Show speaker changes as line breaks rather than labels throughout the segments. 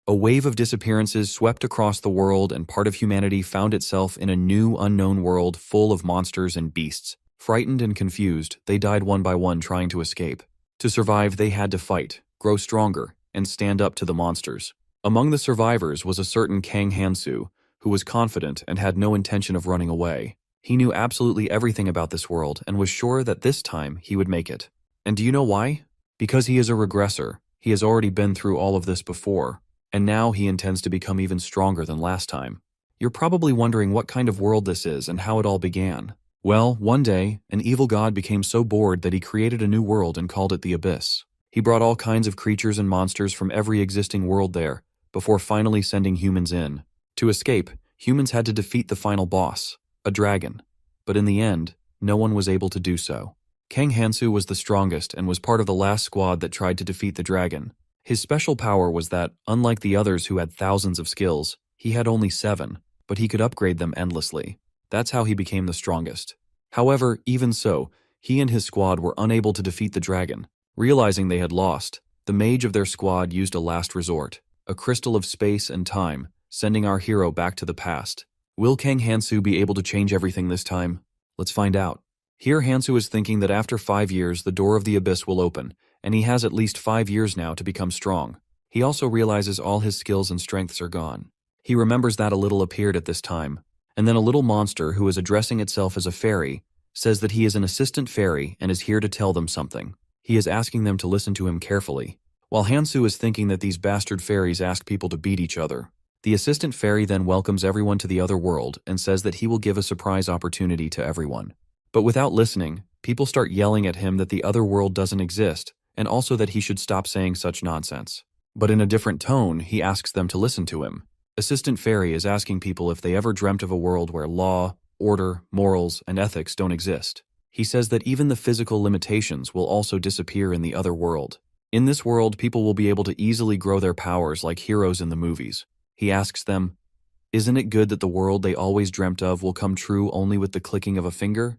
A wave of disappearances swept across the world, and part of humanity found itself in a new, unknown world full of monsters and beasts. Frightened and confused, they died one by one trying to escape. To survive, they had to fight, grow stronger, and stand up to the monsters. Among the survivors was a certain Kang Hansoo, who was confident and had no intention of running away. He knew absolutely everything about this world and was sure that this time he would make it. And do you know why? Because he is a regressor. He has already been through all of this before, and now he intends to become even stronger than last time. You're probably wondering what kind of world this is and how it all began. Well, one day, an evil god became so bored that he created a new world and called it the Abyss. He brought all kinds of creatures and monsters from every existing world there, before finally sending humans in. To escape, humans had to defeat the final boss, a dragon. But in the end, no one was able to do so. Kang Hansoo was the strongest and was part of the last squad that tried to defeat the dragon. His special power was that, unlike the others who had thousands of skills, he had only 7, but he could upgrade them endlessly. That's how he became the strongest. However, even so, he and his squad were unable to defeat the dragon. Realizing they had lost, the mage of their squad used a last resort, a crystal of space and time, sending our hero back to the past. Will Kang Hansoo be able to change everything this time? Let's find out. Here Hansoo is thinking that after 5 years the door of the abyss will open, and he has at least 5 years now to become strong. He also realizes all his skills and strengths are gone. He remembers that a little appeared at this time, and then a little monster who is addressing itself as a fairy says that he is an assistant fairy and is here to tell them something. He is asking them to listen to him carefully. While Hansoo is thinking that these bastard fairies ask people to beat each other, the assistant fairy then welcomes everyone to the other world and says that he will give a surprise opportunity to everyone. But without listening, people start yelling at him that the other world doesn't exist, and also that he should stop saying such nonsense. But in a different tone, he asks them to listen to him. Assistant Fairy is asking people if they ever dreamt of a world where law, order, morals, and ethics don't exist. He says that even the physical limitations will also disappear in the other world. In this world, people will be able to easily grow their powers like heroes in the movies. He asks them, "Isn't it good that the world they always dreamt of will come true only with the clicking of a finger?"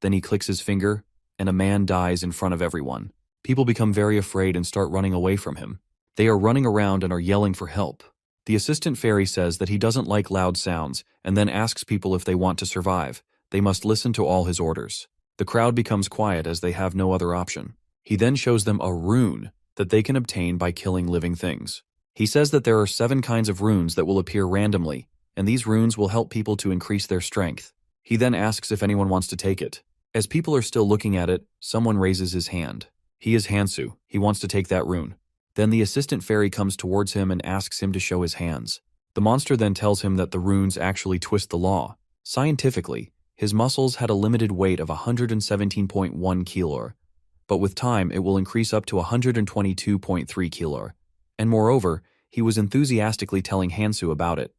Then he clicks his finger, and a man dies in front of everyone. People become very afraid and start running away from him. They are running around and are yelling for help. The assistant fairy says that he doesn't like loud sounds and then asks people if they want to survive. They must listen to all his orders. The crowd becomes quiet as they have no other option. He then shows them a rune that they can obtain by killing living things. He says that there are 7 kinds of runes that will appear randomly, and these runes will help people to increase their strength. He then asks if anyone wants to take it. As people are still looking at it, someone raises his hand. He is Hansoo. He wants to take that rune. Then the assistant fairy comes towards him and asks him to show his hands. The monster then tells him that the runes actually twist the law. Scientifically, his muscles had a limited weight of 117.1 kilo, but with time it will increase up to 122.3 kilo. And moreover, he was enthusiastically telling Hansoo about it.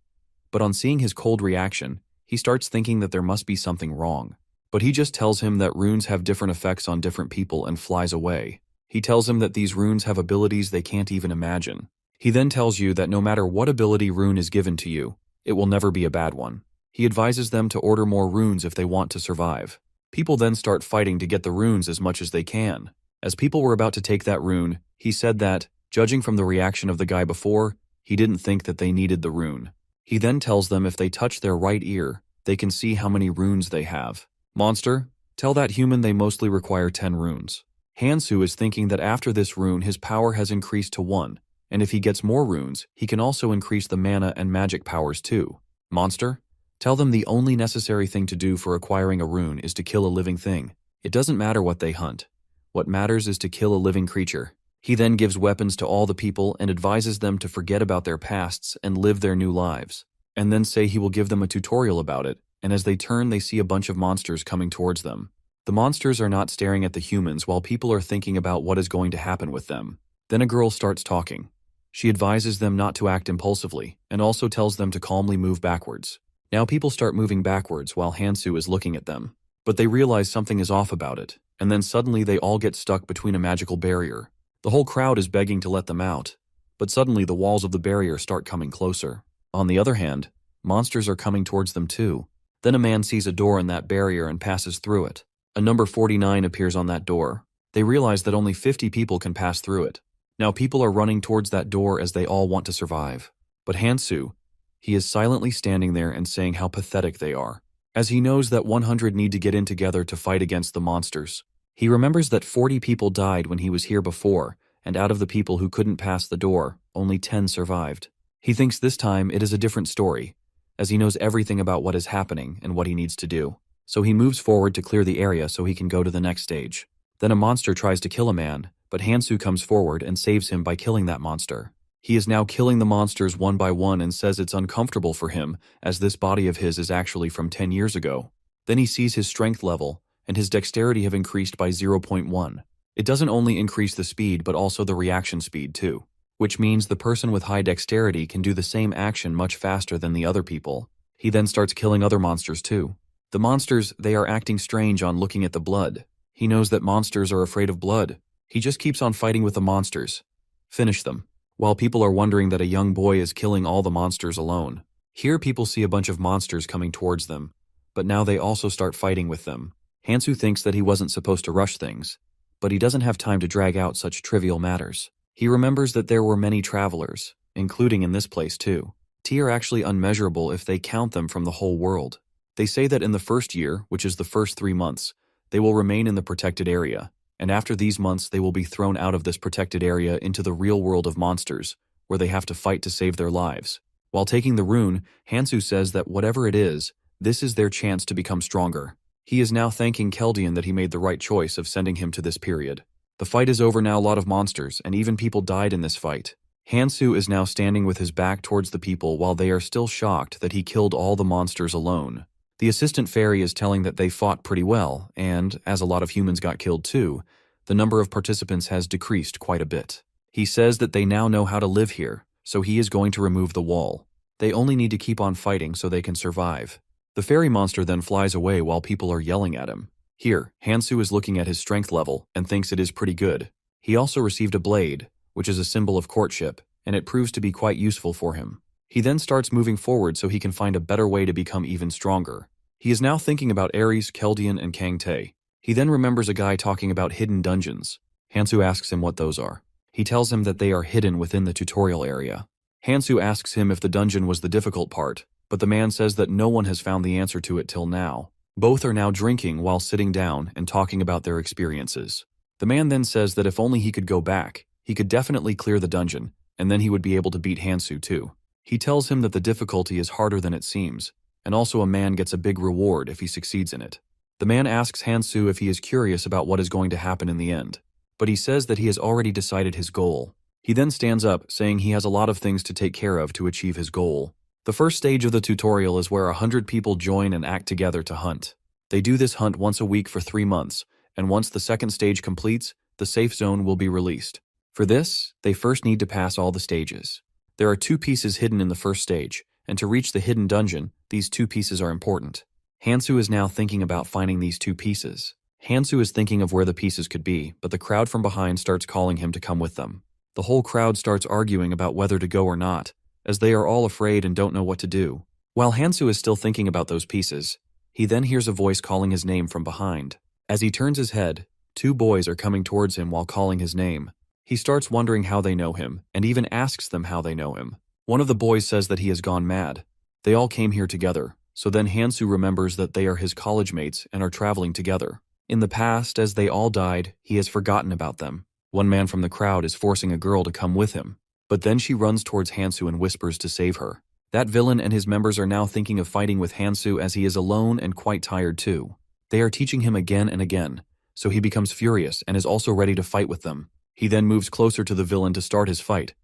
But on seeing his cold reaction, he starts thinking that there must be something wrong. But he just tells him that runes have different effects on different people and flies away. He tells him that these runes have abilities they can't even imagine. He then tells you that no matter what ability rune is given to you, it will never be a bad one. He advises them to order more runes if they want to survive. People then start fighting to get the runes as much as they can. As people were about to take that rune, he said that, judging from the reaction of the guy before, he didn't think that they needed the rune. He then tells them if they touch their right ear, they can see how many runes they have. "Monster, tell that human they mostly require 10 runes. Hansoo is thinking that after this rune his power has increased to 1, and if he gets more runes, he can also increase the mana and magic powers too. "Monster, tell them the only necessary thing to do for acquiring a rune is to kill a living thing. It doesn't matter what they hunt. What matters is to kill a living creature." He then gives weapons to all the people and advises them to forget about their pasts and live their new lives, and then say he will give them a tutorial about it, and as they turn they see a bunch of monsters coming towards them. The monsters are not staring at the humans while people are thinking about what is going to happen with them. Then a girl starts talking. She advises them not to act impulsively, and also tells them to calmly move backwards. Now people start moving backwards while Hansoo is looking at them. But they realize something is off about it, and then suddenly they all get stuck between a magical barrier. The whole crowd is begging to let them out, but suddenly the walls of the barrier start coming closer. On the other hand, monsters are coming towards them too. Then a man sees a door in that barrier and passes through it. A number 49 appears on that door. They realize that only 50 people can pass through it. Now people are running towards that door as they all want to survive. But Hansoo, he is silently standing there and saying how pathetic they are, as he knows that 100 need to get in together to fight against the monsters. He remembers that 40 people died when he was here before, and out of the people who couldn't pass the door, only 10 survived. He thinks this time it is a different story, as he knows everything about what is happening and what he needs to do. So he moves forward to clear the area so he can go to the next stage. Then a monster tries to kill a man, but Hansoo comes forward and saves him by killing that monster. He is now killing the monsters one by one and says it's uncomfortable for him, as this body of his is actually from 10 years ago. Then he sees his strength level, and his dexterity have increased by 0.1. It doesn't only increase the speed but also the reaction speed too, which means the person with high dexterity can do the same action much faster than the other people. He then starts killing other monsters too. The monsters, they are acting strange on looking at the blood. He knows that monsters are afraid of blood. He just keeps on fighting with the monsters. Finish them. While people are wondering that a young boy is killing all the monsters alone. Here people see a bunch of monsters coming towards them, but now they also start fighting with them. Hansoo thinks that he wasn't supposed to rush things, but he doesn't have time to drag out such trivial matters. He remembers that there were many travelers, including in this place too. T are actually unmeasurable if they count them from the whole world. They say that in the first year, which is the first 3 months, they will remain in the protected area, and after these months they will be thrown out of this protected area into the real world of monsters, where they have to fight to save their lives. While taking the rune, Hansoo says that whatever it is, this is their chance to become stronger. He is now thanking Keldian that he made the right choice of sending him to this period. The fight is over now. A lot of monsters, and even people died in this fight. Hansoo is now standing with his back towards the people while they are still shocked that he killed all the monsters alone. The assistant fairy is telling that they fought pretty well, and, as a lot of humans got killed too, the number of participants has decreased quite a bit. He says that they now know how to live here, so he is going to remove the wall. They only need to keep on fighting so they can survive. The fairy monster then flies away while people are yelling at him. Here, Hansoo is looking at his strength level and thinks it is pretty good. He also received a blade, which is a symbol of courtship, and it proves to be quite useful for him. He then starts moving forward so he can find a better way to become even stronger. He is now thinking about Ares, Keldian, and Kang Tae. He then remembers a guy talking about hidden dungeons. Hansoo asks him what those are. He tells him that they are hidden within the tutorial area. Hansoo asks him if the dungeon was the difficult part, but the man says that no one has found the answer to it till now. Both are now drinking while sitting down and talking about their experiences. The man then says that if only he could go back, he could definitely clear the dungeon, and then he would be able to beat Hansoo too. He tells him that the difficulty is harder than it seems, and also a man gets a big reward if he succeeds in it. The man asks Hansoo if he is curious about what is going to happen in the end, but he says that he has already decided his goal. He then stands up, saying he has a lot of things to take care of to achieve his goal. The first stage of the tutorial is where 100 people join and act together to hunt. They do this hunt once a week for 3 months, and once the second stage completes, the safe zone will be released. For this, they first need to pass all the stages. There are 2 pieces hidden in the first stage, and to reach the hidden dungeon, these 2 pieces are important. Hansoo is now thinking about finding these 2 pieces. Hansoo is thinking of where the pieces could be, but the crowd from behind starts calling him to come with them. The whole crowd starts arguing about whether to go or not, as they are all afraid and don't know what to do. While Hansoo is still thinking about those pieces, he then hears a voice calling his name from behind. As he turns his head, 2 boys are coming towards him while calling his name. He starts wondering how they know him, and even asks them how they know him. One of the boys says that he has gone mad. They all came here together, so then Hansoo remembers that they are his college mates and are traveling together. In the past, as they all died, he has forgotten about them. One man from the crowd is forcing a girl to come with him, but then she runs towards Hansoo and whispers to save her. That villain and his members are now thinking of fighting with Hansoo as he is alone and quite tired too. They are teaching him again and again, so he becomes furious and is also ready to fight with them. He then moves closer to the villain to start his fight,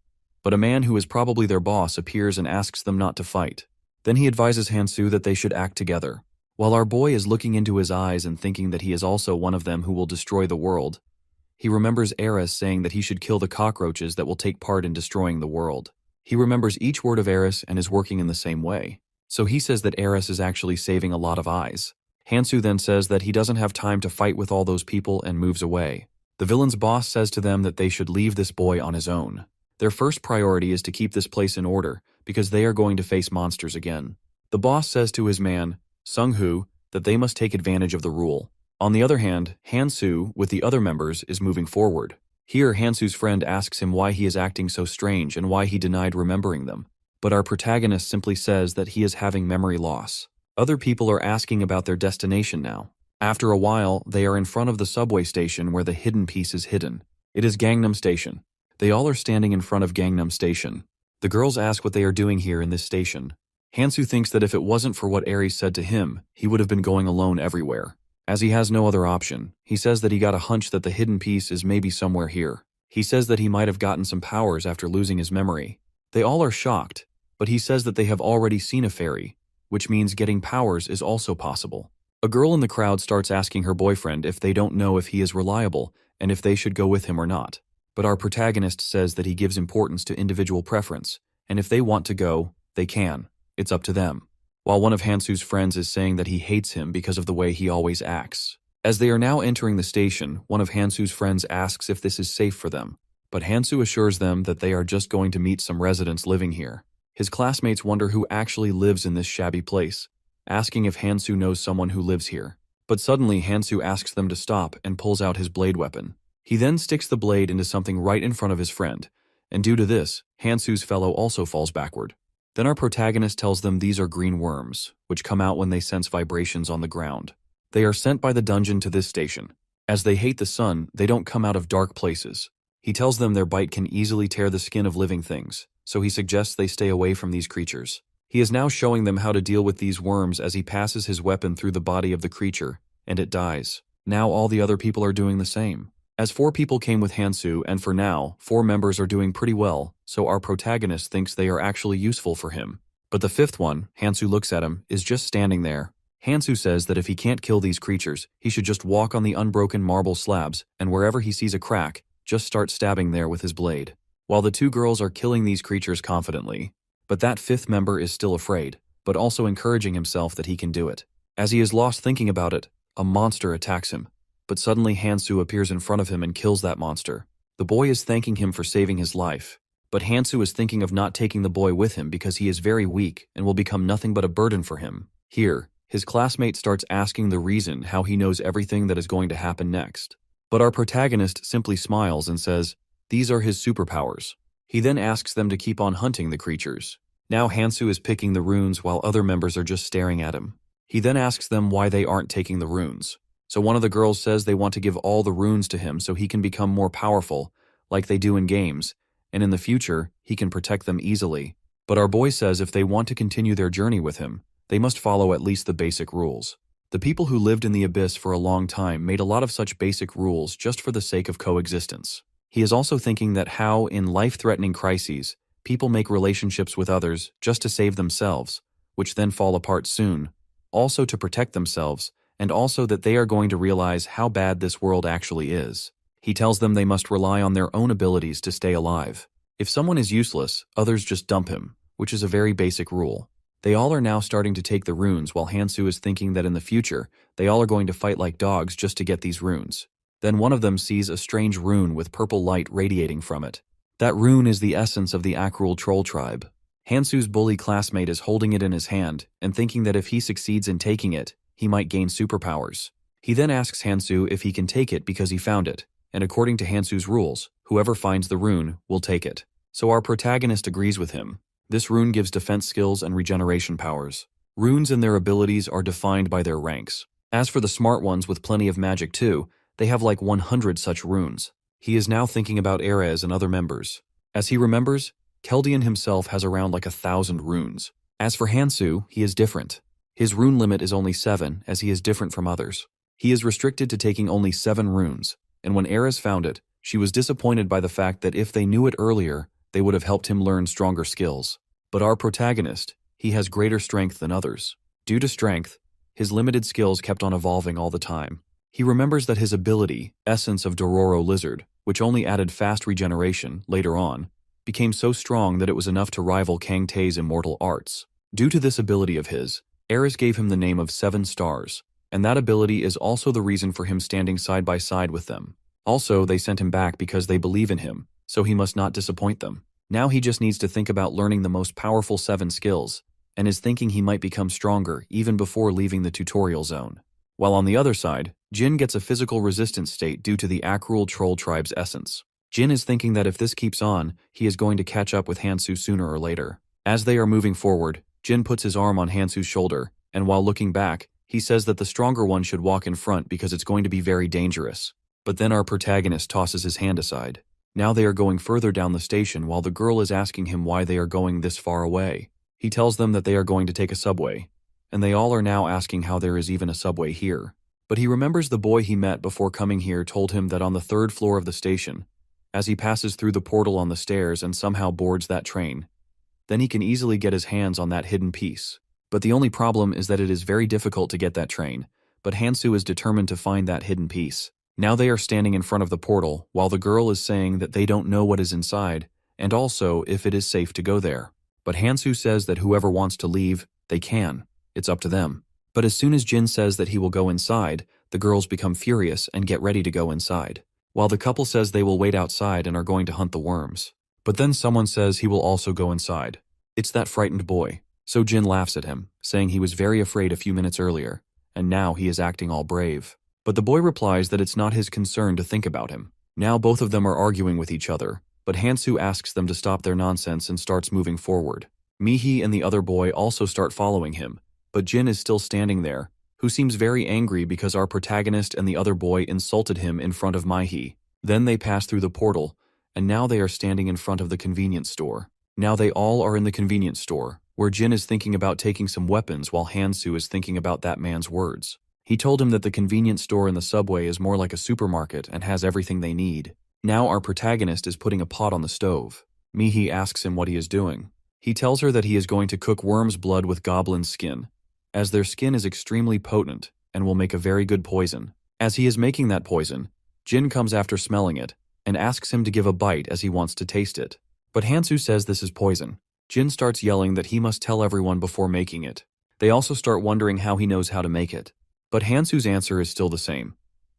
but a man who is probably their boss appears and asks them not to fight. Then he advises Hansoo that they should act together. While our boy is looking into his eyes and thinking that he is also one of them who will destroy the world, he remembers Eris saying that he should kill the cockroaches that will take part in destroying the world. He remembers each word of Eris and is working in the same way. So he says that Eris is actually saving a lot of eyes. Hansoo then says that he doesn't have time to fight with all those people and moves away. The villain's boss says to them that they should leave this boy on his own. Their first priority is to keep this place in order, because they are going to face monsters again. The boss says to his man, Sung-hoo, that they must take advantage of the rule. On the other hand, Hansoo, with the other members, is moving forward. Here, Hansoo's friend asks him why he is acting so strange and why he denied remembering them. But our protagonist simply says that he is having memory loss. Other people are asking about their destination now. After a while, they are in front of the subway station where the hidden piece is hidden. It is Gangnam Station. They all are standing in front of Gangnam Station. The girls ask what they are doing here in this station. Hansoo thinks that if it wasn't for what Aries said to him, he would have been going alone everywhere. As he has no other option, he says that he got a hunch that the hidden piece is maybe somewhere here. He says that he might have gotten some powers after losing his memory. They all are shocked, but he says that they have already seen a fairy, which means getting powers is also possible. A girl in the crowd starts asking her boyfriend if they don't know if he is reliable and if they should go with him or not. But our protagonist says that he gives importance to individual preference, and if they want to go, they can. It's up to them. While one of Hansoo's friends is saying that he hates him because of the way he always acts. As they are now entering the station, one of Hansoo's friends asks if this is safe for them, but Hansoo assures them that they are just going to meet some residents living here. His classmates wonder who actually lives in this shabby place, asking if Hansoo knows someone who lives here. But suddenly Hansoo asks them to stop and pulls out his blade weapon. He then sticks the blade into something right in front of his friend, and due to this, Hansoo's fellow also falls backward. Then our protagonist tells them these are green worms, which come out when they sense vibrations on the ground. They are sent by the dungeon to this station. As they hate the sun, they don't come out of dark places. He tells them their bite can easily tear the skin of living things, so he suggests they stay away from these creatures. He is now showing them how to deal with these worms as he passes his weapon through the body of the creature, and it dies. Now all the other people are doing the same. As 4 people came with Hansoo, and for now, 4 members are doing pretty well, so our protagonist thinks they are actually useful for him. But the 5th one, Hansoo looks at him, is just standing there. Hansoo says that if he can't kill these creatures, he should just walk on the unbroken marble slabs, and wherever he sees a crack, just start stabbing there with his blade. While the 2 girls are killing these creatures confidently, but that 5th member is still afraid, but also encouraging himself that he can do it. As he is lost thinking about it, a monster attacks him. But suddenly Hansoo appears in front of him and kills that monster. The boy is thanking him for saving his life, but Hansoo is thinking of not taking the boy with him because he is very weak and will become nothing but a burden for him. Here, his classmate starts asking the reason how he knows everything that is going to happen next. But our protagonist simply smiles and says, these are his superpowers. He then asks them to keep on hunting the creatures. Now Hansoo is picking the runes while other members are just staring at him. He then asks them why they aren't taking the runes. So one of the girls says they want to give all the runes to him so he can become more powerful, like they do in games, and in the future, he can protect them easily. But our boy says if they want to continue their journey with him, they must follow at least the basic rules. The people who lived in the abyss for a long time made a lot of such basic rules just for the sake of coexistence. He is also thinking that how, in life-threatening crises, people make relationships with others just to save themselves, which then fall apart soon, also to protect themselves, and also that they are going to realize how bad this world actually is. He tells them they must rely on their own abilities to stay alive. If someone is useless, others just dump him, which is a very basic rule. They all are now starting to take the runes while Hansoo is thinking that in the future, they all are going to fight like dogs just to get these runes. Then one of them sees a strange rune with purple light radiating from it. That rune is the essence of the Akrul troll tribe. Hansoo's bully classmate is holding it in his hand and thinking that if he succeeds in taking it, he might gain superpowers. He then asks Hansoo if he can take it because he found it, and according to Hansoo's rules, whoever finds the rune will take it. So our protagonist agrees with him. This rune gives defense skills and regeneration powers. Runes and their abilities are defined by their ranks. As for the smart ones with plenty of magic too, they have like 100 such runes. He is now thinking about Ares and other members. As he remembers, Keldian himself has around like 1,000 runes. As for Hansoo, he is different. His rune limit is only 7, as he is different from others. He is restricted to taking only 7 runes, and when Ares found it, she was disappointed by the fact that if they knew it earlier, they would have helped him learn stronger skills. But our protagonist, he has greater strength than others. Due to strength, his limited skills kept on evolving all the time. He remembers that his ability, Essence of Dororo Lizard, which only added fast regeneration later on, became so strong that it was enough to rival Kang Tae's immortal arts. Due to this ability of his, Ares gave him the name of 7 Stars, and that ability is also the reason for him standing side by side with them. Also, they sent him back because they believe in him, so he must not disappoint them. Now he just needs to think about learning the most powerful 7 skills, and is thinking he might become stronger even before leaving the tutorial zone. While on the other side, Jin gets a physical resistance state due to the Akrul troll tribe's essence. Jin is thinking that if this keeps on, he is going to catch up with Hansoo sooner or later. As they are moving forward, Jin puts his arm on Hansoo's shoulder, and while looking back, he says that the stronger one should walk in front because it's going to be very dangerous. But then our protagonist tosses his hand aside. Now they are going further down the station while the girl is asking him why they are going this far away. He tells them that they are going to take a subway, and they all are now asking how there is even a subway here. But he remembers the boy he met before coming here told him that on the 3rd floor of the station, as he passes through the portal on the stairs and somehow boards that train, then he can easily get his hands on that hidden piece. But the only problem is that it is very difficult to get that train, but Hansoo is determined to find that hidden piece. Now they are standing in front of the portal, while the girl is saying that they don't know what is inside, and also if it is safe to go there. But Hansoo says that whoever wants to leave, they can. It's up to them. But as soon as Jin says that he will go inside, the girls become furious and get ready to go inside, while the couple says they will wait outside and are going to hunt the worms. But then someone says he will also go inside. It's that frightened boy. So Jin laughs at him, saying he was very afraid a few minutes earlier, and now he is acting all brave. But the boy replies that it's not his concern to think about him. Now both of them are arguing with each other, but Hansoo asks them to stop their nonsense and starts moving forward. Mihi and the other boy also start following him, but Jin is still standing there, who seems very angry because our protagonist and the other boy insulted him in front of Mihi. Then they pass through the portal, and now they are standing in front of the convenience store. Now they all are in the convenience store, where Jin is thinking about taking some weapons while Hansoo is thinking about that man's words. He told him that the convenience store in the subway is more like a supermarket and has everything they need. Now our protagonist is putting a pot on the stove. Mihi asks him what he is doing. He tells her that he is going to cook worm's blood with goblin skin, as their skin is extremely potent and will make a very good poison. As he is making that poison, Jin comes after smelling it and asks him to give a bite as he wants to taste it. But Hansoo says this is poison. Jin starts yelling that he must tell everyone before making it. They also start wondering how he knows how to make it. But Hansoo's answer is still the same,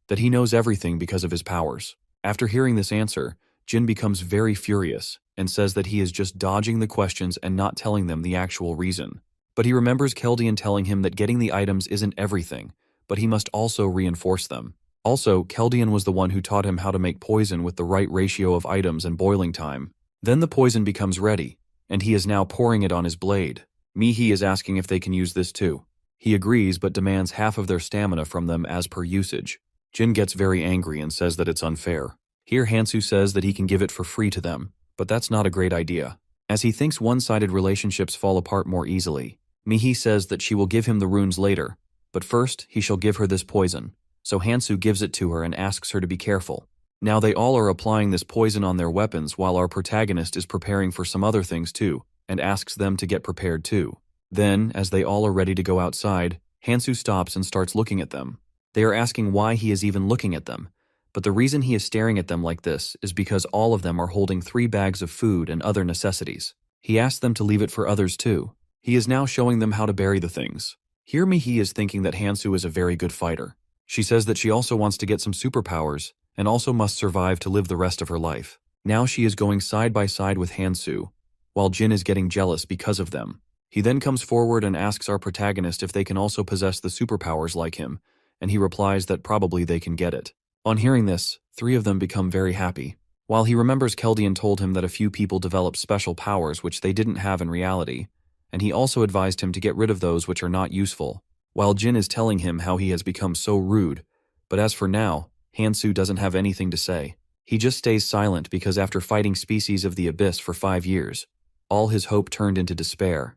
that he knows everything because of his powers. After hearing this answer, Jin becomes very furious and says that he is just dodging the questions and not telling them the actual reason. But he remembers Keldian telling him that getting the items isn't everything, but he must also reinforce them. Also, Keldian was the one who taught him how to make poison with the right ratio of items and boiling time. Then the poison becomes ready, and he is now pouring it on his blade. Mihi is asking if they can use this too. He agrees but demands half of their stamina from them as per usage. Jin gets very angry and says that it's unfair. Here Hansoo says that he can give it for free to them, but that's not a great idea, as he thinks one-sided relationships fall apart more easily. Mihi says that she will give him the runes later, but first he shall give her this poison. So Hansoo gives it to her and asks her to be careful. Now they all are applying this poison on their weapons while our protagonist is preparing for some other things too, and asks them to get prepared too. Then, as they all are ready to go outside, Hansoo stops and starts looking at them. They are asking why he is even looking at them, but the reason he is staring at them like this is because all of them are holding 3 bags of food and other necessities. He asks them to leave it for others too. He is now showing them how to bury the things. Here Mihi is thinking that Hansoo is a very good fighter. She says that she also wants to get some superpowers and also must survive to live the rest of her life. Now she is going side by side with Hansoo, while Jin is getting jealous because of them. He then comes forward and asks our protagonist if they can also possess the superpowers like him, and he replies that probably they can get it. On hearing this, 3 of them become very happy. While he remembers Keldian told him that a few people develop special powers which they didn't have in reality, and he also advised him to get rid of those which are not useful, while Jin is telling him how he has become so rude. But as for now, Hansoo doesn't have anything to say. He just stays silent because after fighting species of the abyss for 5 years, all his hope turned into despair,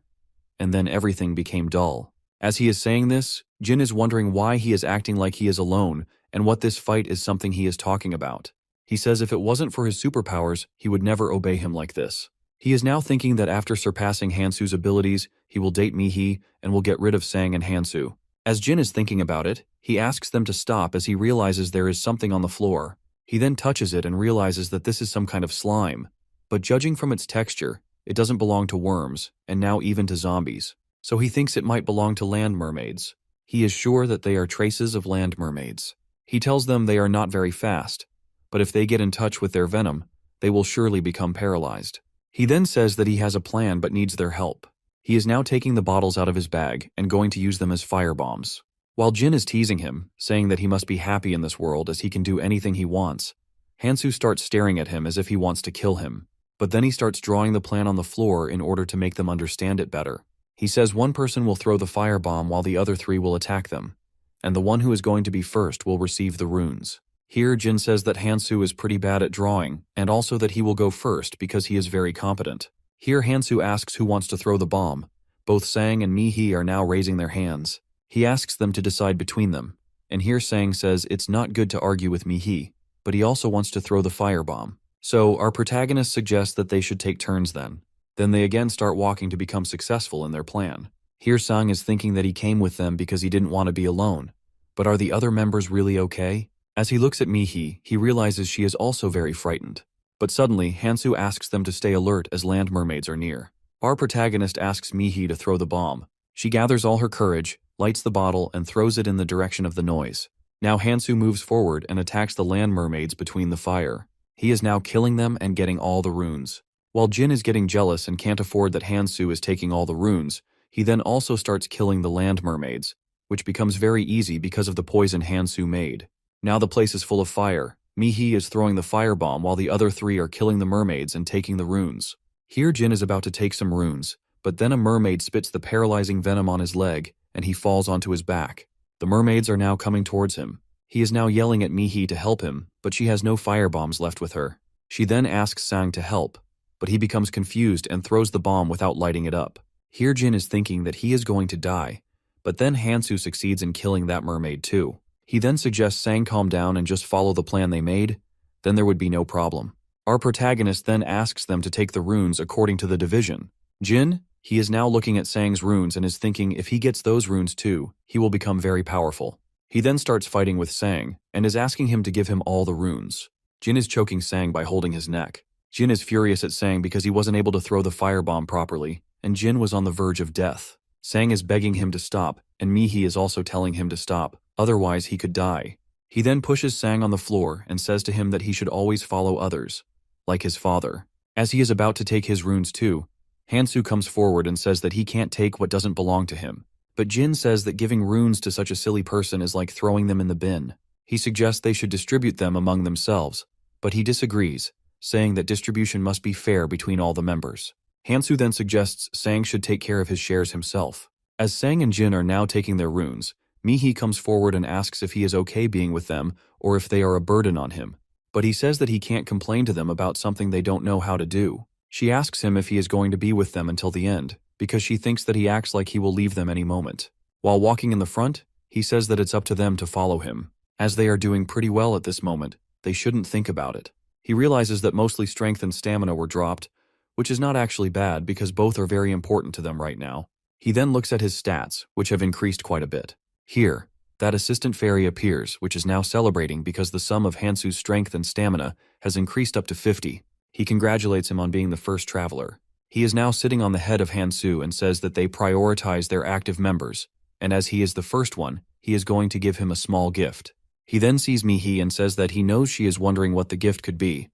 and then everything became dull. As he is saying this, Jin is wondering why he is acting like he is alone and what this fight is something he is talking about. He says if it wasn't for his superpowers, he would never obey him like this. He is now thinking that after surpassing Hansoo's abilities, he will date Mihi and will get rid of Sang and Hansoo. As Jin is thinking about it, he asks them to stop as he realizes there is something on the floor. He then touches it and realizes that this is some kind of slime, but judging from its texture, it doesn't belong to worms, and now even to zombies. So he thinks it might belong to land mermaids. He is sure that they are traces of land mermaids. He tells them they are not very fast, but if they get in touch with their venom, they will surely become paralyzed. He then says that he has a plan but needs their help. He is now taking the bottles out of his bag and going to use them as firebombs. While Jin is teasing him, saying that he must be happy in this world as he can do anything he wants, Hansoo starts staring at him as if he wants to kill him. But then he starts drawing the plan on the floor in order to make them understand it better. He says one person will throw the firebomb while the other three will attack them, and the one who is going to be first will receive the runes. Here, Jin says that Hansoo is pretty bad at drawing, and also that he will go first because he is very competent. Here, Hansoo asks who wants to throw the bomb. Both Sang and Mi-hee are now raising their hands. He asks them to decide between them, and here Sang says it's not good to argue with Mi-hee, but he also wants to throw the firebomb. So, our protagonist suggests that they should take turns then. Then they again start walking to become successful in their plan. Here Sang is thinking that he came with them because he didn't want to be alone. But are the other members really okay? As he looks at Mi-hee, he realizes she is also very frightened. But suddenly, Hansoo asks them to stay alert as land mermaids are near. Our protagonist asks Mi-hee to throw the bomb. She gathers all her courage, lights the bottle, and throws it in the direction of the noise. Now Hansoo moves forward and attacks the land mermaids between the fire. He is now killing them and getting all the runes. While Jin is getting jealous and can't afford that Hansoo is taking all the runes, he then also starts killing the land mermaids, which becomes very easy because of the poison Hansoo made. Now the place is full of fire. Mi-hee is throwing the firebomb while the other three are killing the mermaids and taking the runes. Here Jin is about to take some runes, but then a mermaid spits the paralyzing venom on his leg, and he falls onto his back. The mermaids are now coming towards him. He is now yelling at Mi-hee to help him, but she has no firebombs left with her. She then asks Sang to help, but he becomes confused and throws the bomb without lighting it up. Here Jin is thinking that he is going to die, but then Hansoo succeeds in killing that mermaid too. He then suggests Sang calm down and just follow the plan they made, then there would be no problem. Our protagonist then asks them to take the runes according to the division. Jin, he is now looking at Sang's runes and is thinking if he gets those runes too, he will become very powerful. He then starts fighting with Sang, and is asking him to give him all the runes. Jin is choking Sang by holding his neck. Jin is furious at Sang because he wasn't able to throw the firebomb properly, and Jin was on the verge of death. Sang is begging him to stop, and Mi-hee is also telling him to stop, otherwise he could die. He then pushes Sang on the floor and says to him that he should always follow others, like his father. As he is about to take his runes too, Hansoo comes forward and says that he can't take what doesn't belong to him. But Jin says that giving runes to such a silly person is like throwing them in the bin. He suggests they should distribute them among themselves, but he disagrees, saying that distribution must be fair between all the members. Hansoo then suggests Sang should take care of his shares himself. As Sang and Jin are now taking their runes, Mi-hee comes forward and asks if he is okay being with them or if they are a burden on him. But he says that he can't complain to them about something they don't know how to do. She asks him if he is going to be with them until the end, because she thinks that he acts like he will leave them any moment. While walking in the front, he says that it's up to them to follow him. As they are doing pretty well at this moment, they shouldn't think about it. He realizes that mostly strength and stamina were dropped, which is not actually bad because both are very important to them right now. He then looks at his stats, which have increased quite a bit. Here, that assistant fairy appears, which is now celebrating because the sum of Hansoo's strength and stamina has increased up to 50. He congratulates him on being the first traveler. He is now sitting on the head of Hansoo and says that they prioritize their active members, and as he is the first one, he is going to give him a small gift. He then sees Mi-hee and says that he knows she is wondering what the gift could be,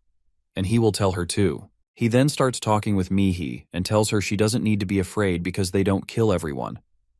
and he will tell her too. He then starts talking with Mi-hee and tells her she doesn't need to be afraid because they don't kill everyone,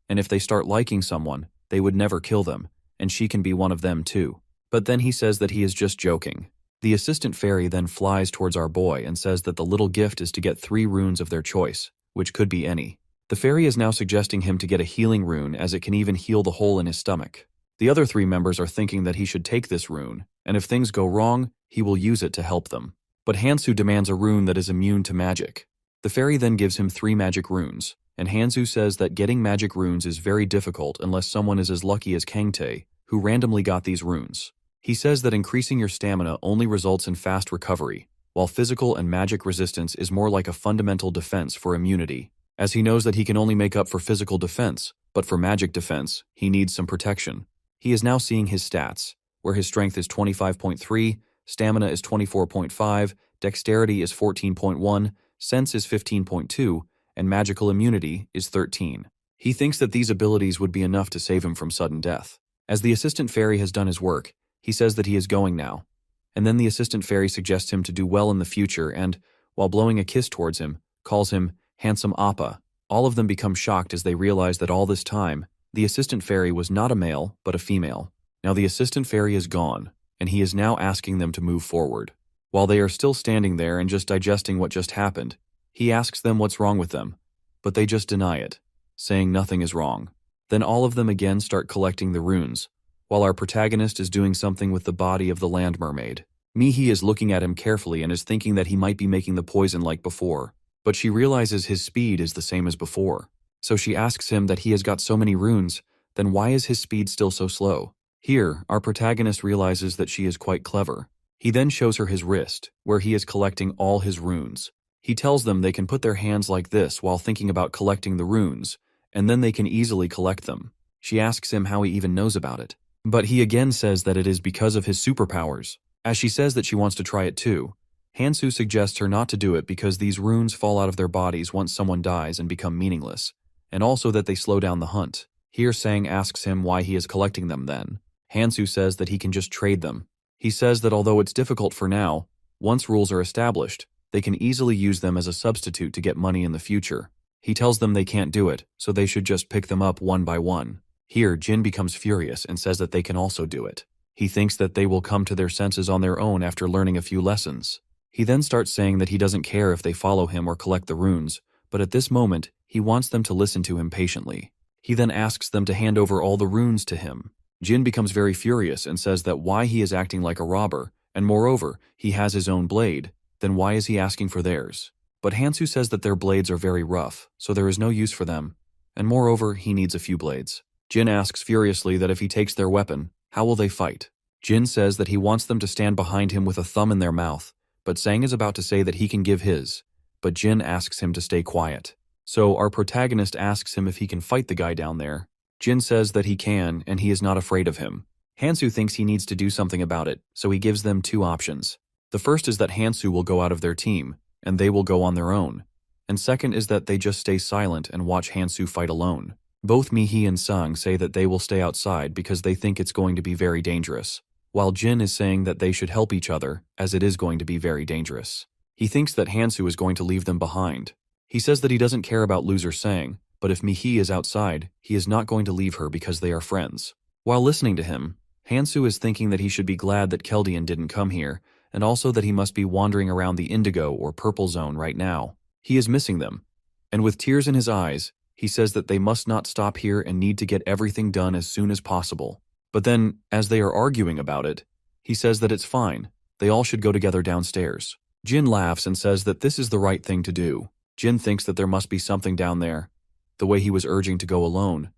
and if they start liking someone, they would never kill them, and she can be one of them too. But then he says that he is just joking. The assistant fairy then flies towards our boy and says that the little gift is to get 3 runes of their choice, which could be any. The fairy is now suggesting him to get a healing rune as it can even heal the hole in his stomach. The other 3 members are thinking that he should take this rune, and if things go wrong, he will use it to help them. But Hansoo demands a rune that is immune to magic. The fairy then gives him 3 magic runes, and Hansoo says that getting magic runes is very difficult unless someone is as lucky as Kangtae, who randomly got these runes. He says that increasing your stamina only results in fast recovery, while physical and magic resistance is more like a fundamental defense for immunity, as he knows that he can only make up for physical defense, but for magic defense, he needs some protection. He is now seeing his stats, where his strength is 25.3, stamina is 24.5, dexterity is 14.1, sense is 15.2, and magical immunity is 13. He thinks that these abilities would be enough to save him from sudden death. As the assistant fairy has done his work, he says that he is going now, and then the assistant fairy suggests him to do well in the future and, while blowing a kiss towards him, calls him handsome Appa. All of them become shocked as they realize that all this time, the assistant fairy was not a male, but a female. Now the assistant fairy is gone, and he is now asking them to move forward. While they are still standing there and just digesting what just happened, he asks them what's wrong with them, but they just deny it, saying nothing is wrong. Then all of them again start collecting the runes, while our protagonist is doing something with the body of the land mermaid. Mihi is looking at him carefully and is thinking that he might be making the poison like before, but she realizes his speed is the same as before. So she asks him that he has got so many runes, then why is his speed still so slow? Here, our protagonist realizes that she is quite clever. He then shows her his wrist, where he is collecting all his runes. He tells them they can put their hands like this while thinking about collecting the runes, and then they can easily collect them. She asks him how he even knows about it. But he again says that it is because of his superpowers. As she says that she wants to try it too, Hansoo suggests her not to do it because these runes fall out of their bodies once someone dies and become meaningless, and also that they slow down the hunt. Here Sang asks him why he is collecting them then. Hansoo says that he can just trade them. He says that although it's difficult for now, once rules are established, they can easily use them as a substitute to get money in the future. He tells them they can't do it, so they should just pick them up one by one. Here, Jin becomes furious and says that they can also do it. He thinks that they will come to their senses on their own after learning a few lessons. He then starts saying that he doesn't care if they follow him or collect the runes, but at this moment, he wants them to listen to him patiently. He then asks them to hand over all the runes to him. Jin becomes very furious and says that why he is acting like a robber, and moreover, he has his own blade, then why is he asking for theirs? But Hansoo says that their blades are very rough, so there is no use for them, and moreover, he needs a few blades. Jin asks furiously that if he takes their weapon, how will they fight? Jin says that he wants them to stand behind him with a thumb in their mouth, but Sang is about to say that he can give his, but Jin asks him to stay quiet. So our protagonist asks him if he can fight the guy down there. Jin says that he can, and he is not afraid of him. Hansoo thinks he needs to do something about it, so he gives them two options. The first is that Hansoo will go out of their team, and they will go on their own. And second is that they just stay silent and watch Hansoo fight alone. Both Mihi and Sang say that they will stay outside because they think it's going to be very dangerous, while Jin is saying that they should help each other, as it is going to be very dangerous. He thinks that Hansoo is going to leave them behind. He says that he doesn't care about loser Sang, but if Mihi is outside, he is not going to leave her because they are friends. While listening to him, Hansoo is thinking that he should be glad that Keldian didn't come here, and also that he must be wandering around the indigo or purple zone right now. He is missing them. And with tears in his eyes, he says that they must not stop here and need to get everything done as soon as possible. But then, as they are arguing about it, he says that it's fine. They all should go together downstairs. Jin laughs and says that this is the right thing to do. Jin thinks that there must be something down there, the way he was urging to go alone,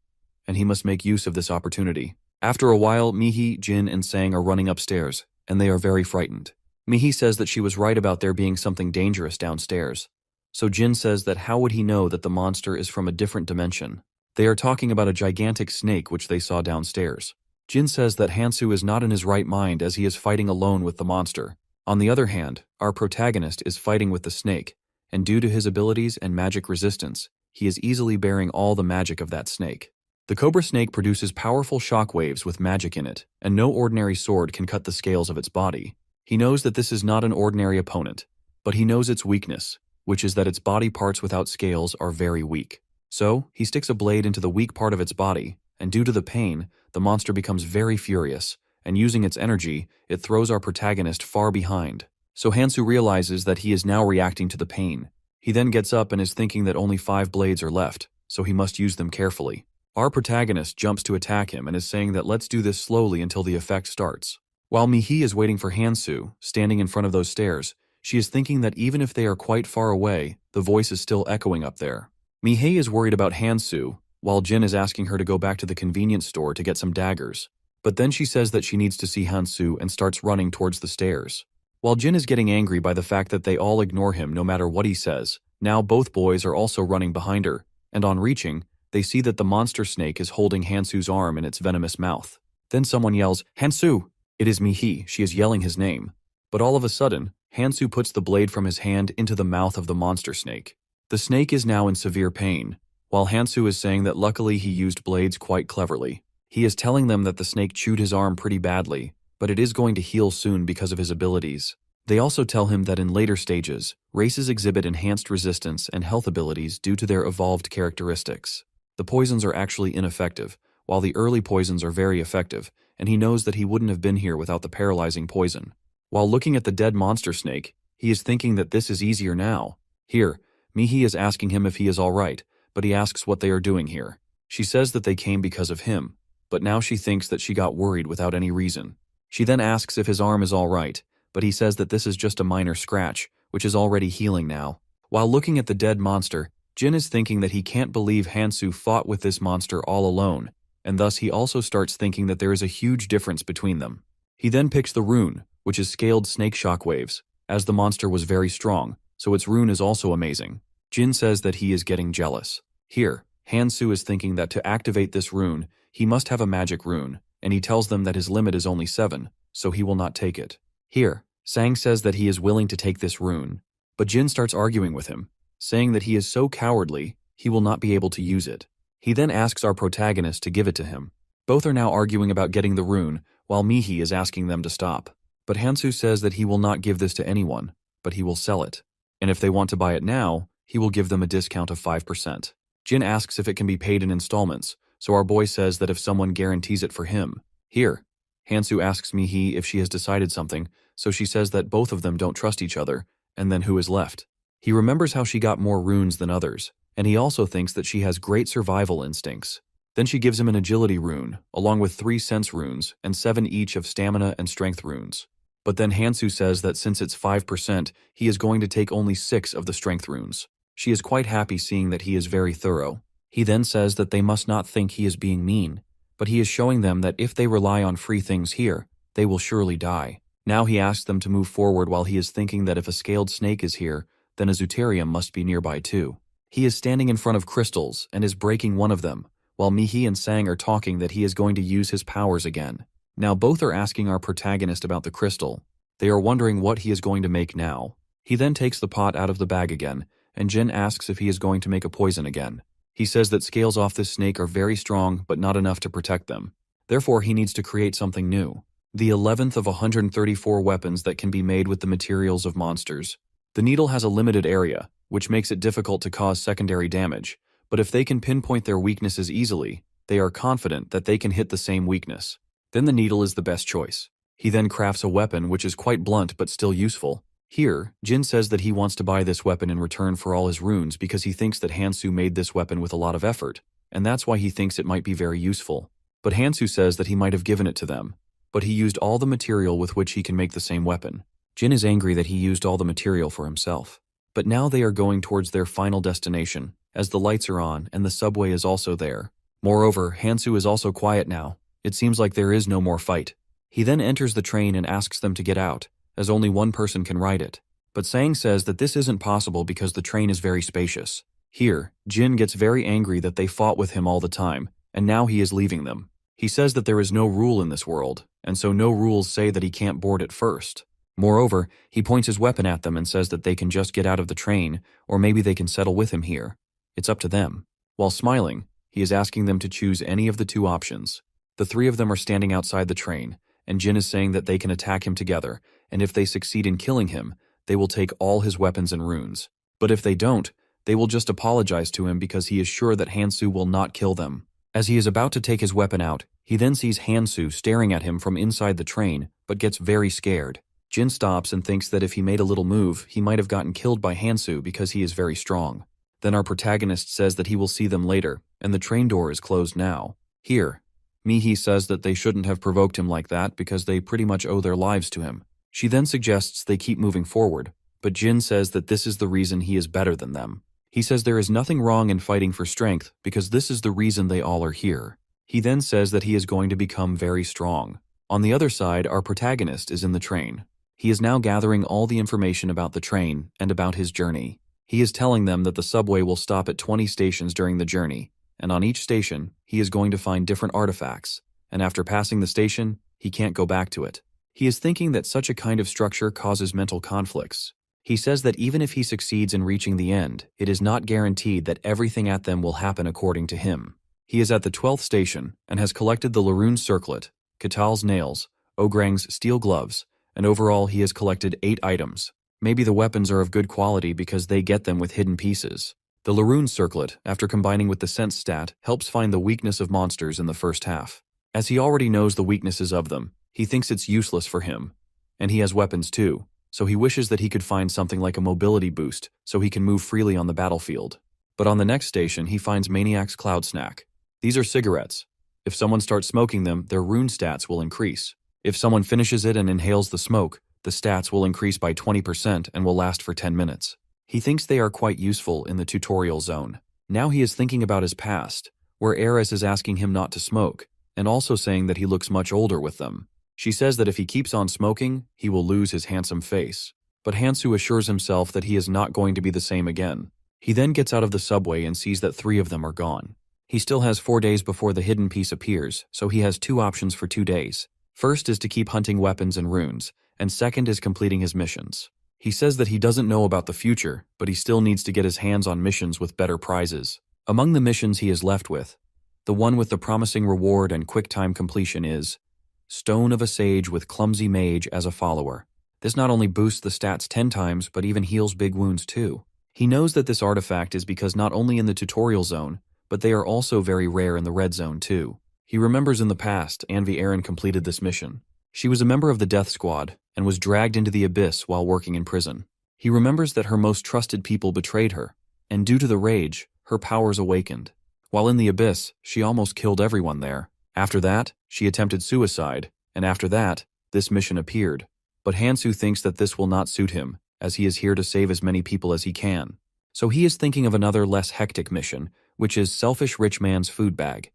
and he must make use of this opportunity. After a while, Mihi, Jin, and Sang are running upstairs, and they are very frightened. Mihi says that she was right about there being something dangerous downstairs. So Jin says that how would he know that the monster is from a different dimension? They are talking about a gigantic snake which they saw downstairs. Jin says that Hansoo is not in his right mind as he is fighting alone with the monster. On the other hand, our protagonist is fighting with the snake, and due to his abilities and magic resistance, he is easily bearing all the magic of that snake. The cobra snake produces powerful shock waves with magic in it, and no ordinary sword can cut the scales of its body. He knows that this is not an ordinary opponent, but he knows its weakness, which is that its body parts without scales are very weak. So, he sticks a blade into the weak part of its body, and due to the pain, the monster becomes very furious, and using its energy, it throws our protagonist far behind. So Hansoo realizes that he is now reacting to the pain. He then gets up and is thinking that only 5 blades are left, so he must use them carefully. Our protagonist jumps to attack him and is saying that let's do this slowly until the effect starts. While Mihi is waiting for Hansoo, standing in front of those stairs, she is thinking that even if they are quite far away, the voice is still echoing up there. Mihi is worried about Hansoo, while Jin is asking her to go back to the convenience store to get some daggers. But then she says that she needs to see Hansoo and starts running towards the stairs. While Jin is getting angry by the fact that they all ignore him no matter what he says, now both boys are also running behind her, and on reaching, they see that the monster snake is holding Hansoo's arm in its venomous mouth. Then someone yells, "Hansoo!" It is Mihi, she is yelling his name. But all of a sudden, Hansoo puts the blade from his hand into the mouth of the monster snake. The snake is now in severe pain, while Hansoo is saying that luckily he used blades quite cleverly. He is telling them that the snake chewed his arm pretty badly, but it is going to heal soon because of his abilities. They also tell him that in later stages, races exhibit enhanced resistance and health abilities due to their evolved characteristics. The poisons are actually ineffective, while the early poisons are very effective, and he knows that he wouldn't have been here without the paralyzing poison. While looking at the dead monster snake, he is thinking that this is easier now. Here, Mihi is asking him if he is alright, but he asks what they are doing here. She says that they came because of him, but now she thinks that she got worried without any reason. She then asks if his arm is alright, but he says that this is just a minor scratch, which is already healing now. While looking at the dead monster, Jin is thinking that he can't believe Hansoo fought with this monster all alone, and thus he also starts thinking that there is a huge difference between them. He then picks the rune, which is scaled snake shockwaves, as the monster was very strong, so its rune is also amazing. Jin says that he is getting jealous. Here, Hansoo is thinking that to activate this rune, he must have a magic rune, and he tells them that his limit is only 7, so he will not take it. Here, Sang says that he is willing to take this rune, but Jin starts arguing with him, saying that he is so cowardly, he will not be able to use it. He then asks our protagonist to give it to him. Both are now arguing about getting the rune, while Mihi is asking them to stop. But Hansoo says that he will not give this to anyone, but he will sell it. And if they want to buy it now, he will give them a discount of 5%. Jin asks if it can be paid in installments, so our boy says that if someone guarantees it for him. Here, Hansoo asks Mihi if she has decided something, so she says that both of them don't trust each other, and then who is left? He remembers how she got more runes than others, and he also thinks that she has great survival instincts. Then she gives him an agility rune, along with 3 sense runes and 7 each of stamina and strength runes. But then Hansoo says that since it's 5%, he is going to take only 6 of the strength runes. She is quite happy seeing that he is very thorough. He then says that they must not think he is being mean, but he is showing them that if they rely on free things here, they will surely die. Now he asks them to move forward while he is thinking that if a scaled snake is here, then a Zooterium must be nearby too. He is standing in front of crystals and is breaking one of them, while Mihi and Sang are talking that he is going to use his powers again. Now both are asking our protagonist about the crystal. They are wondering what he is going to make now. He then takes the pot out of the bag again, and Jin asks if he is going to make a poison again. He says that scales off this snake are very strong but not enough to protect them. Therefore he needs to create something new. The 11th of 134 weapons that can be made with the materials of monsters. The needle has a limited area, which makes it difficult to cause secondary damage, but if they can pinpoint their weaknesses easily, they are confident that they can hit the same weakness. Then the needle is the best choice. He then crafts a weapon which is quite blunt but still useful. Here, Jin says that he wants to buy this weapon in return for all his runes because he thinks that Hansoo made this weapon with a lot of effort, and that's why he thinks it might be very useful. But Hansoo says that he might have given it to them, but he used all the material with which he can make the same weapon. Jin is angry that he used all the material for himself. But now they are going towards their final destination, as the lights are on and the subway is also there. Moreover, Hansoo is also quiet now. It seems like there is no more fight. He then enters the train and asks them to get out, as only one person can ride it. But Sang says that this isn't possible because the train is very spacious. Here, Jin gets very angry that they fought with him all the time, and now he is leaving them. He says that there is no rule in this world, and so no rules say that he can't board it first. Moreover, he points his weapon at them and says that they can just get out of the train, or maybe they can settle with him here. It's up to them. While smiling, he is asking them to choose any of the 2 options. The 3 of them are standing outside the train, and Jin is saying that they can attack him together, and if they succeed in killing him, they will take all his weapons and runes. But if they don't, they will just apologize to him because he is sure that Hansoo will not kill them. As he is about to take his weapon out, he then sees Hansoo staring at him from inside the train, but gets very scared. Jin stops and thinks that if he made a little move, he might have gotten killed by Hansoo because he is very strong. Then our protagonist says that he will see them later, and the train door is closed now. Here, Mihi says that they shouldn't have provoked him like that because they pretty much owe their lives to him. She then suggests they keep moving forward, but Jin says that this is the reason he is better than them. He says there is nothing wrong in fighting for strength because this is the reason they all are here. He then says that he is going to become very strong. On the other side, our protagonist is in the train. He is now gathering all the information about the train and about his journey. He is telling them that the subway will stop at 20 stations during the journey, and on each station, he is going to find different artifacts, and after passing the station, he can't go back to it. He is thinking that such a kind of structure causes mental conflicts. He says that even if he succeeds in reaching the end, it is not guaranteed that everything at them will happen according to him. He is at the 12th station and has collected the Laroon circlet, Katal's nails, Ograng's steel gloves, and overall he has collected 8 items. Maybe the weapons are of good quality because they get them with hidden pieces. The Laroon circlet, after combining with the sense stat, helps find the weakness of monsters in the first half. As he already knows the weaknesses of them, he thinks it's useless for him, And he has weapons too, so he wishes that he could find something like a mobility boost so he can move freely on the battlefield. But on the next station, he finds Maniac's Cloud Snack. These are cigarettes. If someone starts smoking them, their rune stats will increase. If someone finishes it and inhales the smoke, the stats will increase by 20% and will last for 10 minutes. He thinks they are quite useful in the tutorial zone. Now he is thinking about his past, where Eris is asking him not to smoke, and also saying that he looks much older with them. She says that if he keeps on smoking, he will lose his handsome face. But Hansoo assures himself that he is not going to be the same again. He then gets out of the subway and sees that 3 of them are gone. He still has 4 days before the hidden piece appears, so he has 2 options for 2 days. First is to keep hunting weapons and runes, and second is completing his missions. He says that he doesn't know about the future, but he still needs to get his hands on missions with better prizes. Among the missions he is left with, the one with the promising reward and quick time completion is Stone of a Sage with Clumsy Mage as a follower. This not only boosts the stats 10 times, but even heals big wounds too. He knows that this artifact is because not only in the tutorial zone, but they are also very rare in the red zone too. He remembers in the past, Anvi Aaron completed this mission. She was a member of the Death Squad and was dragged into the abyss while working in prison. He remembers that her most trusted people betrayed her, and due to the rage, her powers awakened. While in the abyss, she almost killed everyone there. After that, she attempted suicide, and after that, this mission appeared. But Hansoo thinks that this will not suit him, as he is here to save as many people as he can. So he is thinking of another less hectic mission, which is Selfish Rich Man's Food Bag.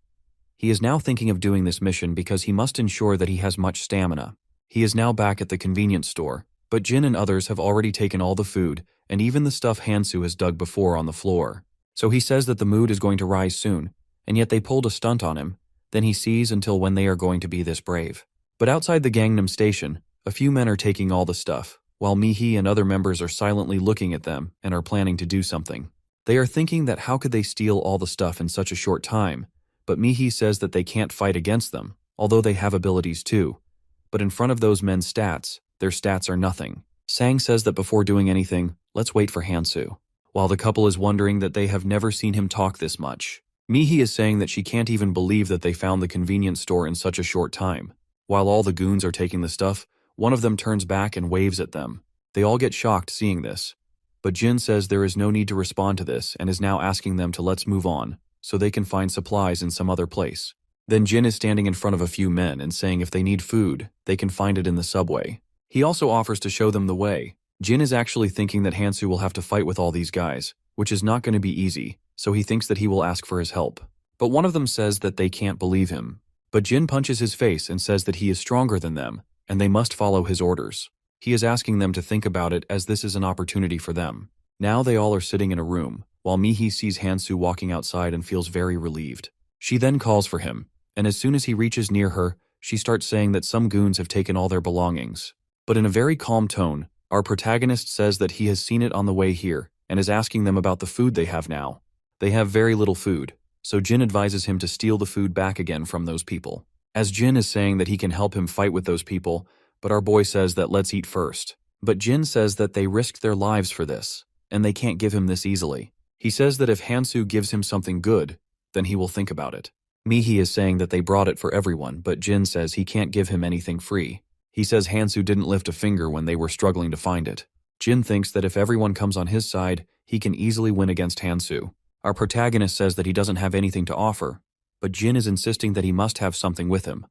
He is now thinking of doing this mission because he must ensure that he has much stamina. He is now back at the convenience store, but Jin and others have already taken all the food, and even the stuff Hansoo has dug before on the floor. So he says that the mood is going to rise soon, and yet they pulled a stunt on him. Then he sees until when they are going to be this brave. But outside the Gangnam station, a few men are taking all the stuff, while Mihi and other members are silently looking at them and are planning to do something. They are thinking that how could they steal all the stuff in such a short time, but Mihi says that they can't fight against them, although they have abilities too. But in front of those men's stats, their stats are nothing. Sang says that before doing anything, let's wait for Hansoo. While the couple is wondering that they have never seen him talk this much. Mihi is saying that she can't even believe that they found the convenience store in such a short time. While all the goons are taking the stuff, one of them turns back and waves at them. They all get shocked seeing this. But Jin says there is no need to respond to this and is now asking them to let's move on, so they can find supplies in some other place. Then Jin is standing in front of a few men and saying if they need food, they can find it in the subway. He also offers to show them the way. Jin is actually thinking that Hansoo will have to fight with all these guys, which is not going to be easy, so he thinks that he will ask for his help. But one of them says that they can't believe him. But Jin punches his face and says that he is stronger than them, and they must follow his orders. He is asking them to think about it as this is an opportunity for them. Now they all are sitting in a room, while Mihi sees Hansoo walking outside and feels very relieved. She then calls for him, and as soon as he reaches near her, she starts saying that some goons have taken all their belongings. But in a very calm tone, our protagonist says that he has seen it on the way here, and is asking them about the food they have now. They have very little food, so Jin advises him to steal the food back again from those people. As Jin is saying that he can help him fight with those people, but our boy says that let's eat first. But Jin says that they risked their lives for this, and they can't give him this easily. He says that if Hansoo gives him something good, then he will think about it. Mihi is saying that they brought it for everyone, but Jin says he can't give him anything free. He says Hansoo didn't lift a finger when they were struggling to find it. Jin thinks that if everyone comes on his side, he can easily win against Hansoo. Our protagonist says that he doesn't have anything to offer, but Jin is insisting that he must have something with him.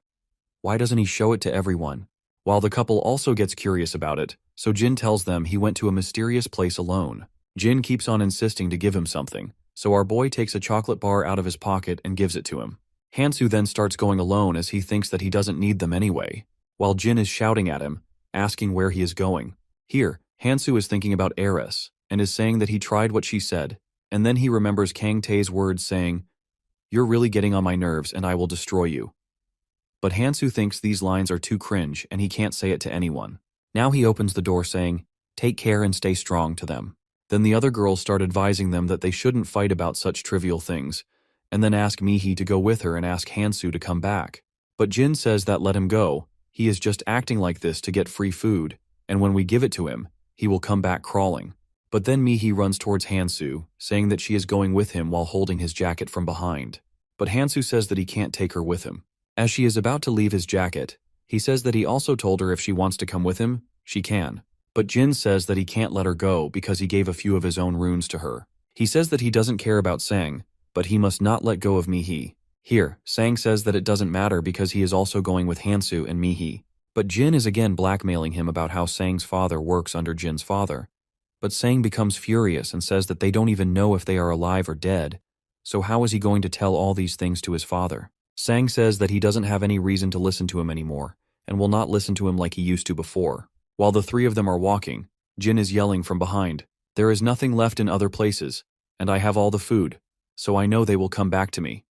Why doesn't he show it to everyone? While the couple also gets curious about it, so Jin tells them he went to a mysterious place alone. Jin keeps on insisting to give him something, so our boy takes a chocolate bar out of his pocket and gives it to him. Hansoo then starts going alone as he thinks that he doesn't need them anyway, while Jin is shouting at him, asking where he is going. Here, Hansoo is thinking about Eris, and is saying that he tried what she said, and then he remembers Kang Tae's words saying, "You're really getting on my nerves and I will destroy you." But Hansoo thinks these lines are too cringe and he can't say it to anyone. Now he opens the door saying, "Take care and stay strong" to them. Then the other girls start advising them that they shouldn't fight about such trivial things, and then ask Mihi to go with her and ask Hansoo to come back. But Jin says that let him go, he is just acting like this to get free food, and when we give it to him, he will come back crawling. But then Mihi runs towards Hansoo, saying that she is going with him while holding his jacket from behind. But Hansoo says that he can't take her with him. As she is about to leave his jacket, He says that he also told her if she wants to come with him, she can. But Jin says that he can't let her go because he gave a few of his own runes to her. He says that he doesn't care about Sang, but he must not let go of Mihi. Here, Sang says that it doesn't matter because he is also going with Hansoo and Mihi. But Jin is again blackmailing him about how Sang's father works under Jin's father. But Sang becomes furious and says that they don't even know if they are alive or dead, so how is he going to tell all these things to his father? Sang says that he doesn't have any reason to listen to him anymore, and will not listen to him like he used to before. While the three of them are walking, Jin is yelling from behind, "There is nothing left in other places, and I have all the food, so I know they will come back to me."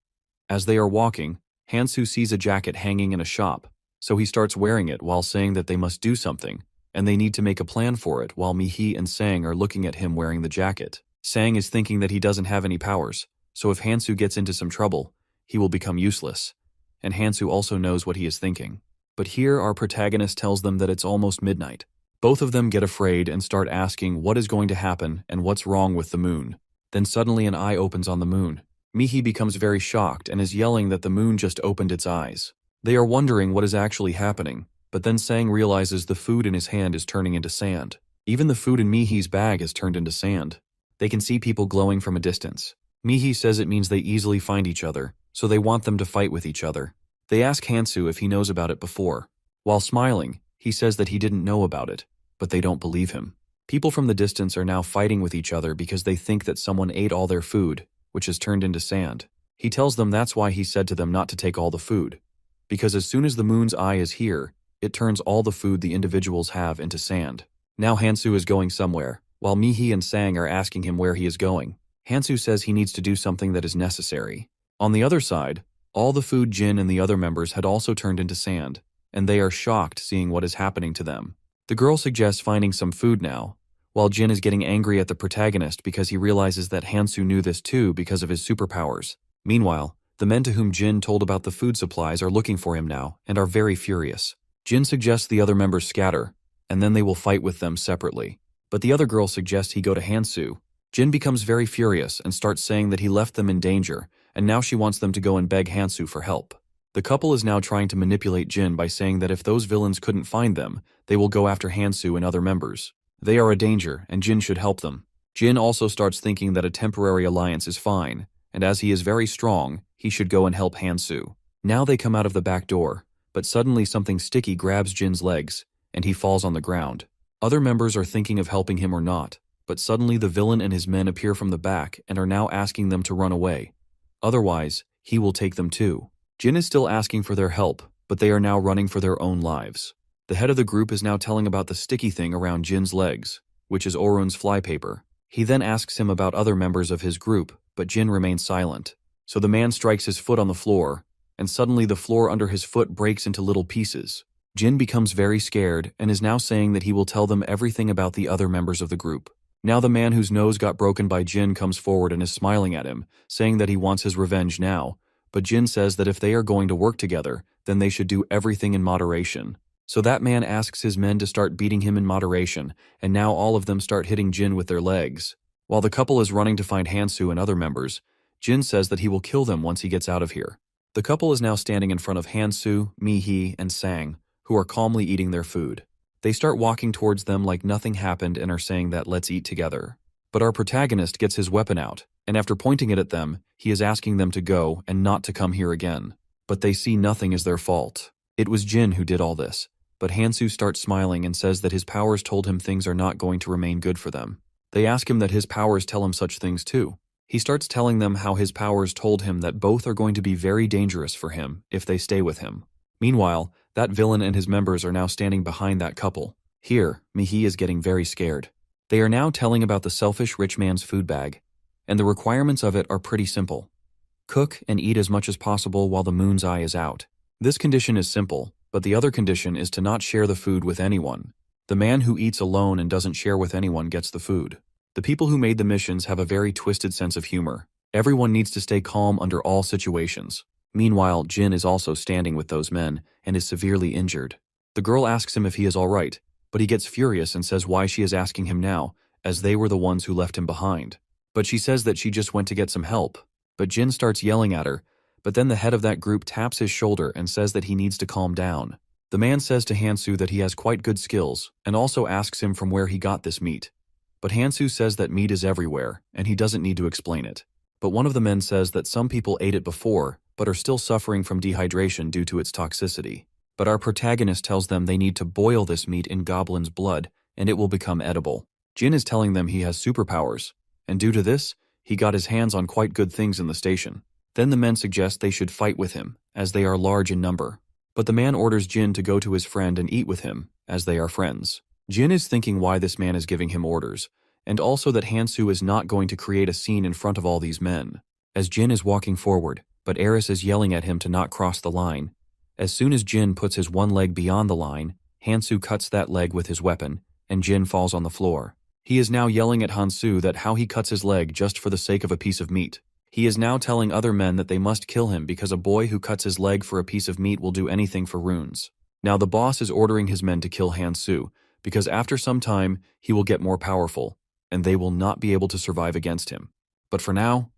As they are walking, Hansoo sees a jacket hanging in a shop, so he starts wearing it while saying that they must do something, and they need to make a plan for it while Mihi and Sang are looking at him wearing the jacket. Sang is thinking that he doesn't have any powers, so if Hansoo gets into some trouble, he will become useless. And Hansoo also knows what he is thinking. But here our protagonist tells them that it's almost midnight. Both of them get afraid and start asking what is going to happen and what's wrong with the moon. Then suddenly an eye opens on the moon. Mihi becomes very shocked and is yelling that the moon just opened its eyes. They are wondering what is actually happening, but then Sang realizes the food in his hand is turning into sand. Even the food in Mihi's bag has turned into sand. They can see people glowing from a distance. Mihi says it means they easily find each other, so they want them to fight with each other. They ask Hansoo if he knows about it before. While smiling, he says that he didn't know about it, but they don't believe him. People from the distance are now fighting with each other because they think that someone ate all their food, which has turned into sand. He tells them that's why he said to them not to take all the food, because as soon as the moon's eye is here, it turns all the food the individuals have into sand. Now Hansoo is going somewhere, while Mihi and Sang are asking him where he is going. Hansoo says he needs to do something that is necessary. On the other side, all the food Jin and the other members had also turned into sand, and they are shocked seeing what is happening to them. The girl suggests finding some food now, while Jin is getting angry at the protagonist because he realizes that Hansoo knew this too because of his superpowers. Meanwhile, the men to whom Jin told about the food supplies are looking for him now and are very furious. Jin suggests the other members scatter, and then they will fight with them separately. But the other girl suggests he go to Hansoo. Jin becomes very furious and starts saying that he left them in danger, and now she wants them to go and beg Hansoo for help. The couple is now trying to manipulate Jin by saying that if those villains couldn't find them, they will go after Hansoo and other members. They are a danger, and Jin should help them. Jin also starts thinking that a temporary alliance is fine, and as he is very strong, he should go and help Hansoo. Now they come out of the back door, but suddenly something sticky grabs Jin's legs, and he falls on the ground. Other members are thinking of helping him or not, but suddenly the villain and his men appear from the back and are now asking them to run away. Otherwise, he will take them too. Jin is still asking for their help, but they are now running for their own lives. The head of the group is now telling about the sticky thing around Jin's legs, which is Orun's flypaper. He then asks him about other members of his group, but Jin remains silent. So the man strikes his foot on the floor, and suddenly the floor under his foot breaks into little pieces. Jin becomes very scared and is now saying that he will tell them everything about the other members of the group. Now the man whose nose got broken by Jin comes forward and is smiling at him, saying that he wants his revenge now, but Jin says that if they are going to work together, then they should do everything in moderation. So that man asks his men to start beating him in moderation, and now all of them start hitting Jin with their legs. While the couple is running to find Hansoo and other members, Jin says that he will kill them once he gets out of here. The couple is now standing in front of Hansoo, Mihi, and Sang, who are calmly eating their food. They start walking towards them like nothing happened and are saying that let's eat together. But our protagonist gets his weapon out, and after pointing it at them, he is asking them to go and not to come here again. But they see nothing as their fault. It was Jin who did all this. But Hansoo starts smiling and says that his powers told him things are not going to remain good for them. They ask him that his powers tell him such things too. He starts telling them how his powers told him that both are going to be very dangerous for him if they stay with him. Meanwhile, that villain and his members are now standing behind that couple. Here, Mihi is getting very scared. They are now telling about the selfish rich man's food bag, and the requirements of it are pretty simple. Cook and eat as much as possible while the moon's eye is out. This condition is simple, but the other condition is to not share the food with anyone. The man who eats alone and doesn't share with anyone gets the food. The people who made the missions have a very twisted sense of humor. Everyone needs to stay calm under all situations. Meanwhile, Jin is also standing with those men and is severely injured. The girl asks him if he is all right, but he gets furious and says why she is asking him now, as they were the ones who left him behind. But she says that she just went to get some help. But Jin starts yelling at her, but then the head of that group taps his shoulder and says that he needs to calm down. The man says to Hansoo that he has quite good skills and also asks him from where he got this meat. But Hansoo says that meat is everywhere and he doesn't need to explain it. But one of the men says that some people ate it before but are still suffering from dehydration due to its toxicity. But our protagonist tells them they need to boil this meat in goblin's blood and it will become edible. Jin is telling them he has superpowers, and due to this, he got his hands on quite good things in the station. Then the men suggest they should fight with him, as they are large in number. But the man orders Jin to go to his friend and eat with him, as they are friends. Jin is thinking why this man is giving him orders, and also that Hansoo is not going to create a scene in front of all these men. As Jin is walking forward, but Eris is yelling at him to not cross the line. As soon as Jin puts his one leg beyond the line, Hansoo cuts that leg with his weapon, and Jin falls on the floor. He is now yelling at Hansoo that how he cuts his leg just for the sake of a piece of meat. He is now telling other men that they must kill him because a boy who cuts his leg for a piece of meat will do anything for runes. Now the boss is ordering his men to kill Hansoo, because after some time he will get more powerful, and they will not be able to survive against him. But for now,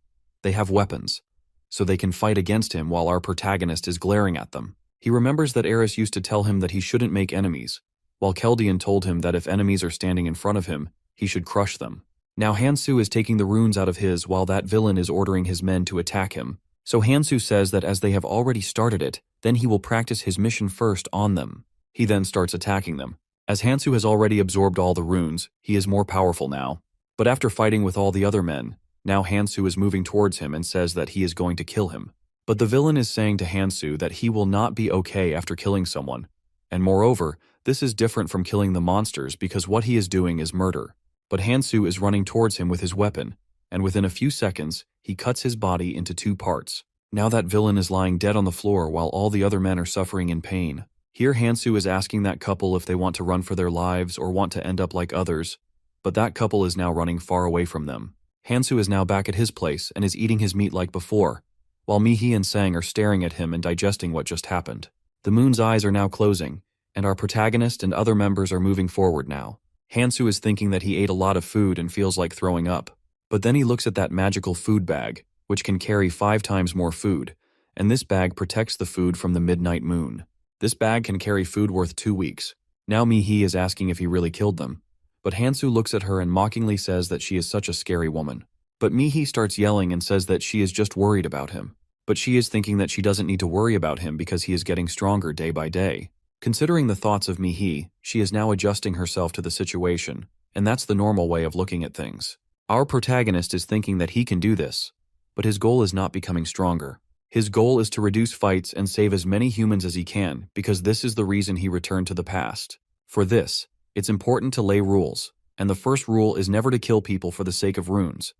they have weapons, so they can fight against him while our protagonist is glaring at them. He remembers that Eris used to tell him that he shouldn't make enemies, while Keldian told him that if enemies are standing in front of him, he should crush them. Now Hansoo is taking the runes out of his while that villain is ordering his men to attack him. So Hansoo says that as they have already started it, then he will practice his mission first on them. He then starts attacking them. As Hansoo has already absorbed all the runes, he is more powerful now. But after fighting with all the other men, now Hansoo is moving towards him and says that he is going to kill him. But the villain is saying to Hansoo that he will not be okay after killing someone. And moreover, this is different from killing the monsters because what he is doing is murder. But Hansoo is running towards him with his weapon, and within a few seconds, he cuts his body into 2 parts. Now that villain is lying dead on the floor while all the other men are suffering in pain. Here Hansoo is asking that couple if they want to run for their lives or want to end up like others, but that couple is now running far away from them. Hansoo is now back at his place and is eating his meat like before, while Mihi and Sang are staring at him and digesting what just happened. The moon's eyes are now closing, and our protagonist and other members are moving forward now. Hansoo is thinking that he ate a lot of food and feels like throwing up. But then he looks at that magical food bag, which can carry 5 times more food, and this bag protects the food from the midnight moon. This bag can carry food worth 2 weeks. Now Mihi is asking if he really killed them, but Hansoo looks at her and mockingly says that she is such a scary woman. But Mihi starts yelling and says that she is just worried about him. But she is thinking that she doesn't need to worry about him because he is getting stronger day by day. Considering the thoughts of Mihi, she is now adjusting herself to the situation, and that's the normal way of looking at things. Our protagonist is thinking that he can do this, but his goal is not becoming stronger. His goal is to reduce fights and save as many humans as he can, because this is the reason he returned to the past. For this, it's important to lay rules, and the first rule is never to kill people for the sake of runes.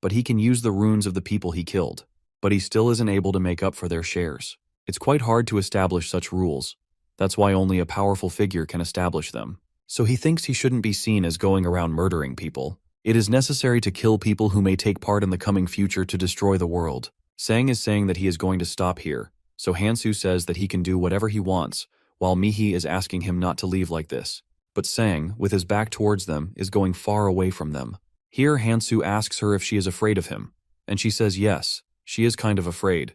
But he can use the runes of the people he killed, but he still isn't able to make up for their shares. It's quite hard to establish such rules. That's why only a powerful figure can establish them. So he thinks he shouldn't be seen as going around murdering people. It is necessary to kill people who may take part in the coming future to destroy the world. Sang is saying that he is going to stop here, so Hansoo says that he can do whatever he wants, while Mihi is asking him not to leave like this. But Sang, with his back towards them, is going far away from them. Here Hansoo asks her if she is afraid of him, and she says yes, she is kind of afraid.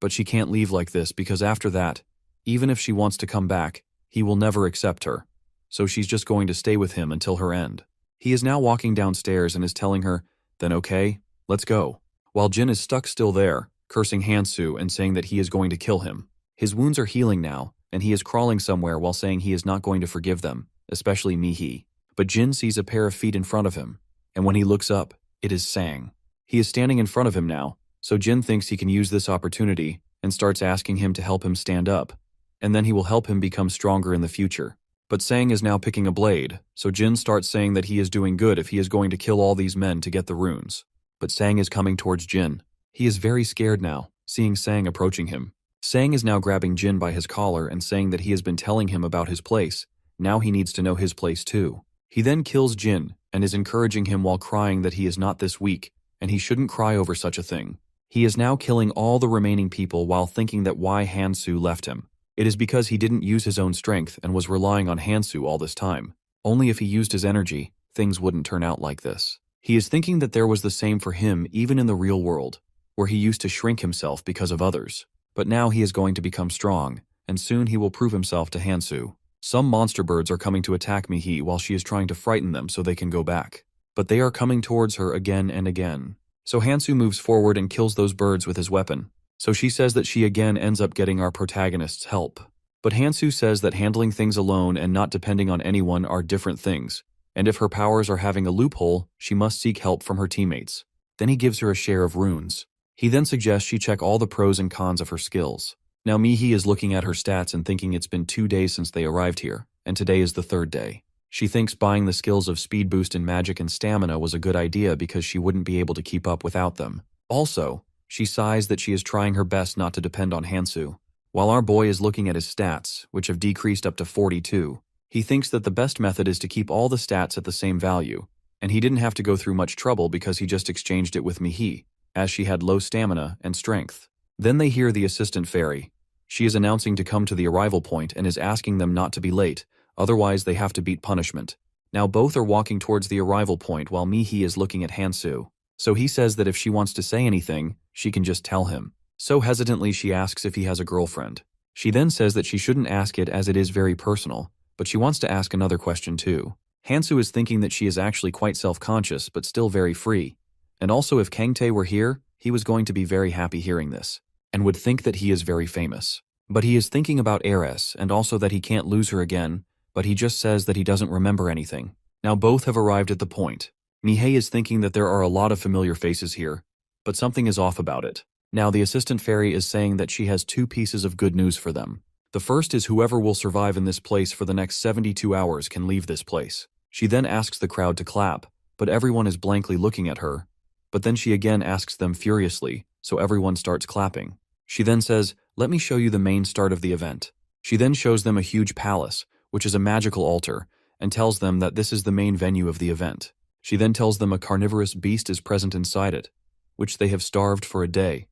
But she can't leave like this because after that, even if she wants to come back, he will never accept her. So she's just going to stay with him until her end. He is now walking downstairs and is telling her, then okay, let's go. While Jin is stuck still there, cursing Hansoo and saying that he is going to kill him. His wounds are healing now, and he is crawling somewhere while saying he is not going to forgive them, especially Mihi. But Jin sees a pair of feet in front of him, and when he looks up, it is Sang. He is standing in front of him now, so Jin thinks he can use this opportunity and starts asking him to help him stand up, and then he will help him become stronger in the future. But Sang is now picking a blade, so Jin starts saying that he is doing good if he is going to kill all these men to get the runes. But Sang is coming towards Jin. He is very scared now, seeing Sang approaching him. Sang is now grabbing Jin by his collar and saying that he has been telling him about his place. Now he needs to know his place too. He then kills Jin and is encouraging him while crying that he is not this weak, and he shouldn't cry over such a thing. He is now killing all the remaining people while thinking that why Hansoo left him. It is because he didn't use his own strength and was relying on Hansoo all this time. Only if he used his energy, things wouldn't turn out like this. He is thinking that there was the same for him even in the real world, where he used to shrink himself because of others. But now he is going to become strong, and soon he will prove himself to Hansoo. Some monster birds are coming to attack Mihi while she is trying to frighten them so they can go back. But they are coming towards her again and again. So Hansoo moves forward and kills those birds with his weapon. So she says that she again ends up getting our protagonist's help. But Hansoo says that handling things alone and not depending on anyone are different things, and if her powers are having a loophole, she must seek help from her teammates. Then he gives her a share of runes. He then suggests she check all the pros and cons of her skills. Now Mihi is looking at her stats and thinking it's been 2 days since they arrived here, and today is the 3rd day. She thinks buying the skills of speed boost in magic and stamina was a good idea because she wouldn't be able to keep up without them. Also, she sighs that she is trying her best not to depend on Hansoo. While our boy is looking at his stats, which have decreased up to 42, he thinks that the best method is to keep all the stats at the same value, and he didn't have to go through much trouble because he just exchanged it with Mihi, as she had low stamina and strength. Then they hear the assistant fairy. She is announcing to come to the arrival point and is asking them not to be late, otherwise they have to beat punishment. Now both are walking towards the arrival point while Mihi is looking at Hansoo. So he says that if she wants to say anything, she can just tell him. So hesitantly she asks if he has a girlfriend. She then says that she shouldn't ask it as it is very personal, but she wants to ask another question too. Hansoo is thinking that she is actually quite self-conscious but still very free. And also if Kang Tae were here, he was going to be very happy hearing this, and would think that he is very famous. But he is thinking about Eris and also that he can't lose her again, but he just says that he doesn't remember anything. Now both have arrived at the point. Mihi is thinking that there are a lot of familiar faces here, but something is off about it. Now the assistant fairy is saying that she has 2 pieces of good news for them. The first is whoever will survive in this place for the next 72 hours can leave this place. She then asks the crowd to clap, but everyone is blankly looking at her. But then she again asks them furiously, so everyone starts clapping. She then says, "Let me show you the main start of the event." She then shows them a huge palace, which is a magical altar, and tells them that this is the main venue of the event. She then tells them a carnivorous beast is present inside it, which they have starved for a day,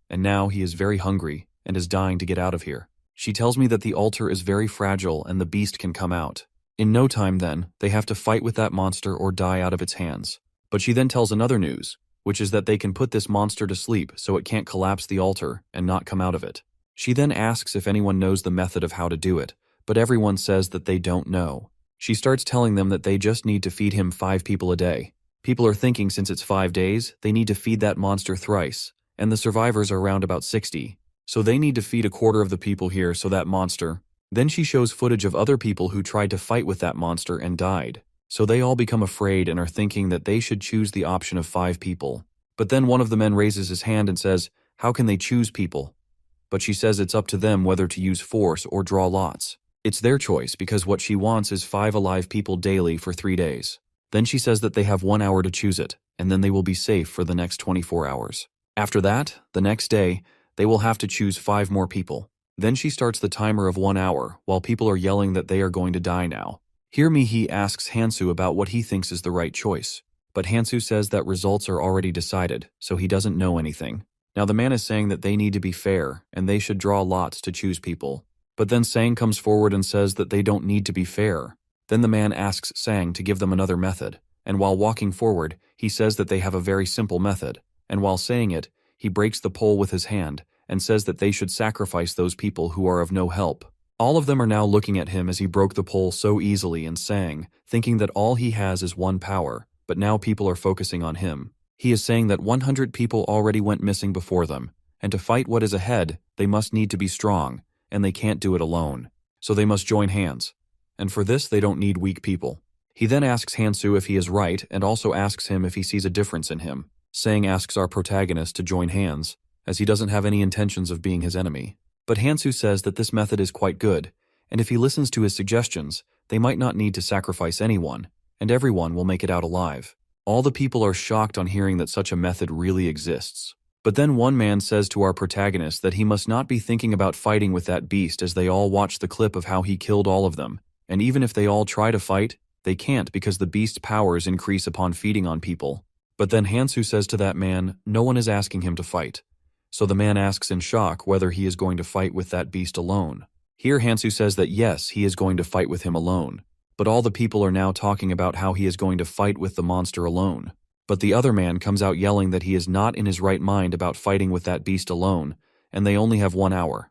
and now he is very hungry and is dying to get out of here. She tells me that the altar is very fragile and the beast can come out. In no time then, they have to fight with that monster or die out of its hands. But she then tells another news, which is that they can put this monster to sleep so it can't collapse the altar and not come out of it. She then asks if anyone knows the method of how to do it, but everyone says that they don't know. She starts telling them that they just need to feed him 5 people a day. People are thinking since it's 5 days, they need to feed that monster thrice, and the survivors are around about 60. So they need to feed a quarter of the people here so that monster. Then she shows footage of other people who tried to fight with that monster and died. So they all become afraid and are thinking that they should choose the option of 5 people. But then one of the men raises his hand and says, "How can they choose people?" But she says it's up to them whether to use force or draw lots. It's their choice because what she wants is 5 alive people daily for 3 days. Then she says that they have 1 hour to choose it, and then they will be safe for the next 24 hours. After that, the next day, they will have to choose 5 more people. Then she starts the timer of 1 hour, while people are yelling that they are going to die now. Here Mihi asks Hansoo about what he thinks is the right choice. But Hansoo says that results are already decided, so he doesn't know anything. Now the man is saying that they need to be fair, and they should draw lots to choose people. But then Sang comes forward and says that they don't need to be fair. Then the man asks Sang to give them another method, and while walking forward, he says that they have a very simple method, and while saying it, he breaks the pole with his hand, and says that they should sacrifice those people who are of no help. All of them are now looking at him as he broke the pole so easily and Sang, thinking that all he has is one power, but now people are focusing on him. He is saying that 100 people already went missing before them, and to fight what is ahead, they must need to be strong, and they can't do it alone. So they must join hands. And for this, they don't need weak people. He then asks Hansoo if he is right and also asks him if he sees a difference in him. Sang asks our protagonist to join hands, as he doesn't have any intentions of being his enemy. But Hansoo says that this method is quite good, and if he listens to his suggestions, they might not need to sacrifice anyone, and everyone will make it out alive. All the people are shocked on hearing that such a method really exists. But then one man says to our protagonist that he must not be thinking about fighting with that beast as they all watch the clip of how he killed all of them, and even if they all try to fight, they can't because the beast's powers increase upon feeding on people. But then Hansoo says to that man, no one is asking him to fight. So the man asks in shock whether he is going to fight with that beast alone. Here Hansoo says that yes, he is going to fight with him alone. But all the people are now talking about how he is going to fight with the monster alone. But the other man comes out yelling that he is not in his right mind about fighting with that beast alone, and they only have 1 hour.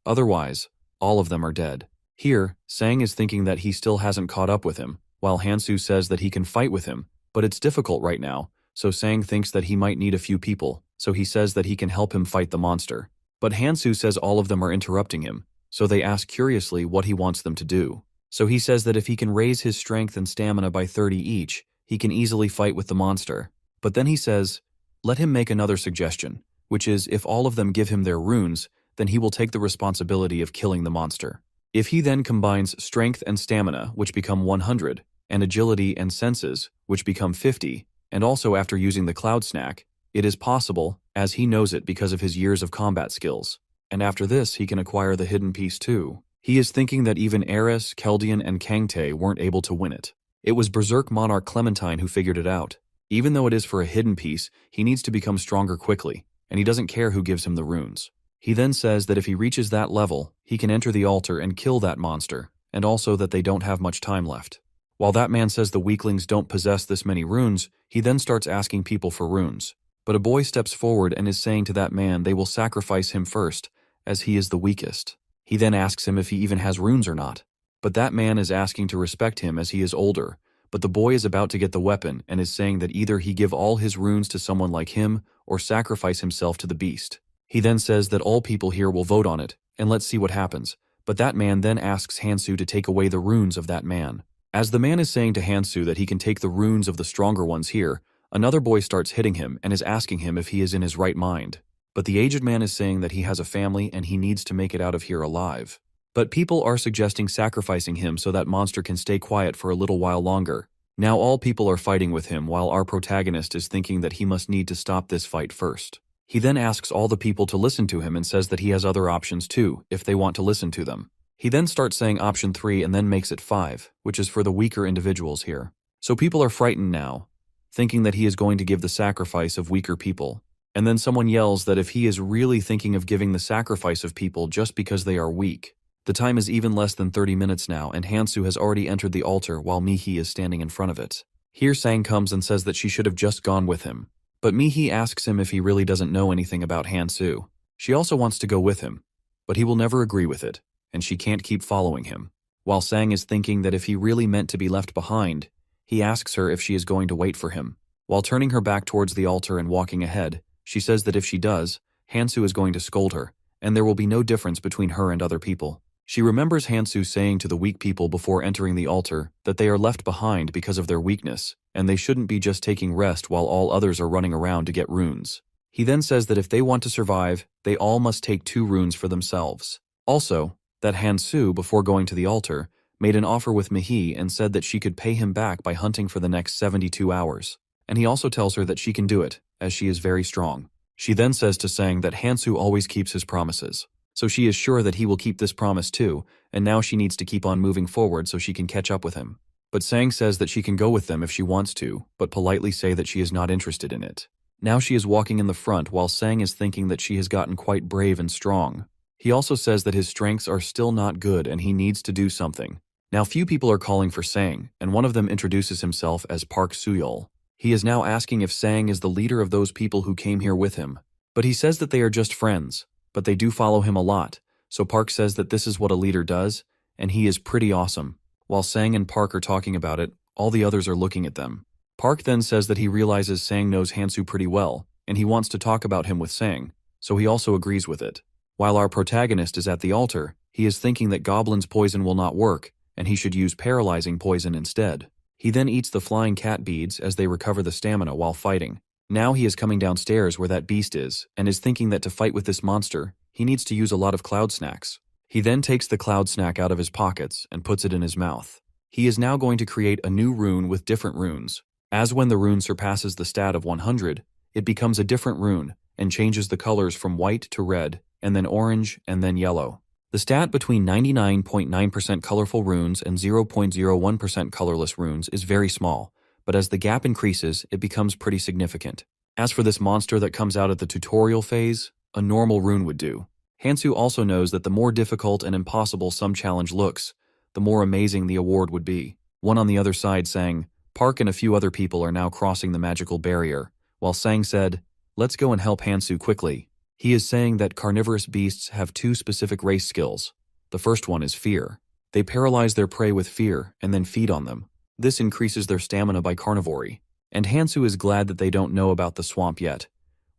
Otherwise, All of them are dead. Here, Sang is thinking that he still hasn't caught up with him, while Hansoo says that he can fight with him, but it's difficult right now, so Sang thinks that he might need a few people, so he says that he can help him fight the monster. But Hansoo says all of them are interrupting him, so they ask curiously what he wants them to do. So he says that if he can raise his strength and stamina by 30 each, he can easily fight with the monster. But then he says, let him make another suggestion, which is if all of them give him their runes, then he will take the responsibility of killing the monster. If he then combines strength and stamina, which become 100, and agility and senses, which become 50, and also after using the cloud snack, it is possible, as he knows it because of his years of combat skills. And after this, he can acquire the hidden piece too. He is thinking that even Eris, Keldian, and Kangtae weren't able to win it. It was Berserk Monarch Clementine who figured it out. Even though it is for a hidden piece, he needs to become stronger quickly, and he doesn't care who gives him the runes. He then says that if he reaches that level, he can enter the altar and kill that monster, and also that they don't have much time left. While that man says the weaklings don't possess this many runes, he then starts asking people for runes. But a boy steps forward and is saying to that man they will sacrifice him first, as he is the weakest. He then asks him if he even has runes or not. But that man is asking to respect him as he is older, but the boy is about to get the weapon and is saying that either he give all his runes to someone like him or sacrifice himself to the beast. He then says that all people here will vote on it, and let's see what happens. But that man then asks Hansoo to take away the runes of that man. As the man is saying to Hansoo that he can take the runes of the stronger ones here, another boy starts hitting him and is asking him if he is in his right mind. But the aged man is saying that he has a family and he needs to make it out of here alive. But people are suggesting sacrificing him so that monster can stay quiet for a little while longer. Now all people are fighting with him while our protagonist is thinking that he must need to stop this fight first. He then asks all the people to listen to him and says that he has other options too, if they want to listen to them. He then starts saying option 3 and then makes it 5, which is for the weaker individuals here. So people are frightened now, thinking that he is going to give the sacrifice of weaker people. And then someone yells that if he is really thinking of giving the sacrifice of people just because they are weak. The time is even less than 30 minutes now, and Hansoo has already entered the altar while Mihi is standing in front of it. Here Sang comes and says that she should have just gone with him. But Mihi asks him if he really doesn't know anything about Hansoo. She also wants to go with him, but he will never agree with it, and she can't keep following him. While Sang is thinking that if he really meant to be left behind, he asks her if she is going to wait for him. While turning her back towards the altar and walking ahead, she says that if she does, Hansoo is going to scold her, and there will be no difference between her and other people. She remembers Hansoo saying to the weak people before entering the altar that they are left behind because of their weakness, and they shouldn't be just taking rest while all others are running around to get runes. He then says that if they want to survive, they all must take 2 runes for themselves. Also, that Hansoo, before going to the altar, made an offer with Mihi and said that she could pay him back by hunting for the next 72 hours. And he also tells her that she can do it, as she is very strong. She then says to Sang that Hansoo always keeps his promises. So she is sure that he will keep this promise too, and now she needs to keep on moving forward so she can catch up with him. But Sang says that she can go with them if she wants to, but politely say that she is not interested in it. Now she is walking in the front while Sang is thinking that she has gotten quite brave and strong. He also says that his strengths are still not good and he needs to do something. Now few people are calling for Sang, and one of them introduces himself as Park Suyol. He is now asking if Sang is the leader of those people who came here with him. But he says that they are just friends, but they do follow him a lot, so Park says that this is what a leader does, and he is pretty awesome. While Sang and Park are talking about it, all the others are looking at them. Park then says that he realizes Sang knows Hansoo pretty well, and he wants to talk about him with Sang, so he also agrees with it. While our protagonist is at the altar, he is thinking that Goblin's poison will not work, and he should use paralyzing poison instead. He then eats the flying cat beads as they recover the stamina while fighting. Now he is coming downstairs where that beast is, and is thinking that to fight with this monster, he needs to use a lot of cloud snacks. He then takes the cloud snack out of his pockets and puts it in his mouth. He is now going to create a new rune with different runes. As when the rune surpasses the stat of 100, it becomes a different rune and changes the colors from white to red, and then orange, and then yellow. The stat between 99.9% colorful runes and 0.01% colorless runes is very small, but as the gap increases, it becomes pretty significant. As for this monster that comes out at the tutorial phase, a normal rune would do. Hansoo also knows that the more difficult and impossible some challenge looks, the more amazing the award would be. One on the other side sang, Park and a few other people are now crossing the magical barrier, while Sang said, let's go and help Hansoo quickly. He is saying that carnivorous beasts have 2 specific race skills. The first one is fear. They paralyze their prey with fear and then feed on them. This increases their stamina by carnivory. And Hansoo is glad that they don't know about the swamp yet,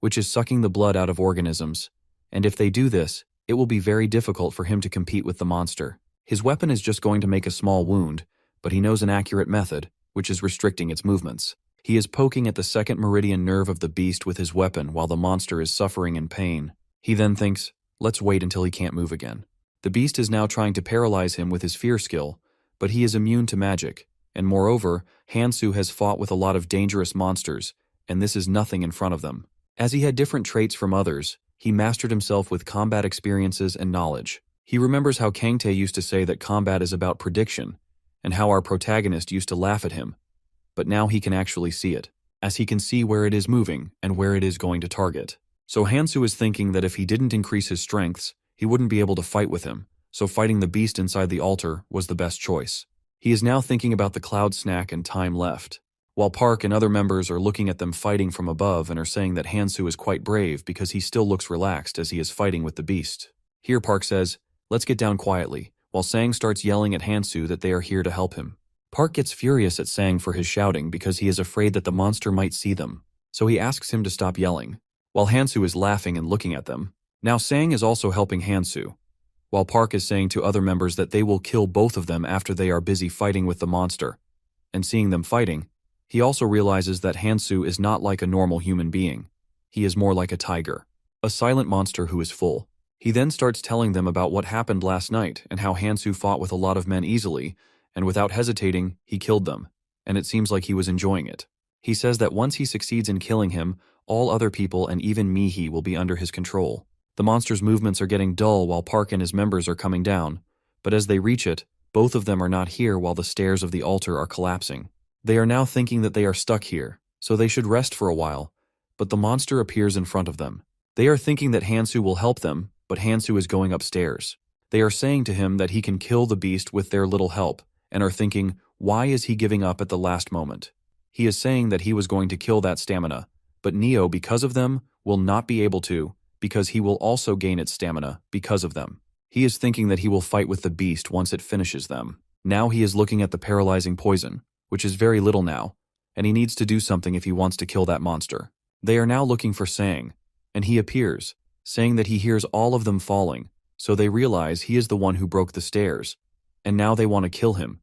which is sucking the blood out of organisms. And if they do this, it will be very difficult for him to compete with the monster. His weapon is just going to make a small wound, but he knows an accurate method, which is restricting its movements. He is poking at the second meridian nerve of the beast with his weapon while the monster is suffering in pain. He then thinks, let's wait until he can't move again. The beast is now trying to paralyze him with his fear skill, but he is immune to magic. And moreover, Hansoo has fought with a lot of dangerous monsters, and this is nothing in front of them. As he had different traits from others, he mastered himself with combat experiences and knowledge. He remembers how Kang Tae used to say that combat is about prediction, and how our protagonist used to laugh at him. But now he can actually see it, as he can see where it is moving and where it is going to target. So Hansoo is thinking that if he didn't increase his strengths, he wouldn't be able to fight with him, so fighting the beast inside the altar was the best choice. He is now thinking about the cloud snack and time left, while Park and other members are looking at them fighting from above and are saying that Hansoo is quite brave because he still looks relaxed as he is fighting with the beast. Here Park says, let's get down quietly, while Sang starts yelling at Hansoo that they are here to help him. Park gets furious at Sang for his shouting because he is afraid that the monster might see them, so he asks him to stop yelling, while Hansoo is laughing and looking at them. Now Sang is also helping Hansoo, while Park is saying to other members that they will kill both of them after they are busy fighting with the monster. And seeing them fighting, he also realizes that Hansoo is not like a normal human being. He is more like a tiger, a silent monster who is full. He then starts telling them about what happened last night and how Hansoo fought with a lot of men easily, and without hesitating, he killed them, and it seems like he was enjoying it. He says that once he succeeds in killing him, all other people and even Mihi will be under his control. The monster's movements are getting dull while Park and his members are coming down, but as they reach it, both of them are not here while the stairs of the altar are collapsing. They are now thinking that they are stuck here, so they should rest for a while, but the monster appears in front of them. They are thinking that Hansoo will help them, but Hansoo is going upstairs. They are saying to him that he can kill the beast with their little help, and are thinking, why is he giving up at the last moment? He is saying that he was going to kill that stamina, but Neo, because of them, will not be able to, because he will also gain its stamina because of them. He is thinking that he will fight with the beast once it finishes them. Now he is looking at the paralyzing poison, which is very little now, and he needs to do something if he wants to kill that monster. They are now looking for Sang, and he appears, saying that he hears all of them falling, so they realize he is the one who broke the stairs, and now they want to kill him.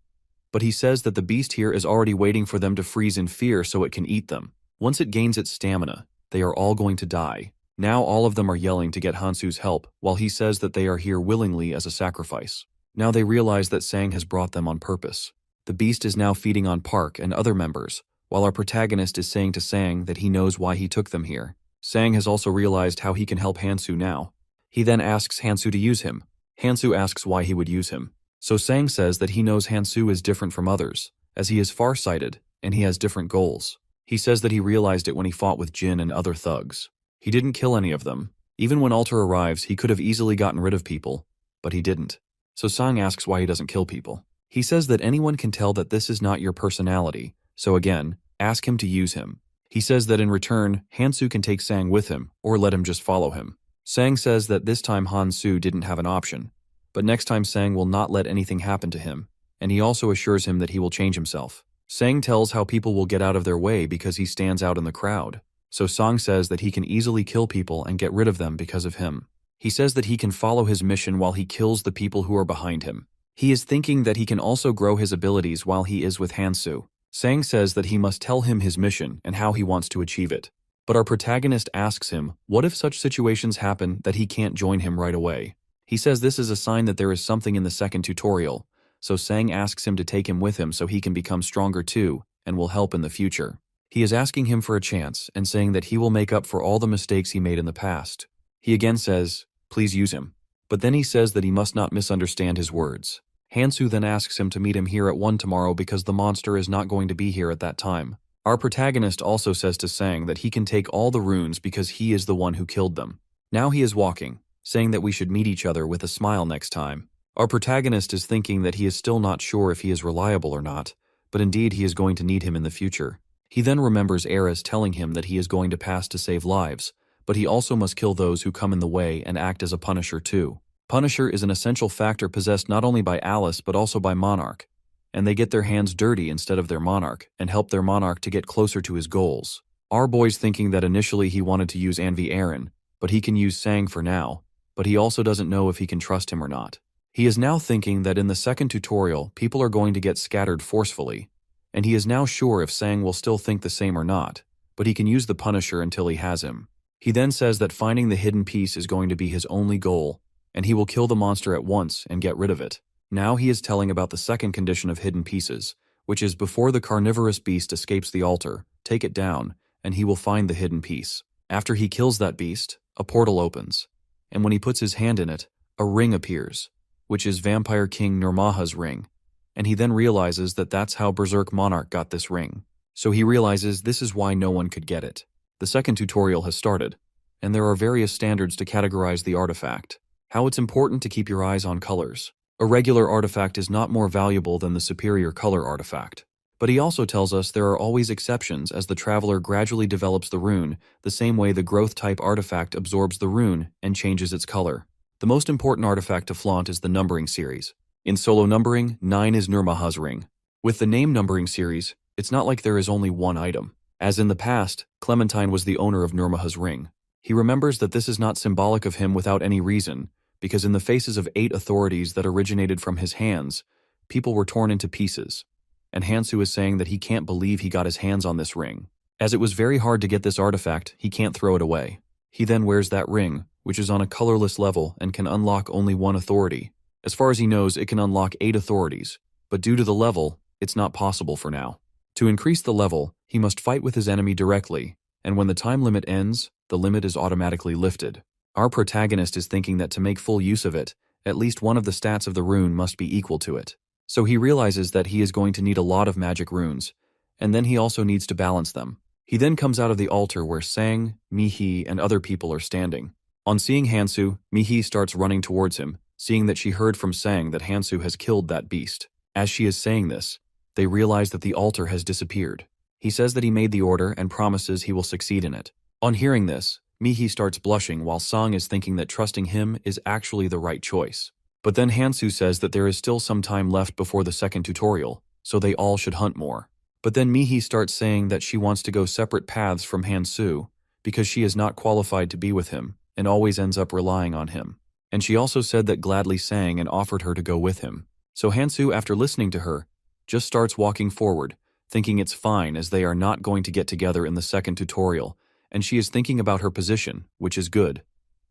But he says that the beast here is already waiting for them to freeze in fear so it can eat them. Once it gains its stamina, they are all going to die. Now all of them are yelling to get Hansoo's help, while he says that they are here willingly as a sacrifice. Now they realize that Sang has brought them on purpose. The beast is now feeding on Park and other members, while our protagonist is saying to Sang that he knows why he took them here. Sang has also realized how he can help Hansoo now. He then asks Hansoo to use him. Hansoo asks why he would use him. So Sang says that he knows Hansoo is different from others, as he is far-sighted and he has different goals. He says that he realized it when he fought with Jin and other thugs. He didn't kill any of them. Even when Alter arrives, he could have easily gotten rid of people, but he didn't. So Sang asks why he doesn't kill people. He says that anyone can tell that this is not your personality, so again, ask him to use him. He says that in return, Hansoo can take Sang with him, or let him just follow him. Sang says that this time Hansoo didn't have an option, but next time Sang will not let anything happen to him, and he also assures him that he will change himself. Sang tells how people will get out of their way because he stands out in the crowd. So Sang says that he can easily kill people and get rid of them because of him. He says that he can follow his mission while he kills the people who are behind him. He is thinking that he can also grow his abilities while he is with Hansoo. Sang says that he must tell him his mission and how he wants to achieve it. But our protagonist asks him, what if such situations happen that he can't join him right away? He says this is a sign that there is something in the second tutorial, so Sang asks him to take him with him so he can become stronger too, and will help in the future. He is asking him for a chance and saying that he will make up for all the mistakes he made in the past. He again says, please use him. But then he says that he must not misunderstand his words. Hansoo then asks him to meet him here at 1 tomorrow because the monster is not going to be here at that time. Our protagonist also says to Sang that he can take all the runes because he is the one who killed them. Now he is walking, saying that we should meet each other with a smile next time. Our protagonist is thinking that he is still not sure if he is reliable or not, but indeed he is going to need him in the future. He then remembers Eris telling him that he is going to pass to save lives, but he also must kill those who come in the way and act as a punisher too. Punisher is an essential factor possessed not only by Alice but also by Monarch, and they get their hands dirty instead of their Monarch and help their Monarch to get closer to his goals. Our boy's thinking that initially he wanted to use Anvi Aaron, but he can use Sang for now, but he also doesn't know if he can trust him or not. He is now thinking that in the second tutorial, people are going to get scattered forcefully, and he is now sure if Sang will still think the same or not, but he can use the Punisher until he has him. He then says that finding the hidden piece is going to be his only goal, and he will kill the monster at once and get rid of it. Now he is telling about the second condition of hidden pieces, which is before the carnivorous beast escapes the altar, take it down, and he will find the hidden piece. After he kills that beast, a portal opens, and when he puts his hand in it, a ring appears, which is Vampire King Nurmaha's ring, and he then realizes that that's how Berserk Monarch got this ring. So he realizes this is why no one could get it. The second tutorial has started, and there are various standards to categorize the artifact. How it's important to keep your eyes on colors. A regular artifact is not more valuable than the superior color artifact. But he also tells us there are always exceptions as the traveler gradually develops the rune, the same way the growth-type artifact absorbs the rune and changes its color. The most important artifact to flaunt is the numbering series. In solo numbering, 9 is Nurmaha's ring. With the name numbering series, it's not like there is only one item. As in the past, Clementine was the owner of Nurmaha's ring. He remembers that this is not symbolic of him without any reason, because in the faces of 8 authorities that originated from his hands, people were torn into pieces. And Hansoo is saying that he can't believe he got his hands on this ring. As it was very hard to get this artifact, he can't throw it away. He then wears that ring, which is on a colorless level and can unlock only 1 authority. As far as he knows, it can unlock 8 authorities, but due to the level, it's not possible for now. To increase the level, he must fight with his enemy directly, and when the time limit ends, the limit is automatically lifted. Our protagonist is thinking that to make full use of it, at least one of the stats of the rune must be equal to it. So he realizes that he is going to need a lot of magic runes, and then he also needs to balance them. He then comes out of the altar where Sang, Mi-hee, and other people are standing. On seeing Hansoo, Mi-hee starts running towards him, seeing that she heard from Sang that Hansoo has killed that beast. As she is saying this, they realize that the altar has disappeared. He says that he made the order and promises he will succeed in it. On hearing this, Mi-hee starts blushing while Sang is thinking that trusting him is actually the right choice. But then Hansoo says that there is still some time left before the second tutorial, so they all should hunt more. But then Mi-hee starts saying that she wants to go separate paths from Hansoo because she is not qualified to be with him and always ends up relying on him. And she also said that gladly sang and offered her to go with him. So Hansoo, after listening to her, just starts walking forward, thinking it's fine as they are not going to get together in the second tutorial, and she is thinking about her position, which is good.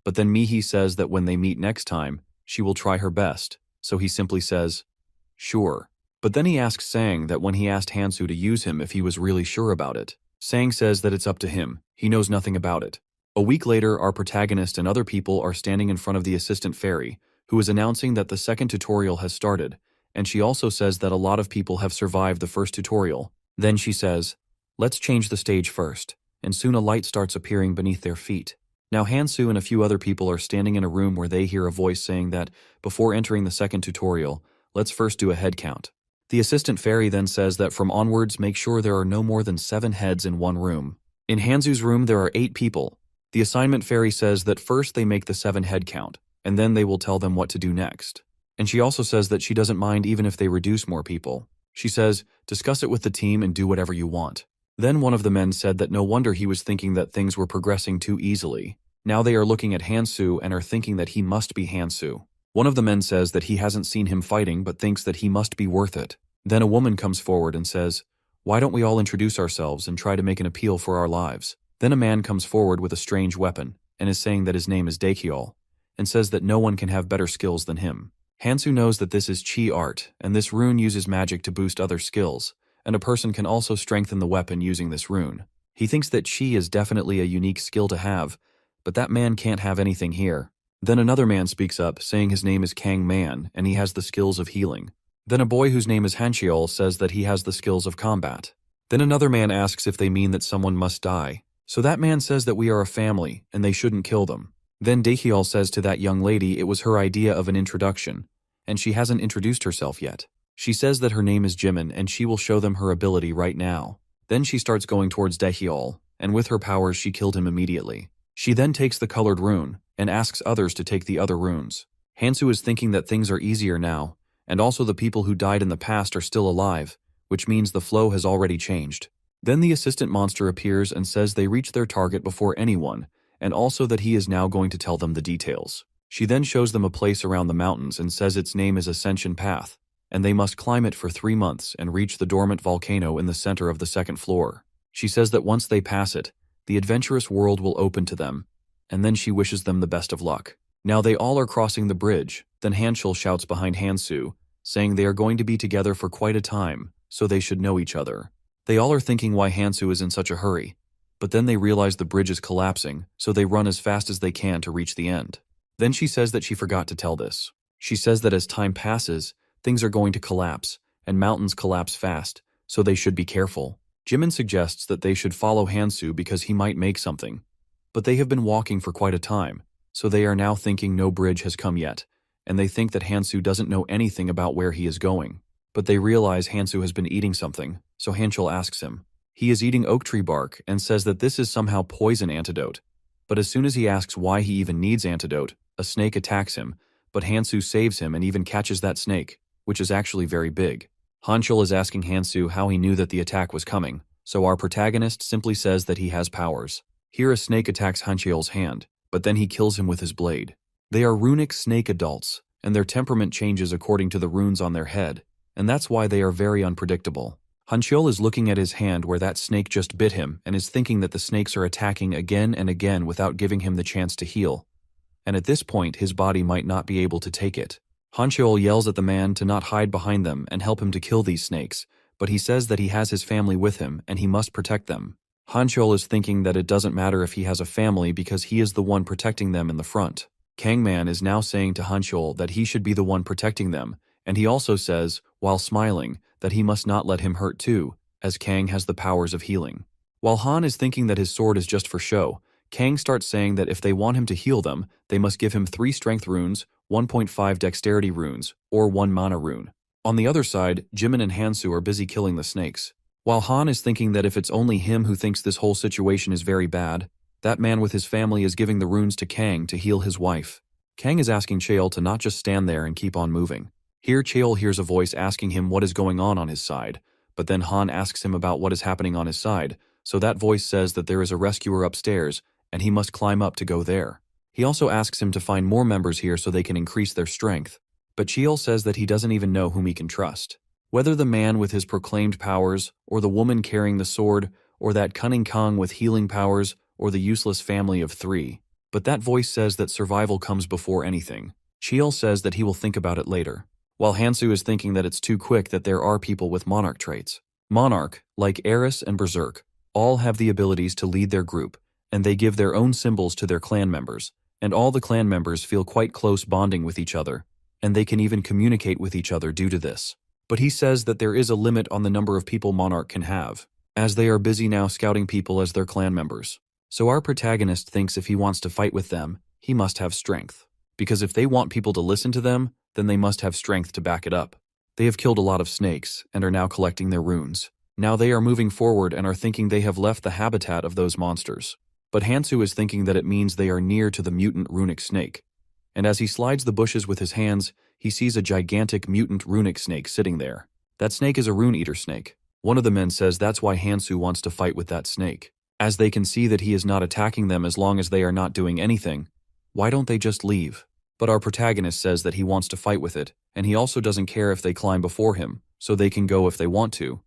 But then Mi-hee says that when they meet next time, she will try her best, so he simply says, sure. But then he asks Sang that when he asked Hansoo to use him if he was really sure about it. Sang says that it's up to him, he knows nothing about it. A week later, our protagonist and other people are standing in front of the assistant fairy, who is announcing that the second tutorial has started, and she also says that a lot of people have survived the first tutorial. Then she says, let's change the stage first, and soon a light starts appearing beneath their feet. Now Hansoo and a few other people are standing in a room where they hear a voice saying that, before entering the second tutorial, let's first do a head count. The assistant fairy then says that from onwards make sure there are no more than 7 heads in one room. In Hansoo's room there are 8 people. The assignment fairy says that first they make the 7 head count, and then they will tell them what to do next. And she also says that she doesn't mind even if they reduce more people. She says, discuss it with the team and do whatever you want. Then one of the men said that no wonder he was thinking that things were progressing too easily. Now they are looking at Hansoo and are thinking that he must be Hansoo. One of the men says that he hasn't seen him fighting but thinks that he must be worth it. Then a woman comes forward and says, why don't we all introduce ourselves and try to make an appeal for our lives? Then a man comes forward with a strange weapon and is saying that his name is Daekyol and says that no one can have better skills than him. Hansoo knows that this is chi art and this rune uses magic to boost other skills, and a person can also strengthen the weapon using this rune. He thinks that chi is definitely a unique skill to have, but that man can't have anything here. Then another man speaks up, saying his name is Kang Man, and he has the skills of healing. Then a boy whose name is Hancheol says that he has the skills of combat. Then another man asks if they mean that someone must die. So that man says that we are a family, and they shouldn't kill them. Then Daekyol says to that young lady it was her idea of an introduction, and she hasn't introduced herself yet. She says that her name is Jimin, and she will show them her ability right now. Then she starts going towards Daekyol, and with her powers she killed him immediately. She then takes the colored rune, and asks others to take the other runes. Hansoo is thinking that things are easier now, and also the people who died in the past are still alive, which means the flow has already changed. Then the assistant monster appears and says they reached their target before anyone, and also that he is now going to tell them the details. She then shows them a place around the mountains and says its name is Ascension Path, and they must climb it for 3 months and reach the dormant volcano in the center of the second floor. She says that once they pass it, the adventurous world will open to them, and then she wishes them the best of luck. Now they all are crossing the bridge, then Hanchul shouts behind Hansoo, saying they are going to be together for quite a time, so they should know each other. They all are thinking why Hansoo is in such a hurry, but then they realize the bridge is collapsing, so they run as fast as they can to reach the end. Then she says that she forgot to tell this. She says that as time passes, things are going to collapse, and mountains collapse fast, so they should be careful. Jimin suggests that they should follow Hansoo because he might make something. But they have been walking for quite a time, so they are now thinking no bridge has come yet, and they think that Hansoo doesn't know anything about where he is going. But they realize Hansoo has been eating something, so Hanchul asks him. He is eating oak tree bark and says that this is somehow poison antidote. But as soon as he asks why he even needs antidote, a snake attacks him, but Hansoo saves him and even catches that snake, which is actually very big. Hanchul is asking Hansoo how he knew that the attack was coming, so our protagonist simply says that he has powers. Here a snake attacks Hanchul's hand, but then he kills him with his blade. They are runic snake adults, and their temperament changes according to the runes on their head, and that's why they are very unpredictable. Hanchul is looking at his hand where that snake just bit him and is thinking that the snakes are attacking again and again without giving him the chance to heal. And at this point, his body might not be able to take it. Hanchul yells at the man to not hide behind them and help him to kill these snakes, but he says that he has his family with him and he must protect them. Hanchul is thinking that it doesn't matter if he has a family because he is the one protecting them in the front. Kangman is now saying to Hanchul that he should be the one protecting them, and he also says, while smiling, that he must not let him hurt too, as Kang has the powers of healing. While Han is thinking that his sword is just for show, Kang starts saying that if they want him to heal them, they must give him 3 strength runes, 1.5 dexterity runes, or 1 mana rune. On the other side, Jimin and Hansoo are busy killing the snakes. While Han is thinking that if it's only him who thinks this whole situation is very bad, that man with his family is giving the runes to Kang to heal his wife. Kang is asking Cheol to not just stand there and keep on moving. Here Cheol hears a voice asking him what is going on his side, but then Han asks him about what is happening on his side, so that voice says that there is a rescuer upstairs, and he must climb up to go there. He also asks him to find more members here so they can increase their strength, but Cheol says that he doesn't even know whom he can trust. Whether the man with his proclaimed powers, or the woman carrying the sword, or that cunning Kang with healing powers, or the useless family of 3. But that voice says that survival comes before anything. Cheol says that he will think about it later, while Hansoo is thinking that it's too quick that there are people with monarch traits. Monarch, like Eris and Berserk, all have the abilities to lead their group, and they give their own symbols to their clan members, and all the clan members feel quite close bonding with each other, and they can even communicate with each other due to this. But he says that there is a limit on the number of people Monarch can have, as they are busy now scouting people as their clan members. So our protagonist thinks if he wants to fight with them, he must have strength. Because if they want people to listen to them, then they must have strength to back it up. They have killed a lot of snakes, and are now collecting their runes. Now they are moving forward and are thinking they have left the habitat of those monsters. But Hansoo is thinking that it means they are near to the mutant runic snake. And as he slides the bushes with his hands, he sees a gigantic mutant runic snake sitting there. That snake is a rune-eater snake. One of the men says that's why Hansoo wants to fight with that snake. As they can see that he is not attacking them as long as they are not doing anything, why don't they just leave? But our protagonist says that he wants to fight with it, and he also doesn't care if they climb before him, so they can go if they want to.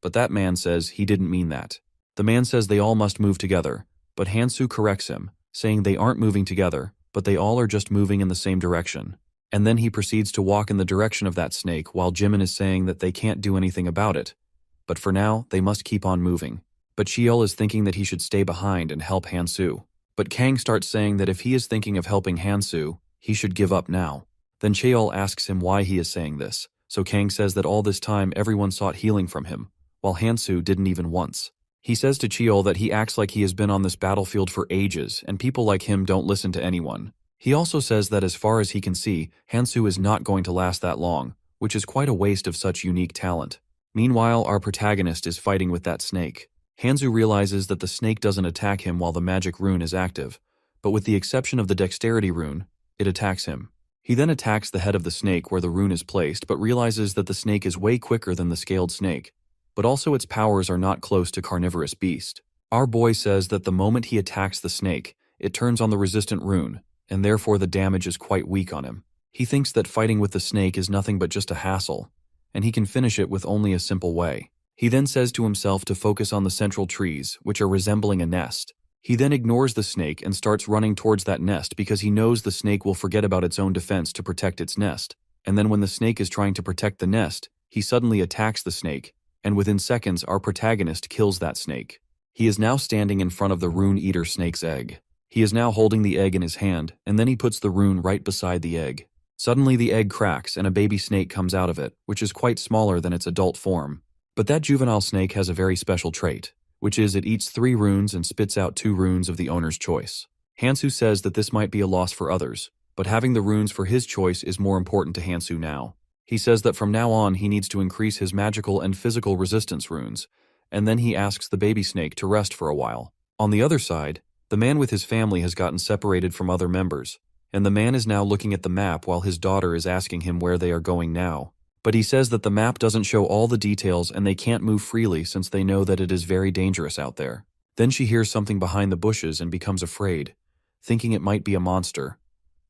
But that man says he didn't mean that. The man says they all must move together, but Hansoo corrects him, saying they aren't moving together, but they all are just moving in the same direction. And then he proceeds to walk in the direction of that snake while Jimin is saying that they can't do anything about it. But for now, they must keep on moving. But Cheol is thinking that he should stay behind and help Hansoo. But Kang starts saying that if he is thinking of helping Hansoo, he should give up now. Then Cheol asks him why he is saying this, so Kang says that all this time everyone sought healing from him, while Hansoo didn't even once. He says to Cheol that he acts like he has been on this battlefield for ages, and people like him don't listen to anyone. He also says that as far as he can see, Hansoo is not going to last that long, which is quite a waste of such unique talent. Meanwhile, our protagonist is fighting with that snake. Hansoo realizes that the snake doesn't attack him while the magic rune is active, but with the exception of the dexterity rune, it attacks him. He then attacks the head of the snake where the rune is placed, but realizes that the snake is way quicker than the scaled snake, but also its powers are not close to carnivorous beast. Our boy says that the moment he attacks the snake, it turns on the resistant rune, and therefore the damage is quite weak on him. He thinks that fighting with the snake is nothing but just a hassle, and he can finish it with only a simple way. He then says to himself to focus on the central trees, which are resembling a nest. He then ignores the snake and starts running towards that nest because he knows the snake will forget about its own defense to protect its nest. And then when the snake is trying to protect the nest, he suddenly attacks the snake, and within seconds our protagonist kills that snake. He is now standing in front of the rune eater snake's egg. He is now holding the egg in his hand, and then he puts the rune right beside the egg. Suddenly the egg cracks and a baby snake comes out of it, which is quite smaller than its adult form. But that juvenile snake has a very special trait, which is it eats 3 runes and spits out 2 runes of the owner's choice. Hansoo says that this might be a loss for others, but having the runes for his choice is more important to Hansoo now. He says that from now on he needs to increase his magical and physical resistance runes, and then he asks the baby snake to rest for a while. On the other side, the man with his family has gotten separated from other members, and the man is now looking at the map while his daughter is asking him where they are going now. But he says that the map doesn't show all the details and they can't move freely since they know that it is very dangerous out there. Then she hears something behind the bushes and becomes afraid, thinking it might be a monster.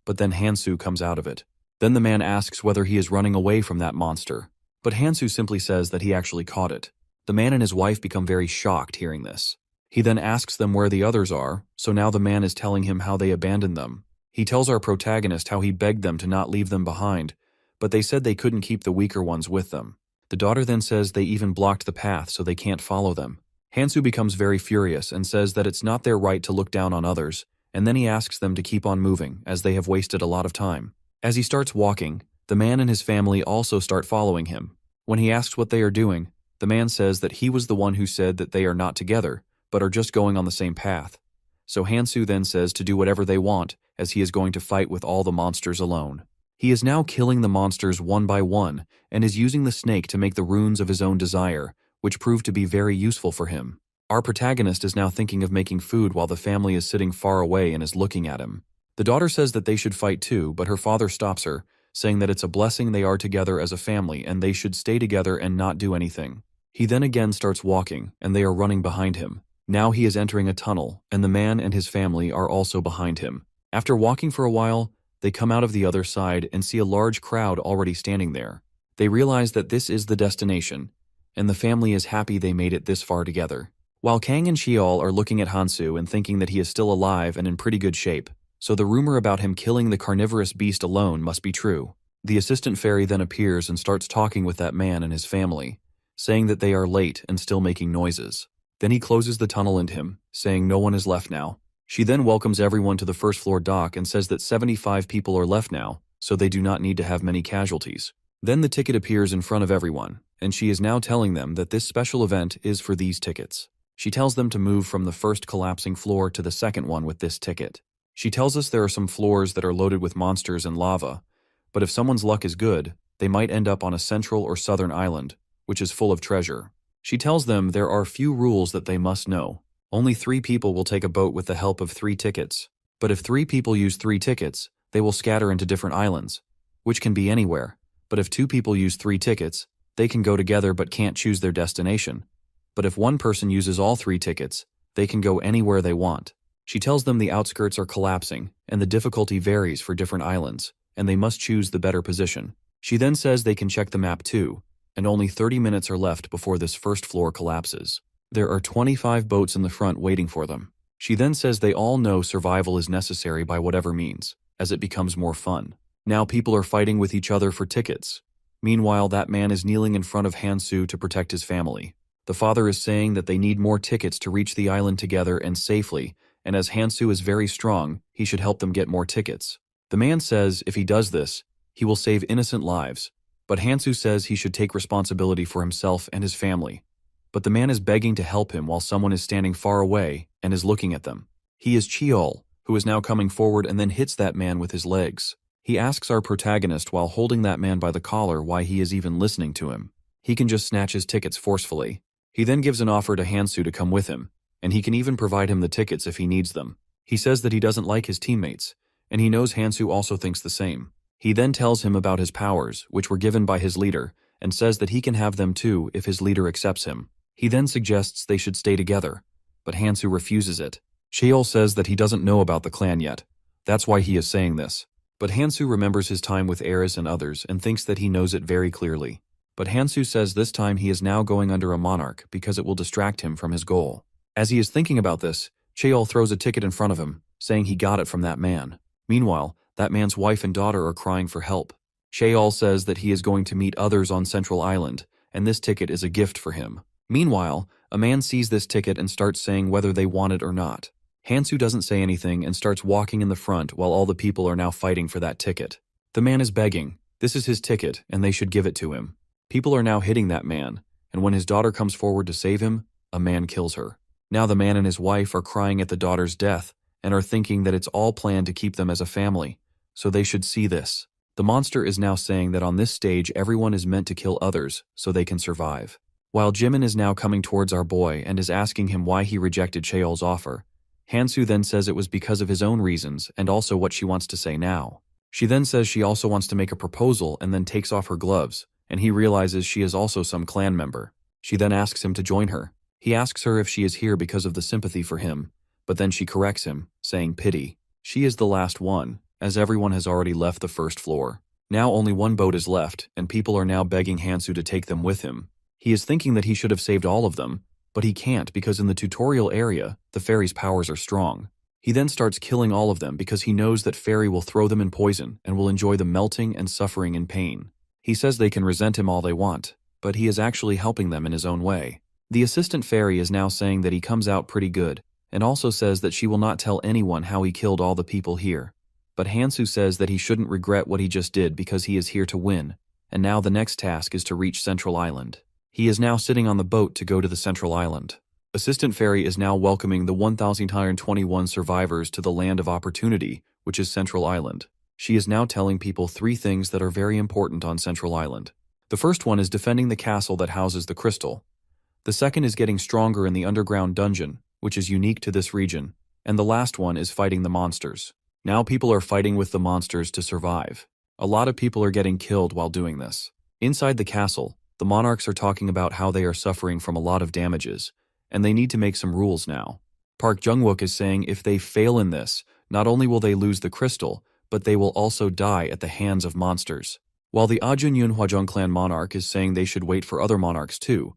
But then Hansoo comes out of it. Then the man asks whether he is running away from that monster, but Hansoo simply says that he actually caught it. The man and his wife become very shocked hearing this. He then asks them where the others are, so now the man is telling him how they abandoned them. He tells our protagonist how he begged them to not leave them behind, but they said they couldn't keep the weaker ones with them. The daughter then says they even blocked the path so they can't follow them. Hansoo becomes very furious and says that it's not their right to look down on others, and then he asks them to keep on moving as they have wasted a lot of time. As he starts walking, the man and his family also start following him. When he asks what they are doing, the man says that he was the one who said that they are not together, but are just going on the same path. So Hansoo then says to do whatever they want, as he is going to fight with all the monsters alone. He is now killing the monsters one by one, and is using the snake to make the runes of his own desire, which prove to be very useful for him. Our protagonist is now thinking of making food while the family is sitting far away and is looking at him. The daughter says that they should fight too, but her father stops her, saying that it's a blessing they are together as a family and they should stay together and not do anything. He then again starts walking, and they are running behind him. Now he is entering a tunnel, and the man and his family are also behind him. After walking for a while, they come out of the other side and see a large crowd already standing there. They realize that this is the destination, and the family is happy they made it this far together. While Kang and Sheol are looking at Hansoo and thinking that he is still alive and in pretty good shape, so the rumor about him killing the carnivorous beast alone must be true. The assistant fairy then appears and starts talking with that man and his family, saying that they are late and still making noises. Then he closes the tunnel into him, saying no one is left now. She then welcomes everyone to the first floor dock and says that 75 people are left now, so they do not need to have many casualties. Then the ticket appears in front of everyone, and she is now telling them that this special event is for these tickets. She tells them to move from the first collapsing floor to the second one with this ticket. She tells us there are some floors that are loaded with monsters and lava, but if someone's luck is good, they might end up on a central or southern island, which is full of treasure. She tells them there are few rules that they must know. Only 3 people will take a boat with the help of 3 tickets. But if 3 people use 3 tickets, they will scatter into different islands, which can be anywhere. But if 2 people use 3 tickets, they can go together but can't choose their destination. But if one person uses all 3 tickets, they can go anywhere they want. She tells them the outskirts are collapsing, and the difficulty varies for different islands, and they must choose the better position. She then says they can check the map too, and only 30 minutes are left before this first floor collapses. There are 25 boats in the front waiting for them. She then says they all know survival is necessary by whatever means, as it becomes more fun. Now people are fighting with each other for tickets. Meanwhile, that man is kneeling in front of Hansoo to protect his family. The father is saying that they need more tickets to reach the island together and safely, and as Hansoo is very strong, he should help them get more tickets. The man says if he does this, he will save innocent lives, but Hansoo says he should take responsibility for himself and his family. But the man is begging to help him while someone is standing far away and is looking at them. He is Sheol, who is now coming forward and then hits that man with his legs. He asks our protagonist while holding that man by the collar why he is even listening to him. He can just snatch his tickets forcefully. He then gives an offer to Hansoo to come with him, and he can even provide him the tickets if he needs them. He says that he doesn't like his teammates, and he knows Hansoo also thinks the same. He then tells him about his powers, which were given by his leader, and says that he can have them too if his leader accepts him. He then suggests they should stay together, but Hansoo refuses it. Cheol says that he doesn't know about the clan yet. That's why he is saying this. But Hansoo remembers his time with Eris and others and thinks that he knows it very clearly. But Hansoo says this time he is now going under a monarch because it will distract him from his goal. As he is thinking about this, Cheol throws a ticket in front of him, saying he got it from that man. Meanwhile, that man's wife and daughter are crying for help. Cheol says that he is going to meet others on Central Island, and this ticket is a gift for him. Meanwhile, a man sees this ticket and starts saying whether they want it or not. Hansoo doesn't say anything and starts walking in the front while all the people are now fighting for that ticket. The man is begging. This is his ticket, and they should give it to him. People are now hitting that man, and when his daughter comes forward to save him, a man kills her. Now the man and his wife are crying at the daughter's death and are thinking that it's all planned to keep them as a family, so they should see this. The monster is now saying that on this stage everyone is meant to kill others so they can survive. While Jimin is now coming towards our boy and is asking him why he rejected Cheol's offer, Hansoo then says it was because of his own reasons and also what she wants to say now. She then says she also wants to make a proposal and then takes off her gloves, and he realizes she is also some clan member. She then asks him to join her. He asks her if she is here because of the sympathy for him, but then she corrects him, saying pity. She is the last one, as everyone has already left the first floor. Now only one boat is left, and people are now begging Hansoo to take them with him. He is thinking that he should have saved all of them, but he can't because in the tutorial area, the fairy's powers are strong. He then starts killing all of them because he knows that fairy will throw them in poison and will enjoy the melting and suffering and pain. He says they can resent him all they want, but he is actually helping them in his own way. The assistant fairy is now saying that he comes out pretty good, and also says that she will not tell anyone how he killed all the people here. But Hansoo says that he shouldn't regret what he just did because he is here to win, and now the next task is to reach Central Island. He is now sitting on the boat to go to the Central Island. Assistant Fairy is now welcoming the 1,121 survivors to the land of opportunity, which is Central Island. She is now telling people 3 things that are very important on Central Island. The first one is defending the castle that houses the crystal. The second is getting stronger in the underground dungeon, which is unique to this region. And the last one is fighting the monsters. Now people are fighting with the monsters to survive. A lot of people are getting killed while doing this. Inside the castle, the monarchs are talking about how they are suffering from a lot of damages, and they need to make some rules now. Park Jung-wook is saying if they fail in this, not only will they lose the crystal, but they will also die at the hands of monsters. While the Ajun Yun Hwajung clan monarch is saying they should wait for other monarchs too.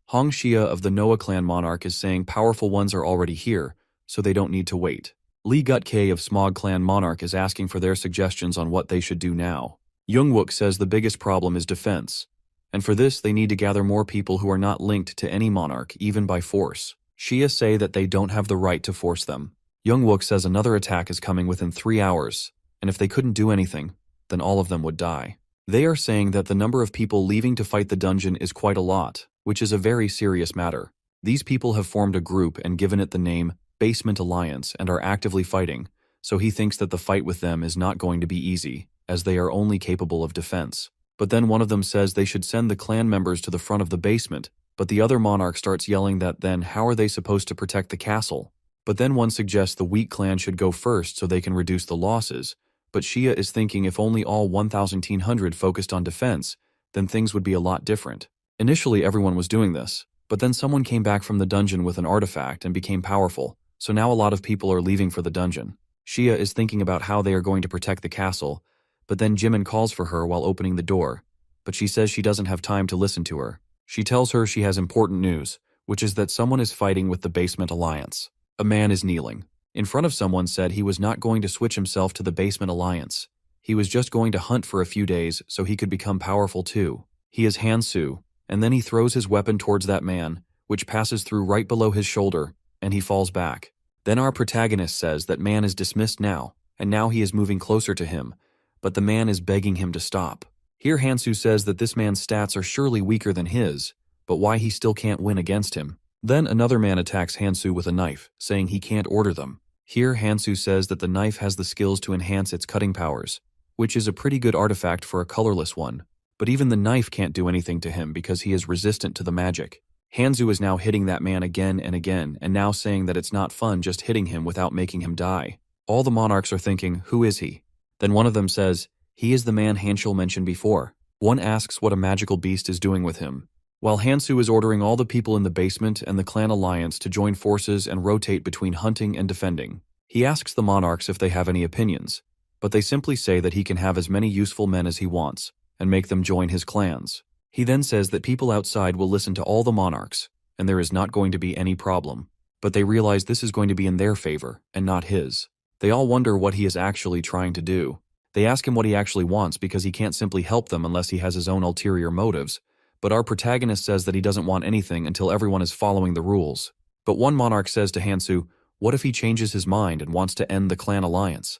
Hong Xia of the Noah clan monarch is saying powerful ones are already here, so they don't need to wait. Lee Gut-K of Smog clan monarch is asking for their suggestions on what they should do now. Jung-wook says the biggest problem is defense, and for this they need to gather more people who are not linked to any monarch, even by force. Xia say that they don't have the right to force them. Jung-wook says another attack is coming within 3 hours, and if they couldn't do anything, then all of them would die. They are saying that the number of people leaving to fight the dungeon is quite a lot, which is a very serious matter. These people have formed a group and given it the name Basement Alliance and are actively fighting, so he thinks that the fight with them is not going to be easy, as they are only capable of defense. But then one of them says they should send the clan members to the front of the basement, but the other monarch starts yelling that then how are they supposed to protect the castle? But then one suggests the weak clan should go first so they can reduce the losses, but Xia is thinking if only all 1,100 focused on defense, then things would be a lot different. Initially everyone was doing this, but then someone came back from the dungeon with an artifact and became powerful, so now a lot of people are leaving for the dungeon. Xia is thinking about how they are going to protect the castle, but then Jimin calls for her while opening the door, but she says she doesn't have time to listen to her. She tells her she has important news, which is that someone is fighting with the Basement Alliance. A man is kneeling. In front of someone said he was not going to switch himself to the Basement Alliance. He was just going to hunt for a few days so he could become powerful too. He is Hansoo, and then he throws his weapon towards that man, which passes through right below his shoulder, and he falls back. Then our protagonist says that man is dismissed now, and now he is moving closer to him, but the man is begging him to stop. Here Hansoo says that this man's stats are surely weaker than his, but why he still can't win against him. Then another man attacks Hansoo with a knife, saying he can't order them. Here Hansoo says that the knife has the skills to enhance its cutting powers, which is a pretty good artifact for a colorless one, but even the knife can't do anything to him because he is resistant to the magic. Hansoo is now hitting that man again and again, and now saying that it's not fun just hitting him without making him die. All the monarchs are thinking, who is he? Then one of them says, He is the man Hansoo mentioned before. One asks what a magical beast is doing with him. While Hansoo is ordering all the people in the basement and the clan alliance to join forces and rotate between hunting and defending. He asks the monarchs if they have any opinions, but they simply say that he can have as many useful men as he wants and make them join his clans. He then says that people outside will listen to all the monarchs, and there is not going to be any problem. But they realize this is going to be in their favor and not his. They all wonder what he is actually trying to do. They ask him what he actually wants because he can't simply help them unless he has his own ulterior motives. But our protagonist says that he doesn't want anything until everyone is following the rules. But one monarch says to Hansoo, what if he changes his mind and wants to end the clan alliance?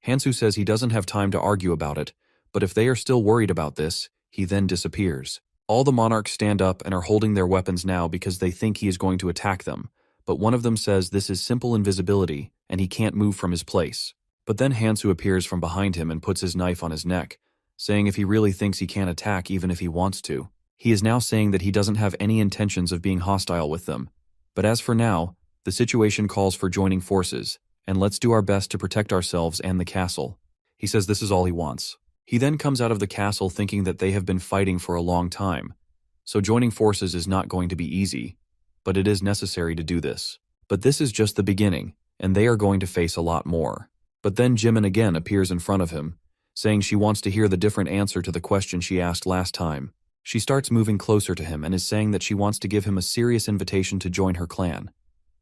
Hansoo says he doesn't have time to argue about it, but if they are still worried about this, he then disappears. All the monarchs stand up and are holding their weapons now because they think he is going to attack them. But one of them says this is simple invisibility and he can't move from his place. But then Hansoo appears from behind him and puts his knife on his neck, saying if he really thinks he can't attack even if he wants to. He is now saying that he doesn't have any intentions of being hostile with them. But as for now, the situation calls for joining forces, and let's do our best to protect ourselves and the castle. He says this is all he wants. He then comes out of the castle thinking that they have been fighting for a long time. So joining forces is not going to be easy, but it is necessary to do this. But this is just the beginning, and they are going to face a lot more. But then Jimin again appears in front of him, saying she wants to hear the different answer to the question she asked last time. She starts moving closer to him and is saying that she wants to give him a serious invitation to join her clan.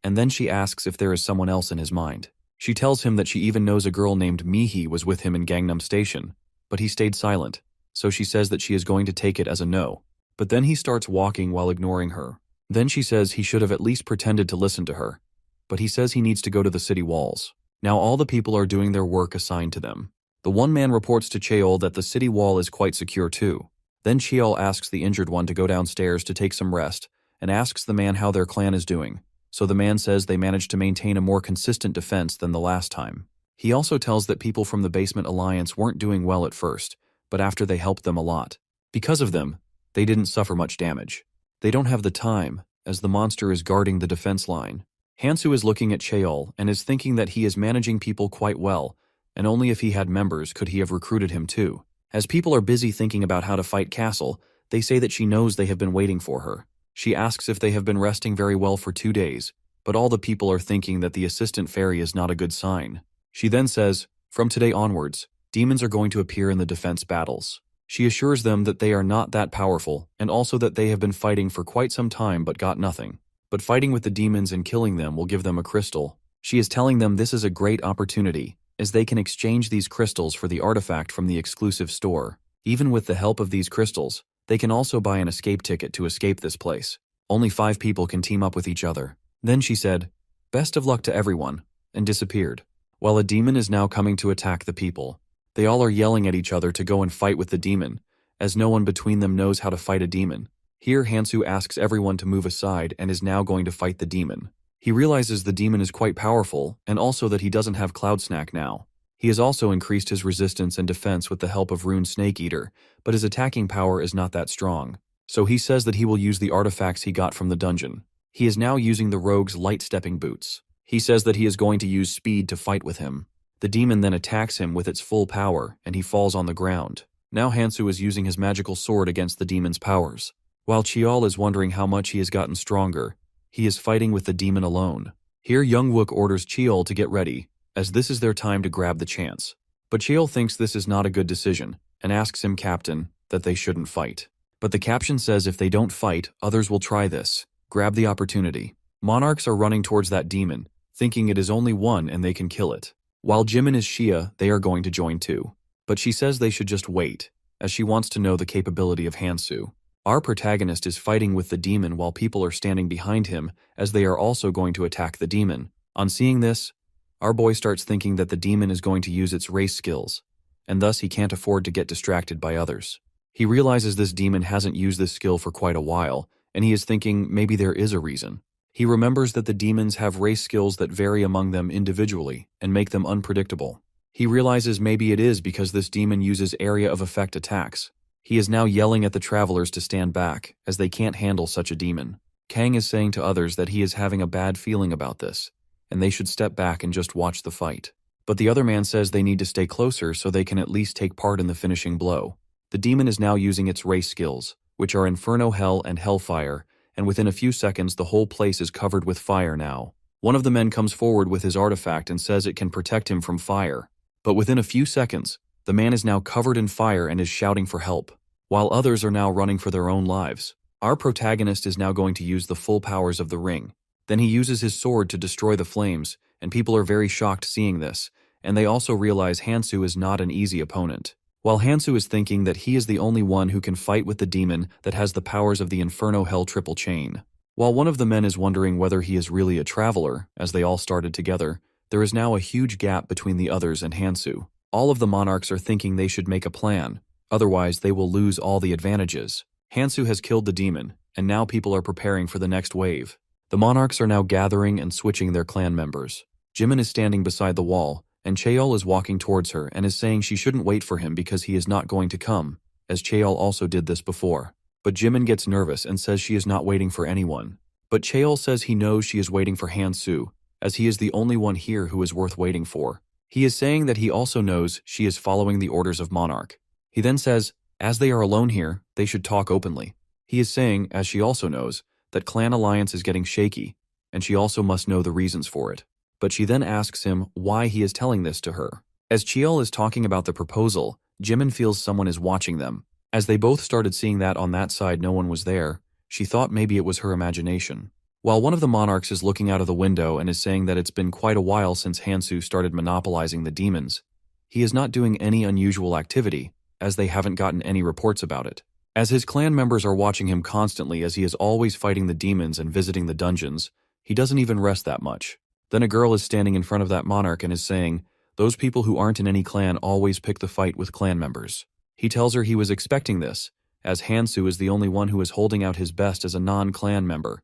And then she asks if there is someone else in his mind. She tells him that she even knows a girl named Mihi was with him in Gangnam Station, but he stayed silent, so she says that she is going to take it as a no. But then he starts walking while ignoring her. Then she says he should have at least pretended to listen to her, but he says he needs to go to the city walls. Now all the people are doing their work assigned to them. The one man reports to Cheol that the city wall is quite secure too. Then Cheol asks the injured one to go downstairs to take some rest and asks the man how their clan is doing. So the man says they managed to maintain a more consistent defense than the last time. He also tells that people from the Basement Alliance weren't doing well at first, but after they helped them a lot. Because of them, they didn't suffer much damage. They don't have the time, as the monster is guarding the defense line. Hansoo is looking at Cheol and is thinking that he is managing people quite well, and only if he had members could he have recruited him too. As people are busy thinking about how to fight Castle, they say that she knows they have been waiting for her. She asks if they have been resting very well for 2 days, but all the people are thinking that the assistant fairy is not a good sign. She then says, from today onwards, demons are going to appear in the defense battles. She assures them that they are not that powerful, and also that they have been fighting for quite some time but got nothing. But fighting with the demons and killing them will give them a crystal. She is telling them this is a great opportunity, as they can exchange these crystals for the artifact from the exclusive store. Even with the help of these crystals, they can also buy an escape ticket to escape this place. Only 5 people can team up with each other. Then she said, best of luck to everyone, and disappeared. While a demon is now coming to attack the people. They all are yelling at each other to go and fight with the demon, as no one between them knows how to fight a demon. Here Hansoo asks everyone to move aside and is now going to fight the demon. He realizes the demon is quite powerful, and also that he doesn't have Cloud Snack now. He has also increased his resistance and defense with the help of Rune Snake Eater, but his attacking power is not that strong. So he says that he will use the artifacts he got from the dungeon. He is now using the rogue's light stepping boots. He says that he is going to use speed to fight with him. The demon then attacks him with its full power, and he falls on the ground. Now Hansoo is using his magical sword against the demon's powers. While Cheol is wondering how much he has gotten stronger, he is fighting with the demon alone. Here Youngwook orders Cheol to get ready, as this is their time to grab the chance. But Cheol thinks this is not a good decision, and asks him, Captain, that they shouldn't fight. But the captain says if they don't fight, others will try this. Grab the opportunity. Monarchs are running towards that demon, thinking it is only one and they can kill it. While Jimin is Shia, they are going to join too. But she says they should just wait, as she wants to know the capability of Hansoo. Our protagonist is fighting with the demon while people are standing behind him, as they are also going to attack the demon. On seeing this, our boy starts thinking that the demon is going to use its race skills, and thus he can't afford to get distracted by others. He realizes this demon hasn't used this skill for quite a while, and he is thinking maybe there is a reason. He remembers that the demons have race skills that vary among them individually and make them unpredictable. He realizes maybe it is because this demon uses area of effect attacks. He is now yelling at the travelers to stand back, as they can't handle such a demon. Kang is saying to others that he is having a bad feeling about this, and they should step back and just watch the fight. but the other man says they need to stay closer so they can at least take part in the finishing blow. The demon is now using its race skills, which are Inferno Hell and Hellfire, and within a few seconds the whole place is covered with fire now. One of the men comes forward with his artifact and says it can protect him from fire. But within a few seconds, the man is now covered in fire and is shouting for help, while others are now running for their own lives. Our protagonist is now going to use the full powers of the ring. Then he uses his sword to destroy the flames, and people are very shocked seeing this, and they also realize Hansoo is not an easy opponent. While Hansoo is thinking that he is the only one who can fight with the demon that has the powers of the Inferno Hell triple chain. While one of the men is wondering whether he is really a traveler, as they all started together, there is now a huge gap between the others and Hansoo. All of the monarchs are thinking they should make a plan, otherwise they will lose all the advantages. Hansoo has killed the demon, and now people are preparing for the next wave. The monarchs are now gathering and switching their clan members. Jimin is standing beside the wall, and Cheol is walking towards her and is saying she shouldn't wait for him because he is not going to come, as Cheol also did this before. But Jimin gets nervous and says she is not waiting for anyone. But Cheol says he knows she is waiting for Hansoo, as he is the only one here who is worth waiting for. He is saying that he also knows she is following the orders of Monarch. He then says, as they are alone here, they should talk openly. He is saying, as she also knows, that clan alliance is getting shaky, and she also must know the reasons for it. But she then asks him why he is telling this to her. As Cheol is talking about the proposal, Jimin feels someone is watching them. As they both started seeing that on that side no one was there, she thought maybe it was her imagination. While one of the monarchs is looking out of the window and is saying that it's been quite a while since Hansoo started monopolizing the demons, he is not doing any unusual activity, as they haven't gotten any reports about it. As his clan members are watching him constantly as he is always fighting the demons and visiting the dungeons, he doesn't even rest that much. Then a girl is standing in front of that monarch and is saying, those people who aren't in any clan always pick the fight with clan members. He tells her he was expecting this, as Hansoo is the only one who is holding out his best as a non-clan member.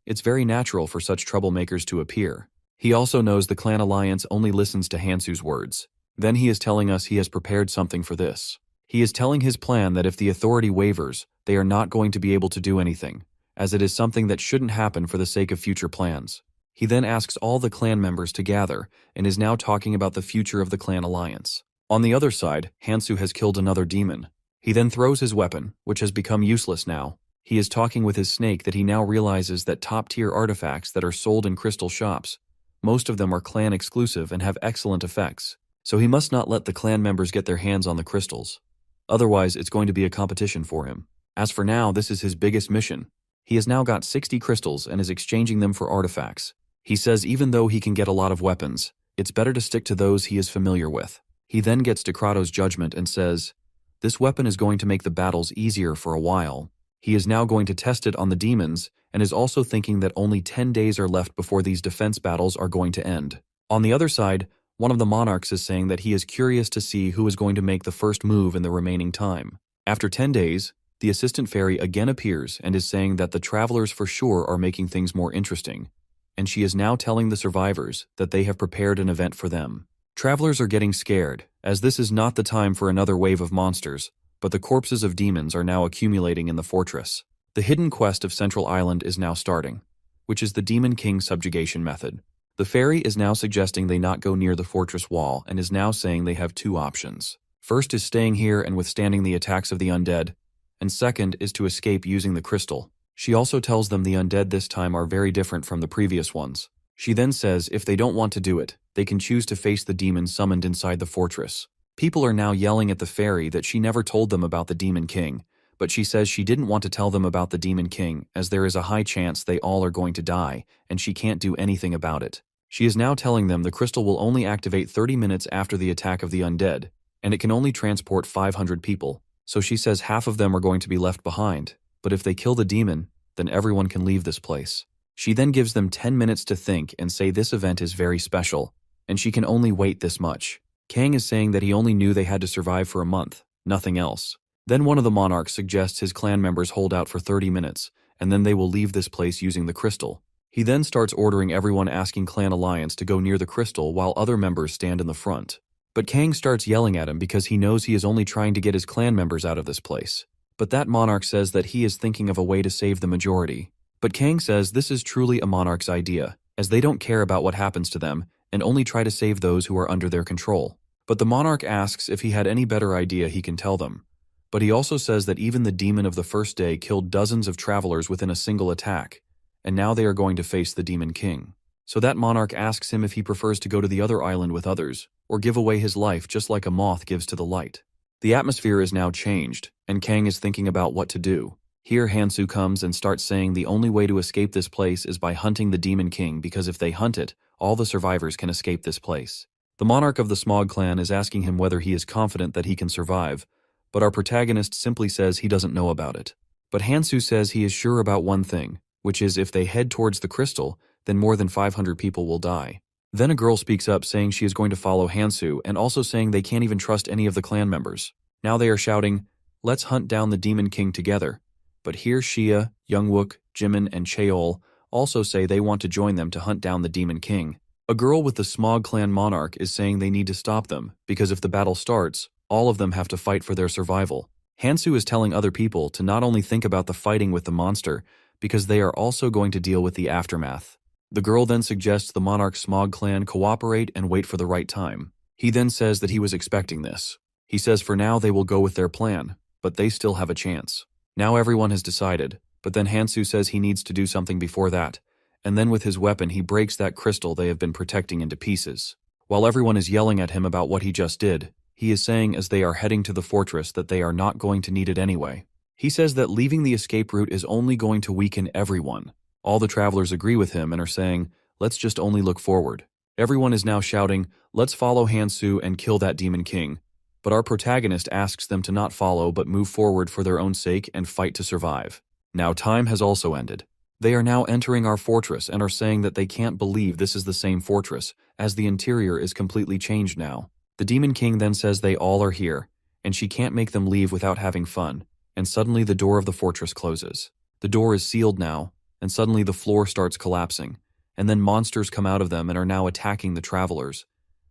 It's very natural for such troublemakers to appear. He also knows the clan alliance only listens to Hansoo's words. Then he is telling us he has prepared something for this. He is telling his plan that if the authority wavers, they are not going to be able to do anything, as it is something that shouldn't happen for the sake of future plans. He then asks all the clan members to gather and is now talking about the future of the clan alliance. On the other side, Hansoo has killed another demon. He then throws his weapon, which has become useless now. He is talking with his snake that he now realizes that top-tier artifacts that are sold in crystal shops, most of them are clan exclusive and have excellent effects, so he must not let the clan members get their hands on the crystals. Otherwise, it's going to be a competition for him. As for now, this is his biggest mission. He has now got 60 crystals and is exchanging them for artifacts. He says even though he can get a lot of weapons, it's better to stick to those he is familiar with. He then gets to Krato's judgment and says, this weapon is going to make the battles easier for a while. He is now going to test it on the demons and is also thinking that only 10 days are left before these defense battles are going to end. On the other side, one of the monarchs is saying that he is curious to see who is going to make the first move in the remaining time. After 10 days, the assistant fairy again appears and is saying that the travelers for sure are making things more interesting, and she is now telling the survivors that they have prepared an event for them. Travelers are getting scared, as this is not the time for another wave of monsters, but the corpses of demons are now accumulating in the fortress. The hidden quest of Central Island is now starting, which is the Demon King subjugation method. The fairy is now suggesting they not go near the fortress wall and is now saying they have two options. First is staying here and withstanding the attacks of the undead, and second is to escape using the crystal. She also tells them the undead this time are very different from the previous ones. She then says if they don't want to do it, they can choose to face the demons summoned inside the fortress. People are now yelling at the fairy that she never told them about the Demon King, but she says she didn't want to tell them about the Demon King as there is a high chance they all are going to die and she can't do anything about it. She is now telling them the crystal will only activate 30 minutes after the attack of the undead, and it can only transport 500 people, so she says half of them are going to be left behind, but if they kill the demon, then everyone can leave this place. She then gives them 10 minutes to think and say this event is very special, and she can only wait this much. Kang is saying that he only knew they had to survive for a month, nothing else. Then one of the monarchs suggests his clan members hold out for 30 minutes, and then they will leave this place using the crystal. He then starts ordering everyone asking Clan Alliance to go near the crystal while other members stand in the front. But Kang starts yelling at him because he knows he is only trying to get his clan members out of this place. But that monarch says that he is thinking of a way to save the majority. But Kang says this is truly a monarch's idea, as they don't care about what happens to them, and only try to save those who are under their control. But the monarch asks if he had any better idea he can tell them. But he also says that even the demon of the first day killed dozens of travelers within a single attack, and now they are going to face the Demon King. So that monarch asks him if he prefers to go to the other island with others, or give away his life just like a moth gives to the light. The atmosphere is now changed, and Kang is thinking about what to do. Here Hansoo comes and starts saying the only way to escape this place is by hunting the Demon King, because if they hunt it, all the survivors can escape this place. The monarch of the Smog clan is asking him whether he is confident that he can survive, but our protagonist simply says he doesn't know about it. But Hansoo says he is sure about one thing, which is if they head towards the crystal, then more than 500 people will die. Then a girl speaks up saying she is going to follow Hansoo, and also saying they can't even trust any of the clan members. Now they are shouting, "Let's hunt down the Demon King together." But here Shia, Youngwook, Jimin, and Cheol also say they want to join them to hunt down the Demon King. A girl with the Smog clan monarch is saying they need to stop them, because if the battle starts, all of them have to fight for their survival. Hansoo is telling other people to not only think about the fighting with the monster, because they are also going to deal with the aftermath. The girl then suggests the monarch's Smog clan cooperate and wait for the right time. He then says that he was expecting this. He says for now they will go with their plan, but they still have a chance. Now everyone has decided, but then Hansoo says he needs to do something before that, and then with his weapon he breaks that crystal they have been protecting into pieces. While everyone is yelling at him about what he just did, he is saying as they are heading to the fortress that they are not going to need it anyway. He says that leaving the escape route is only going to weaken everyone. All the travelers agree with him and are saying, let's just only look forward. Everyone is now shouting, let's follow Hansoo and kill that Demon King. But our protagonist asks them to not follow but move forward for their own sake and fight to survive. Now time has also ended. They are now entering our fortress and are saying that they can't believe this is the same fortress, as the interior is completely changed now. The Demon King then says they all are here, and she can't make them leave without having fun, and suddenly the door of the fortress closes. The door is sealed now, and suddenly the floor starts collapsing, and then monsters come out of them and are now attacking the travelers.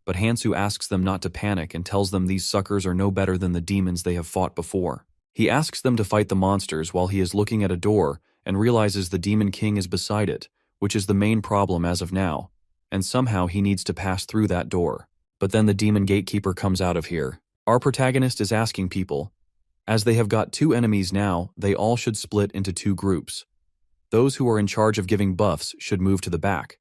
But Hansoo asks them not to panic and tells them these suckers are no better than the demons they have fought before. He asks them to fight the monsters while he is looking at a door and realizes the Demon King is beside it, which is the main problem as of now, and somehow he needs to pass through that door. But then the Demon Gatekeeper comes out of here. Our protagonist is asking people, as they have got two enemies now, they all should split into two groups. Those who are in charge of giving buffs should move to the back,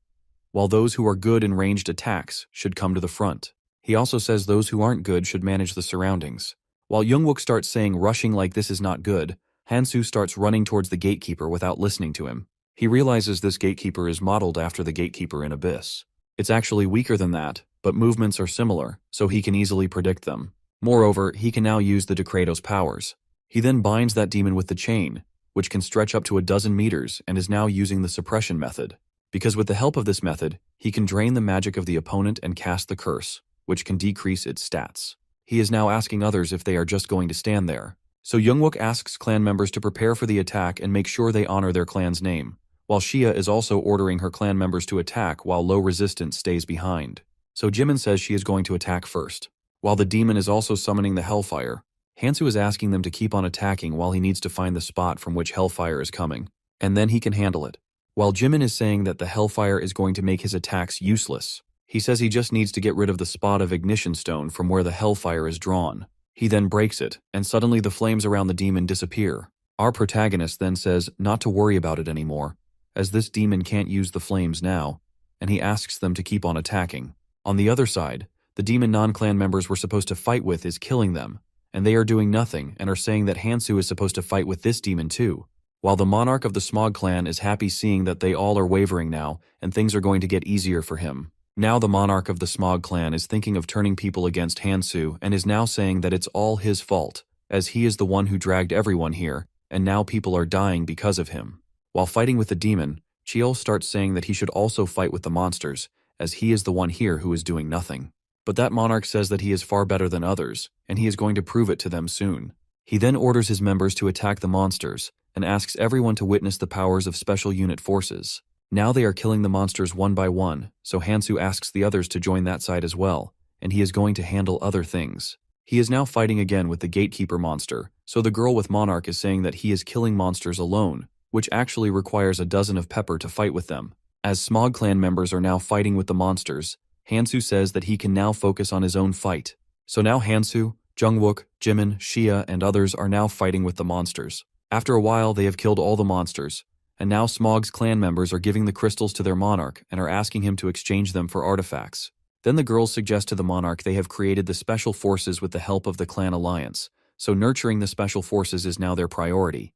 while those who are good in ranged attacks should come to the front. He also says those who aren't good should manage the surroundings. While Youngwook starts saying rushing like this is not good, Hansoo starts running towards the gatekeeper without listening to him. He realizes this gatekeeper is modeled after the gatekeeper in Abyss. It's actually weaker than that, but movements are similar, so he can easily predict them. Moreover, he can now use the Decretos powers. He then binds that demon with the chain, which can stretch up to 12 meters and is now using the suppression method. Because with the help of this method, he can drain the magic of the opponent and cast the curse, which can decrease its stats. He is now asking others if they are just going to stand there. So Youngwook asks clan members to prepare for the attack and make sure they honor their clan's name, while Shia is also ordering her clan members to attack while low resistance stays behind. So Jimin says she is going to attack first. While the demon is also summoning the Hellfire, Hansoo is asking them to keep on attacking while he needs to find the spot from which Hellfire is coming, and then he can handle it. While Jimin is saying that the Hellfire is going to make his attacks useless, he says he just needs to get rid of the spot of ignition stone from where the Hellfire is drawn. He then breaks it, and suddenly the flames around the demon disappear. Our protagonist then says not to worry about it anymore, as this demon can't use the flames now, and he asks them to keep on attacking. On the other side, the demon non-clan members were supposed to fight with is killing them, and they are doing nothing and are saying that Hansoo is supposed to fight with this demon too. While the monarch of the Smog clan is happy seeing that they all are wavering now and things are going to get easier for him. Now the monarch of the Smog clan is thinking of turning people against Hansoo and is now saying that it's all his fault, as he is the one who dragged everyone here, and now people are dying because of him. While fighting with the demon, Cheol starts saying that he should also fight with the monsters, as he is the one here who is doing nothing. But that monarch says that he is far better than others, and he is going to prove it to them soon. He then orders his members to attack the monsters, and asks everyone to witness the powers of special unit forces. Now they are killing the monsters one by one, so Hansoo asks the others to join that side as well, and he is going to handle other things. He is now fighting again with the gatekeeper monster, so the girl with Monarch is saying that he is killing monsters alone, which actually requires 12 of pepper to fight with them. As Smog clan members are now fighting with the monsters, Hansoo says that he can now focus on his own fight. So now Hansoo, Jungwook, Jimin, Shia, and others are now fighting with the monsters. After a while, they have killed all the monsters, and now Smaug's clan members are giving the crystals to their monarch and are asking him to exchange them for artifacts. Then the girls suggest to the monarch they have created the special forces with the help of the clan alliance, so nurturing the special forces is now their priority.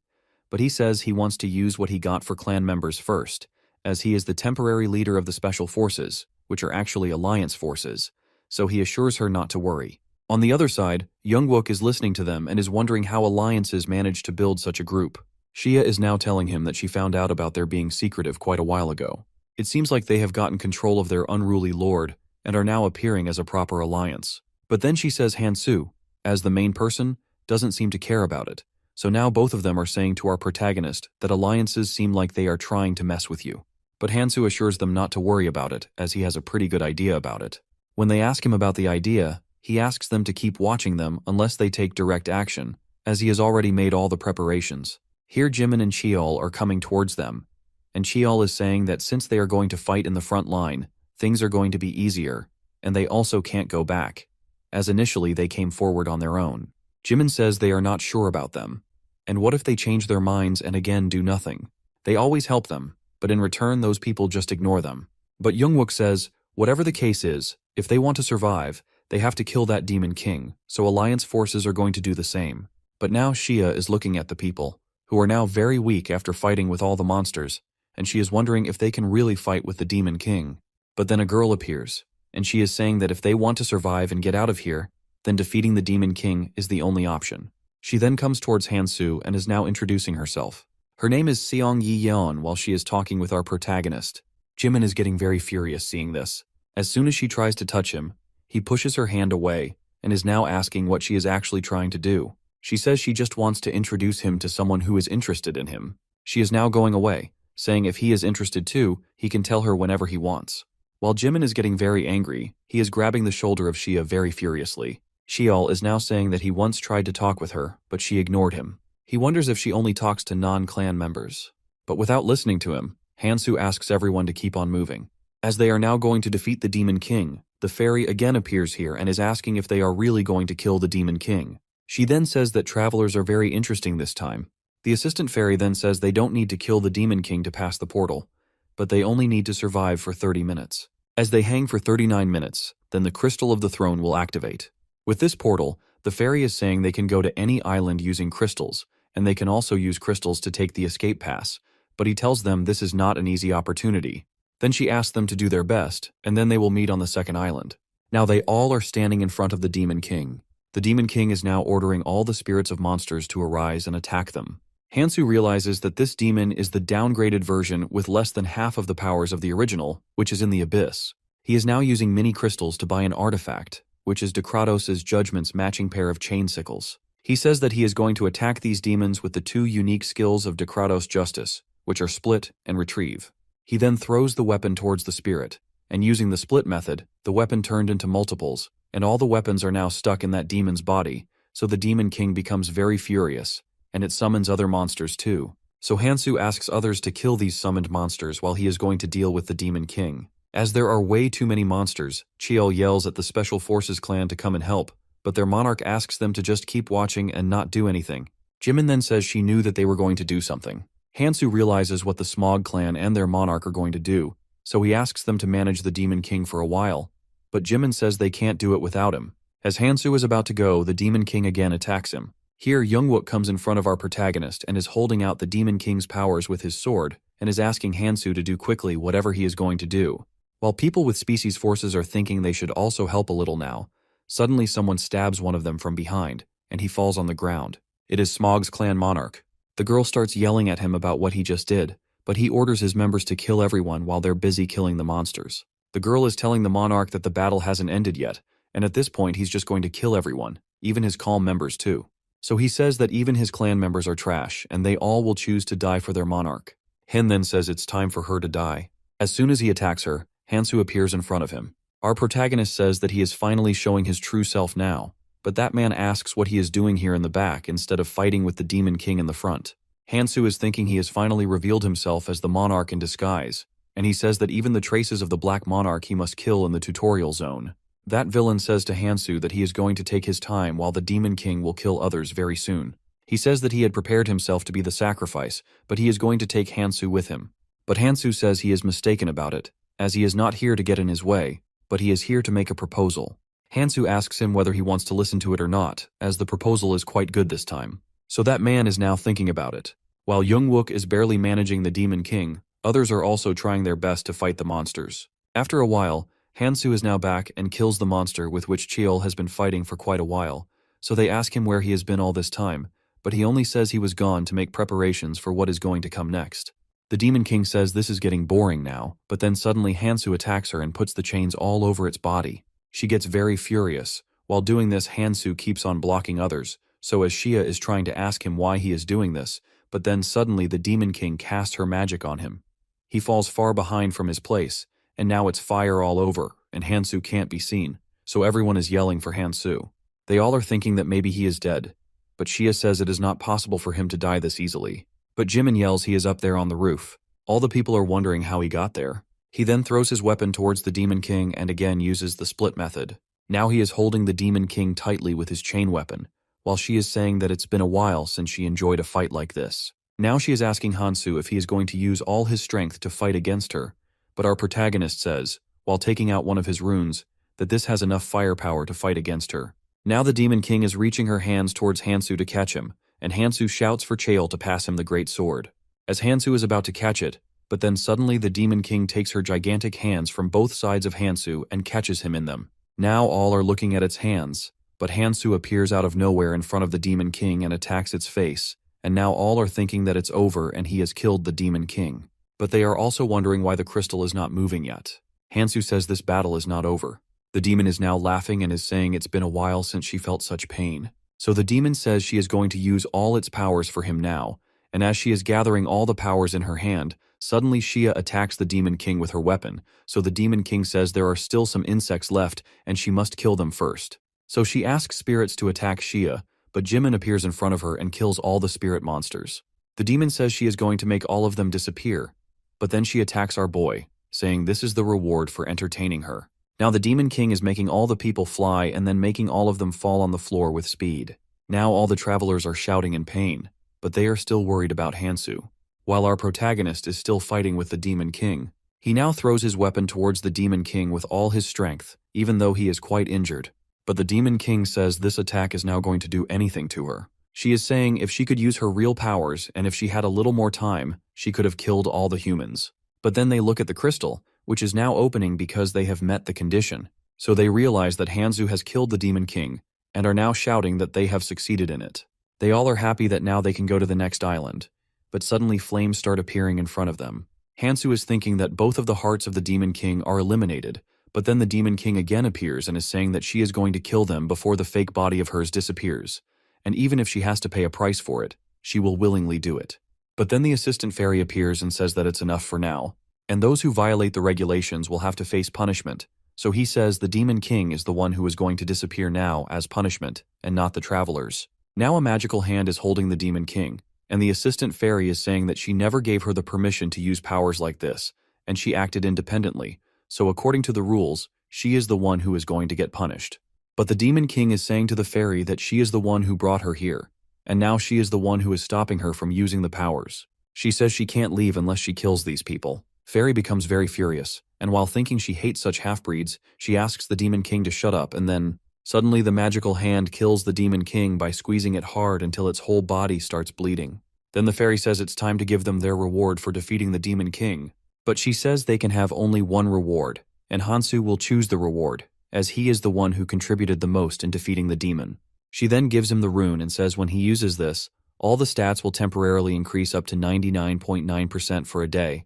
But he says he wants to use what he got for clan members first, as he is the temporary leader of the special forces, which are actually alliance forces, so he assures her not to worry. On the other side, Jungwook is listening to them and is wondering how alliances manage to build such a group. Shia is now telling him that she found out about their being secretive quite a while ago. It seems like they have gotten control of their unruly lord and are now appearing as a proper alliance. But then she says Hansoo, as the main person, doesn't seem to care about it. So now both of them are saying to our protagonist that alliances seem like they are trying to mess with you. But Hansoo assures them not to worry about it, as he has a pretty good idea about it. When they ask him about the idea, he asks them to keep watching them unless they take direct action, as he has already made all the preparations. Here Jimin and Cheol are coming towards them, and Cheol is saying that since they are going to fight in the front line, things are going to be easier, and they also can't go back, as initially they came forward on their own. Jimin says they are not sure about them, and what if they change their minds and again do nothing? They always help them, but in return those people just ignore them. But Jungwook says, whatever the case is, if they want to survive, they have to kill that demon king, so alliance forces are going to do the same. But now Shia is looking at the people, who are now very weak after fighting with all the monsters, and she is wondering if they can really fight with the demon king. But then a girl appears, and she is saying that if they want to survive and get out of here, then defeating the demon king is the only option. She then comes towards Hansoo and is now introducing herself. Her name is Seong Yi Yeon while she is talking with our protagonist. Jimin is getting very furious seeing this. As soon as she tries to touch him, he pushes her hand away and is now asking what she is actually trying to do. She says she just wants to introduce him to someone who is interested in him. She is now going away, saying if he is interested too, he can tell her whenever he wants. While Jimin is getting very angry, he is grabbing the shoulder of Shia very furiously. Sheol is now saying that he once tried to talk with her, but she ignored him. He wonders if she only talks to non-clan members. But without listening to him, Hansoo asks everyone to keep on moving. As they are now going to defeat the Demon King, the fairy again appears here and is asking if they are really going to kill the Demon King. She then says that travelers are very interesting this time. The assistant fairy then says they don't need to kill the Demon King to pass the portal, but they only need to survive for 30 minutes. As they hang for 39 minutes, then the Crystal of the Throne will activate. With this portal, the fairy is saying they can go to any island using crystals, and they can also use crystals to take the escape pass, but he tells them this is not an easy opportunity. Then she asks them to do their best, and then they will meet on the second island. Now they all are standing in front of the Demon King. The Demon King is now ordering all the spirits of monsters to arise and attack them. Hansoo realizes that this demon is the downgraded version with less than half of the powers of the original, which is in the abyss. He is now using mini crystals to buy an artifact, which is Decratos' Judgment's matching pair of chain sickles. He says that he is going to attack these demons with the two unique skills of Decratos' Justice, which are Split and Retrieve. He then throws the weapon towards the spirit, and using the split method, the weapon turned into multiples, and all the weapons are now stuck in that demon's body, so the Demon King becomes very furious, and it summons other monsters too. So Hansoo asks others to kill these summoned monsters while he is going to deal with the Demon King. As there are way too many monsters, Cheol yells at the Special Forces clan to come and help, but their monarch asks them to just keep watching and not do anything. Jimin then says she knew that they were going to do something. Hansoo realizes what the Smaug clan and their monarch are going to do, so he asks them to manage the Demon King for a while, but Jimin says they can't do it without him. As Hansoo is about to go, the Demon King again attacks him. Here, Jungwook comes in front of our protagonist and is holding out the Demon King's powers with his sword and is asking Hansoo to do quickly whatever he is going to do. While people with species forces are thinking they should also help a little now, suddenly someone stabs one of them from behind, and he falls on the ground. It is Smaug's clan monarch. The girl starts yelling at him about what he just did, but he orders his members to kill everyone while they're busy killing the monsters. The girl is telling the monarch that the battle hasn't ended yet, and at this point he's just going to kill everyone, even his calm members too. So he says that even his clan members are trash, and they all will choose to die for their monarch. Hin then says it's time for her to die. As soon as he attacks her, Hansoo appears in front of him. Our protagonist says that he is finally showing his true self now, but that man asks what he is doing here in the back instead of fighting with the Demon King in the front. Hansoo is thinking he has finally revealed himself as the monarch in disguise, and he says that even the traces of the Black Monarch he must kill in the tutorial zone. That villain says to Hansoo that he is going to take his time while the Demon King will kill others very soon. He says that he had prepared himself to be the sacrifice, but he is going to take Hansoo with him. But Hansoo says he is mistaken about it, as he is not here to get in his way, but he is here to make a proposal. Hansoo asks him whether he wants to listen to it or not, as the proposal is quite good this time. So that man is now thinking about it. While Jungwook is barely managing the Demon King, others are also trying their best to fight the monsters. After a while, Hansoo is now back and kills the monster with which Cheol has been fighting for quite a while, so they ask him where he has been all this time, but he only says he was gone to make preparations for what is going to come next. The Demon King says this is getting boring now, but then suddenly Hansoo attacks her and puts the chains all over its body. She gets very furious. While doing this, Hansoo keeps on blocking others, so as Shia is trying to ask him why he is doing this, but then suddenly the Demon King casts her magic on him. He falls far behind from his place, and now it's fire all over, and Hansoo can't be seen, so everyone is yelling for Hansoo. They all are thinking that maybe he is dead, but Shia says it is not possible for him to die this easily. But Jimin yells he is up there on the roof. All the people are wondering how he got there. He then throws his weapon towards the Demon King and again uses the split method. Now he is holding the Demon King tightly with his chain weapon, while she is saying that it's been a while since she enjoyed a fight like this. Now she is asking Hansoo if he is going to use all his strength to fight against her, but our protagonist says, while taking out one of his runes, that this has enough firepower to fight against her. Now the Demon King is reaching her hands towards Hansoo to catch him, and Hansoo shouts for Cheol to pass him the great sword. As Hansoo is about to catch it, but then suddenly the Demon King takes her gigantic hands from both sides of Hansoo and catches him in them. Now all are looking at its hands, but Hansoo appears out of nowhere in front of the Demon King and attacks its face, and now all are thinking that it's over and he has killed the Demon King. But they are also wondering why the crystal is not moving yet. Hansoo says this battle is not over. The demon is now laughing and is saying it's been a while since she felt such pain. So the demon says she is going to use all its powers for him now, and as she is gathering all the powers in her hand, suddenly Shia attacks the Demon King with her weapon, so the Demon King says there are still some insects left and she must kill them first. So she asks spirits to attack Shia, but Jimin appears in front of her and kills all the spirit monsters. The demon says she is going to make all of them disappear, but then she attacks our boy, saying this is the reward for entertaining her. Now the Demon King is making all the people fly and then making all of them fall on the floor with speed. Now all the travelers are shouting in pain, but they are still worried about Hansoo. While our protagonist is still fighting with the Demon King, he now throws his weapon towards the Demon King with all his strength, even though he is quite injured. But the Demon King says this attack is now going to do anything to her. She is saying if she could use her real powers and if she had a little more time, she could have killed all the humans. But then they look at the crystal, which is now opening because they have met the condition. So they realize that Hansoo has killed the Demon King, and are now shouting that they have succeeded in it. They all are happy that now they can go to the next island, but suddenly flames start appearing in front of them. Hansoo is thinking that both of the hearts of the Demon King are eliminated, but then the Demon King again appears and is saying that she is going to kill them before the fake body of hers disappears, and even if she has to pay a price for it, she will willingly do it. But then the assistant fairy appears and says that it's enough for now, and those who violate the regulations will have to face punishment. So he says the Demon King is the one who is going to disappear now as punishment, and not the travelers. Now a magical hand is holding the Demon King, and the assistant fairy is saying that she never gave her the permission to use powers like this, and she acted independently, so according to the rules, she is the one who is going to get punished. But the Demon King is saying to the fairy that she is the one who brought her here, and now she is the one who is stopping her from using the powers. She says she can't leave unless she kills these people. Fairy becomes very furious, and while thinking she hates such half-breeds, she asks the Demon King to shut up, and then suddenly the magical hand kills the Demon King by squeezing it hard until its whole body starts bleeding. Then the fairy says it's time to give them their reward for defeating the Demon King, but she says they can have only one reward, and Hansoo will choose the reward, as he is the one who contributed the most in defeating the demon. She then gives him the rune and says when he uses this, all the stats will temporarily increase up to 99.9% for a day,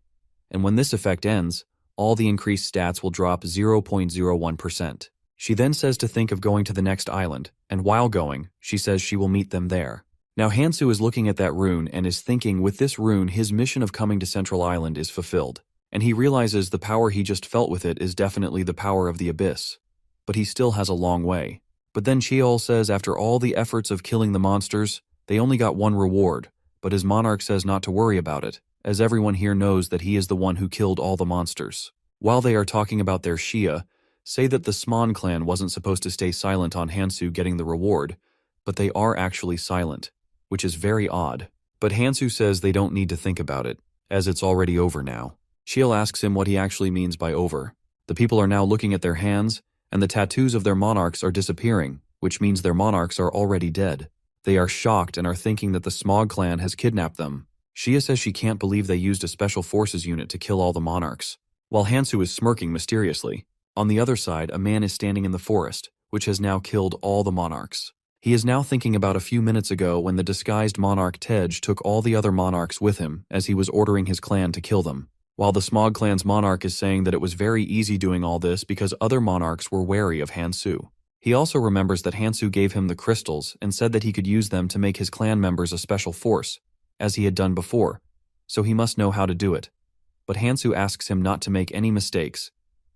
and when this effect ends, all the increased stats will drop 0.01%. She then says to think of going to the next island, and while going, she says she will meet them there. Now Hansoo is looking at that rune and is thinking with this rune his mission of coming to Central Island is fulfilled, and he realizes the power he just felt with it is definitely the power of the abyss. But he still has a long way. But then Cheol says after all the efforts of killing the monsters, they only got one reward, but his monarch says not to worry about it, as everyone here knows that he is the one who killed all the monsters. While they are talking about their Shia, say that the Sman clan wasn't supposed to stay silent on Hansoo getting the reward, but they are actually silent, which is very odd. But Hansoo says they don't need to think about it, as it's already over now. Shiel asks him what he actually means by over. The people are now looking at their hands, and the tattoos of their monarchs are disappearing, which means their monarchs are already dead. They are shocked and are thinking that the Smog clan has kidnapped them. Shia says she can't believe they used a special forces unit to kill all the monarchs, while Hansoo is smirking mysteriously. On the other side, a man is standing in the forest, which has now killed all the monarchs. He is now thinking about a few minutes ago when the disguised monarch Tej took all the other monarchs with him as he was ordering his clan to kill them. While the Smog clan's monarch is saying that it was very easy doing all this because other monarchs were wary of Hansoo. He also remembers that Hansoo gave him the crystals and said that he could use them to make his clan members a special force, as he had done before, so he must know how to do it. But Hansoo asks him not to make any mistakes,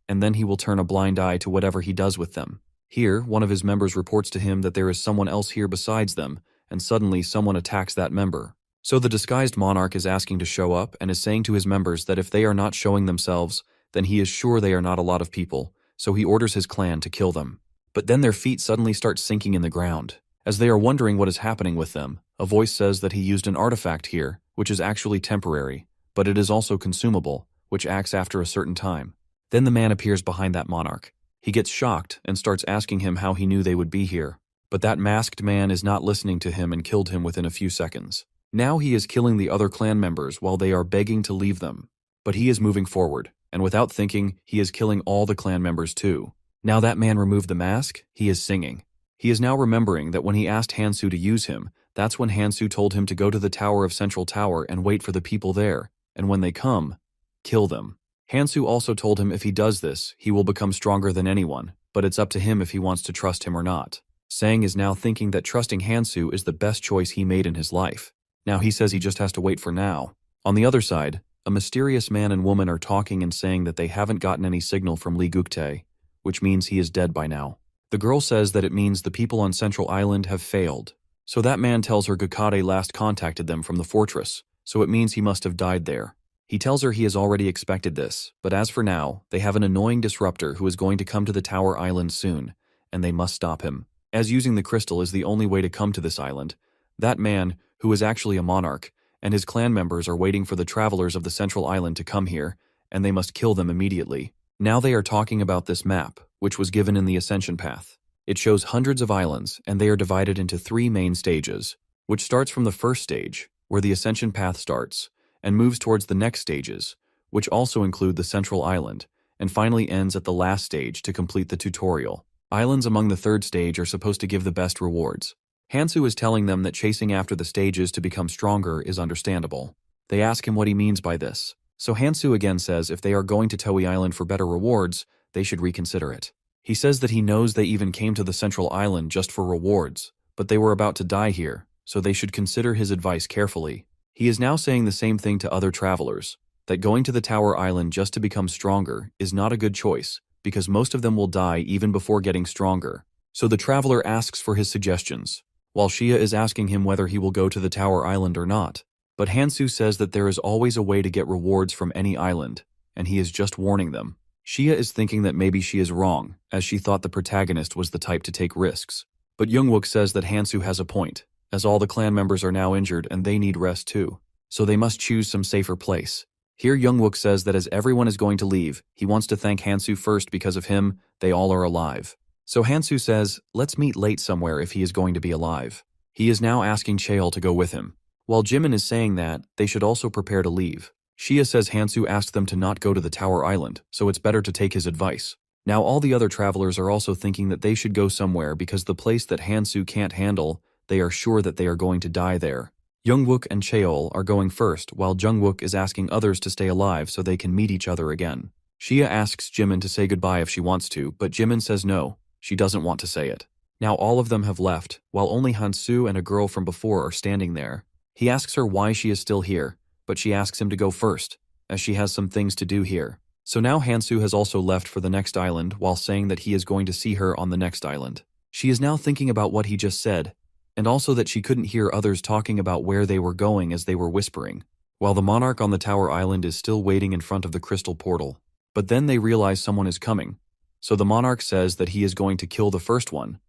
and then he will turn a blind eye to whatever he does with them. Here, one of his members reports to him that there is someone else here besides them, and suddenly someone attacks that member. So the disguised monarch is asking to show up and is saying to his members that if they are not showing themselves, then he is sure they are not a lot of people, so he orders his clan to kill them. But then their feet suddenly start sinking in the ground. As they are wondering what is happening with them, a voice says that he used an artifact here, which is actually temporary, but it is also consumable, which acts after a certain time. Then the man appears behind that monarch. He gets shocked and starts asking him how he knew they would be here. But that masked man is not listening to him and killed him within a few seconds. Now he is killing the other clan members while they are begging to leave them. But he is moving forward, and without thinking, he is killing all the clan members too. Now that man removed the mask, he is singing. He is now remembering that when he asked Hansoo to use him, that's when Hansoo told him to go to the Tower of Central Tower and wait for the people there, and when they come, kill them. Hansoo also told him if he does this, he will become stronger than anyone, but it's up to him if he wants to trust him or not. Sang is now thinking that trusting Hansoo is the best choice he made in his life. Now he says he just has to wait for now. On the other side, a mysterious man and woman are talking and saying that they haven't gotten any signal from Lee Guktae, which means he is dead by now. The girl says that it means the people on Central Island have failed. So that man tells her Gukade last contacted them from the fortress, so it means he must have died there. He tells her he has already expected this, but as for now, they have an annoying disruptor who is going to come to the Tower Island soon, and they must stop him. As using the crystal is the only way to come to this island, that man, who is actually a monarch, and his clan members are waiting for the travelers of the Central Island to come here, and they must kill them immediately. Now they are talking about this map, which was given in the Ascension Path. It shows hundreds of islands, and they are divided into 3 main stages, which starts from the first stage, where the Ascension Path starts, and moves towards the next stages, which also include the Central Island, and finally ends at the last stage to complete the tutorial. Islands among the 3rd stage are supposed to give the best rewards. Hansoo is telling them that chasing after the stages to become stronger is understandable. They ask him what he means by this. So Hansoo again says if they are going to Toei Island for better rewards, they should reconsider it. He says that he knows they even came to the Central Island just for rewards, but they were about to die here, so they should consider his advice carefully. He is now saying the same thing to other travelers, that going to the Tower Island just to become stronger is not a good choice, because most of them will die even before getting stronger. So the traveler asks for his suggestions, while Shia is asking him whether he will go to the Tower Island or not. But Hansoo says that there is always a way to get rewards from any island, and he is just warning them. Shia is thinking that maybe she is wrong, as she thought the protagonist was the type to take risks. But Youngwook says that Hansoo has a point, as all the clan members are now injured and they need rest too, so they must choose some safer place. Here Youngwook says that as everyone is going to leave, he wants to thank Hansoo first because of him, they all are alive. So Hansoo says, let's meet late somewhere if he is going to be alive. He is now asking Cheol to go with him. While Jimin is saying that, they should also prepare to leave. Shia says Hansoo asked them to not go to the Tower Island, so it's better to take his advice. Now all the other travelers are also thinking that they should go somewhere because the place that Hansoo can't handle, they are sure that they are going to die there. Youngwook and Cheol are going first, while Jungwook is asking others to stay alive so they can meet each other again. Shia asks Jimin to say goodbye if she wants to, but Jimin says no, she doesn't want to say it. Now all of them have left, while only Hansoo and a girl from before are standing there. He asks her why she is still here, but she asks him to go first, as she has some things to do here. So now Hansoo has also left for the next island while saying that he is going to see her on the next island. She is now thinking about what he just said, and also that she couldn't hear others talking about where they were going as they were whispering. while the monarch on the tower island is still waiting in front of the crystal portal. But then they realize someone is coming, so the monarch says that he is going to kill the first one,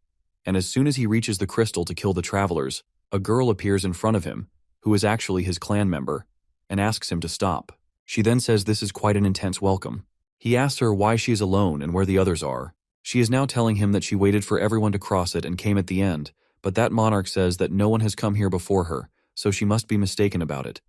and as soon as he reaches the crystal to kill the travelers, a girl appears in front of him, who is actually his clan member, and asks him to stop. She then says this is quite an intense welcome. He asks her why she is alone and where the others are. She is now telling him that she waited for everyone to cross it and came at the end, but that monarch says that no one has come here before her, so she must be mistaken about it.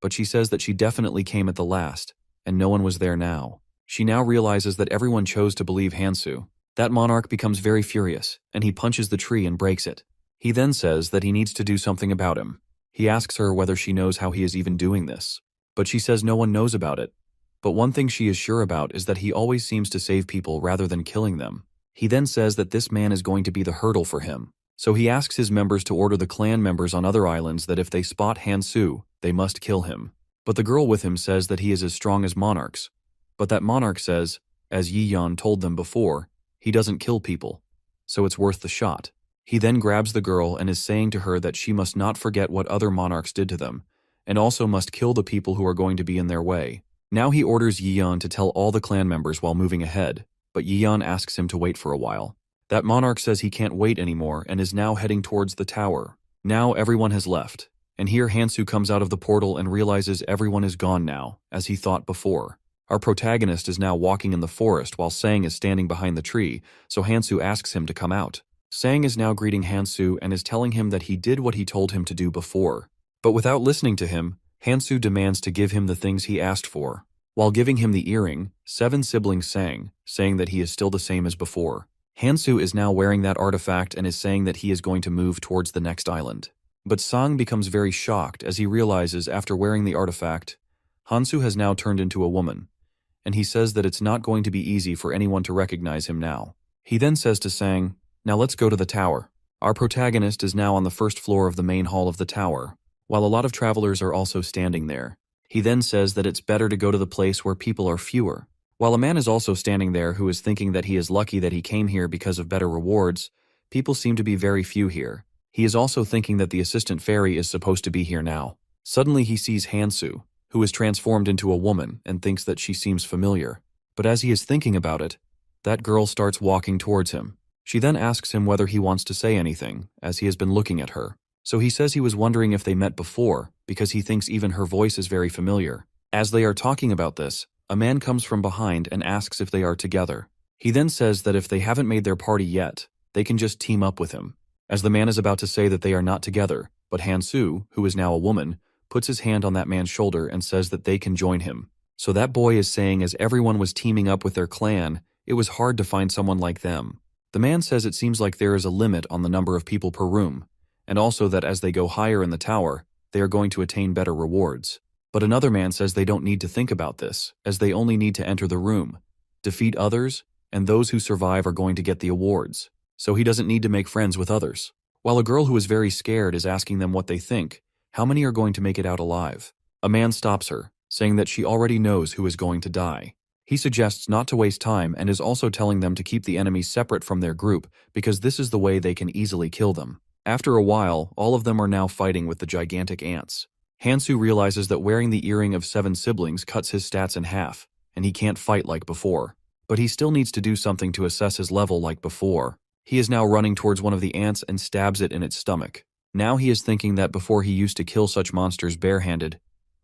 But she says that she definitely came at the last, and no one was there now. She now realizes that everyone chose to believe Hansoo. That monarch becomes very furious, and he punches the tree and breaks it. He then says that he needs to do something about him. He asks her whether she knows how he is even doing this, but she says no one knows about it. But one thing she is sure about is that he always seems to save people rather than killing them. He then says that this man is going to be the hurdle for him. So he asks his members to order the clan members on other islands that if they spot Hansoo, they must kill him. But the girl with him says that he is as strong as monarchs. But that monarch says, as Yi-Yan told them before, he doesn't kill people, so it's worth the shot. He then grabs the girl and is saying to her that she must not forget what other monarchs did to them, and also must kill the people who are going to be in their way. Now he orders Yi-Yan to tell all the clan members while moving ahead, but Yi-Yan asks him to wait for a while. That monarch says he can't wait anymore and is now heading towards the tower. Now everyone has left, and here Hansoo comes out of the portal and realizes everyone is gone now, as he thought before. Our protagonist is now walking in the forest while Sang is standing behind the tree, so Hansoo asks him to come out. Sang is now greeting Hansoo and is telling him that he did what he told him to do before. But without listening to him, Hansoo demands to give him the things he asked for. While giving him the earring, 7 siblings sang, saying that he is still the same as before. Hansoo is now wearing that artifact and is saying that he is going to move towards the next island. But Sang becomes very shocked as he realizes after wearing the artifact, Hansoo has now turned into a woman, and he says that it's not going to be easy for anyone to recognize him now. He then says to Sang, "Now let's go to the tower." Our protagonist is now on the first floor of the main hall of the tower, while a lot of travelers are also standing there. He then says that it's better to go to the place where people are fewer. While a man is also standing there who is thinking that he is lucky that he came here because of better rewards, people seem to be very few here. He is also thinking that the assistant fairy is supposed to be here now. Suddenly he sees Hansoo, who is transformed into a woman and thinks that she seems familiar. But as he is thinking about it, that girl starts walking towards him. She then asks him whether he wants to say anything, as he has been looking at her. So he says he was wondering if they met before, because he thinks even her voice is very familiar. As they are talking about this, a man comes from behind and asks if they are together. He then says that if they haven't made their party yet, they can just team up with him. As the man is about to say that they are not together, but Hansoo, who is now a woman, puts his hand on that man's shoulder and says that they can join him. So that boy is saying as everyone was teaming up with their clan, it was hard to find someone like them. The man says it seems like there is a limit on the number of people per room, and also that as they go higher in the tower, they are going to attain better rewards. But another man says they don't need to think about this, as they only need to enter the room, defeat others, and those who survive are going to get the awards. So he doesn't need to make friends with others. While a girl who is very scared is asking them what they think, how many are going to make it out alive? A man stops her, saying that she already knows who is going to die. He suggests not to waste time and is also telling them to keep the enemies separate from their group because this is the way they can easily kill them. After a while, all of them are now fighting with the gigantic ants. Hansoo realizes that wearing the earring of 7 siblings cuts his stats in half, and he can't fight like before. But he still needs to do something to assess his level like before. He is now running towards one of the ants and stabs it in its stomach. Now he is thinking that before he used to kill such monsters barehanded,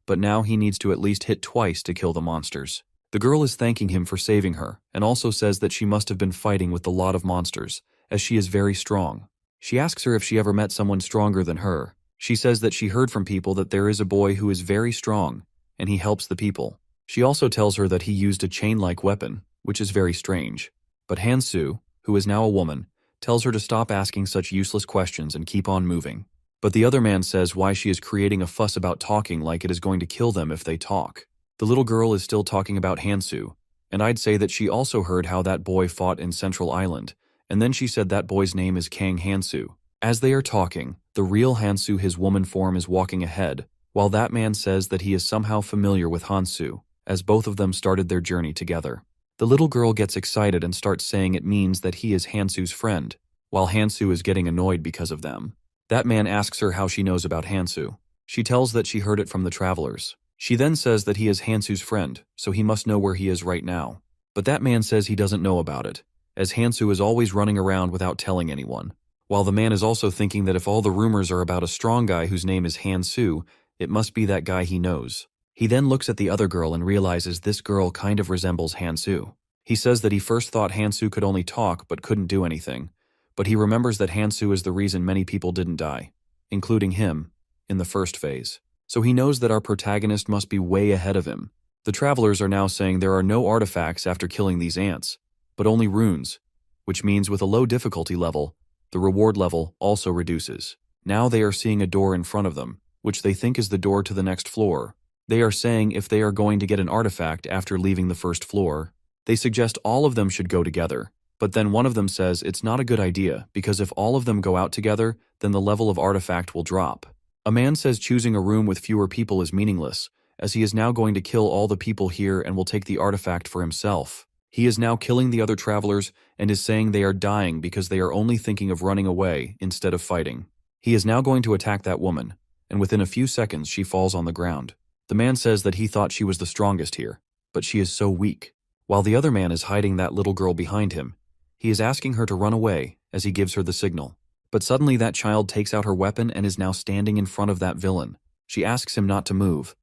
but now he needs to at least hit twice to kill the monsters. The girl is thanking him for saving her, and also says that she must have been fighting with a lot of monsters, as she is very strong. She asks her if she ever met someone stronger than her. She says that she heard from people that there is a boy who is very strong, and he helps the people. She also tells her that he used a chain-like weapon, which is very strange. But Hansoo, who is now a woman, tells her to stop asking such useless questions and keep on moving. But the other man says why she is creating a fuss about talking like it is going to kill them if they talk. The little girl is still talking about Hansoo, and I'd say that she also heard how that boy fought in Central Island, and then she said that boy's name is Kang Hansoo. As they are talking, the real Hansoo, his woman form, is walking ahead, while that man says that he is somehow familiar with Hansoo, as both of them started their journey together. The little girl gets excited and starts saying it means that he is Hansoo's friend, while Hansoo is getting annoyed because of them. That man asks her how she knows about Hansoo. She tells that she heard it from the travelers. She then says that he is Hansoo's friend, so he must know where he is right now. But that man says he doesn't know about it, as Hansoo is always running around without telling anyone. While the man is also thinking that if all the rumors are about a strong guy whose name is Hansoo, it must be that guy he knows. He then looks at the other girl and realizes this girl kind of resembles Hansoo. He says that he first thought Hansoo could only talk but couldn't do anything, but he remembers that Hansoo is the reason many people didn't die, including him, in the first phase. So he knows that our protagonist must be way ahead of him. The travelers are now saying there are no artifacts after killing these ants, but only runes, which means with a low difficulty level, the reward level also reduces. Now they are seeing a door in front of them, which they think is the door to the next floor. They are saying if they are going to get an artifact after leaving the first floor, they suggest all of them should go together. But then one of them says it's not a good idea because if all of them go out together, then the level of artifact will drop. A man says choosing a room with fewer people is meaningless, as he is now going to kill all the people here and will take the artifact for himself. He is now killing the other travelers and is saying they are dying because they are only thinking of running away instead of fighting. He is now going to attack that woman, and within a few seconds she falls on the ground. The man says that he thought she was the strongest here, but she is so weak. While the other man is hiding that little girl behind him, he is asking her to run away as he gives her the signal. But suddenly that child takes out her weapon and is now standing in front of that villain. She asks him not to move,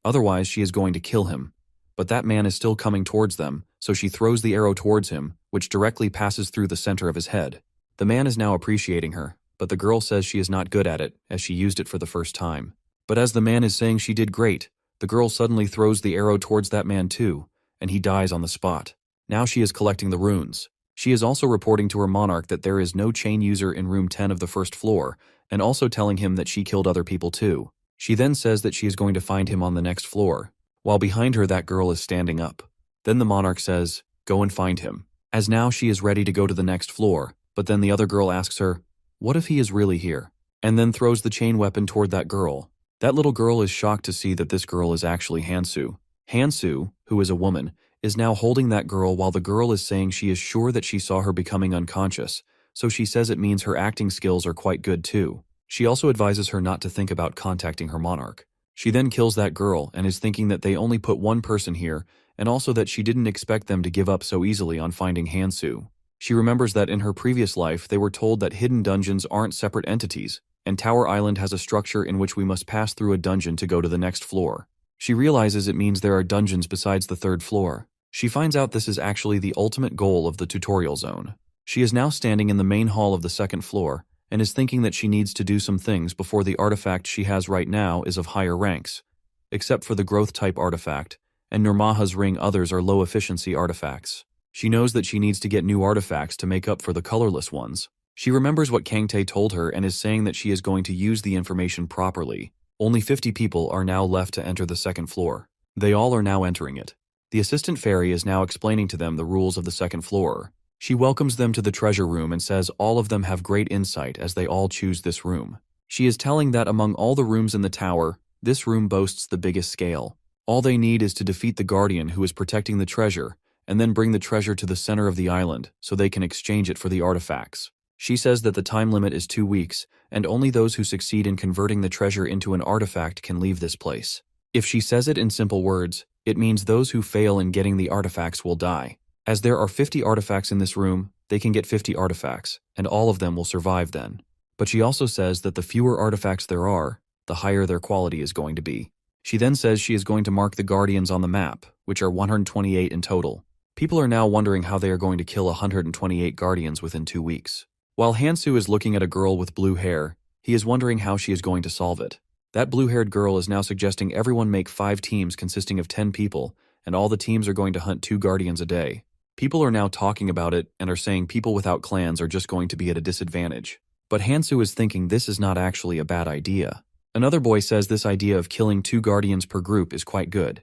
otherwise she is going to kill him. But that man is still coming towards them, so she throws the arrow towards him, which directly passes through the center of his head. The man is now appreciating her, but the girl says she is not good at it, as she used it for the first time. But as the man is saying she did great, the girl suddenly throws the arrow towards that man too, and he dies on the spot. Now she is collecting the runes. She is also reporting to her monarch that there is no chain user in room 10 of the first floor, and also telling him that she killed other people too. She then says that she is going to find him on the next floor, while behind her that girl is standing up. Then the monarch says, "Go and find him," as now she is ready to go to the next floor, but then the other girl asks her, "What if he is really here?" and then throws the chain weapon toward that girl. That little girl is shocked to see that this girl is actually Hansoo. Hansoo, who is a woman, is now holding that girl while the girl is saying she is sure that she saw her becoming unconscious, so she says it means her acting skills are quite good too. She also advises her not to think about contacting her monarch. She then kills that girl and is thinking that they only put one person here, and also that she didn't expect them to give up so easily on finding Hansoo. She remembers that in her previous life they were told that hidden dungeons aren't separate entities, and Tower Island has a structure in which we must pass through a dungeon to go to the next floor. She realizes it means there are dungeons besides the third floor. She finds out this is actually the ultimate goal of the tutorial zone. She is now standing in the main hall of the second floor, and is thinking that she needs to do some things before the artifact she has right now is of higher ranks, except for the growth-type artifact, and Nurmaha's ring others are low-efficiency artifacts. She knows that she needs to get new artifacts to make up for the colorless ones. She remembers what Kang Tae told her and is saying that she is going to use the information properly. Only 50 people are now left to enter the second floor. They all are now entering it. The assistant fairy is now explaining to them the rules of the second floor. She welcomes them to the treasure room and says all of them have great insight as they all choose this room. She is telling that among all the rooms in the tower, this room boasts the biggest scale. All they need is to defeat the guardian who is protecting the treasure, and then bring the treasure to the center of the island so they can exchange it for the artifacts. She says that the time limit is 2 weeks, and only those who succeed in converting the treasure into an artifact can leave this place. If she says it in simple words, it means those who fail in getting the artifacts will die. As there are 50 artifacts in this room, they can get 50 artifacts, and all of them will survive then. But she also says that the fewer artifacts there are, the higher their quality is going to be. She then says she is going to mark the guardians on the map, which are 128 in total. People are now wondering how they are going to kill 128 guardians within 2 weeks. While Hansoo is looking at a girl with blue hair, he is wondering how she is going to solve it. That blue-haired girl is now suggesting everyone make 5 teams consisting of 10 people, and all the teams are going to hunt 2 guardians a day. People are now talking about it and are saying people without clans are just going to be at a disadvantage. But Hansoo is thinking this is not actually a bad idea. Another boy says this idea of killing 2 guardians per group is quite good,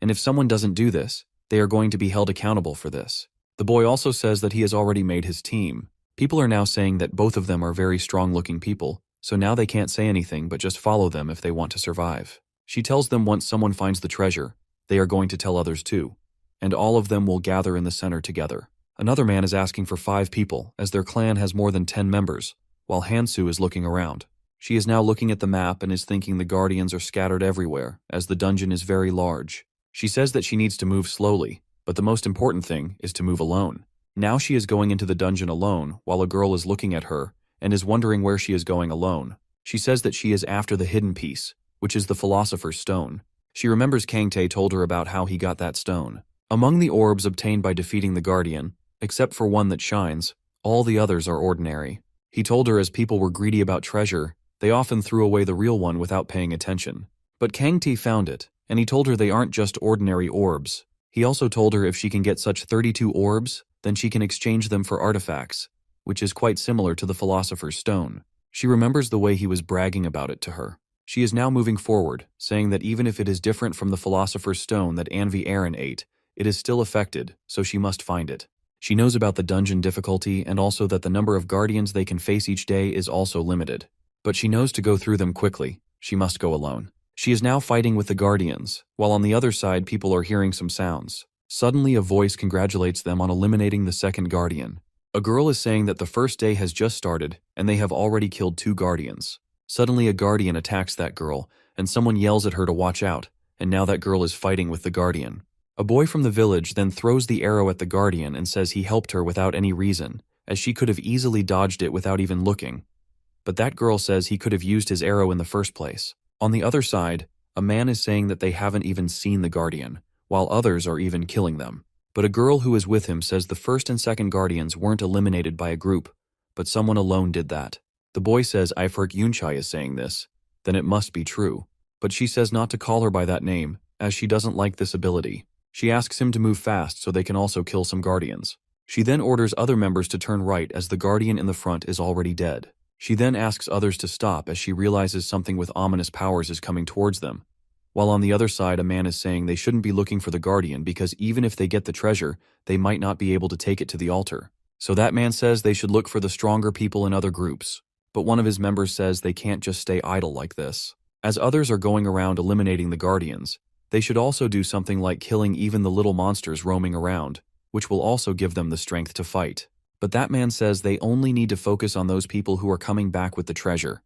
and if someone doesn't do this, they are going to be held accountable for this. The boy also says that he has already made his team. People are now saying that both of them are very strong-looking people, so now they can't say anything but just follow them if they want to survive. She tells them once someone finds the treasure, they are going to tell others too, and all of them will gather in the center together. Another man is asking for 5 people, as their clan has more than 10 members, while Hansoo is looking around. She is now looking at the map and is thinking the guardians are scattered everywhere, as the dungeon is very large. She says that she needs to move slowly, but the most important thing is to move alone. Now she is going into the dungeon alone, while a girl is looking at her, and is wondering where she is going alone. She says that she is after the hidden piece, which is the Philosopher's Stone. She remembers Kang Tae told her about how he got that stone. Among the orbs obtained by defeating the Guardian, except for one that shines, all the others are ordinary. He told her as people were greedy about treasure, they often threw away the real one without paying attention. But Kang Tae found it, and he told her they aren't just ordinary orbs. He also told her if she can get such 32 orbs, then she can exchange them for artifacts, which is quite similar to the Philosopher's Stone. She remembers the way he was bragging about it to her. She is now moving forward, saying that even if it is different from the Philosopher's Stone that Anvi Aaron ate, it is still affected, so she must find it. She knows about the dungeon difficulty and also that the number of guardians they can face each day is also limited. But she knows to go through them quickly, she must go alone. She is now fighting with the guardians, while on the other side people are hearing some sounds. Suddenly a voice congratulates them on eliminating the second guardian. A girl is saying that the first day has just started and they have already killed 2 guardians. Suddenly a guardian attacks that girl, and someone yells at her to watch out, and now that girl is fighting with the guardian. A boy from the village then throws the arrow at the guardian and says he helped her without any reason, as she could have easily dodged it without even looking. But that girl says he could have used his arrow in the first place. On the other side, a man is saying that they haven't even seen the guardian, while others are even killing them. But a girl who is with him says the first and second guardians weren't eliminated by a group, but someone alone did that. The boy says if Yunchai is saying this, then it must be true. But she says not to call her by that name, as she doesn't like this ability. She asks him to move fast so they can also kill some guardians. She then orders other members to turn right as the guardian in the front is already dead. She then asks others to stop as she realizes something with ominous powers is coming towards them. While on the other side a man is saying they shouldn't be looking for the guardian because even if they get the treasure, they might not be able to take it to the altar. So that man says they should look for the stronger people in other groups. But one of his members says they can't just stay idle like this. As others are going around eliminating the guardians, they should also do something like killing even the little monsters roaming around, which will also give them the strength to fight. But that man says they only need to focus on those people who are coming back with the treasure,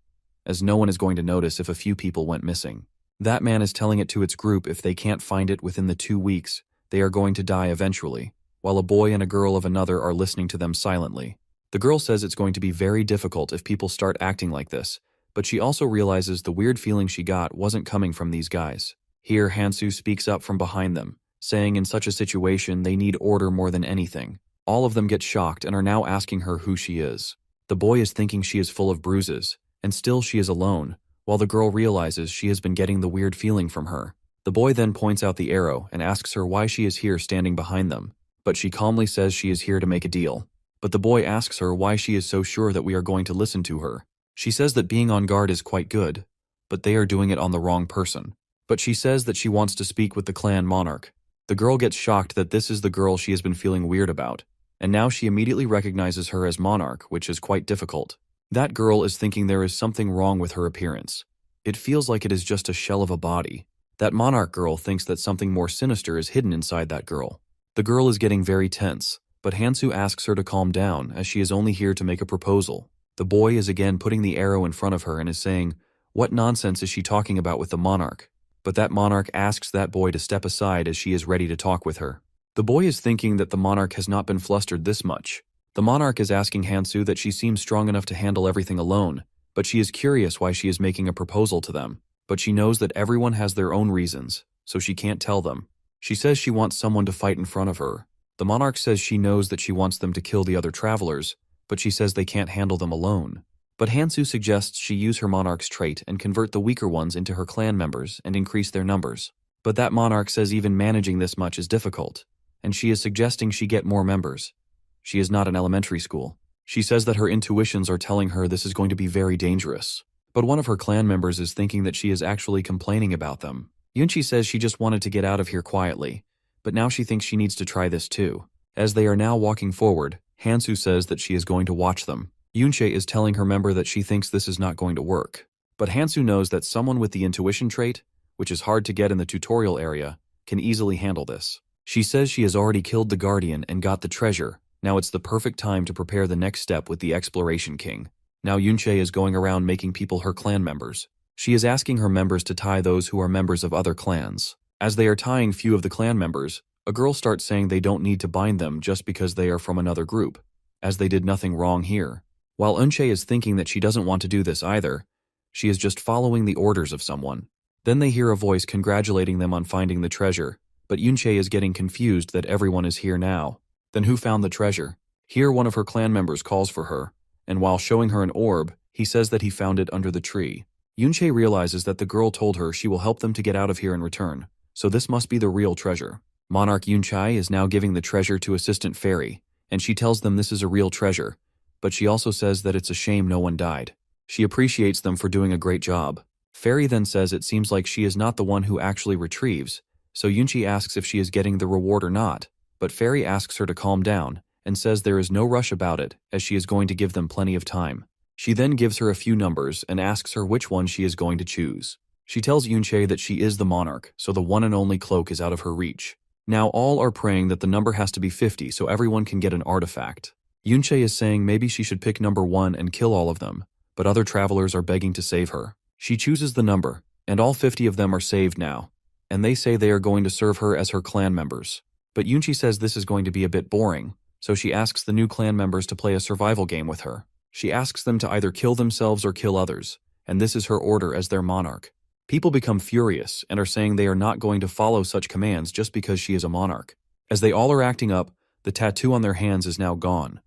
as no one is going to notice if a few people went missing. That man is telling it to its group if they can't find it within the 2 weeks, they are going to die eventually, while a boy and a girl of another are listening to them silently. The girl says it's going to be very difficult if people start acting like this, but she also realizes the weird feeling she got wasn't coming from these guys. Here Hansoo speaks up from behind them, saying in such a situation they need order more than anything. All of them get shocked and are now asking her who she is. The boy is thinking she is full of bruises, and still she is alone, while the girl realizes she has been getting the weird feeling from her. The boy then points out the arrow and asks her why she is here standing behind them, but she calmly says she is here to make a deal. But the boy asks her why she is so sure that we are going to listen to her. She says that being on guard is quite good, but they are doing it on the wrong person. But she says that she wants to speak with the clan monarch. The girl gets shocked that this is the girl she has been feeling weird about, and now she immediately recognizes her as monarch, which is quite difficult. That girl is thinking there is something wrong with her appearance. It feels like it is just a shell of a body. That monarch girl thinks that something more sinister is hidden inside that girl. The girl is getting very tense, but Hansoo asks her to calm down as she is only here to make a proposal. The boy is again putting the arrow in front of her and is saying, "What nonsense is she talking about with the monarch?" But that monarch asks that boy to step aside as she is ready to talk with her. The boy is thinking that the monarch has not been flustered this much. The monarch is asking Hansoo that she seems strong enough to handle everything alone, but she is curious why she is making a proposal to them. But she knows that everyone has their own reasons, so she can't tell them. She says she wants someone to fight in front of her. The monarch says she knows that she wants them to kill the other travelers, but she says they can't handle them alone. But Hansoo suggests she use her monarch's trait and convert the weaker ones into her clan members and increase their numbers. But that monarch says even managing this much is difficult, and she is suggesting she get more members. She is not in elementary school. She says that her intuitions are telling her this is going to be very dangerous. But one of her clan members is thinking that she is actually complaining about them. Yunchi says she just wanted to get out of here quietly, but now she thinks she needs to try this too. As they are now walking forward, Hansoo says that she is going to watch them. Yunche is telling her member that she thinks this is not going to work. But Hansoo knows that someone with the intuition trait, which is hard to get in the tutorial area, can easily handle this. She says she has already killed the guardian and got the treasure. Now it's the perfect time to prepare the next step with the exploration king. Now Yunche is going around making people her clan members. She is asking her members to tie those who are members of other clans. As they are tying few of the clan members, a girl starts saying they don't need to bind them just because they are from another group, as they did nothing wrong here. While Eunchae is thinking that she doesn't want to do this either, she is just following the orders of someone. Then they hear a voice congratulating them on finding the treasure, but Yunchae is getting confused that everyone is here now. Then who found the treasure? Here one of her clan members calls for her, and while showing her an orb, he says that he found it under the tree. Yunchae realizes that the girl told her she will help them to get out of here in return, so this must be the real treasure. Monarch Yunchae is now giving the treasure to Assistant Fairy, and she tells them this is a real treasure, but she also says that it's a shame no one died. She appreciates them for doing a great job. Fairy then says it seems like she is not the one who actually retrieves, so Yunchae asks if she is getting the reward or not, but Fairy asks her to calm down, and says there is no rush about it, as she is going to give them plenty of time. She then gives her a few numbers and asks her which one she is going to choose. She tells Yunchae that she is the monarch, so the one and only cloak is out of her reach. Now all are praying that the number has to be 50 so everyone can get an artifact. Yunchae is saying maybe she should pick number 1 and kill all of them, but other travelers are begging to save her. She chooses the number, and all 50 of them are saved now, and they say they are going to serve her as her clan members. But Yunchae says this is going to be a bit boring, so she asks the new clan members to play a survival game with her. She asks them to either kill themselves or kill others, and this is her order as their monarch. People become furious and are saying they are not going to follow such commands just because she is a monarch. As they all are acting up, the tattoo on their hands is now gone,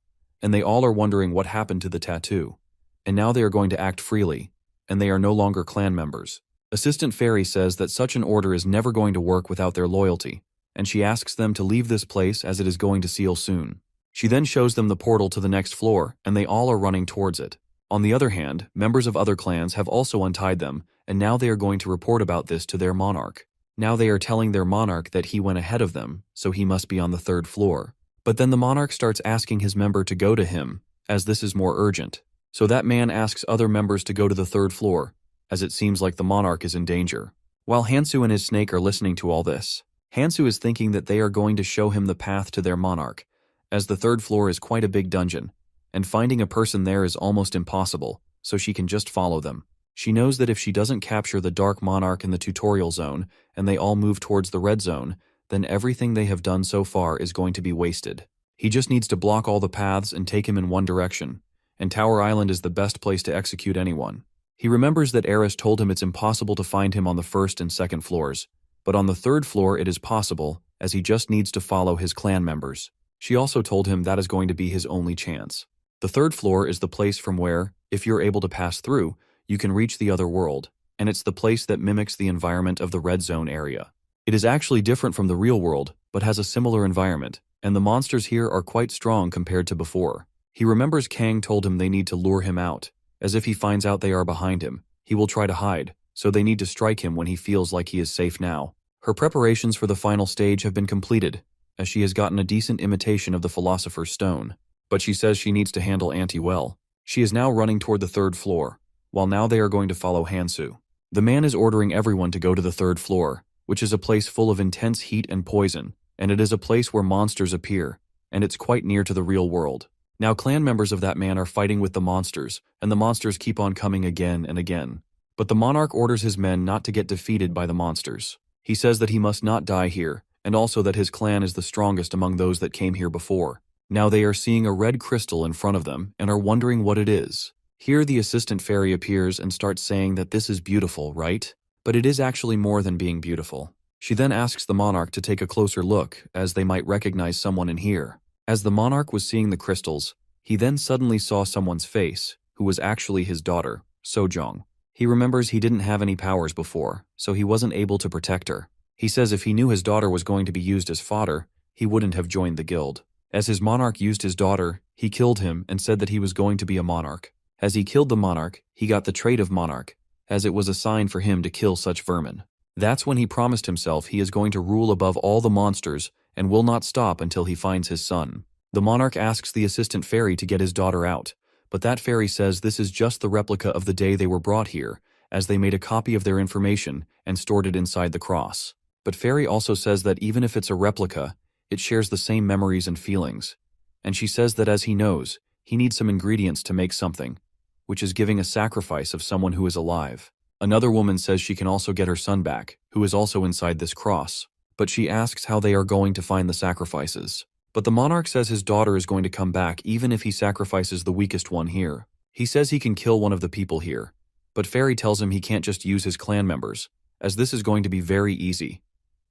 and they all are wondering what happened to the tattoo. And now they are going to act freely, and they are no longer clan members. Assistant Fairy says that such an order is never going to work without their loyalty, and she asks them to leave this place as it is going to seal soon. She then shows them the portal to the next floor, and they all are running towards it. On the other hand, members of other clans have also untied them, and now they are going to report about this to their monarch. Now they are telling their monarch that he went ahead of them, so he must be on the 3rd floor. But then the monarch starts asking his member to go to him, as this is more urgent. So that man asks other members to go to the 3rd floor, as it seems like the monarch is in danger. While Hansoo and his snake are listening to all this, Hansoo is thinking that they are going to show him the path to their monarch, as the 3rd floor is quite a big dungeon, and finding a person there is almost impossible, so she can just follow them. She knows that if she doesn't capture the Dark Monarch in the tutorial zone, and they all move towards the red zone, then everything they have done so far is going to be wasted. He just needs to block all the paths and take him in one direction, and Tower Island is the best place to execute anyone. He remembers that Eris told him it's impossible to find him on the 1st and 2nd floors, but on the 3rd floor it is possible, as he just needs to follow his clan members. She also told him that is going to be his only chance. The 3rd floor is the place from where, if you're able to pass through, you can reach the other world, and it's the place that mimics the environment of the red zone area. It is actually different from the real world, but has a similar environment, and the monsters here are quite strong compared to before. He remembers Kang told him they need to lure him out, as if he finds out they are behind him, he will try to hide, so they need to strike him when he feels like he is safe now. Her preparations for the final stage have been completed, as she has gotten a decent imitation of the Philosopher's Stone, but she says she needs to handle Auntie well. She is now running toward the 3rd floor, while now they are going to follow Hansoo. The man is ordering everyone to go to the 3rd floor, which is a place full of intense heat and poison, and it is a place where monsters appear, and it's quite near to the real world. Now clan members of that man are fighting with the monsters, and the monsters keep on coming again and again. But the monarch orders his men not to get defeated by the monsters. He says that he must not die here, and also that his clan is the strongest among those that came here before. Now they are seeing a red crystal in front of them and are wondering what it is. Here the assistant fairy appears and starts saying that this is beautiful, right? But it is actually more than being beautiful. She then asks the monarch to take a closer look, as they might recognize someone in here. As the monarch was seeing the crystals, he then suddenly saw someone's face, who was actually his daughter, Sojong. He remembers he didn't have any powers before, so he wasn't able to protect her. He says if he knew his daughter was going to be used as fodder, he wouldn't have joined the guild. As his monarch used his daughter, he killed him and said that he was going to be a monarch. As he killed the monarch, he got the trait of monarch, as it was a sign for him to kill such vermin. That's when he promised himself he is going to rule above all the monsters and will not stop until he finds his son. The monarch asks the assistant fairy to get his daughter out, but that fairy says this is just the replica of the day they were brought here, as they made a copy of their information and stored it inside the cross. But fairy also says that even if it's a replica, it shares the same memories and feelings. And she says that as he knows, he needs some ingredients to make something, which is giving a sacrifice of someone who is alive. Another woman says she can also get her son back, who is also inside this cross, but she asks how they are going to find the sacrifices. But the monarch says his daughter is going to come back even if he sacrifices the weakest one here. He says he can kill one of the people here, but Fairy tells him he can't just use his clan members, as this is going to be very easy.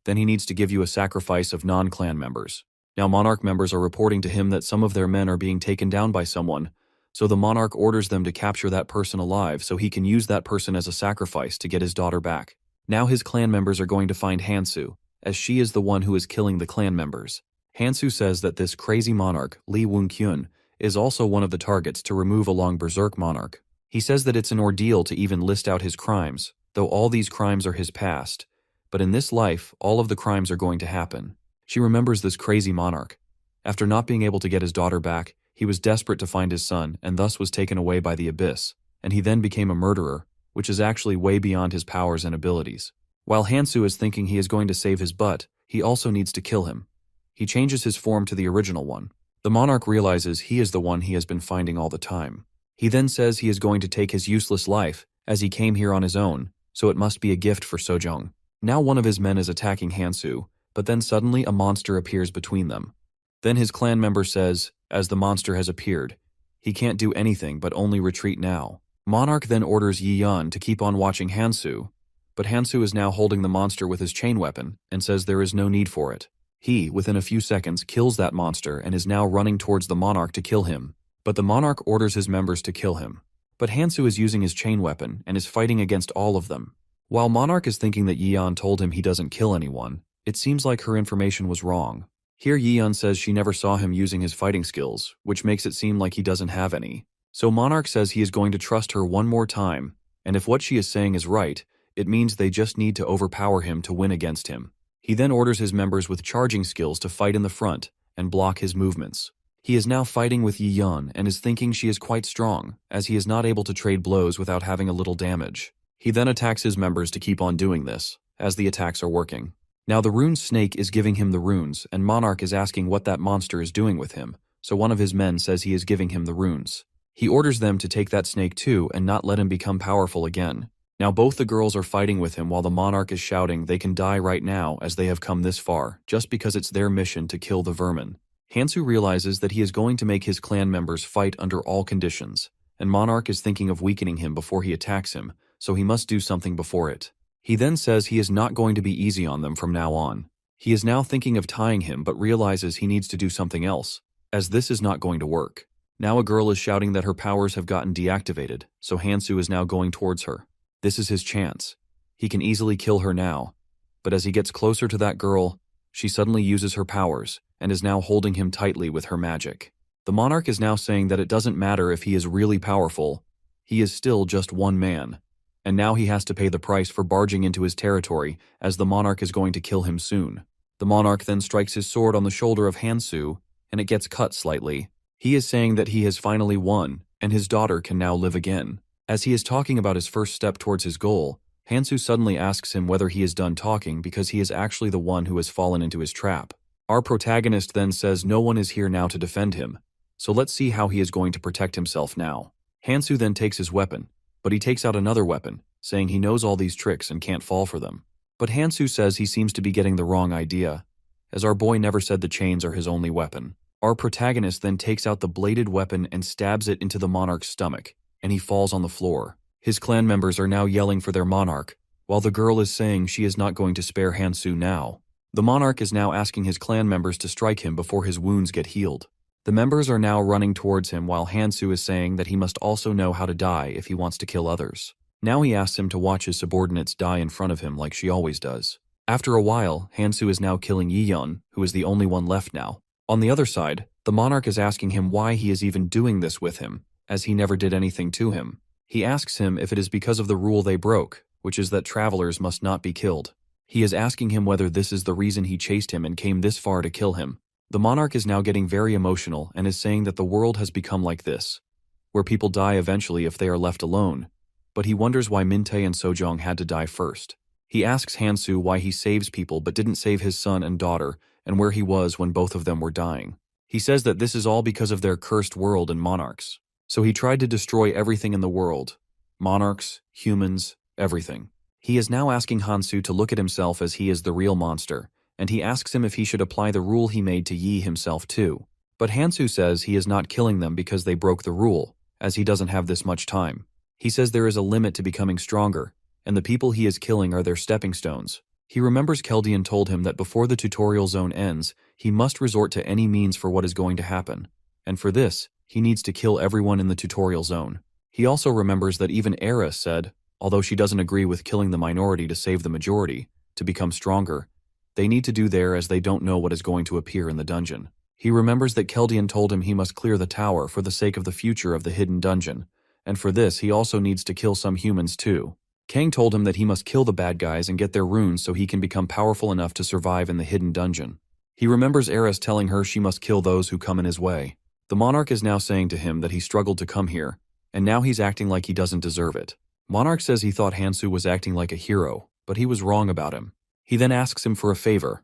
Then he needs to give you a sacrifice of non-clan members. Now monarch members are reporting to him that some of their men are being taken down by someone, so the monarch orders them to capture that person alive so he can use that person as a sacrifice to get his daughter back. Now his clan members are going to find Hansoo, as she is the one who is killing the clan members. Hansoo says that this crazy monarch, Lee Woon-kyun, is also one of the targets to remove along Berserk Monarch. He says that it's an ordeal to even list out his crimes, though all these crimes are his past. But in this life, all of the crimes are going to happen. She remembers this crazy monarch. After not being able to get his daughter back, he was desperate to find his son and thus was taken away by the abyss, and he then became a murderer, which is actually way beyond his powers and abilities. While Hansoo is thinking he is going to save his butt, he also needs to kill him. He changes his form to the original one. The monarch realizes he is the one he has been finding all the time. He then says he is going to take his useless life, as he came here on his own, so it must be a gift for Sojong. Now one of his men is attacking Hansoo, but then suddenly a monster appears between them. Then his clan member says, as the monster has appeared, he can't do anything but only retreat now. Monarch then orders Yi-yeon to keep on watching Hansoo, but Hansoo is now holding the monster with his chain weapon and says there is no need for it. He, within a few seconds, kills that monster and is now running towards the monarch to kill him, but the monarch orders his members to kill him. But Hansoo is using his chain weapon and is fighting against all of them. While Monarch is thinking that Yi-yeon told him he doesn't kill anyone, it seems like her information was wrong. Here Yi-yeon says she never saw him using his fighting skills, which makes it seem like he doesn't have any. So Monarch says he is going to trust her one more time, and if what she is saying is right, it means they just need to overpower him to win against him. He then orders his members with charging skills to fight in the front and block his movements. He is now fighting with Yi-yeon and is thinking she is quite strong, as he is not able to trade blows without having a little damage. He then attacks his members to keep on doing this, as the attacks are working. Now the rune snake is giving him the runes, and Monarch is asking what that monster is doing with him, so one of his men says he is giving him the runes. He orders them to take that snake too and not let him become powerful again. Now both the girls are fighting with him while the monarch is shouting they can die right now as they have come this far, just because it's their mission to kill the vermin. Hansoo realizes that he is going to make his clan members fight under all conditions, and Monarch is thinking of weakening him before he attacks him, so he must do something before it. He then says he is not going to be easy on them from now on. He is now thinking of tying him but realizes he needs to do something else, as this is not going to work. Now a girl is shouting that her powers have gotten deactivated, so Hansoo is now going towards her. This is his chance. He can easily kill her now, but as he gets closer to that girl, she suddenly uses her powers and is now holding him tightly with her magic. The monarch is now saying that it doesn't matter if he is really powerful, he is still just one man, and now he has to pay the price for barging into his territory as the monarch is going to kill him soon. The monarch then strikes his sword on the shoulder of Hansoo, and it gets cut slightly. He is saying that he has finally won, and his daughter can now live again. As he is talking about his first step towards his goal, Hansoo suddenly asks him whether he is done talking because he is actually the one who has fallen into his trap. Our protagonist then says no one is here now to defend him, so let's see how he is going to protect himself now. Hansoo then takes his weapon, but he takes out another weapon, saying he knows all these tricks and can't fall for them. But Hansoo says he seems to be getting the wrong idea, as our boy never said the chains are his only weapon. Our protagonist then takes out the bladed weapon and stabs it into the monarch's stomach, and he falls on the floor. His clan members are now yelling for their monarch, while the girl is saying she is not going to spare Hansoo now. The monarch is now asking his clan members to strike him before his wounds get healed. The members are now running towards him while Hansoo is saying that he must also know how to die if he wants to kill others. Now he asks him to watch his subordinates die in front of him like she always does. After a while, Hansoo is now killing Yi-yeon, who is the only one left now. On the other side, the monarch is asking him why he is even doing this with him, as he never did anything to him. He asks him if it is because of the rule they broke, which is that travelers must not be killed. He is asking him whether this is the reason he chased him and came this far to kill him. The monarch is now getting very emotional and is saying that the world has become like this, where people die eventually if they are left alone, but he wonders why Min-tae and Sojong had to die first. He asks Hansoo why he saves people but didn't save his son and daughter, and where he was when both of them were dying. He says that this is all because of their cursed world and monarchs. So he tried to destroy everything in the world. Monarchs, humans, everything. He is now asking Hansoo to look at himself as he is the real monster, and he asks him if he should apply the rule he made to Yi himself too. But Hansoo says he is not killing them because they broke the rule, as he doesn't have this much time. He says there is a limit to becoming stronger, and the people he is killing are their stepping stones. He remembers Keldian told him that before the tutorial zone ends, he must resort to any means for what is going to happen. And for this, he needs to kill everyone in the tutorial zone. He also remembers that even Era said, although she doesn't agree with killing the minority to save the majority, to become stronger, they need to do there as they don't know what is going to appear in the dungeon. He remembers that Keldian told him he must clear the tower for the sake of the future of the hidden dungeon, and for this he also needs to kill some humans too. Kang told him that he must kill the bad guys and get their runes so he can become powerful enough to survive in the hidden dungeon. He remembers Eris telling her she must kill those who come in his way. The monarch is now saying to him that he struggled to come here, and now he's acting like he doesn't deserve it. Monarch says he thought Hansoo was acting like a hero, but he was wrong about him. He then asks him for a favor.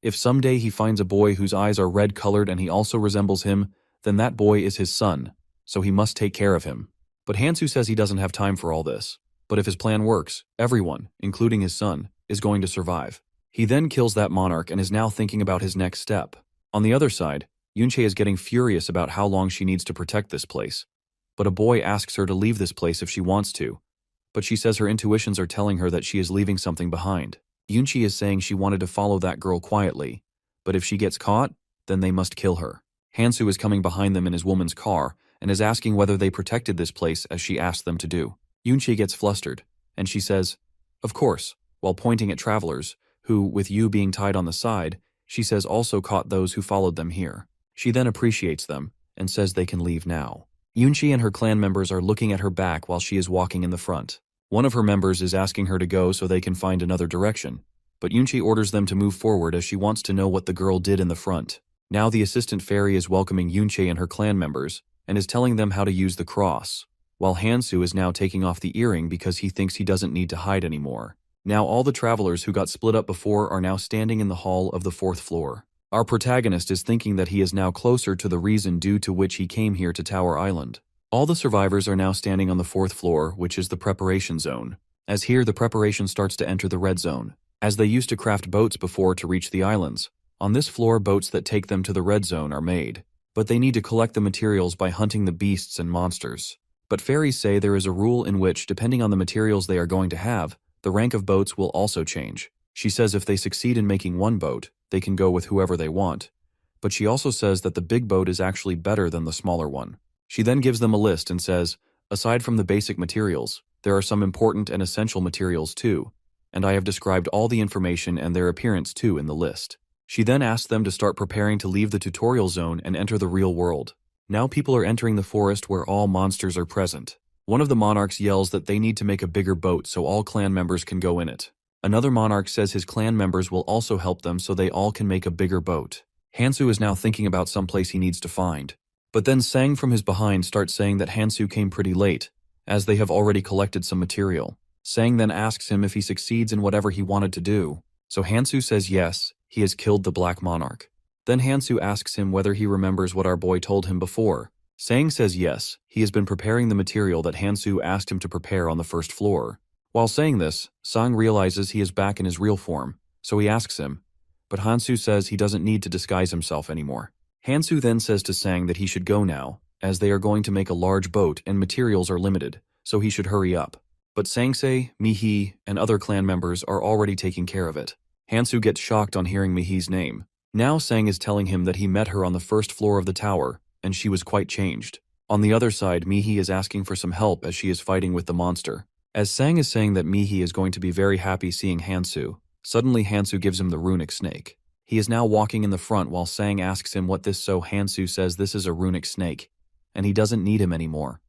If someday he finds a boy whose eyes are red-colored and he also resembles him, then that boy is his son, so he must take care of him. But Hansoo says he doesn't have time for all this. But if his plan works, everyone, including his son, is going to survive. He then kills that monarch and is now thinking about his next step. On the other side, Yunche is getting furious about how long she needs to protect this place. But a boy asks her to leave this place if she wants to. But she says her intuitions are telling her that she is leaving something behind. Yunche is saying she wanted to follow that girl quietly, but if she gets caught, then they must kill her. Hansoo is coming behind them in his woman's car and is asking whether they protected this place as she asked them to do. Yunche gets flustered, and she says, "Of course," while pointing at travelers, who, with you being tied on the side, she says also caught those who followed them here. She then appreciates them, and says they can leave now. Yunche and her clan members are looking at her back while she is walking in the front. One of her members is asking her to go so they can find another direction, but Yunche orders them to move forward as she wants to know what the girl did in the front. Now the assistant fairy is welcoming Yunche and her clan members, and is telling them how to use the cross, while Hansoo is now taking off the earring because he thinks he doesn't need to hide anymore. Now all the travelers who got split up before are now standing in the hall of the 4th floor. Our protagonist is thinking that he is now closer to the reason due to which he came here to Tower Island. All the survivors are now standing on the 4th floor, which is the preparation zone. As here the preparation starts to enter the red zone, as they used to craft boats before to reach the islands. On this floor, boats that take them to the red zone are made, but they need to collect the materials by hunting the beasts and monsters. But fairies say there is a rule in which, depending on the materials they are going to have, the rank of boats will also change. She says if they succeed in making one boat, they can go with whoever they want. But she also says that the big boat is actually better than the smaller one. She then gives them a list and says, aside from the basic materials, there are some important and essential materials too, and I have described all the information and their appearance too in the list. She then asks them to start preparing to leave the tutorial zone and enter the real world. Now people are entering the forest where all monsters are present. One of the monarchs yells that they need to make a bigger boat so all clan members can go in it. Another monarch says his clan members will also help them so they all can make a bigger boat. Hansoo is now thinking about some place he needs to find. But then Sang from his behind starts saying that Hansoo came pretty late, as they have already collected some material. Sang then asks him if he succeeds in whatever he wanted to do. So Hansoo says yes, he has killed the Black Monarch. Then Hansoo asks him whether he remembers what our boy told him before. Sang says yes, he has been preparing the material that Hansoo asked him to prepare on the 1st floor. While saying this, Sang realizes he is back in his real form, so he asks him, but Hansoo says he doesn't need to disguise himself anymore. Hansoo then says to Sang that he should go now, as they are going to make a large boat and materials are limited, so he should hurry up. But Sangsei, Mihi, and other clan members are already taking care of it. Hansoo gets shocked on hearing Mihi's name. Now Sang is telling him that he met her on the 1st floor of the tower, and she was quite changed. On the other side, Mihi is asking for some help as she is fighting with the monster. As Sang is saying that Mihi is going to be very happy seeing Hansoo, suddenly Hansoo gives him the runic snake. He is now walking in the front while Sang asks him what this, so Hansoo says this is a runic snake, and he doesn't need him anymore,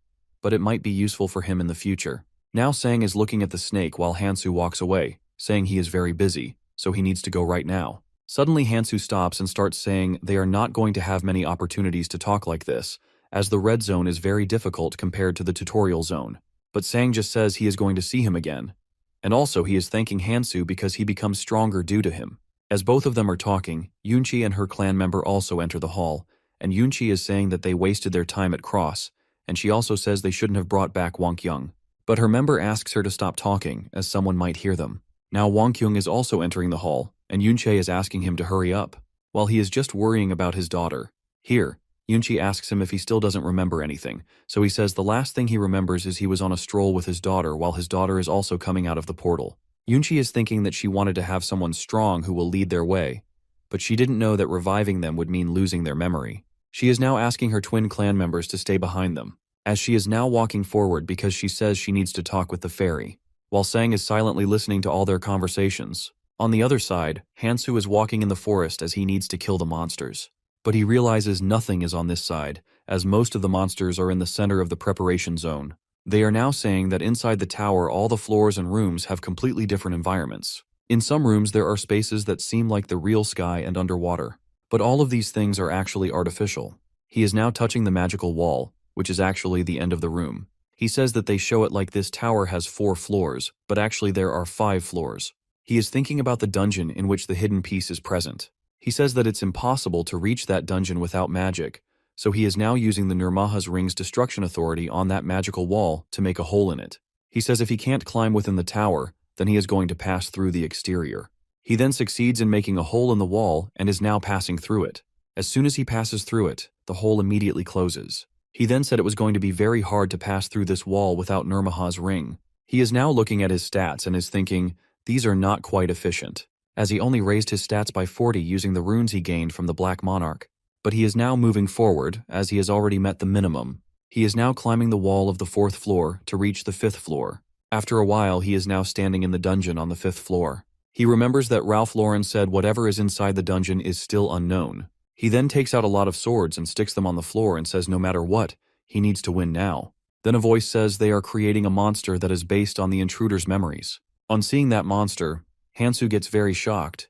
but it might be useful for him in the future. Now Sang is looking at the snake while Hansoo walks away, saying he is very busy, so he needs to go right now. Suddenly Hansoo stops and starts saying they are not going to have many opportunities to talk like this, as the red zone is very difficult compared to the tutorial zone. But Sang just says he is going to see him again. And also he is thanking Hansoo because he becomes stronger due to him. As both of them are talking, Yunchi and her clan member also enter the hall, and Yunchi is saying that they wasted their time at Cross, and she also says they shouldn't have brought back Wang Kyung. But her member asks her to stop talking, as someone might hear them. Now Wang Kyung is also entering the hall, and Yunche is asking him to hurry up, while he is just worrying about his daughter. Here, Yunche asks him if he still doesn't remember anything, so he says the last thing he remembers is he was on a stroll with his daughter while his daughter is also coming out of the portal. Yunche is thinking that she wanted to have someone strong who will lead their way, but she didn't know that reviving them would mean losing their memory. She is now asking her twin clan members to stay behind them, as she is now walking forward because she says she needs to talk with the fairy, while Sang is silently listening to all their conversations. On the other side, Hansoo is walking in the forest as he needs to kill the monsters. But he realizes nothing is on this side, as most of the monsters are in the center of the preparation zone. They are now saying that inside the tower all the floors and rooms have completely different environments. In some rooms there are spaces that seem like the real sky and underwater. But all of these things are actually artificial. He is now touching the magical wall, which is actually the end of the room. He says that they show it like this tower has 4 floors, but actually there are 5 floors. He is thinking about the dungeon in which the hidden piece is present. He says that it's impossible to reach that dungeon without magic, so he is now using the Nirmaha's Ring's destruction authority on that magical wall to make a hole in it. He says if he can't climb within the tower, then he is going to pass through the exterior. He then succeeds in making a hole in the wall and is now passing through it. As soon as he passes through it, the hole immediately closes. He then said it was going to be very hard to pass through this wall without Nirmaha's Ring. He is now looking at his stats and is thinking, these are not quite efficient, as he only raised his stats by 40 using the runes he gained from the Black Monarch. But he is now moving forward, as he has already met the minimum. He is now climbing the wall of the 4th floor to reach the 5th floor. After a while, he is now standing in the dungeon on the 5th floor. He remembers that Ralph Lauren said whatever is inside the dungeon is still unknown. He then takes out a lot of swords and sticks them on the floor and says no matter what, he needs to win now. Then a voice says they are creating a monster that is based on the intruder's memories. On seeing that monster, Hansoo gets very shocked,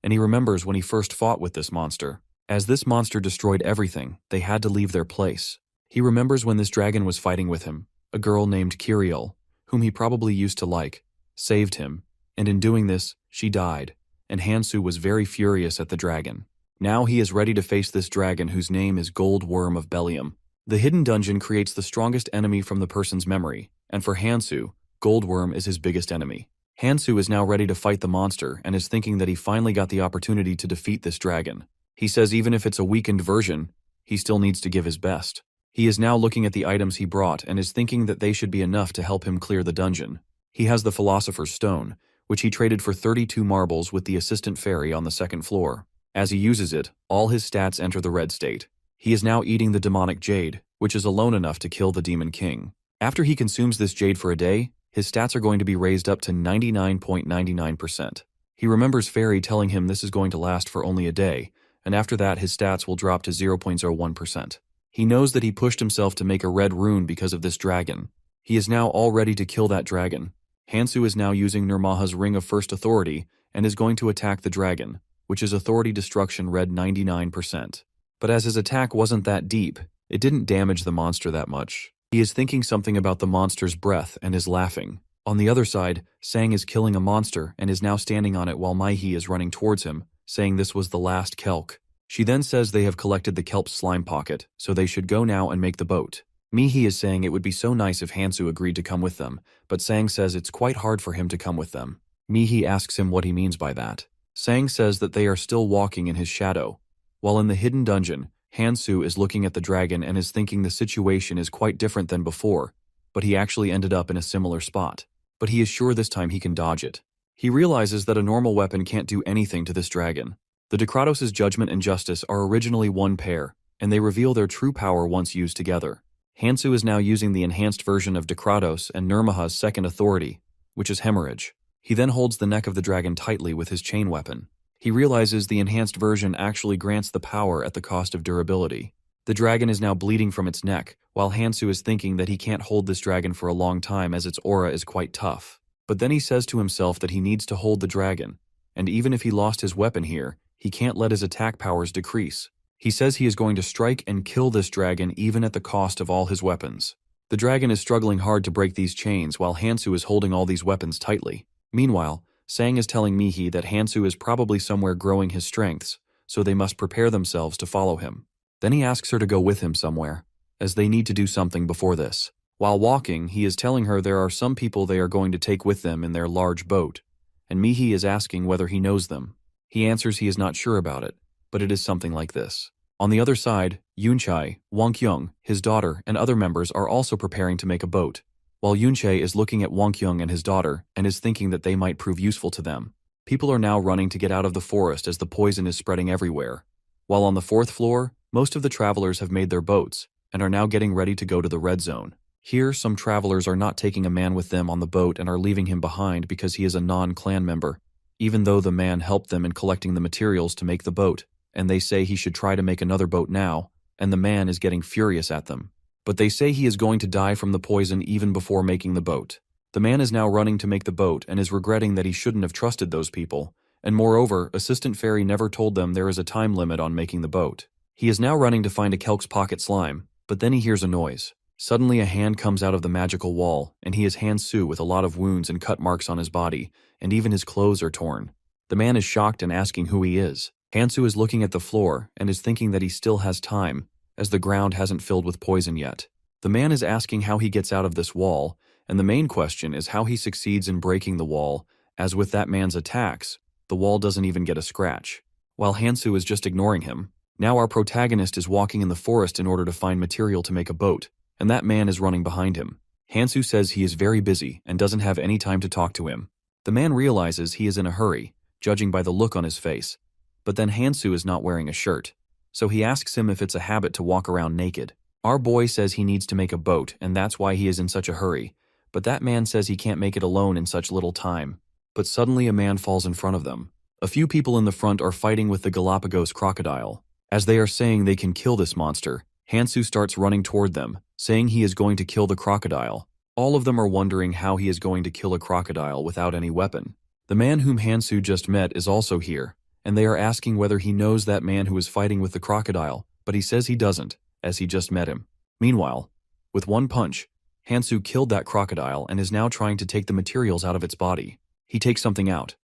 and he remembers when he first fought with this monster. As this monster destroyed everything, they had to leave their place. He remembers when this dragon was fighting with him, a girl named Kiriel, whom he probably used to like, saved him, and in doing this, she died, and Hansoo was very furious at the dragon. Now he is ready to face this dragon whose name is Gold Worm of Bellium. The hidden dungeon creates the strongest enemy from the person's memory, and for Hansoo, Gold Worm is his biggest enemy. Hansoo is now ready to fight the monster and is thinking that he finally got the opportunity to defeat this dragon. He says even if it's a weakened version, he still needs to give his best. He is now looking at the items he brought and is thinking that they should be enough to help him clear the dungeon. He has the Philosopher's Stone, which he traded for 32 marbles with the assistant fairy on the 2nd floor. As he uses it, all his stats enter the red state. He is now eating the demonic jade, which is alone enough to kill the Demon King. After he consumes this jade for a day, his stats are going to be raised up to 99.99%. He remembers Fairy telling him this is going to last for only a day, and after that his stats will drop to 0.01%. He knows that he pushed himself to make a red rune because of this dragon. He is now all ready to kill that dragon. Hansoo is now using Nirmaha's Ring of First Authority and is going to attack the dragon, which is Authority Destruction red 99%. But as his attack wasn't that deep, it didn't damage the monster that much. He is thinking something about the monster's breath and is laughing. On the other side, Sang is killing a monster and is now standing on it while Mai-He is running towards him, saying this was the last kelp. She then says they have collected the kelp's slime pocket, so they should go now and make the boat. Mi-He is saying it would be so nice if Hansoo agreed to come with them, but Sang says it's quite hard for him to come with them. Mi-He asks him what he means by that. Sang says that they are still walking in his shadow. While in the hidden dungeon, Hansoo is looking at the dragon and is thinking the situation is quite different than before, but he actually ended up in a similar spot. But he is sure this time he can dodge it. He realizes that a normal weapon can't do anything to this dragon. The Decratos' judgment and justice are originally one pair, and they reveal their true power once used together. Hansoo is now using the enhanced version of Decratos and Nirmaha's second authority, which is hemorrhage. He then holds the neck of the dragon tightly with his chain weapon. He realizes the enhanced version actually grants the power at the cost of durability. The dragon is now bleeding from its neck, while Hansoo is thinking that he can't hold this dragon for a long time as its aura is quite tough. But then he says to himself that he needs to hold the dragon, and even if he lost his weapon here, he can't let his attack powers decrease. He says he is going to strike and kill this dragon even at the cost of all his weapons. The dragon is struggling hard to break these chains while Hansoo is holding all these weapons tightly. Meanwhile, Sang is telling Mi-He that Hansoo is probably somewhere growing his strengths, so they must prepare themselves to follow him. Then he asks her to go with him somewhere. as they need to do something before this. While walking, he is telling her there are some people they are going to take with them in their large boat, and Mihi is asking whether he knows them. He answers he is not sure about it, but it is something like this. On the other side, Yoonchae, Wonkyung, his daughter, and other members are also preparing to make a boat, while Yoonchae is looking at Wonkyung and his daughter and is thinking that they might prove useful to them. People are now running to get out of the forest as the poison is spreading everywhere. While on the 4th floor, most of the travelers have made their boats and are now getting ready to go to the red zone. Here, some travelers are not taking a man with them on the boat and are leaving him behind because he is a non-clan member, even though the man helped them in collecting the materials to make the boat, and they say he should try to make another boat now, and the man is getting furious at them. But they say he is going to die from the poison even before making the boat. The man is now running to make the boat and is regretting that he shouldn't have trusted those people, and moreover, Assistant Fairy never told them there is a time limit on making the boat. He is now running to find a Kelk's pocket slime, but then he hears a noise. Suddenly a hand comes out of the magical wall, and he is Hansoo with a lot of wounds and cut marks on his body, and even his clothes are torn. The man is shocked and asking who he is. Hansoo is looking at the floor and is thinking that he still has time, as the ground hasn't filled with poison yet. The man is asking how he gets out of this wall, and the main question is how he succeeds in breaking the wall, as with that man's attacks, the wall doesn't even get a scratch. While Hansoo is just ignoring him. Now our protagonist is walking in the forest in order to find material to make a boat, and that man is running behind him. Hansoo says he is very busy and doesn't have any time to talk to him. The man realizes he is in a hurry, judging by the look on his face. But then Hansoo is not wearing a shirt, so he asks him if it's a habit to walk around naked. Our boy says he needs to make a boat, and that's why he is in such a hurry, but that man says he can't make it alone in such little time. But suddenly a man falls in front of them. A few people in the front are fighting with the Galapagos crocodile. As they are saying they can kill this monster, Hansoo starts running toward them, saying he is going to kill the crocodile. All of them are wondering how he is going to kill a crocodile without any weapon. The man whom Hansoo just met is also here, and they are asking whether he knows that man who is fighting with the crocodile, but he says he doesn't, as he just met him. Meanwhile, with one punch, Hansoo killed that crocodile and is now trying to take the materials out of its body. He takes something out,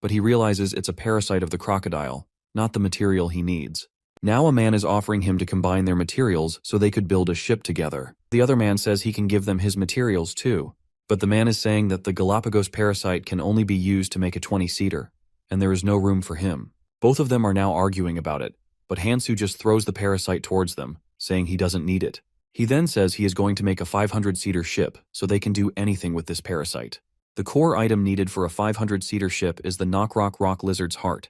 but he realizes it's a parasite of the crocodile, not the material he needs. Now a man is offering him to combine their materials so they could build a ship together. The other man says he can give them his materials too, but the man is saying that the Galapagos parasite can only be used to make a 20-seater, and there is no room for him. Both of them are now arguing about it, but Hansoo just throws the parasite towards them, saying he doesn't need it. He then says he is going to make a 500-seater ship so they can do anything with this parasite. The core item needed for a 500-seater ship is the Knockrock rock lizard's heart,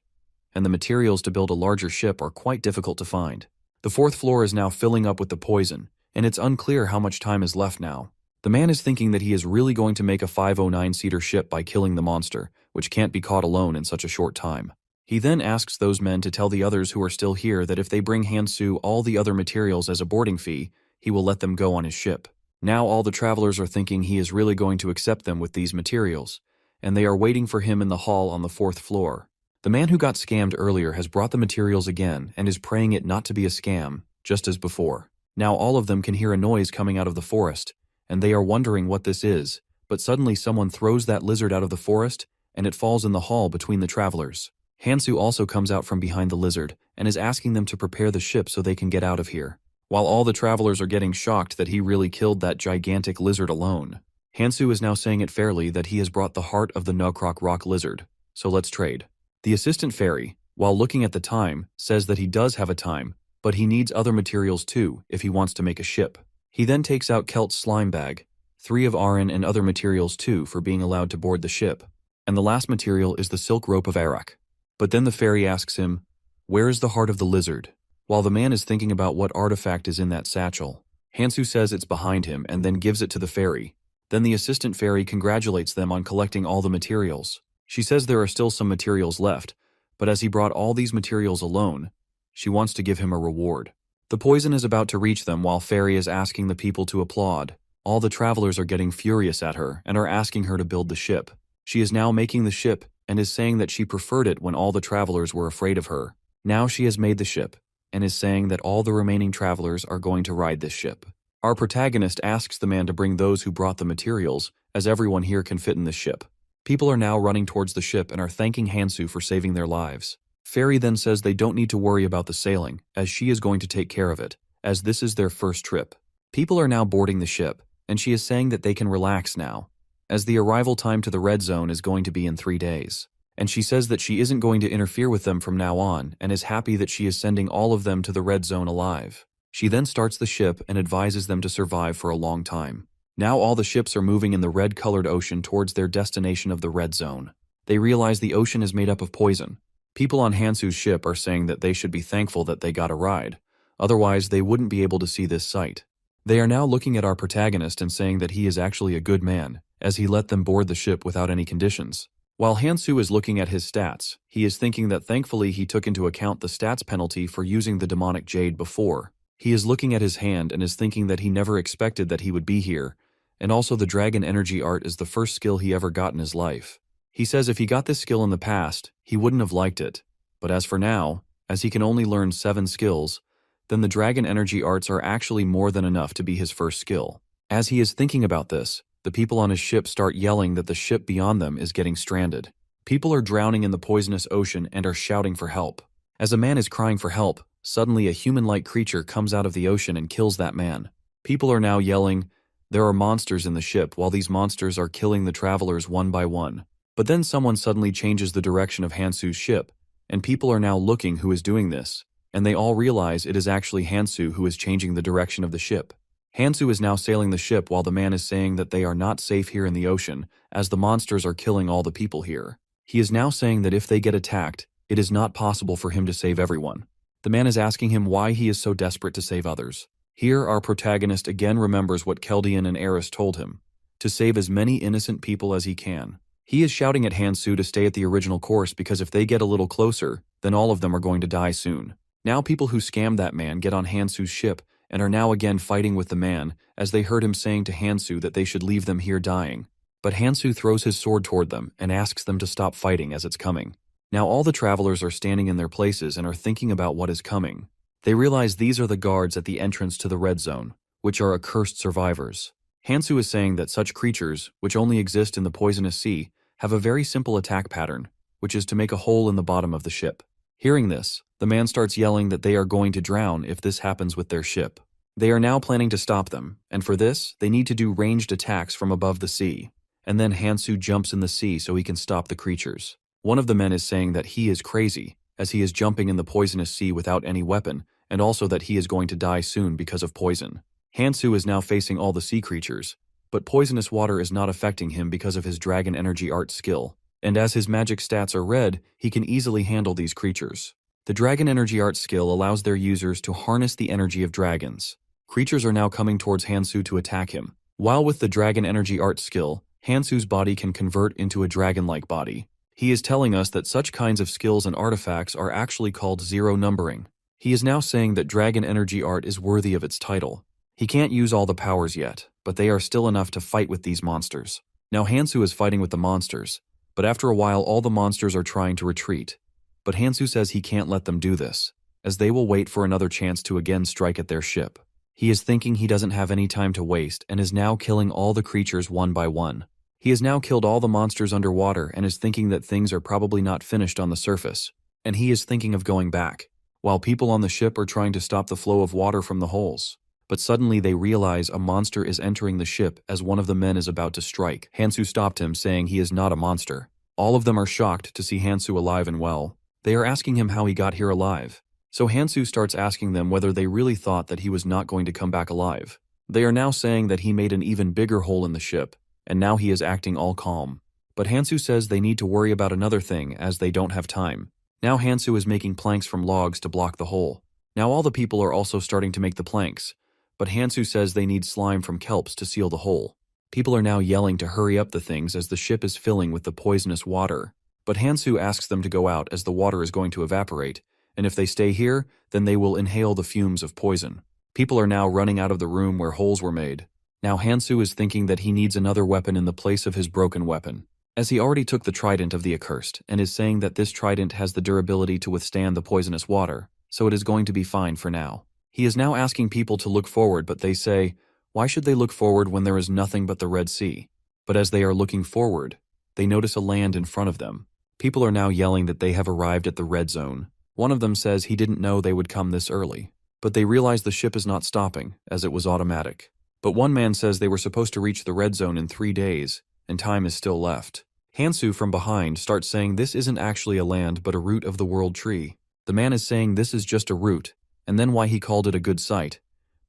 and the materials to build a larger ship are quite difficult to find. The 4th floor is now filling up with the poison, and it's unclear how much time is left now. The man is thinking that he is really going to make a 509-seater ship by killing the monster, which can't be caught alone in such a short time. He then asks those men to tell the others who are still here that if they bring Hansoo all the other materials as a boarding fee, he will let them go on his ship. Now all the travelers are thinking he is really going to accept them with these materials, and they are waiting for him in the hall on the 4th floor. The man who got scammed earlier has brought the materials again and is praying it not to be a scam, just as before. Now all of them can hear a noise coming out of the forest, and they are wondering what this is, but suddenly someone throws that lizard out of the forest, and it falls in the hall between the travelers. Hansoo also comes out from behind the lizard and is asking them to prepare the ship so they can get out of here, while all the travelers are getting shocked that he really killed that gigantic lizard alone. Hansoo is now saying it fairly that he has brought the heart of the Knockrock rock lizard, so let's trade. The assistant fairy, while looking at the time, says that he does have a time, but he needs other materials too if he wants to make a ship. He then takes out Kelt's slime bag, 3 of Aran and other materials too for being allowed to board the ship, and the last material is the silk rope of Arak. But then the fairy asks him, "Where is the heart of the lizard?" While the man is thinking about what artifact is in that satchel, Hansoo says it's behind him and then gives it to the fairy. Then the assistant fairy congratulates them on collecting all the materials. She says there are still some materials left, but as he brought all these materials alone, she wants to give him a reward. The poison is about to reach them while Fairy is asking the people to applaud. All the travelers are getting furious at her and are asking her to build the ship. She is now making the ship and is saying that she preferred it when all the travelers were afraid of her. Now she has made the ship and is saying that all the remaining travelers are going to ride this ship. Our protagonist asks the man to bring those who brought the materials, as everyone here can fit in the ship. People are now running towards the ship and are thanking Hansoo for saving their lives. Fairy then says they don't need to worry about the sailing, as she is going to take care of it, as this is their first trip. People are now boarding the ship, and she is saying that they can relax now, as the arrival time to the red zone is going to be in 3 days. And she says that she isn't going to interfere with them from now on and is happy that she is sending all of them to the red zone alive. She then starts the ship and advises them to survive for a long time. Now all the ships are moving in the red-colored ocean towards their destination of the red zone. They realize the ocean is made up of poison. People on Hansoo's ship are saying that they should be thankful that they got a ride, otherwise they wouldn't be able to see this sight. They are now looking at our protagonist and saying that he is actually a good man, as he let them board the ship without any conditions. While Hansoo is looking at his stats, he is thinking that thankfully he took into account the stats penalty for using the demonic jade before. He is looking at his hand and is thinking that he never expected that he would be here, and also the dragon energy art is the first skill he ever got in his life. He says if he got this skill in the past, he wouldn't have liked it, but as for now, as he can only learn 7 skills, then the dragon energy arts are actually more than enough to be his first skill. As he is thinking about this, the people on his ship start yelling that the ship beyond them is getting stranded. People are drowning in the poisonous ocean and are shouting for help. As a man is crying for help, suddenly a human-like creature comes out of the ocean and kills that man. People are now yelling, "There are monsters in the ship," while these monsters are killing the travelers one by one. But then someone suddenly changes the direction of Hansoo's ship, and people are now looking who is doing this, and they all realize it is actually Hansoo who is changing the direction of the ship. Hansoo is now sailing the ship while the man is saying that they are not safe here in the ocean, as the monsters are killing all the people here. He is now saying that if they get attacked, it is not possible for him to save everyone. The man is asking him why he is so desperate to save others. Here our protagonist again remembers what Keldian and Eris told him, to save as many innocent people as he can. He is shouting at Hansoo to stay at the original course because if they get a little closer, then all of them are going to die soon. Now people who scammed that man get on Hansoo's ship and are now again fighting with the man, as they heard him saying to Hansoo that they should leave them here dying. But Hansoo throws his sword toward them and asks them to stop fighting as it's coming. Now all the travelers are standing in their places and are thinking about what is coming. They realize these are the guards at the entrance to the red zone, which are accursed survivors. Hansoo is saying that such creatures, which only exist in the poisonous sea, have a very simple attack pattern, which is to make a hole in the bottom of the ship. Hearing this, the man starts yelling that they are going to drown if this happens with their ship. They are now planning to stop them, and for this, they need to do ranged attacks from above the sea. And then Hansoo jumps in the sea so he can stop the creatures. One of the men is saying that he is crazy, as he is jumping in the poisonous sea without any weapon, and also that he is going to die soon because of poison. Hansoo is now facing all the sea creatures, but poisonous water is not affecting him because of his dragon energy art skill. And as his magic stats are red, he can easily handle these creatures. The dragon energy art skill allows their users to harness the energy of dragons. Creatures are now coming towards Hansoo to attack him. While with the dragon energy art skill, Hansoo's body can convert into a dragon-like body. He is telling us that such kinds of skills and artifacts are actually called zero numbering. He is now saying that dragon energy art is worthy of its title. He can't use all the powers yet, but they are still enough to fight with these monsters. Now Hansoo is fighting with the monsters, but after a while all the monsters are trying to retreat. But Hansoo says he can't let them do this, as they will wait for another chance to again strike at their ship. He is thinking he doesn't have any time to waste and is now killing all the creatures one by one. He has now killed all the monsters underwater and is thinking that things are probably not finished on the surface, and he is thinking of going back, while people on the ship are trying to stop the flow of water from the holes. But suddenly they realize a monster is entering the ship as one of the men is about to strike. Hansoo stopped him, saying he is not a monster. All of them are shocked to see Hansoo alive and well. They are asking him how he got here alive. So Hansoo starts asking them whether they really thought that he was not going to come back alive. They are now saying that he made an even bigger hole in the ship, and now he is acting all calm. But Hansoo says they need to worry about another thing as they don't have time. Now Hansoo is making planks from logs to block the hole. Now all the people are also starting to make the planks, but Hansoo says they need slime from kelps to seal the hole. People are now yelling to hurry up the things as the ship is filling with the poisonous water. But Hansoo asks them to go out as the water is going to evaporate, and if they stay here, then they will inhale the fumes of poison. People are now running out of the room where holes were made. Now Hansoo is thinking that he needs another weapon in the place of his broken weapon, as he already took the trident of the accursed, and is saying that this trident has the durability to withstand the poisonous water, so it is going to be fine for now. He is now asking people to look forward, but they say, why should they look forward when there is nothing but the Red Sea? But as they are looking forward, they notice a land in front of them. People are now yelling that they have arrived at the red zone. One of them says he didn't know they would come this early. but they realize the ship is not stopping, as it was automatic. But one man says they were supposed to reach the red zone in 3 days, and time is still left. Hansoo from behind starts saying this isn't actually a land but a root of the world tree. The man is saying this is just a root, and then why he called it a good sight.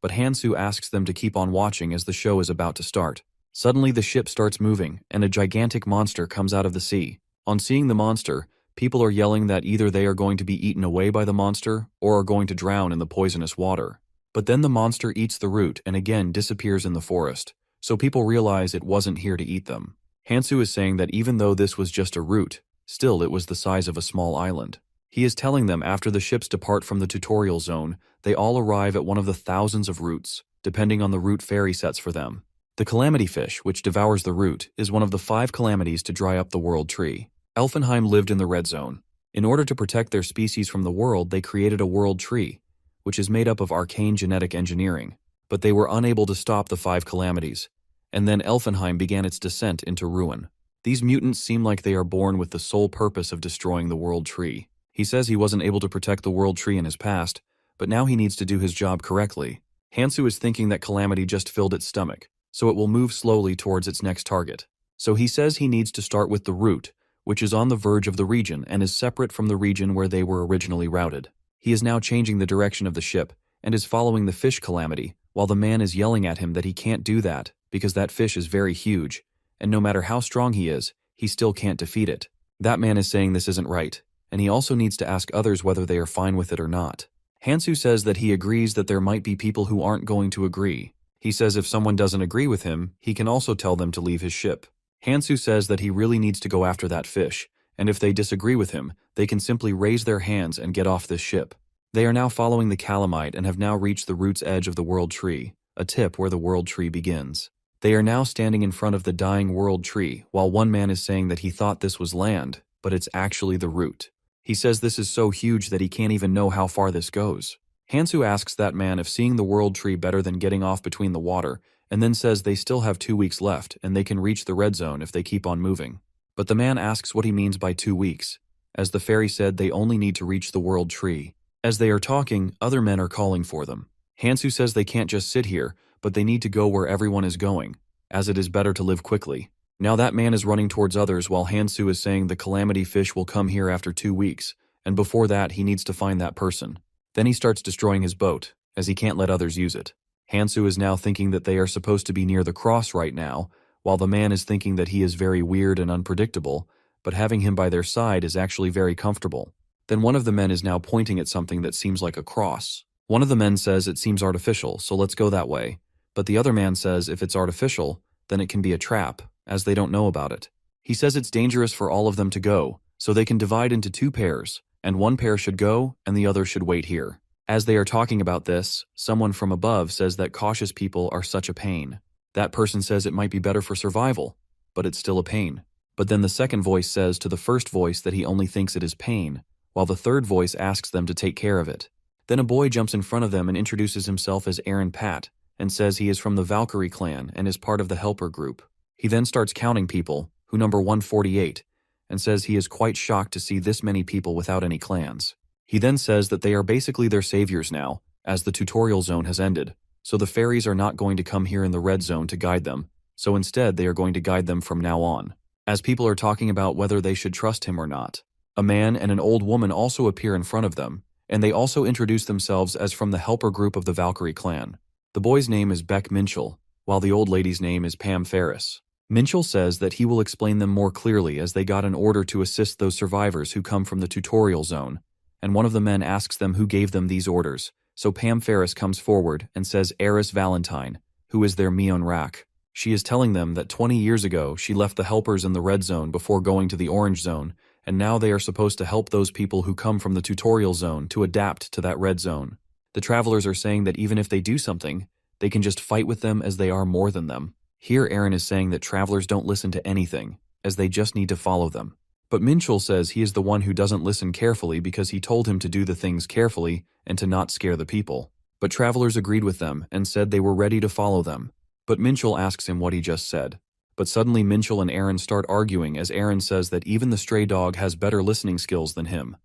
But Hansoo asks them to keep on watching as the show is about to start. Suddenly the ship starts moving, and a gigantic monster comes out of the sea. On seeing the monster, people are yelling that either they are going to be eaten away by the monster or are going to drown in the poisonous water. But then the monster eats the root and again disappears in the forest, so people realize it wasn't here to eat them. Hansoo is saying that even though this was just a root, still it was the size of a small island. He is telling them after the ships depart from the tutorial zone, they all arrive at one of the thousands of roots, depending on the root fairy sets for them. The calamity fish, which devours the root, is one of the 5 calamities to dry up the world tree. Elfenheim lived in the red zone. In order to protect their species from the world, they created a world tree, which is made up of arcane genetic engineering. But they were unable to stop the 5 calamities, and then Elfenheim began its descent into ruin. These mutants seem like they are born with the sole purpose of destroying the world tree. He says he wasn't able to protect the world tree in his past, but now he needs to do his job correctly. Hansoo is thinking that calamity just filled its stomach, so it will move slowly towards its next target. So he says he needs to start with the root, which is on the verge of the region and is separate from the region where they were originally routed. He is now changing the direction of the ship and is following the fish calamity, while the man is yelling at him that he can't do that because that fish is very huge, and no matter how strong he is, he still can't defeat it. That man is saying this isn't right, and he also needs to ask others whether they are fine with it or not. Hansoo says that he agrees that there might be people who aren't going to agree. He says if someone doesn't agree with him, he can also tell them to leave his ship. Hansoo says that he really needs to go after that fish, and if they disagree with him, they can simply raise their hands and get off this ship. They are now following the calamite and have now reached the root's edge of the world tree, a tip where the world tree begins. They are now standing in front of the dying world tree, while one man is saying that he thought this was land, but it's actually the root. He says this is so huge that he can't even know how far this goes. Hansoo asks that man if seeing the world tree better than getting off between the water, and then says they still have 2 weeks left and they can reach the red zone if they keep on moving. But the man asks what he means by 2 weeks, as the fairy said they only need to reach the world tree. As they are talking, other men are calling for them. Hansoo says they can't just sit here, but they need to go where everyone is going, as it is better to live quickly. Now that man is running towards others while Hansoo is saying the calamity fish will come here after 2 weeks, and before that he needs to find that person. Then he starts destroying his boat, as he can't let others use it. Hansoo is now thinking that they are supposed to be near the cross right now, while the man is thinking that he is very weird and unpredictable, but having him by their side is actually very comfortable. Then one of the men is now pointing at something that seems like a cross. One of the men says it seems artificial, so let's go that way. But the other man says if it's artificial, then it can be a trap, as they don't know about it. He says it's dangerous for all of them to go, so they can divide into 2 pairs, and one pair should go and the other should wait here. As they are talking about this, someone from above says that cautious people are such a pain. That person says it might be better for survival, but it's still a pain. But then the second voice says to the first voice that he only thinks it is pain, while the third voice asks them to take care of it. Then a boy jumps in front of them and introduces himself as Aaron Pat, and says he is from the Valkyrie clan and is part of the helper group. He then starts counting people, who number 148, and says he is quite shocked to see this many people without any clans. He then says that they are basically their saviors now, as the tutorial zone has ended, so the fairies are not going to come here in the red zone to guide them, so instead they are going to guide them from now on. As people are talking about whether they should trust him or not, a man and an old woman also appear in front of them, and they also introduce themselves as from the helper group of the Valkyrie clan. The boy's name is Beck Minchell, while the old lady's name is Pam Ferris. Minchell says that he will explain them more clearly as they got an order to assist those survivors who come from the tutorial zone, and one of the men asks them who gave them these orders, so Pam Ferris comes forward and says Eris Valentine, who is their Mion Rak. She is telling them that 20 years ago she left the helpers in the red zone before going to the orange zone, and now they are supposed to help those people who come from the tutorial zone to adapt to that red zone. The travelers are saying that even if they do something, they can just fight with them as they are more than them. Here Aaron is saying that travelers don't listen to anything, as they just need to follow them. But Minchell says he is the one who doesn't listen carefully because he told him to do the things carefully and to not scare the people. But travelers agreed with them and said they were ready to follow them. But Minchell asks him what he just said. But suddenly Minchell and Aaron start arguing as Aaron says that even the stray dog has better listening skills than him.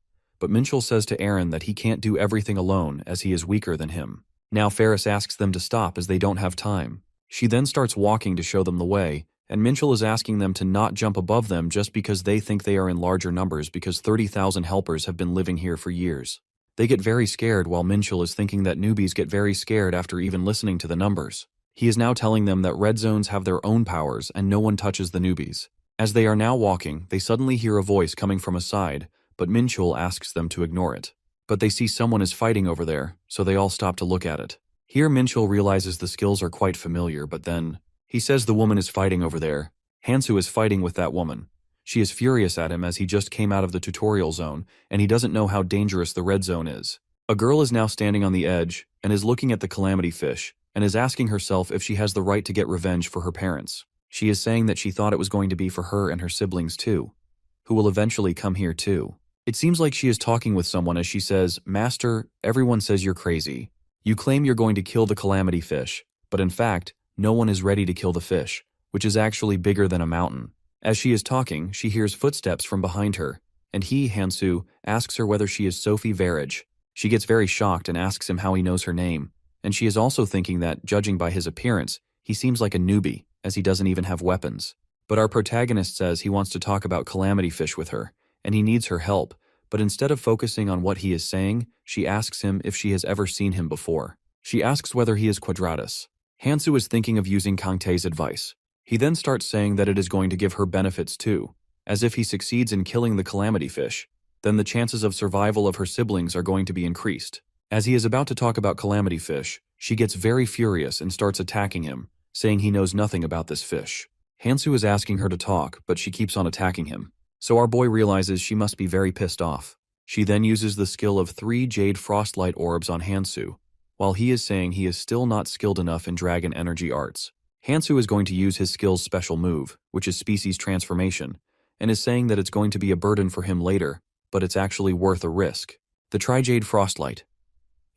but Minchul says to Aaron that he can't do everything alone as he is weaker than him. Now Ferris asks them to stop as they don't have time. She then starts walking to show them the way, and Minchul is asking them to not jump above them just because they think they are in larger numbers because 30,000 helpers have been living here for years. They get very scared while Minchul is thinking that newbies get very scared after even listening to the numbers. He is now telling them that red zones have their own powers and no one touches the newbies. As they are now walking, they suddenly hear a voice coming from a side, but Minchul asks them to ignore it. But they see someone is fighting over there, so they all stop to look at it. Here Minchul realizes the skills are quite familiar, but then he says the woman is fighting over there. Hansoo is fighting with that woman. She is furious at him as he just came out of the tutorial zone, and he doesn't know how dangerous the red zone is. A girl is now standing on the edge and is looking at the calamity fish and is asking herself if she has the right to get revenge for her parents. She is saying that she thought it was going to be for her and her siblings too, who will eventually come here too. It seems like she is talking with someone as she says, "Master, everyone says you're crazy. You claim you're going to kill the calamity fish, but in fact, no one is ready to kill the fish, which is actually bigger than a mountain." As she is talking, she hears footsteps from behind her, and he, Hansoo, asks her whether she is Sophie Verage. She gets very shocked and asks him how he knows her name, and she is also thinking that, judging by his appearance, he seems like a newbie, as he doesn't even have weapons. But our protagonist says he wants to talk about calamity fish with her, and he needs her help, but instead of focusing on what he is saying, she asks him if she has ever seen him before. She asks whether he is Quadratus. Hansoo is thinking of using Kang Tae's advice. He then starts saying that it is going to give her benefits too, as if he succeeds in killing the calamity fish, then the chances of survival of her siblings are going to be increased. As he is about to talk about calamity fish, she gets very furious and starts attacking him, saying he knows nothing about this fish. Hansoo is asking her to talk, but she keeps on attacking him. So our boy realizes she must be very pissed off. She then uses the skill of 3 jade frostlight orbs on Hansoo, while he is saying he is still not skilled enough in dragon energy arts. Hansoo is going to use his skill's special move, which is species transformation, and is saying that it's going to be a burden for him later, but it's actually worth a risk. The Tri-Jade Frostlight.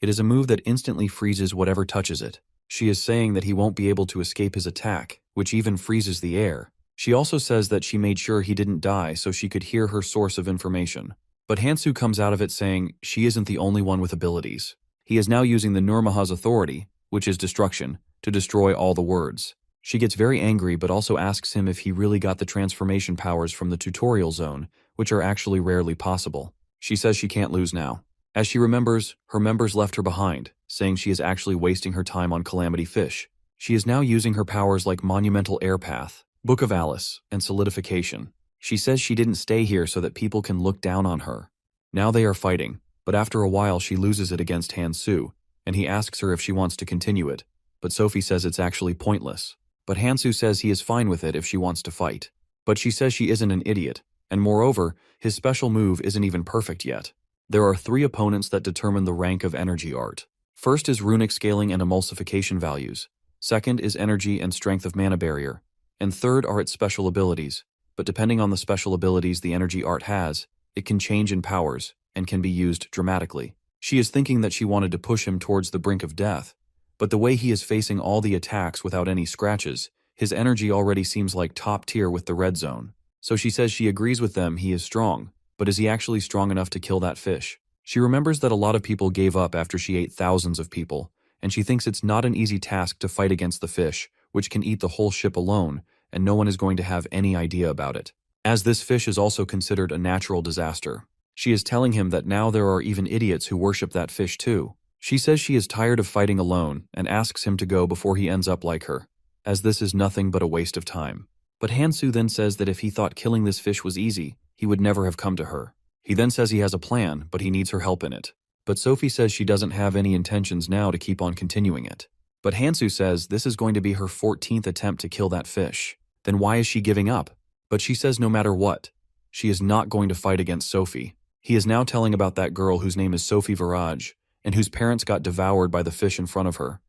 It is a move that instantly freezes whatever touches it. She is saying that he won't be able to escape his attack, which even freezes the air. She also says that she made sure he didn't die so she could hear her source of information. But Hansoo comes out of it saying she isn't the only one with abilities. He is now using the Nurmaha's authority, which is destruction, to destroy all the words. She gets very angry but also asks him if he really got the transformation powers from the tutorial zone, which are actually rarely possible. She says she can't lose now. As she remembers, her members left her behind, saying she is actually wasting her time on Calamity Fish. She is now using her powers like Monumental Air Path, Book of Alice, and Solidification. She says she didn't stay here so that people can look down on her. Now they are fighting, but after a while she loses it against Hansoo, and he asks her if she wants to continue it, but Sophie says it's actually pointless. But Hansoo says he is fine with it if she wants to fight. But she says she isn't an idiot, and moreover, his special move isn't even perfect yet. There are 3 opponents that determine the rank of energy art. First is runic scaling and emulsification values. Second is energy and strength of mana barrier. And third are its special abilities. But depending on the special abilities the energy art has, it can change in powers and can be used dramatically. She is thinking that she wanted to push him towards the brink of death, but the way he is facing all the attacks without any scratches, his energy already seems like top tier with the red zone. So she says she agrees with them he is strong, but is he actually strong enough to kill that fish? She remembers that a lot of people gave up after she ate thousands of people, and she thinks it's not an easy task to fight against the fish, which can eat the whole ship alone, and no one is going to have any idea about it. As this fish is also considered a natural disaster. She is telling him that now there are even idiots who worship that fish too. She says she is tired of fighting alone and asks him to go before he ends up like her, as this is nothing but a waste of time. But Hansoo then says that if he thought killing this fish was easy, he would never have come to her. He then says he has a plan, but he needs her help in it. But Sophie says she doesn't have any intentions now to keep on continuing it. But Hansoo says this is going to be her 14th attempt to kill that fish. Then why is she giving up? But she says no matter what, she is not going to fight against Sophie. He is now telling about that girl whose name is Sophie Verage, and whose parents got devoured by the fish in front of her.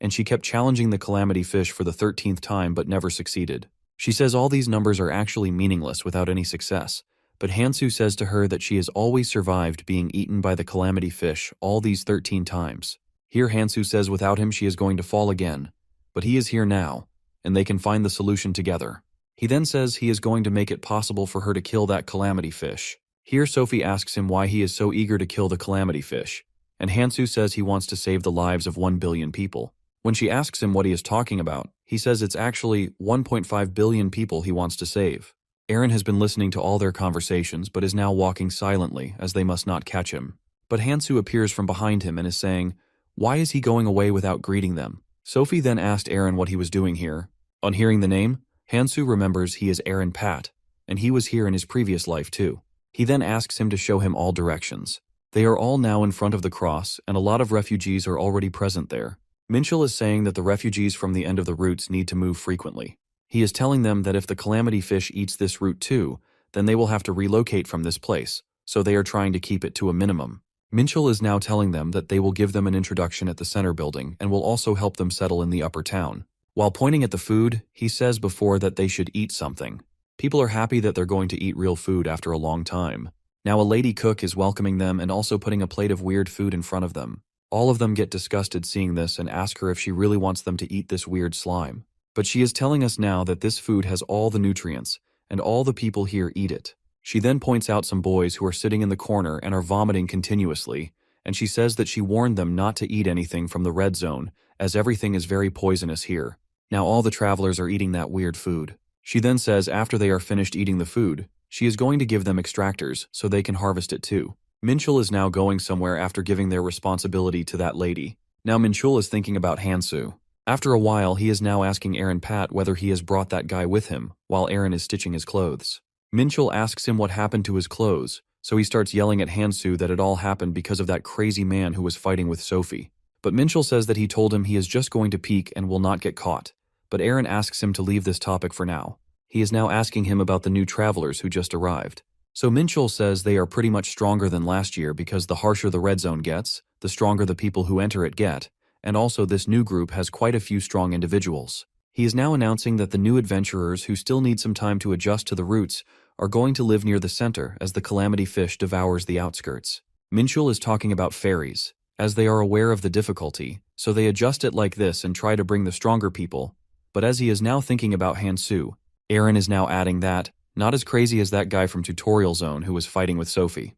And she kept challenging the calamity fish for the 13th time but never succeeded. She says all these numbers are actually meaningless without any success, but Hansoo says to her that she has always survived being eaten by the calamity fish all these 13 times. Here Hansoo says without him she is going to fall again, but he is here now, and they can find the solution together. He then says he is going to make it possible for her to kill that calamity fish. Here Sophie asks him why he is so eager to kill the calamity fish, and Hansoo says he wants to save the lives of 1 billion people. When she asks him what he is talking about, he says it's actually 1.5 billion people he wants to save. Eren has been listening to all their conversations but is now walking silently as they must not catch him. But Hansoo appears from behind him and is saying, "Why is he going away without greeting them?" Sophie then asked Eren what he was doing here. On hearing the name, Hansoo remembers he is Eren Pat, and he was here in his previous life too. He then asks him to show him all directions. They are all now in front of the cross, and a lot of refugees are already present there. Minchul is saying that the refugees from the end of the routes need to move frequently. He is telling them that if the calamity fish eats this route too, then they will have to relocate from this place, so they are trying to keep it to a minimum. Minchul is now telling them that they will give them an introduction at the center building and will also help them settle in the upper town. While pointing at the food, he says before that they should eat something. People are happy that they're going to eat real food after a long time. Now a lady cook is welcoming them and also putting a plate of weird food in front of them. All of them get disgusted seeing this and ask her if she really wants them to eat this weird slime. But she is telling us now that this food has all the nutrients, and all the people here eat it. She then points out some boys who are sitting in the corner and are vomiting continuously, and she says that she warned them not to eat anything from the red zone, as everything is very poisonous here. Now all the travelers are eating that weird food. She then says after they are finished eating the food, she is going to give them extractors so they can harvest it too. Minchul is now going somewhere after giving their responsibility to that lady. Now Minchul is thinking about Hansoo. After a while, he is now asking Eren Pat whether he has brought that guy with him, while Eren is stitching his clothes. Minchul asks him what happened to his clothes, so he starts yelling at Hansoo that it all happened because of that crazy man who was fighting with Sophie. But Minchul says that he told him he is just going to peek and will not get caught. But Eren asks him to leave this topic for now. He is now asking him about the new travelers who just arrived. So Minchul says they are pretty much stronger than last year because the harsher the red zone gets, the stronger the people who enter it get, and also this new group has quite a few strong individuals. He is now announcing that the new adventurers who still need some time to adjust to the routes are going to live near the center as the calamity fish devours the outskirts. Minchul is talking about fairies, as they are aware of the difficulty, so they adjust it like this and try to bring the stronger people. But as he is now thinking about Hansoo, Eren is now adding that, not as crazy as that guy from Tutorial Zone who was fighting with Sophie.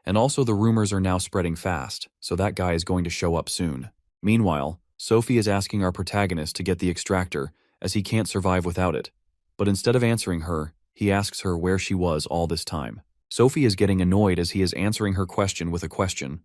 And also the rumors are now spreading fast, so that guy is going to show up soon. Meanwhile, Sophie is asking our protagonist to get the extractor, as he can't survive without it. But instead of answering her, he asks her where she was all this time. Sophie is getting annoyed as he is answering her question with a question.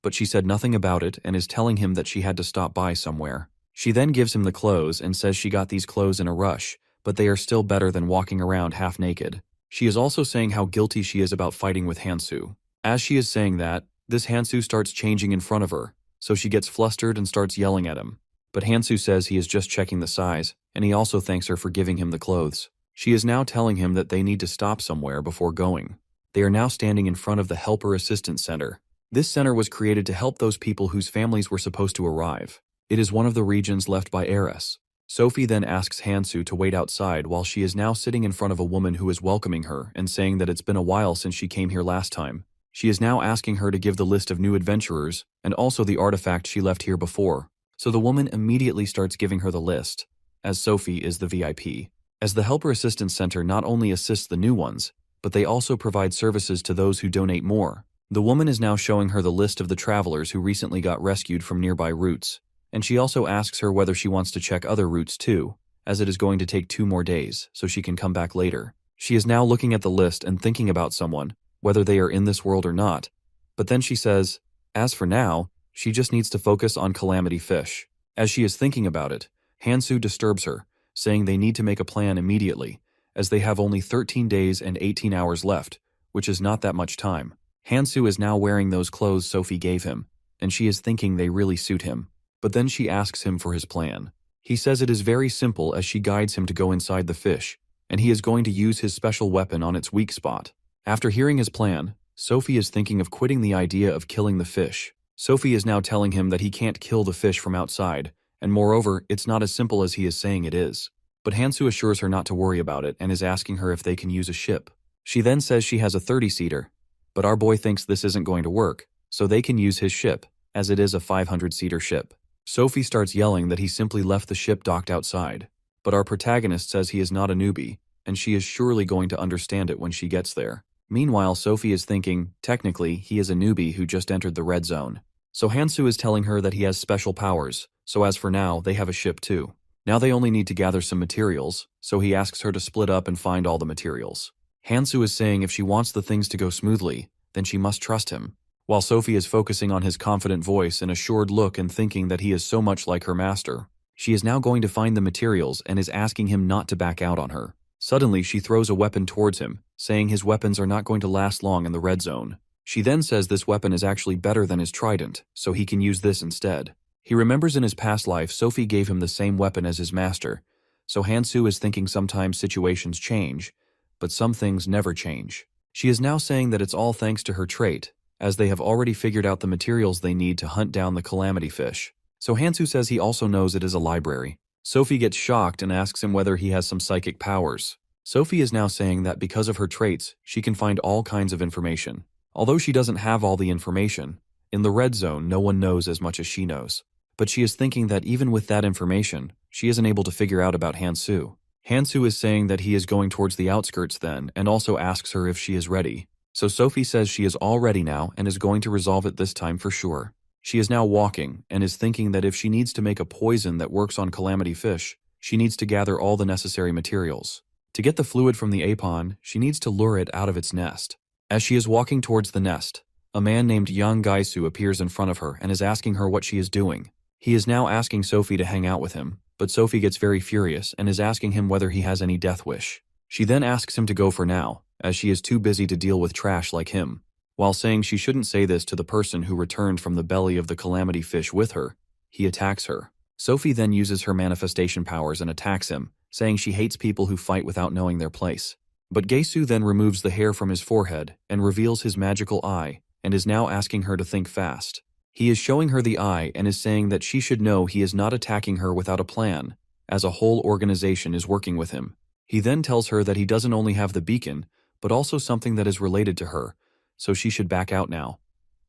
But she said nothing about it and is telling him that she had to stop by somewhere. She then gives him the clothes and says she got these clothes in a rush, but they are still better than walking around half naked. She is also saying how guilty she is about fighting with Hansoo. As she is saying that, this Hansoo starts changing in front of her, so she gets flustered and starts yelling at him. But Hansoo says he is just checking the size, and he also thanks her for giving him the clothes. She is now telling him that they need to stop somewhere before going. They are now standing in front of the Helper Assistance Center. This center was created to help those people whose families were supposed to arrive. It is one of the regions left by Eris. Sophie then asks Hansoo to wait outside while she is now sitting in front of a woman who is welcoming her and saying that it's been a while since she came here last time. She is now asking her to give the list of new adventurers and also the artifact she left here before. So the woman immediately starts giving her the list, as Sophie is the VIP. As the Helper Assistance Center not only assists the new ones, but they also provide services to those who donate more. The woman is now showing her the list of the travelers who recently got rescued from nearby routes. And she also asks her whether she wants to check other routes too, as it is going to take 2 more days, so she can come back later. She is now looking at the list and thinking about someone, whether they are in this world or not. But then she says, as for now, she just needs to focus on Calamity Fish. As she is thinking about it, Hansoo disturbs her, saying they need to make a plan immediately, as they have only 13 days and 18 hours left, which is not that much time. Hansoo is now wearing those clothes Sophie gave him, and she is thinking they really suit him. But then she asks him for his plan. He says it is very simple as she guides him to go inside the fish, and he is going to use his special weapon on its weak spot. After hearing his plan, Sophie is thinking of quitting the idea of killing the fish. Sophie is now telling him that he can't kill the fish from outside, and moreover, it's not as simple as he is saying it is. But Hansoo assures her not to worry about it and is asking her if they can use a ship. She then says she has a 30-seater, but our boy thinks this isn't going to work, so they can use his ship, as it is a 500-seater ship. Sophie starts yelling that he simply left the ship docked outside, but our protagonist says he is not a newbie, and she is surely going to understand it when she gets there. Meanwhile, Sophie is thinking, technically, he is a newbie who just entered the red zone. So Hansoo is telling her that he has special powers, so as for now, they have a ship too. Now they only need to gather some materials, so he asks her to split up and find all the materials. Hansoo is saying if she wants the things to go smoothly, then she must trust him. While Sophie is focusing on his confident voice and assured look and thinking that he is so much like her master, she is now going to find the materials and is asking him not to back out on her. Suddenly, she throws a weapon towards him, saying his weapons are not going to last long in the red zone. She then says this weapon is actually better than his trident, so he can use this instead. He remembers in his past life Sophie gave him the same weapon as his master, so Hansoo is thinking sometimes situations change, but some things never change. She is now saying that it's all thanks to her trait, as they have already figured out the materials they need to hunt down the calamity fish. So Hansoo says he also knows it is a library. Sophie gets shocked and asks him whether he has some psychic powers. Sophie is now saying that because of her traits, she can find all kinds of information. Although she doesn't have all the information, in the red zone no one knows as much as she knows. But she is thinking that even with that information, she isn't able to figure out about Hansoo. Hansoo is saying that he is going towards the outskirts then, and also asks her if she is ready. So Sophie says she is all ready now and is going to resolve it this time for sure. She is now walking and is thinking that if she needs to make a poison that works on calamity fish, she needs to gather all the necessary materials. To get the fluid from the apon, she needs to lure it out of its nest. As she is walking towards the nest, a man named Yang Gaisu appears in front of her and is asking her what she is doing. He is now asking Sophie to hang out with him, but Sophie gets very furious and is asking him whether he has any death wish. She then asks him to go for now, as she is too busy to deal with trash like him. While saying she shouldn't say this to the person who returned from the belly of the calamity fish with her, he attacks her. Sophie then uses her manifestation powers and attacks him, saying she hates people who fight without knowing their place. But Gaisu then removes the hair from his forehead and reveals his magical eye, and is now asking her to think fast. He is showing her the eye and is saying that she should know he is not attacking her without a plan, as a whole organization is working with him. He then tells her that he doesn't only have the beacon, but also something that is related to her, so she should back out now.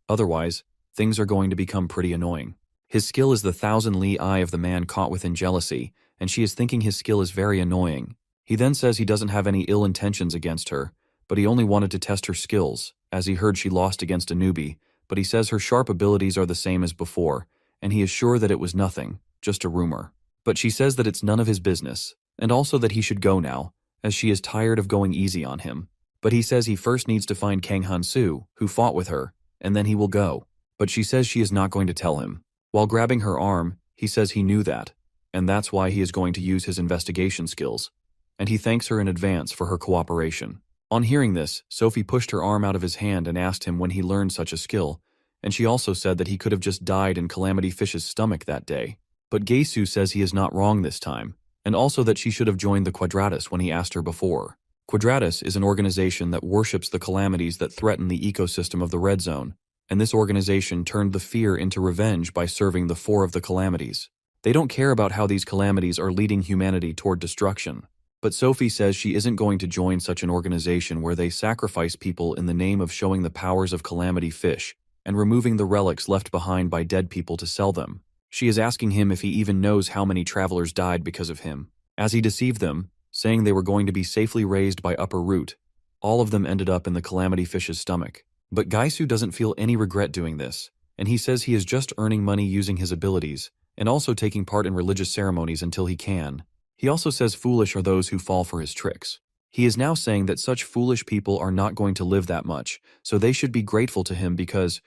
Otherwise, things are going to become pretty annoying. His skill is the 1,000-li eye of the man caught within jealousy, and she is thinking his skill is very annoying. He then says he doesn't have any ill intentions against her, but he only wanted to test her skills, as he heard she lost against a newbie, but he says her sharp abilities are the same as before, and he is sure that it was nothing, just a rumor. But she says that it's none of his business, and also that he should go now, as she is tired of going easy on him. But he says he first needs to find Kang Hansoo, who fought with her, and then he will go. But she says she is not going to tell him. While grabbing her arm, he says he knew that, and that's why he is going to use his investigation skills. And he thanks her in advance for her cooperation. On hearing this, Sophie pushed her arm out of his hand and asked him when he learned such a skill, and she also said that he could have just died in Calamity Fish's stomach that day. But Gaisu says he is not wrong this time, and also that she should have joined the Quadratus when he asked her before. Quadratus is an organization that worships the calamities that threaten the ecosystem of the Red Zone, and this organization turned the fear into revenge by serving the four of the calamities. They don't care about how these calamities are leading humanity toward destruction. But Sophie says she isn't going to join such an organization where they sacrifice people in the name of showing the powers of calamity fish and removing the relics left behind by dead people to sell them. She is asking him if he even knows how many travelers died because of him. As he deceived them, saying they were going to be safely raised by upper root, all of them ended up in the calamity fish's stomach. But Gaisu doesn't feel any regret doing this, and he says he is just earning money using his abilities and also taking part in religious ceremonies until he can. He also says foolish are those who fall for his tricks. He is now saying that such foolish people are not going to live that much, so they should be grateful to him because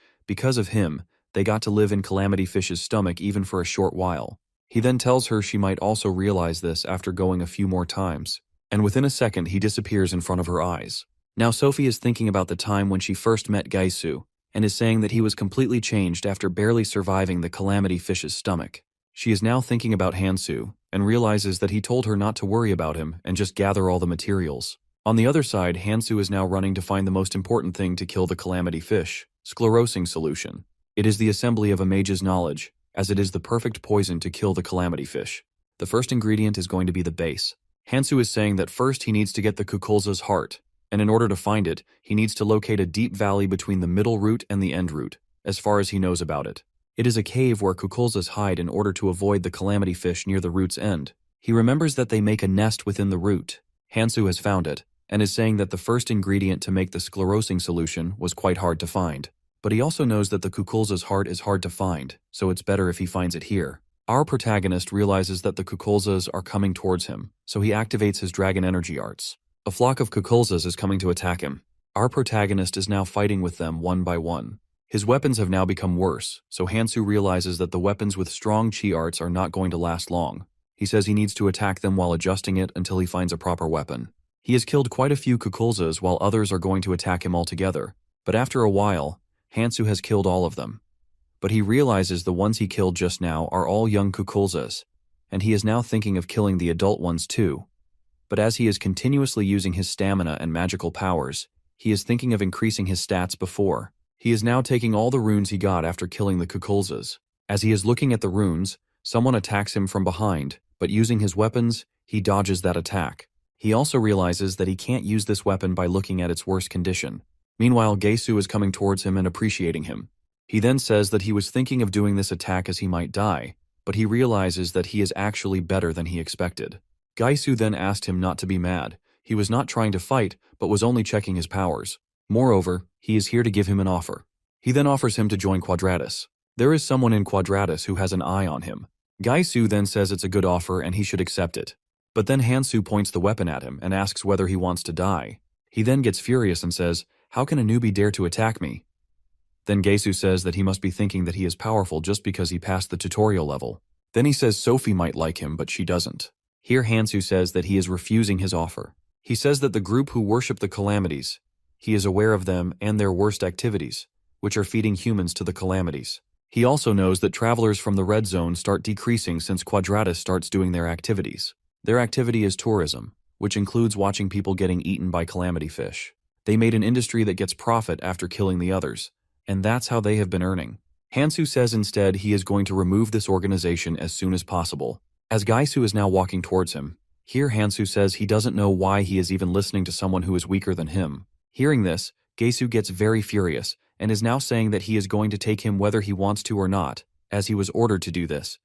of him, they got to live in Calamity Fish's stomach even for a short while. He then tells her she might also realize this after going a few more times, and within a second he disappears in front of her eyes. Now Sophie is thinking about the time when she first met Gaisu, and is saying that he was completely changed after barely surviving the Calamity Fish's stomach. She is now thinking about Hansoo, and realizes that he told her not to worry about him and just gather all the materials. On the other side, Hansoo is now running to find the most important thing to kill the calamity fish, sclerosing solution. It is the assembly of a mage's knowledge, as it is the perfect poison to kill the calamity fish. The first ingredient is going to be the base. Hansoo is saying that first he needs to get the Kukulza's heart, and in order to find it, he needs to locate a deep valley between the middle root and the end root, as far as he knows about it. It is a cave where Kukulzas hide in order to avoid the calamity fish near the root's end. He remembers that they make a nest within the root. Hansoo has found it, and is saying that the first ingredient to make the sclerosing solution was quite hard to find. But he also knows that the Kukulza's heart is hard to find, so it's better if he finds it here. Our protagonist realizes that the Kukulzas are coming towards him, so he activates his dragon energy arts. A flock of Kukulzas is coming to attack him. Our protagonist is now fighting with them one by one. His weapons have now become worse, so Hansoo realizes that the weapons with strong chi arts are not going to last long. He says he needs to attack them while adjusting it until he finds a proper weapon. He has killed quite a few Kukulzas while others are going to attack him altogether, but after a while, Hansoo has killed all of them. But he realizes the ones he killed just now are all young Kukulzas, and he is now thinking of killing the adult ones too. But as he is continuously using his stamina and magical powers, he is thinking of increasing his stats before. He is now taking all the runes he got after killing the Kukulzas. As he is looking at the runes, someone attacks him from behind, but using his weapons, he dodges that attack. He also realizes that he can't use this weapon by looking at its worst condition. Meanwhile, Gaesu is coming towards him and appreciating him. He then says that he was thinking of doing this attack as he might die, but he realizes that he is actually better than he expected. Gaesu then asked him not to be mad. He was not trying to fight, but was only checking his powers. Moreover, he is here to give him an offer. He then offers him to join Quadratus. There is someone in Quadratus who has an eye on him. Gaesu then says it's a good offer and he should accept it. But then Hansoo points the weapon at him and asks whether he wants to die. He then gets furious and says, "How can a newbie dare to attack me?" Then Gaesu says that he must be thinking that he is powerful just because he passed the tutorial level. Then he says Sophie might like him, but she doesn't. Here Hansoo says that he is refusing his offer. He says that the group who worship the calamities, he is aware of them and their worst activities, which are feeding humans to the calamities. He also knows that travelers from the red zone start decreasing since Quadratus starts doing their activities. Their activity is tourism, which includes watching people getting eaten by calamity fish. They made an industry that gets profit after killing the others, and that's how they have been earning. Hansoo says instead he is going to remove this organization as soon as possible. As Gaesu is now walking towards him, here Hansoo says he doesn't know why he is even listening to someone who is weaker than him. Hearing this, Gaesu gets very furious and is now saying that he is going to take him whether he wants to or not, as he was ordered to do this.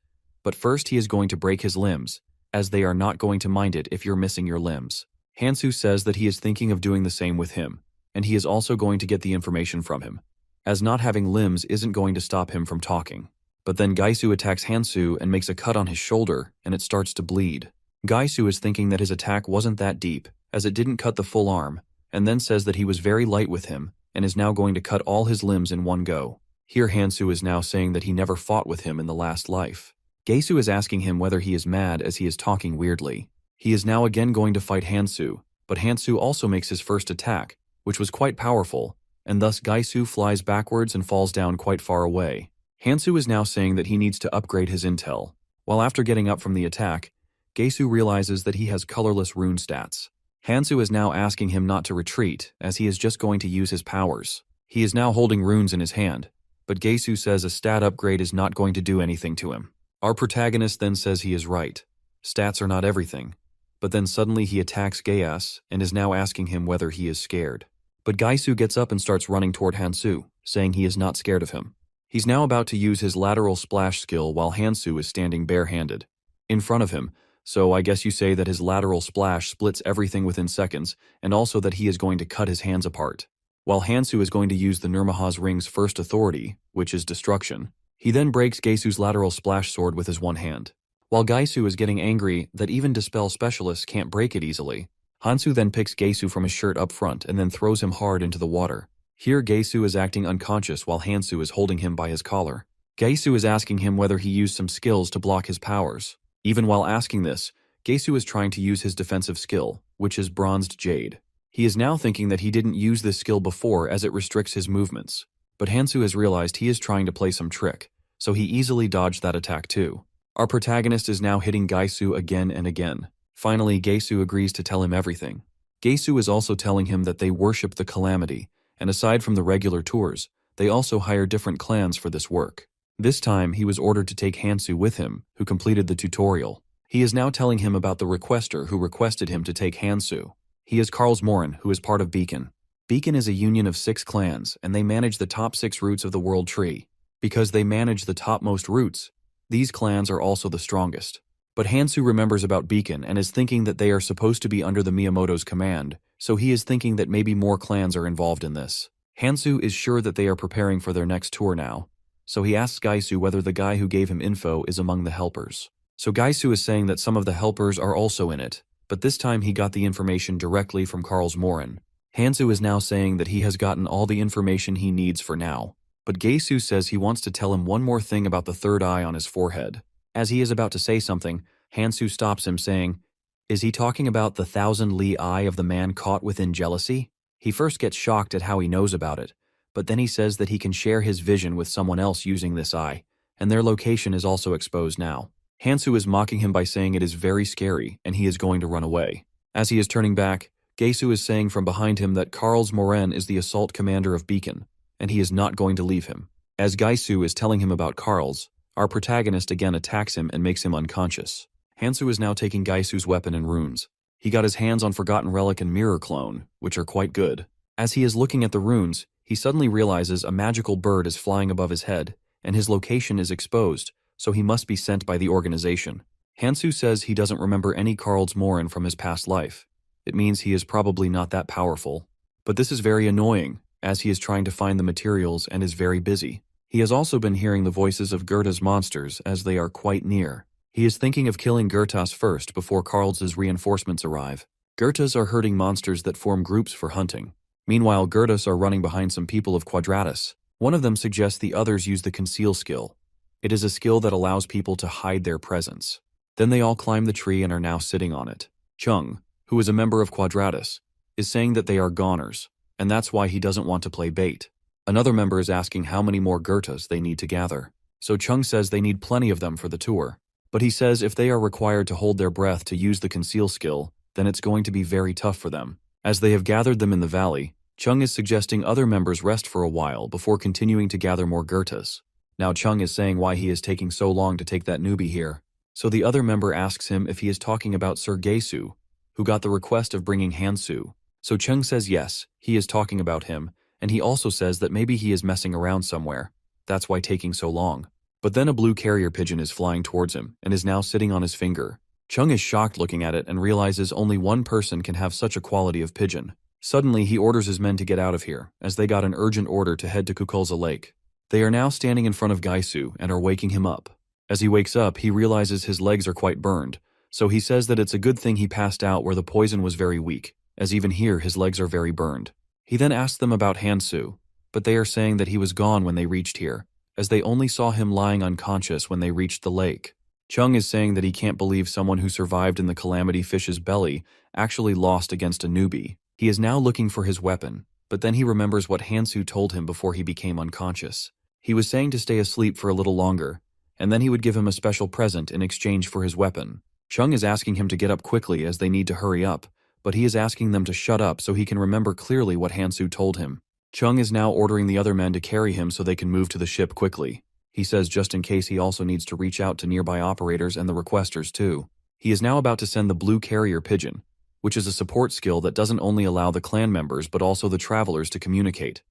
But first he is going to break his limbs, as they are not going to mind it if you're missing your limbs. Hansoo says that he is thinking of doing the same with him, and he is also going to get the information from him, as not having limbs isn't going to stop him from talking. But then Gaesu attacks Hansoo and makes a cut on his shoulder, and it starts to bleed. Gaesu is thinking that his attack wasn't that deep, as it didn't cut the full arm, and then says that he was very light with him, and is now going to cut all his limbs in one go. Here Hansoo is now saying that he never fought with him in the last life. Gaesu is asking him whether he is mad as he is talking weirdly. He is now again going to fight Hansoo, but Hansoo also makes his first attack, which was quite powerful, and thus Gaesu flies backwards and falls down quite far away. Hansoo is now saying that he needs to upgrade his intel, while after getting up from the attack, Gaesu realizes that he has colorless rune stats. Hansoo is now asking him not to retreat, as he is just going to use his powers. He is now holding runes in his hand, but Gaesu says a stat upgrade is not going to do anything to him. Our protagonist then says he is right. Stats are not everything. But then suddenly he attacks Gaias and is now asking him whether he is scared. But Gaesu gets up and starts running toward Hansoo, saying he is not scared of him. He's now about to use his lateral splash skill while Hansoo is standing barehanded in front of him, so I guess you say that his lateral splash splits everything within seconds, and also that he is going to cut his hands apart. While Hansoo is going to use the Nurmahaz Ring's first authority, which is destruction, he then breaks Gaesu's lateral splash sword with his one hand. While Gaesu is getting angry that even Dispel specialists can't break it easily, Hansoo then picks Gaesu from his shirt up front and then throws him hard into the water. Here Gaesu is acting unconscious while Hansoo is holding him by his collar. Gaesu is asking him whether he used some skills to block his powers. Even while asking this, Gaesu is trying to use his defensive skill, which is Bronzed Jade. He is now thinking that he didn't use this skill before as it restricts his movements. But Hansoo has realized he is trying to play some trick, so he easily dodged that attack too. Our protagonist is now hitting Gaesu again and again. Finally, Gaesu agrees to tell him everything. Gaesu is also telling him that they worship the Calamity, and aside from the regular tours, they also hire different clans for this work. This time, he was ordered to take Hansoo with him, who completed the tutorial. He is now telling him about the requester who requested him to take Hansoo. He is Karlsmoren, who is part of Beacon. Beacon is a union of 6 clans, and they manage the top 6 roots of the world tree. Because they manage the topmost roots, these clans are also the strongest. But Hansoo remembers about Beacon and is thinking that they are supposed to be under the Miyamoto's command, so he is thinking that maybe more clans are involved in this. Hansoo is sure that they are preparing for their next tour now, so he asks Gaisoo whether the guy who gave him info is among the helpers. So Gaisoo is saying that some of the helpers are also in it, but this time he got the information directly from Karl's Morin. Hansoo is now saying that he has gotten all the information he needs for now, but Gaisoo says he wants to tell him one more thing about the third eye on his forehead. As he is about to say something, Hansoo stops him saying, "Is he talking about the 1,000-li eye of the man caught within jealousy?" He first gets shocked at how he knows about it, but then he says that he can share his vision with someone else using this eye, and their location is also exposed now. Hansoo is mocking him by saying it is very scary and he is going to run away. As he is turning back, Gaisoo is saying from behind him that Karl's Morin is the assault commander of Beacon, and he is not going to leave him. As Gaisoo is telling him about Karl's, our protagonist again attacks him and makes him unconscious. Hansoo is now taking Gaisoo's weapon and runes. He got his hands on Forgotten Relic and Mirror Clone, which are quite good. As he is looking at the runes, he suddenly realizes a magical bird is flying above his head, and his location is exposed, so he must be sent by the organization. Hansoo says he doesn't remember any Karl's Morin from his past life. It means he is probably not that powerful. But this is very annoying, as he is trying to find the materials and is very busy. He has also been hearing the voices of Goethe's monsters as they are quite near. He is thinking of killing Goethe's first before Karl's reinforcements arrive. Goethe's are herding monsters that form groups for hunting. Meanwhile, Goethe's are running behind some people of Quadratus. One of them suggests the others use the conceal skill. It is a skill that allows people to hide their presence. Then they all climb the tree and are now sitting on it. Chung, who is a member of Quadratus, is saying that they are goners, and that's why he doesn't want to play bait. Another member is asking how many more Goethe's they need to gather. So Chung says they need plenty of them for the tour. But he says if they are required to hold their breath to use the conceal skill, then it's going to be very tough for them. As they have gathered them in the valley, Chung is suggesting other members rest for a while before continuing to gather more Goethe's. Now Chung is saying why he is taking so long to take that newbie here. So the other member asks him if he is talking about Sir Gaisoo, who got the request of bringing Hansoo. So Chung says yes, he is talking about him, and he also says that maybe he is messing around somewhere. That's why taking so long. But then a blue carrier pigeon is flying towards him and is now sitting on his finger. Chung is shocked looking at it and realizes only one person can have such a quality of pigeon. Suddenly, he orders his men to get out of here, as they got an urgent order to head to Kukulza Lake. They are now standing in front of Gaisoo and are waking him up. As he wakes up, he realizes his legs are quite burned, so he says that it's a good thing he passed out where the poison was very weak, as even here his legs are very burned. He then asks them about Hansoo, but they are saying that he was gone when they reached here, as they only saw him lying unconscious when they reached the lake. Chung is saying that he can't believe someone who survived in the Calamity Fish's belly actually lost against a newbie. He is now looking for his weapon, but then he remembers what Hansoo told him before he became unconscious. He was saying to stay asleep for a little longer, and then he would give him a special present in exchange for his weapon. Chung is asking him to get up quickly as they need to hurry up, but he is asking them to shut up so he can remember clearly what Hansoo told him. Chung is now ordering the other men to carry him so they can move to the ship quickly. He says just in case he also needs to reach out to nearby operators and the requesters too. He is now about to send the blue carrier pigeon, which is a support skill that doesn't only allow the clan members but also the travelers to communicate.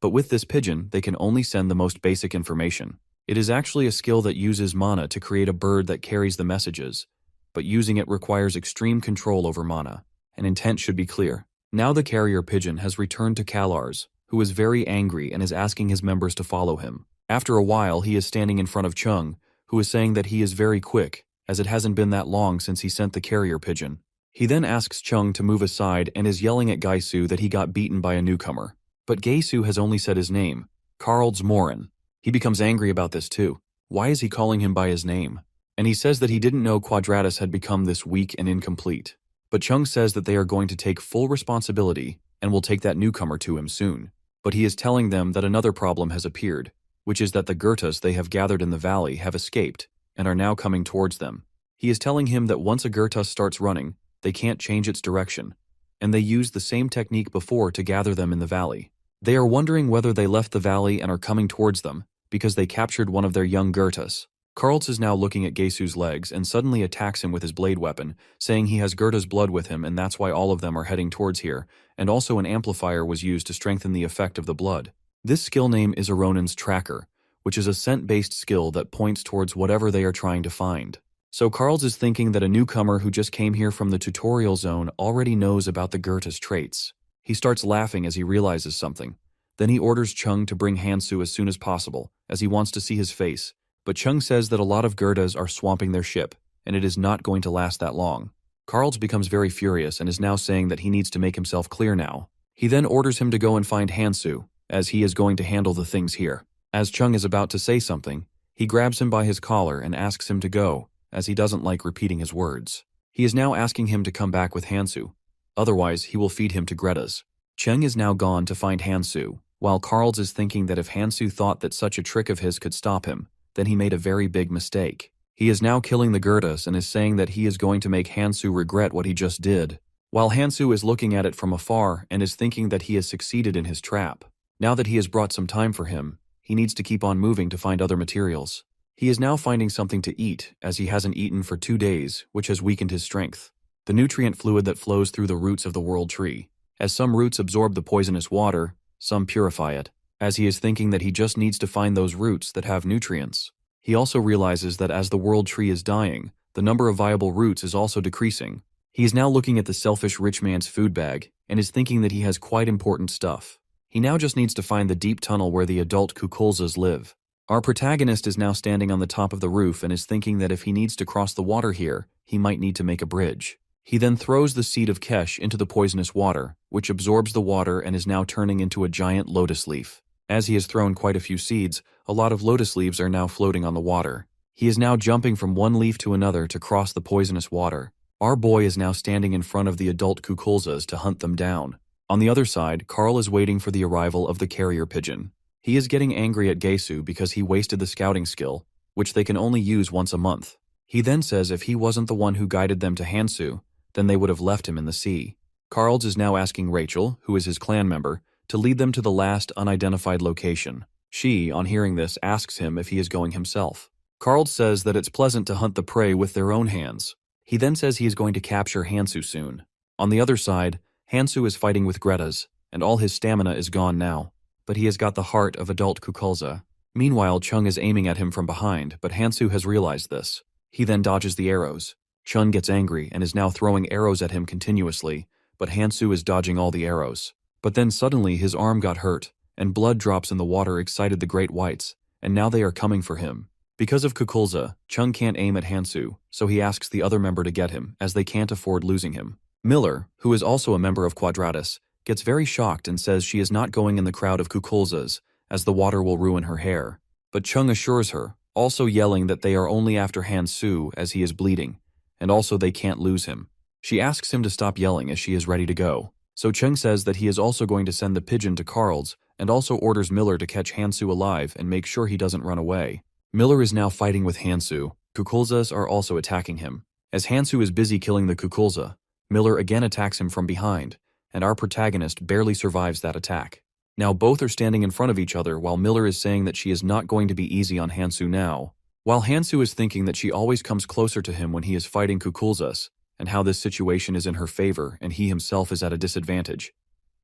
But with this pigeon, they can only send the most basic information. It is actually a skill that uses mana to create a bird that carries the messages, but using it requires extreme control over mana, and intent should be clear. Now the carrier pigeon has returned to Kalars, who is very angry and is asking his members to follow him. After a while, he is standing in front of Chung, who is saying that he is very quick, as it hasn't been that long since he sent the carrier pigeon. He then asks Chung to move aside and is yelling at Gaisoo that he got beaten by a newcomer. But Gaisoo has only said his name, Karl's Morin. He becomes angry about this too. Why is he calling him by his name? And he says that he didn't know Quadratus had become this weak and incomplete. But Chung says that they are going to take full responsibility and will take that newcomer to him soon. But he is telling them that another problem has appeared, which is that the Goethe's they have gathered in the valley have escaped and are now coming towards them. He is telling him that once a Goethe starts running, they can't change its direction, and they used the same technique before to gather them in the valley. They are wondering whether they left the valley and are coming towards them because they captured one of their young Goethe's. Karls is now looking at Gaisoo's legs and suddenly attacks him with his blade weapon, saying he has Goethe's blood with him and that's why all of them are heading towards here, and also an amplifier was used to strengthen the effect of the blood. This skill name is a Ronin's Tracker, which is a scent-based skill that points towards whatever they are trying to find. So Carls is thinking that a newcomer who just came here from the tutorial zone already knows about the Goethe's traits. He starts laughing as he realizes something. Then he orders Chung to bring Hansoo as soon as possible, as he wants to see his face. But Chung says that a lot of Goethas are swamping their ship, and it is not going to last that long. Carls becomes very furious and is now saying that he needs to make himself clear now. He then orders him to go and find Hansoo, as he is going to handle the things here. As Chung is about to say something, he grabs him by his collar and asks him to go, as he doesn't like repeating his words. He is now asking him to come back with Hansoo. Otherwise, he will feed him to Goethas. Chung is now gone to find Hansoo, while Carls is thinking that if Hansoo thought that such a trick of his could stop him, then he made a very big mistake. He is now killing the Goethas and is saying that he is going to make Hansoo regret what he just did, while Hansoo is looking at it from afar and is thinking that he has succeeded in his trap. Now that he has brought some time for him, he needs to keep on moving to find other materials. He is now finding something to eat, as he hasn't eaten for 2 days, which has weakened his strength. The nutrient fluid that flows through the roots of the world tree. As some roots absorb the poisonous water, some purify it, as he is thinking that he just needs to find those roots that have nutrients. He also realizes that as the world tree is dying, the number of viable roots is also decreasing. He is now looking at the selfish rich man's food bag, and is thinking that he has quite important stuff. He now just needs to find the deep tunnel where the adult Kukulzas live. Our protagonist is now standing on the top of the roof and is thinking that if he needs to cross the water here, he might need to make a bridge. He then throws the seed of Kesh into the poisonous water, which absorbs the water and is now turning into a giant lotus leaf. As he has thrown quite a few seeds, a lot of lotus leaves are now floating on the water. He is now jumping from one leaf to another to cross the poisonous water. Our boy is now standing in front of the adult Kukulzas to hunt them down. On the other side, Carl is waiting for the arrival of the carrier pigeon. He is getting angry at Gaesu because he wasted the scouting skill, which they can only use once a month. He then says if he wasn't the one who guided them to Hansoo, then they would have left him in the sea. Carls is now asking Rachel, who is his clan member, to lead them to the last unidentified location. She, on hearing this, asks him if he is going himself. Carls says that it's pleasant to hunt the prey with their own hands. He then says he is going to capture Hansoo soon. On the other side, Hansoo is fighting with Goethas, and all his stamina is gone now. But he has got the heart of adult Kukulza. Meanwhile, Chung is aiming at him from behind, but Hansoo has realized this. He then dodges the arrows. Chung gets angry and is now throwing arrows at him continuously, but Hansoo is dodging all the arrows. But then suddenly his arm got hurt, and blood drops in the water excited the great whites, and now they are coming for him. Because of Kukulza, Chung can't aim at Hansoo, so he asks the other member to get him, as they can't afford losing him. Miller, who is also a member of Quadratus, gets very shocked and says she is not going in the crowd of Kukulzas, as the water will ruin her hair. But Chung assures her, also yelling that they are only after Hansoo as he is bleeding, and also they can't lose him. She asks him to stop yelling as she is ready to go. So Chung says that he is also going to send the pigeon to Carls, and also orders Miller to catch Hansoo alive and make sure he doesn't run away. Miller is now fighting with Hansoo. Kukulzas are also attacking him. As Hansoo is busy killing the Kukulza, Miller again attacks him from behind, and our protagonist barely survives that attack. Now both are standing in front of each other while Miller is saying that she is not going to be easy on Hansoo now, while Hansoo is thinking that she always comes closer to him when he is fighting Kukulzas, and how this situation is in her favor and he himself is at a disadvantage.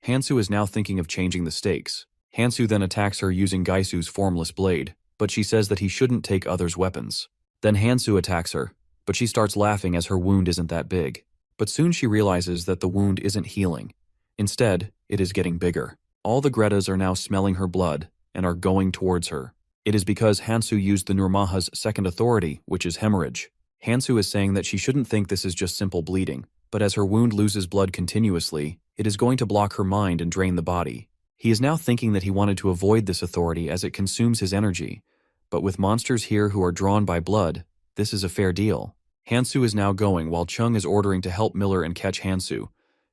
Hansoo is now thinking of changing the stakes. Hansoo then attacks her using Gaisu's formless blade, but she says that he shouldn't take others' weapons. Then Hansoo attacks her, but she starts laughing as her wound isn't that big. But soon she realizes that the wound isn't healing. Instead, it is getting bigger. All the Goethas are now smelling her blood and are going towards her. It is because Hansoo used the Nurmaha's second authority, which is hemorrhage. Hansoo is saying that she shouldn't think this is just simple bleeding, but as her wound loses blood continuously, it is going to block her mind and drain the body. He is now thinking that he wanted to avoid this authority as it consumes his energy, but with monsters here who are drawn by blood, this is a fair deal. Hansoo is now going while Chung is ordering to help Miller and catch Hansoo.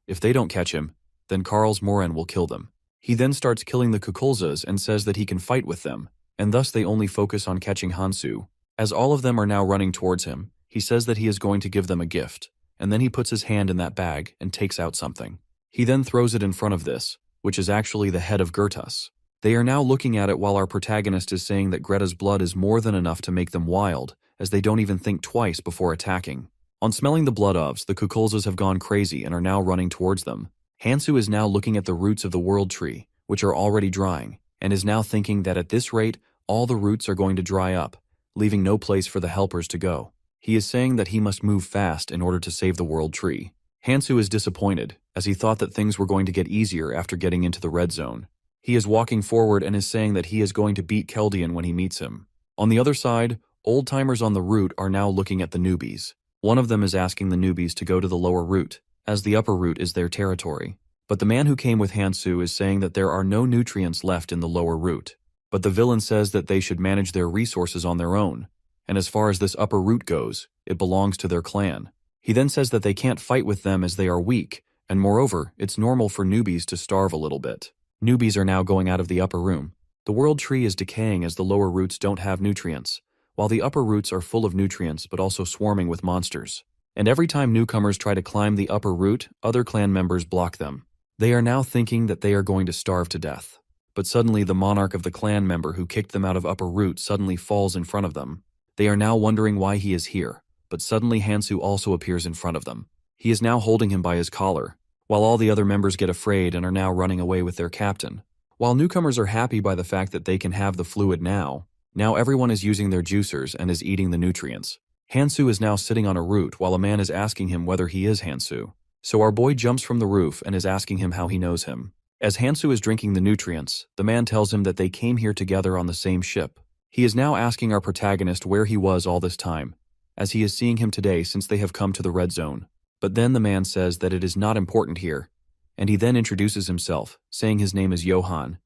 If they don't catch him, then Carls Moren will kill them. He then starts killing the Kukulzas and says that he can fight with them, and thus they only focus on catching Hansoo. As all of them are now running towards him, he says that he is going to give them a gift, and then he puts his hand in that bag and takes out something. He then throws it in front of this, which is actually the head of Goethas. They are now looking at it while our protagonist is saying that Greta's blood is more than enough to make them wild, as they don't even think twice before attacking. On smelling the blood ofs, the Kukulzas have gone crazy and are now running towards them. Hansoo is now looking at the roots of the world tree, which are already drying, and is now thinking that at this rate, all the roots are going to dry up, leaving no place for the helpers to go. He is saying that he must move fast in order to save the world tree. Hansoo is disappointed, as he thought that things were going to get easier after getting into the red zone. He is walking forward and is saying that he is going to beat Keldian when he meets him. On the other side, old-timers on the route are now looking at the newbies. One of them is asking the newbies to go to the lower route, as the upper route is their territory. But the man who came with Hansoo is saying that there are no nutrients left in the lower route. But the villain says that they should manage their resources on their own, and as far as this upper route goes, it belongs to their clan. He then says that they can't fight with them as they are weak, and moreover, it's normal for newbies to starve a little bit. Newbies are now going out of the upper room. The world tree is decaying as the lower roots don't have nutrients, while the upper roots are full of nutrients but also swarming with monsters. And every time newcomers try to climb the upper route, other clan members block them. They are now thinking that they are going to starve to death. But suddenly the monarch of the clan member who kicked them out of upper route suddenly falls in front of them. They are now wondering why he is here, but suddenly Hansoo also appears in front of them. He is now holding him by his collar, while all the other members get afraid and are now running away with their captain. While newcomers are happy by the fact that they can have the fluid now everyone is using their juicers and is eating the nutrients. Hansoo is now sitting on a root while a man is asking him whether he is Hansoo. So our boy jumps from the roof and is asking him how he knows him. As Hansoo is drinking the nutrients, the man tells him that they came here together on the same ship. He is now asking our protagonist where he was all this time, as he is seeing him today since they have come to the red zone. But then the man says that it is not important here, and he then introduces himself, saying his name is Johan,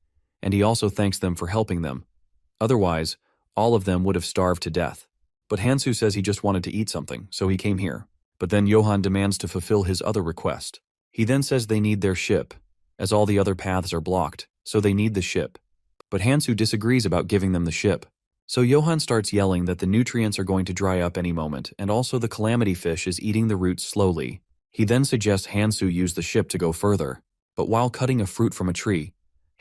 and he also thanks them for helping them. Otherwise, all of them would have starved to death. But Hansoo says he just wanted to eat something, so he came here. But then Johan demands to fulfill his other request. He then says they need their ship, as all the other paths are blocked, so they need the ship. But Hansoo disagrees about giving them the ship. So Johan starts yelling that the nutrients are going to dry up any moment, and also the calamity fish is eating the roots slowly. He then suggests Hansoo use the ship to go further. But while cutting a fruit from a tree,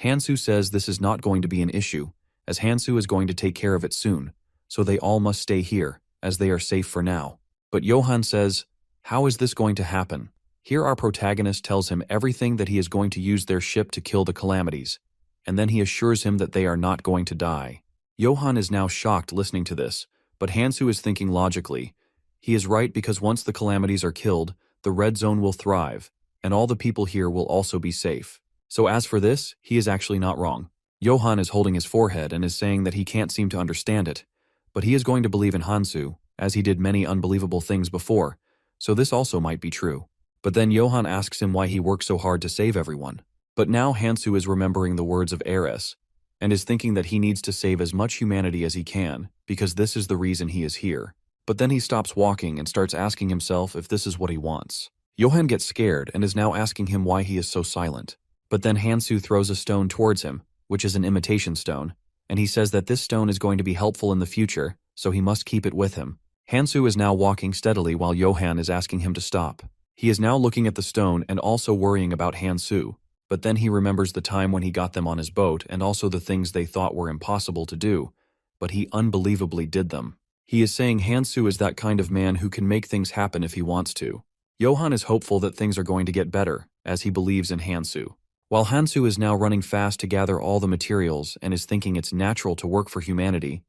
Hansoo says this is not going to be an issue, as Hansoo is going to take care of it soon, so they all must stay here, as they are safe for now. But Johan says, how is this going to happen? Here our protagonist tells him everything that he is going to use their ship to kill the calamities, and then he assures him that they are not going to die. Johan is now shocked listening to this, but Hansoo is thinking logically. He is right because once the calamities are killed, the red zone will thrive, and all the people here will also be safe. So as for this, he is actually not wrong. Johan is holding his forehead and is saying that he can't seem to understand it, but he is going to believe in Hansoo, as he did many unbelievable things before, so this also might be true. But then Johan asks him why he worked so hard to save everyone. But now Hansoo is remembering the words of Ares, and is thinking that he needs to save as much humanity as he can, because this is the reason he is here. But then he stops walking and starts asking himself if this is what he wants. Johan gets scared and is now asking him why he is so silent. But then Hansoo throws a stone towards him, which is an imitation stone, and he says that this stone is going to be helpful in the future, so he must keep it with him. Hansoo is now walking steadily while Johan is asking him to stop. He is now looking at the stone and also worrying about Hansoo, but then he remembers the time when he got them on his boat and also the things they thought were impossible to do, but he unbelievably did them. He is saying Hansoo is that kind of man who can make things happen if he wants to. Johan is hopeful that things are going to get better, as he believes in Hansoo. While Hansoo is now running fast to gather all the materials and is thinking it's natural to work for humanity,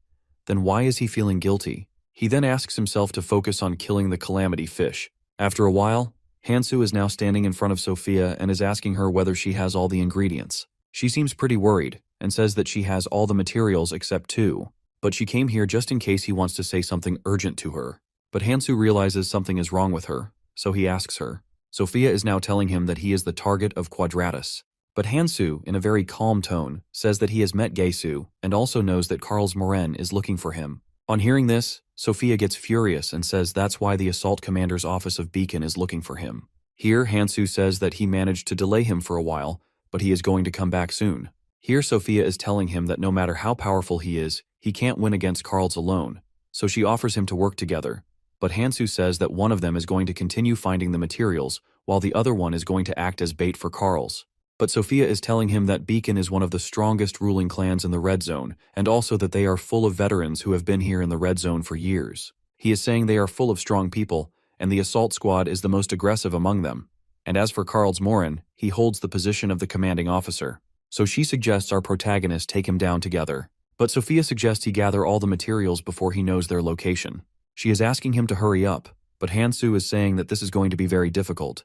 then why is he feeling guilty? He then asks himself to focus on killing the calamity fish. After a while, Hansoo is now standing in front of Sophia and is asking her whether she has all the ingredients. She seems pretty worried and says that she has all the materials except 2, but she came here just in case he wants to say something urgent to her. But Hansoo realizes something is wrong with her, so he asks her. Sophia is now telling him that he is the target of Quadratus. But Hansoo, in a very calm tone, says that he has met Gaesu and also knows that Karl's Moren is looking for him. On hearing this, Sophia gets furious and says that's why the assault commander's office of Beacon is looking for him. Here, Hansoo says that he managed to delay him for a while, but he is going to come back soon. Here, Sophia is telling him that no matter how powerful he is, he can't win against Karl's alone, so she offers him to work together. But Hansoo says that one of them is going to continue finding the materials, while the other one is going to act as bait for Karl's. But Sophia is telling him that Beacon is one of the strongest ruling clans in the Red Zone, and also that they are full of veterans who have been here in the Red Zone for years. He is saying they are full of strong people, and the assault squad is the most aggressive among them. And as for Karl's Moren, he holds the position of the commanding officer. So she suggests our protagonist take him down together. But Sophia suggests he gather all the materials before he knows their location. She is asking him to hurry up, but Hansoo is saying that this is going to be very difficult.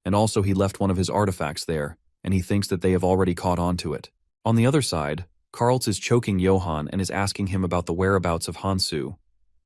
And also he left one of his artifacts there, and he thinks that they have already caught on to it. On the other side, Karls is choking Johan and is asking him about the whereabouts of Hansoo.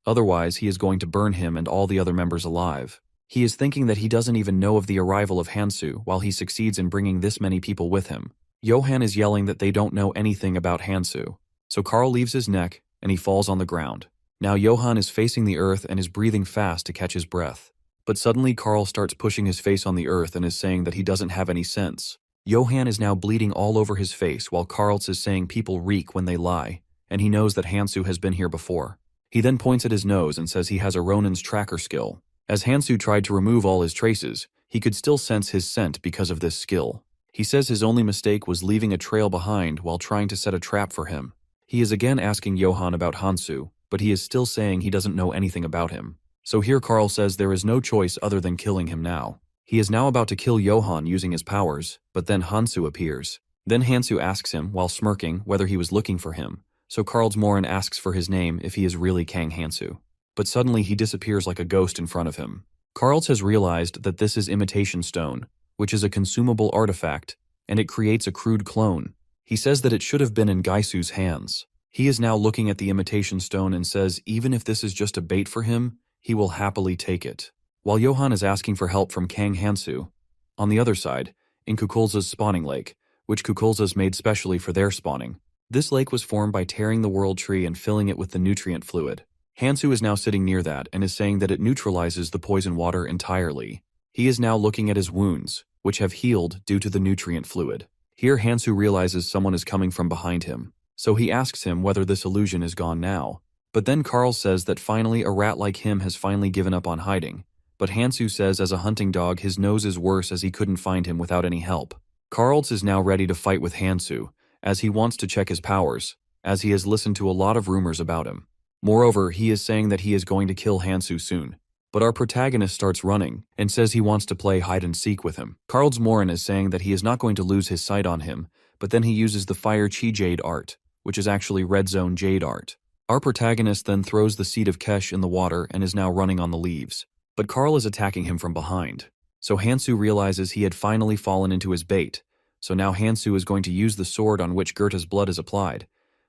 Otherwise, he is going to burn him and all the other members alive. He is thinking that he doesn't even know of the arrival of Hansoo while he succeeds in bringing this many people with him. Johan is yelling that they don't know anything about Hansoo. So Karl leaves his neck and he falls on the ground. Now Johan is facing the earth and is breathing fast to catch his breath. But suddenly Karl starts pushing his face on the earth and is saying that he doesn't have any sense. Johan is now bleeding all over his face while Karls is saying people reek when they lie, and he knows that Hansoo has been here before. He then points at his nose and says he has a Ronin's tracker skill. As Hansoo tried to remove all his traces, he could still sense his scent because of this skill. He says his only mistake was leaving a trail behind while trying to set a trap for him. He is again asking Johan about Hansoo, but he is still saying he doesn't know anything about him. So here Karl says there is no choice other than killing him now. He is now about to kill Johan using his powers, but then Hansoo appears. Then Hansoo asks him, while smirking, whether he was looking for him. So Karls Morin asks for his name if he is really Kang Hansoo. But suddenly he disappears like a ghost in front of him. Karls has realized that this is imitation stone, which is a consumable artifact, and it creates a crude clone. He says that it should have been in Gaisu's hands. He is now looking at the imitation stone and says even if this is just a bait for him, he will happily take it. While Johan is asking for help from Kang Hansoo, on the other side, in Kukulza's spawning lake, which Kukulza's made specially for their spawning. This lake was formed by tearing the world tree and filling it with the nutrient fluid. Hansoo is now sitting near that and is saying that it neutralizes the poison water entirely. He is now looking at his wounds, which have healed due to the nutrient fluid. Here Hansoo realizes someone is coming from behind him, so he asks him whether this illusion is gone now. But then Karl says that finally a rat like him has finally given up on hiding. But Hansoo says as a hunting dog his nose is worse as he couldn't find him without any help. Karls is now ready to fight with Hansoo, as he wants to check his powers, as he has listened to a lot of rumors about him. Moreover, he is saying that he is going to kill Hansoo soon. But our protagonist starts running, and says he wants to play hide-and-seek with him. Karls Morin is saying that he is not going to lose his sight on him, but then he uses the Fire Chi Jade art, which is actually Red Zone Jade art. Our protagonist then throws the seed of Kesh in the water and is now running on the leaves. But Karl is attacking him from behind. So Hansoo realizes he had finally fallen into his bait. So now Hansoo is going to use the sword on which Goethe's blood is applied.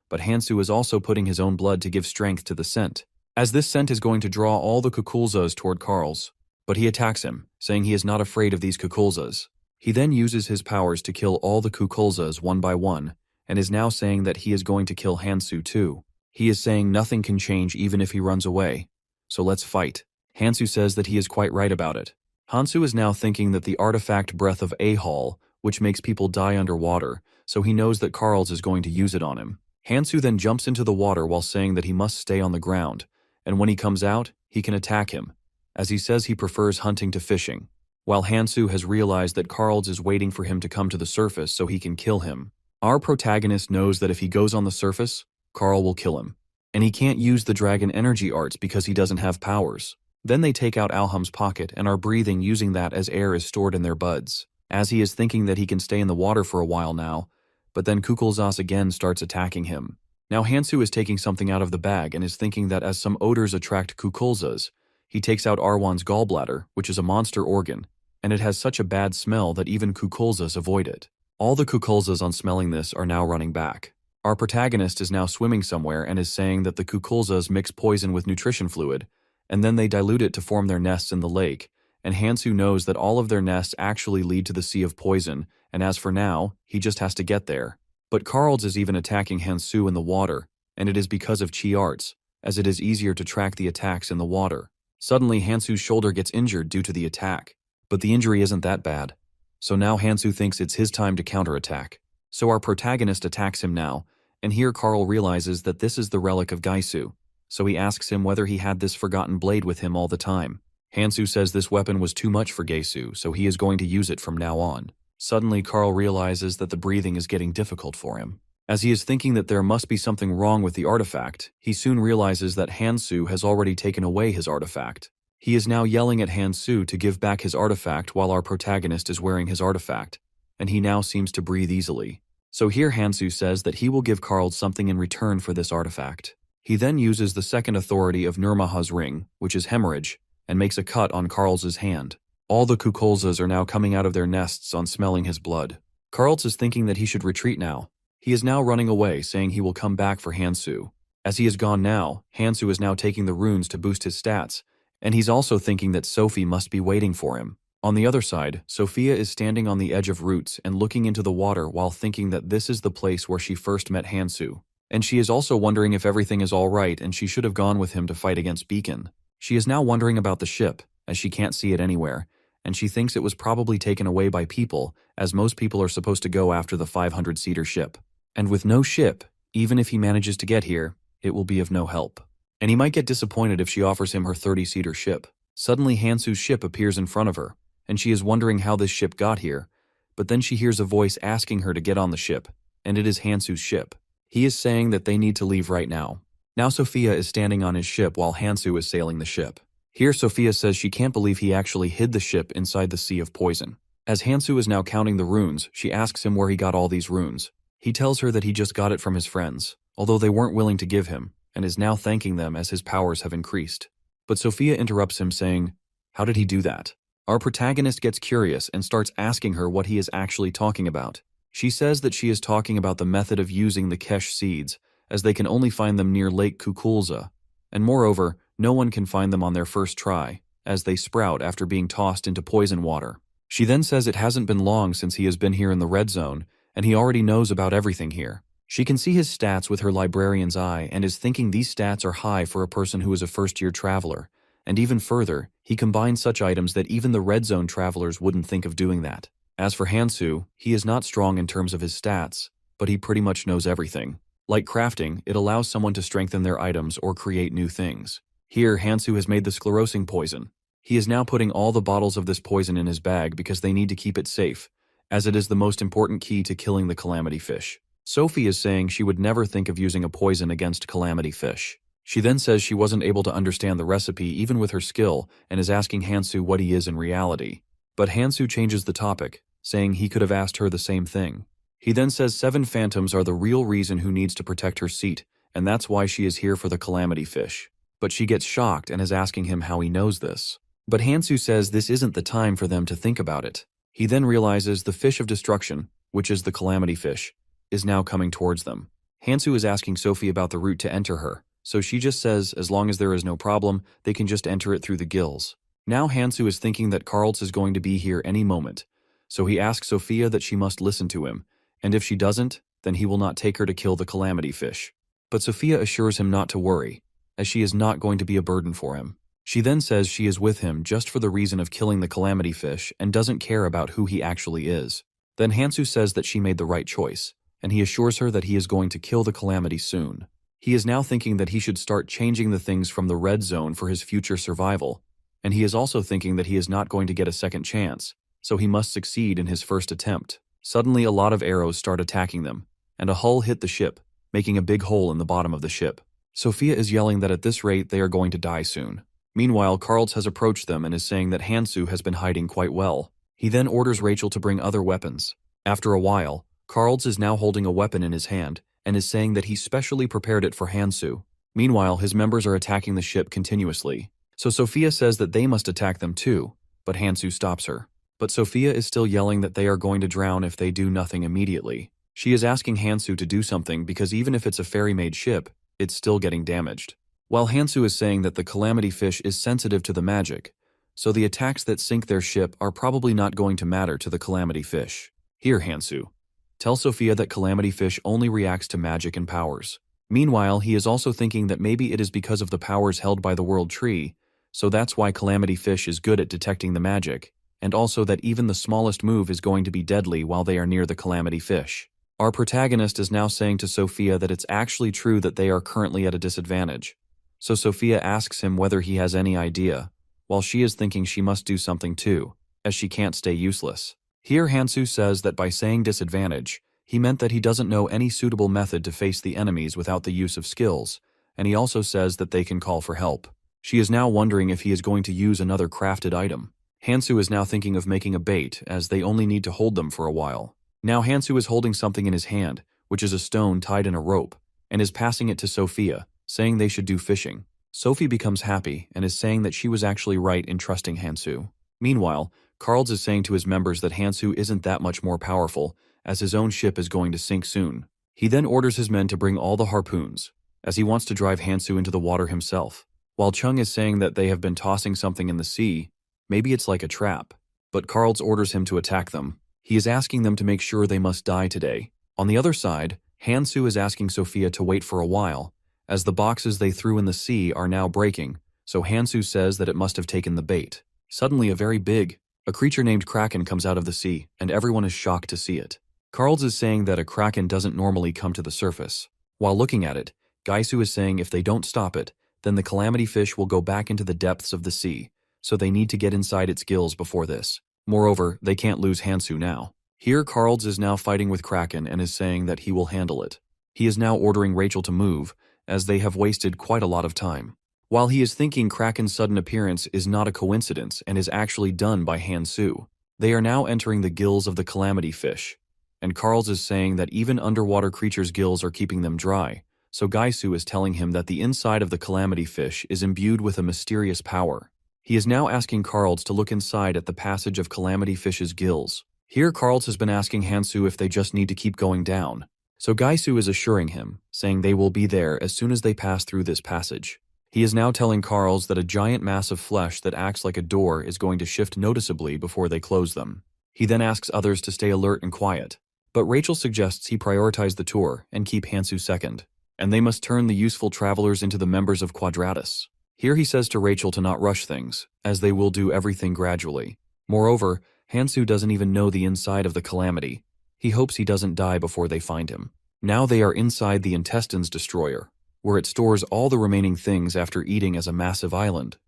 But Hansoo is also putting his own blood to give strength to the scent, as this scent is going to draw all the Kukulzas toward Karls. But he attacks him, saying he is not afraid of these Kukulzas. He then uses his powers to kill all the Kukulzas one by one, and is now saying that he is going to kill Hansoo too. He is saying nothing can change even if he runs away. So let's fight. Hansoo says that he is quite right about it. Hansoo is now thinking that the artifact Breath of Ahal, which makes people die underwater, so he knows that Karls is going to use it on him. Hansoo then jumps into the water while saying that he must stay on the ground, and when he comes out, he can attack him, as he says he prefers hunting to fishing, while Hansoo has realized that Karls is waiting for him to come to the surface so he can kill him. Our protagonist knows that if he goes on the surface, Karl will kill him, and he can't use the dragon energy arts because he doesn't have powers. Then they take out Alham's pocket and are breathing using that as air is stored in their buds, as he is thinking that he can stay in the water for a while now, but then Kukulzas again starts attacking him. Now Hansoo is taking something out of the bag and is thinking that as some odors attract Kukulzas, he takes out Arwan's gallbladder, which is a monster organ, and it has such a bad smell that even Kukulzas avoid it. All the Kukulzas on smelling this are now running back. Our protagonist is now swimming somewhere and is saying that the Kukulzas mix poison with nutrition fluid, and then they dilute it to form their nests in the lake, and Hansoo knows that all of their nests actually lead to the Sea of Poison, and as for now, he just has to get there. But Karls is even attacking Hansoo in the water, and it is because of Chi arts, as it is easier to track the attacks in the water. Suddenly, Hansoo's shoulder gets injured due to the attack, but the injury isn't that bad. So now Hansoo thinks it's his time to counterattack. So our protagonist attacks him now, and here Karl realizes that this is the relic of Gaisu. So he asks him whether he had this forgotten blade with him all the time. Hansoo says this weapon was too much for Gaisu, so he is going to use it from now on. Suddenly, Karl realizes that the breathing is getting difficult for him. As he is thinking that there must be something wrong with the artifact, he soon realizes that Hansoo has already taken away his artifact. He is now yelling at Hansoo to give back his artifact while our protagonist is wearing his artifact, and he now seems to breathe easily. So here Hansoo says that he will give Karl something in return for this artifact. He then uses the second authority of Nurmaha's ring, which is hemorrhage, and makes a cut on Karl's hand. All the Kukulzas are now coming out of their nests on smelling his blood. Karls is thinking that he should retreat now. He is now running away, saying he will come back for Hansoo. As he is gone now, Hansoo is now taking the runes to boost his stats, and he's also thinking that Sophie must be waiting for him. On the other side, Sophia is standing on the edge of roots and looking into the water while thinking that this is the place where she first met Hansoo. And she is also wondering if everything is all right and she should have gone with him to fight against Beacon. She is now wondering about the ship, as she can't see it anywhere, and she thinks it was probably taken away by people, as most people are supposed to go after the 500-seater ship. And with no ship, even if he manages to get here, it will be of no help. And he might get disappointed if she offers him her 30-seater ship. Suddenly Hansoo's ship appears in front of her, and she is wondering how this ship got here, but then she hears a voice asking her to get on the ship, and it is Hansoo's ship. He is saying that they need to leave right now. Now Sophia is standing on his ship while Hansoo is sailing the ship. Here Sophia says she can't believe he actually hid the ship inside the sea of poison. As Hansoo is now counting the runes, she asks him where he got all these runes. He tells her that he just got it from his friends, although they weren't willing to give him, and is now thanking them as his powers have increased. But Sophia interrupts him saying, "How did he do that?" Our protagonist gets curious and starts asking her what he is actually talking about. She says that she is talking about the method of using the Kesh seeds, as they can only find them near Lake Kukulza, and moreover, no one can find them on their first try, as they sprout after being tossed into poison water. She then says it hasn't been long since he has been here in the red zone, and he already knows about everything here. She can see his stats with her librarian's eye and is thinking these stats are high for a person who is a first-year traveler, and even further, he combines such items that even the red zone travelers wouldn't think of doing that. As for Hansoo, he is not strong in terms of his stats, but he pretty much knows everything. Like crafting, it allows someone to strengthen their items or create new things. Here, Hansoo has made the sclerosing poison. He is now putting all the bottles of this poison in his bag because they need to keep it safe, as it is the most important key to killing the calamity fish. Sophie is saying she would never think of using a poison against calamity fish. She then says she wasn't able to understand the recipe even with her skill and is asking Hansoo what he is in reality. But Hansoo changes the topic, saying he could have asked her the same thing. He then says 7 phantoms are the real reason who needs to protect her seat, and that's why she is here for the calamity fish. But she gets shocked and is asking him how he knows this. But Hansoo says this isn't the time for them to think about it. He then realizes the fish of destruction, which is the calamity fish, is now coming towards them. Hansoo is asking Sophie about the route to enter her, so she just says as long as there is no problem, they can just enter it through the gills. Now Hansoo is thinking that Karls is going to be here any moment, so he asks Sophia that she must listen to him, and if she doesn't, then he will not take her to kill the calamity fish. But Sophia assures him not to worry, as she is not going to be a burden for him. She then says she is with him just for the reason of killing the calamity fish and doesn't care about who he actually is. Then Hansoo says that she made the right choice, and he assures her that he is going to kill the calamity soon. He is now thinking that he should start changing the things from the red zone for his future survival, and he is also thinking that he is not going to get a second chance, so he must succeed in his first attempt. Suddenly a lot of arrows start attacking them, and a hull hit the ship, making a big hole in the bottom of the ship. Sophia is yelling that at this rate they are going to die soon. Meanwhile, Karls has approached them and is saying that Hansoo has been hiding quite well. He then orders Rachel to bring other weapons. After a while, Karls is now holding a weapon in his hand and is saying that he specially prepared it for Hansoo. Meanwhile, his members are attacking the ship continuously. So Sophia says that they must attack them too, but Hansoo stops her. But Sophia is still yelling that they are going to drown if they do nothing immediately. She is asking Hansoo to do something because even if it's a fairy-made ship, it's still getting damaged. While Hansoo is saying that the calamity fish is sensitive to the magic, so the attacks that sink their ship are probably not going to matter to the calamity fish. Here, Hansoo, tell Sophia that calamity fish only reacts to magic and powers. Meanwhile, he is also thinking that maybe it is because of the powers held by the world tree, so that's why calamity fish is good at detecting the magic, and also that even the smallest move is going to be deadly while they are near the calamity fish. Our protagonist is now saying to Sophia that it's actually true that they are currently at a disadvantage. So Sophia asks him whether he has any idea, while she is thinking she must do something too, as she can't stay useless. Here Hansoo says that by saying disadvantage, he meant that he doesn't know any suitable method to face the enemies without the use of skills, and he also says that they can call for help. She is now wondering if he is going to use another crafted item. Hansoo is now thinking of making a bait, as they only need to hold them for a while. Now Hansoo is holding something in his hand, which is a stone tied in a rope, and is passing it to Sophia, saying they should do fishing. Sophie becomes happy and is saying that she was actually right in trusting Hansoo. Meanwhile, Carls is saying to his members that Hansoo isn't that much more powerful, as his own ship is going to sink soon. He then orders his men to bring all the harpoons, as he wants to drive Hansoo into the water himself. While Chung is saying that they have been tossing something in the sea, maybe it's like a trap. But Carls orders him to attack them. He is asking them to make sure they must die today. On the other side, Hansoo is asking Sophia to wait for a while, as the boxes they threw in the sea are now breaking, so Hansoo says that it must have taken the bait. Suddenly a creature named Kraken comes out of the sea, and everyone is shocked to see it. Carls is saying that a Kraken doesn't normally come to the surface. While looking at it, Gaisu is saying if they don't stop it, then the calamity fish will go back into the depths of the sea, so they need to get inside its gills before this. Moreover, they can't lose Hansoo now. Here Carls is now fighting with Kraken and is saying that he will handle it. He is now ordering Rachel to move, as they have wasted quite a lot of time. While he is thinking Kraken's sudden appearance is not a coincidence and is actually done by Hansoo, they are now entering the gills of the calamity fish. And Carls is saying that even underwater creatures' gills are keeping them dry, so Gaisu is telling him that the inside of the calamity fish is imbued with a mysterious power. He is now asking Carls to look inside at the passage of calamity fish's gills. Here Carls has been asking Hansoo if they just need to keep going down. So Gaisu is assuring him, saying they will be there as soon as they pass through this passage. He is now telling Carls that a giant mass of flesh that acts like a door is going to shift noticeably before they close them. He then asks others to stay alert and quiet. But Rachel suggests he prioritize the tour and keep Hansoo second, and they must turn the useful travelers into the members of Quadratus. Here he says to Rachel to not rush things, as they will do everything gradually. Moreover, Hansoo doesn't even know the inside of the calamity. He hopes he doesn't die before they find him. Now they are inside the intestines destroyer, where it stores all the remaining things after eating as a massive island.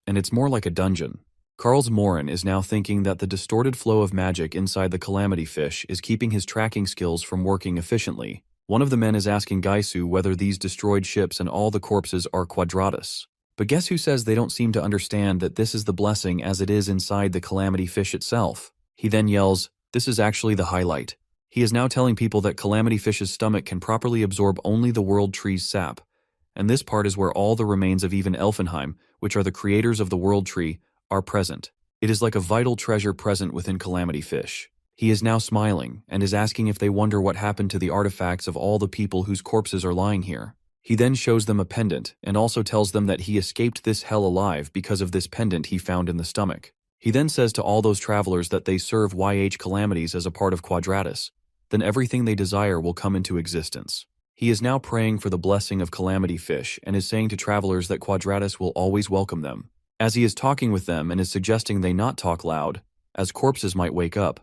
And it's more like a dungeon. Carls Morin is now thinking that the distorted flow of magic inside the calamity fish is keeping his tracking skills from working efficiently. One of the men is asking Gaisu whether these destroyed ships and all the corpses are Quadratus. But guess who says they don't seem to understand that this is the blessing as it is inside the calamity fish itself? He then yells, "This is actually the highlight." He is now telling people that calamity fish's stomach can properly absorb only the world tree's sap, and this part is where all the remains of even Elfenheim, which are the creators of the world tree, are present. It is like a vital treasure present within calamity fish. He is now smiling and is asking if they wonder what happened to the artifacts of all the people whose corpses are lying here. He then shows them a pendant and also tells them that he escaped this hell alive because of this pendant he found in the stomach. He then says to all those travelers that they serve YH calamities as a part of Quadratus. Then everything they desire will come into existence. He is now praying for the blessing of calamity fish and is saying to travelers that Quadratus will always welcome them. As he is talking with them and is suggesting they not talk loud, as corpses might wake up,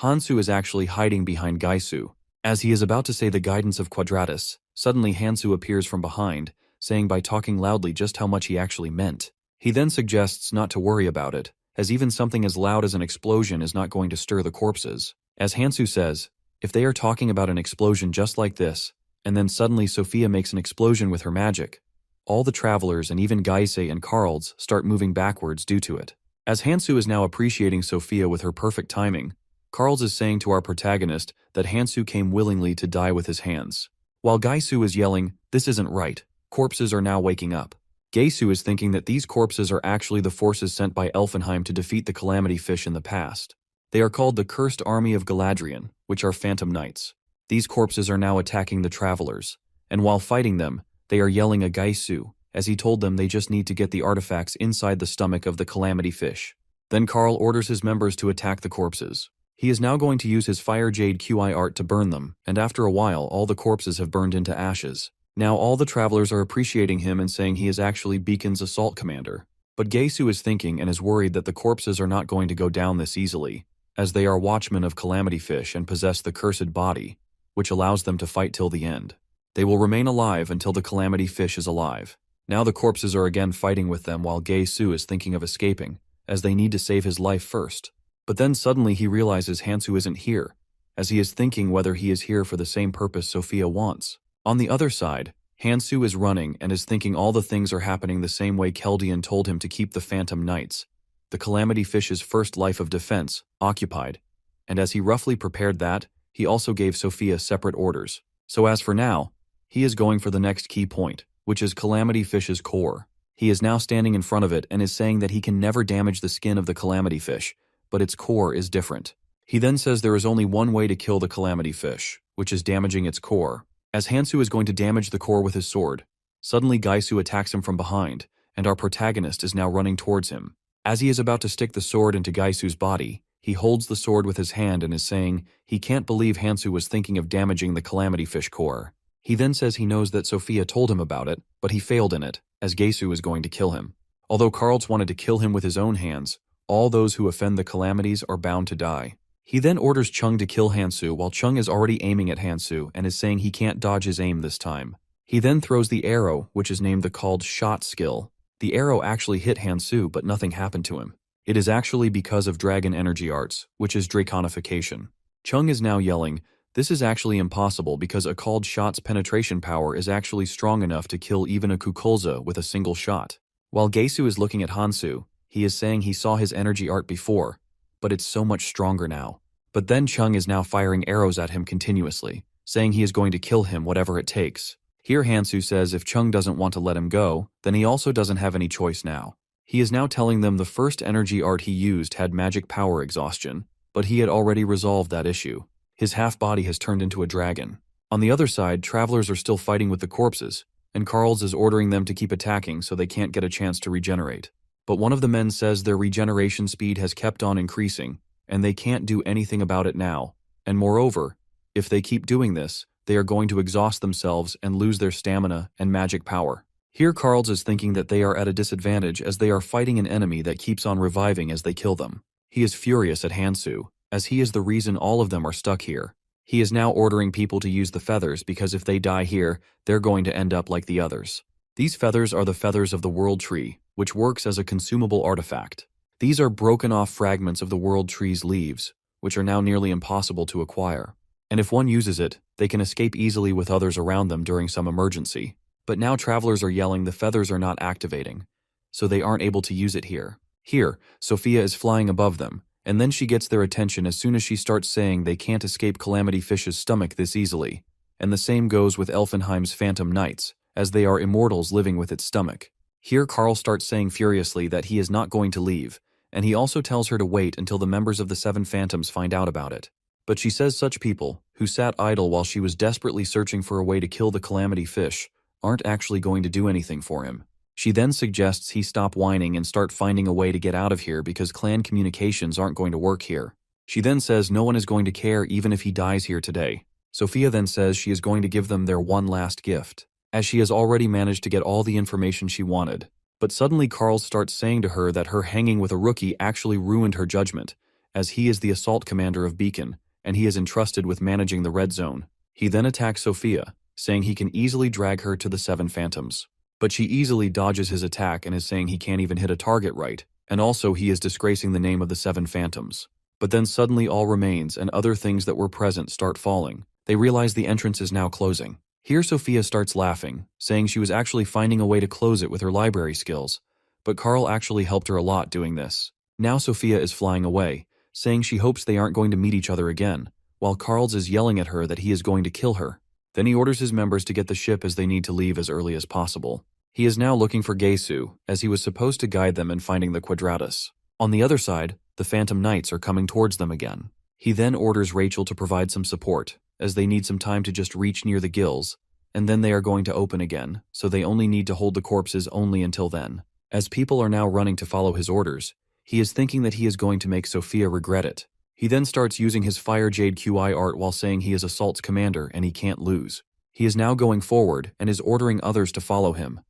Hansoo is actually hiding behind Gaisu. As he is about to say the guidance of Quadratus, suddenly Hansoo appears from behind, saying by talking loudly just how much he actually meant. He then suggests not to worry about it, as even something as loud as an explosion is not going to stir the corpses. As Hansoo says, if they are talking about an explosion just like this, and then suddenly Sophia makes an explosion with her magic, all the travelers and even Gaise and Carls start moving backwards due to it. As Hansoo is now appreciating Sophia with her perfect timing, Carls is saying to our protagonist that Hansoo came willingly to die with his hands. While Gaisu is yelling, "This isn't right. Corpses are now waking up." Gaisu is thinking that these corpses are actually the forces sent by Elfenheim to defeat the calamity fish in the past. They are called the Cursed Army of Galadriel, which are Phantom Knights. These corpses are now attacking the travelers, and while fighting them, they are yelling at Gaisu, as he told them they just need to get the artifacts inside the stomach of the calamity fish. Then Carl orders his members to attack the corpses. He is now going to use his Fire Jade QI art to burn them, and after a while all the corpses have burned into ashes. Now all the travelers are appreciating him and saying he is actually Beacon's assault commander. But Gaisu is thinking and is worried that the corpses are not going to go down this easily, as they are watchmen of calamity fish and possess the cursed body, which allows them to fight till the end. They will remain alive until the calamity fish is alive. Now the corpses are again fighting with them while Gaisu is thinking of escaping, as they need to save his life first. But then suddenly he realizes Hansoo isn't here, as he is thinking whether he is here for the same purpose Sophia wants. On the other side, Hansoo is running and is thinking all the things are happening the same way Keldian told him to keep the Phantom Knights, the calamity fish's first life of defense, occupied. And as he roughly prepared that, he also gave Sophia separate orders. So as for now, he is going for the next key point, which is Calamity Fish's core. He is now standing in front of it and is saying that he can never damage the skin of the Calamity Fish, but its core is different. He then says there is only one way to kill the Calamity Fish, which is damaging its core. As Hansoo is going to damage the core with his sword, suddenly Gaisoo attacks him from behind, and our protagonist is now running towards him. As he is about to stick the sword into Gaisoo's body, he holds the sword with his hand and is saying he can't believe Hansoo was thinking of damaging the Calamity Fish core. He then says he knows that Sophia told him about it, but he failed in it, as Gaisoo is going to kill him. Although Carls wanted to kill him with his own hands, all those who offend the Calamities are bound to die. He then orders Chung to kill Hansoo while Chung is already aiming at Hansoo and is saying he can't dodge his aim this time. He then throws the arrow, which is named the called shot skill. The arrow actually hit Hansoo, but nothing happened to him. It is actually because of Dragon Energy Arts, which is Draconification. Chung is now yelling, "This is actually impossible because a called shot's penetration power is actually strong enough to kill even a Kukulza with a single shot." While Gaisoo is looking at Hansoo, he is saying he saw his energy art before, but it's so much stronger now. But then Chung is now firing arrows at him continuously, saying he is going to kill him whatever it takes. Here Hansoo says if Chung doesn't want to let him go, then he also doesn't have any choice now. He is now telling them the first energy art he used had magic power exhaustion, but he had already resolved that issue. His half-body has turned into a dragon. On the other side, travelers are still fighting with the corpses, and Carls is ordering them to keep attacking so they can't get a chance to regenerate. But one of the men says their regeneration speed has kept on increasing, and they can't do anything about it now. And moreover, if they keep doing this, they are going to exhaust themselves and lose their stamina and magic power. Here Carls is thinking that they are at a disadvantage as they are fighting an enemy that keeps on reviving as they kill them. He is furious at Hansoo, as he is the reason all of them are stuck here. He is now ordering people to use the feathers because if they die here, they're going to end up like the others. These feathers are the feathers of the World Tree, which works as a consumable artifact. These are broken off fragments of the World Tree's leaves, which are now nearly impossible to acquire. And if one uses it, they can escape easily with others around them during some emergency. But now travelers are yelling the feathers are not activating, so they aren't able to use it here. Here, Sophia is flying above them, and then she gets their attention as soon as she starts saying they can't escape Calamity Fish's stomach this easily. And the same goes with Elfenheim's Phantom Knights, as they are immortals living with its stomach. Here Carl starts saying furiously that he is not going to leave, and he also tells her to wait until the members of the Seven Phantoms find out about it. But she says such people, who sat idle while she was desperately searching for a way to kill the Calamity Fish, aren't actually going to do anything for him. She then suggests he stop whining and start finding a way to get out of here because clan communications aren't going to work here. She then says no one is going to care even if he dies here today. Sophia then says she is going to give them their one last gift, as she has already managed to get all the information she wanted. But suddenly Carl starts saying to her that her hanging with a rookie actually ruined her judgment, as he is the assault commander of Beacon, and he is entrusted with managing the red zone. He then attacks Sophia, saying he can easily drag her to the Seven Phantoms. But she easily dodges his attack and is saying he can't even hit a target right, and also he is disgracing the name of the Seven Phantoms. But then suddenly all remains and other things that were present start falling. They realize the entrance is now closing. Here Sophia starts laughing, saying she was actually finding a way to close it with her library skills, but Carl actually helped her a lot doing this. Now Sophia is flying away, saying she hopes they aren't going to meet each other again, while Carls is yelling at her that he is going to kill her. Then he orders his members to get the ship as they need to leave as early as possible. He is now looking for Gaisoo, as he was supposed to guide them in finding the Quadratus. On the other side, the Phantom Knights are coming towards them again. He then orders Rachel to provide some support, as they need some time to just reach near the gills, and then they are going to open again, so they only need to hold the corpses only until then. As people are now running to follow his orders, he is thinking that he is going to make Sophia regret it. He then starts using his Fire Jade QI art while saying he is Assault's commander and he can't lose. He is now going forward and is ordering others to follow him.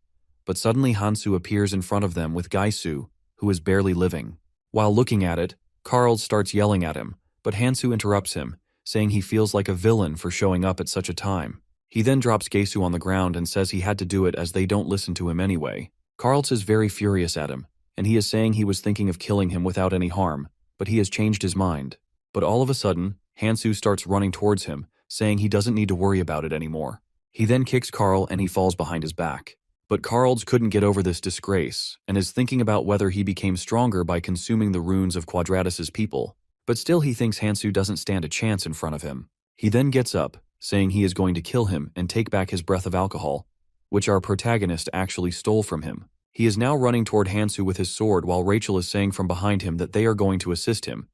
But suddenly Hansoo appears in front of them with Gaisoo, who is barely living. While looking at it, Carl starts yelling at him, but Hansoo interrupts him, saying he feels like a villain for showing up at such a time. He then drops Gaisoo on the ground and says he had to do it as they don't listen to him anyway. Carls is very furious at him, and he is saying he was thinking of killing him without any harm, but he has changed his mind. But all of a sudden, Hansoo starts running towards him, saying he doesn't need to worry about it anymore. He then kicks Carl and he falls behind his back. But Carls couldn't get over this disgrace, and is thinking about whether he became stronger by consuming the runes of Quadratus's people. But still he thinks Hansoo doesn't stand a chance in front of him. He then gets up, saying he is going to kill him and take back his breath of alcohol. which our protagonist actually stole from him. He is now running toward Hansoo with his sword while Rachel is saying from behind him that they are going to assist him.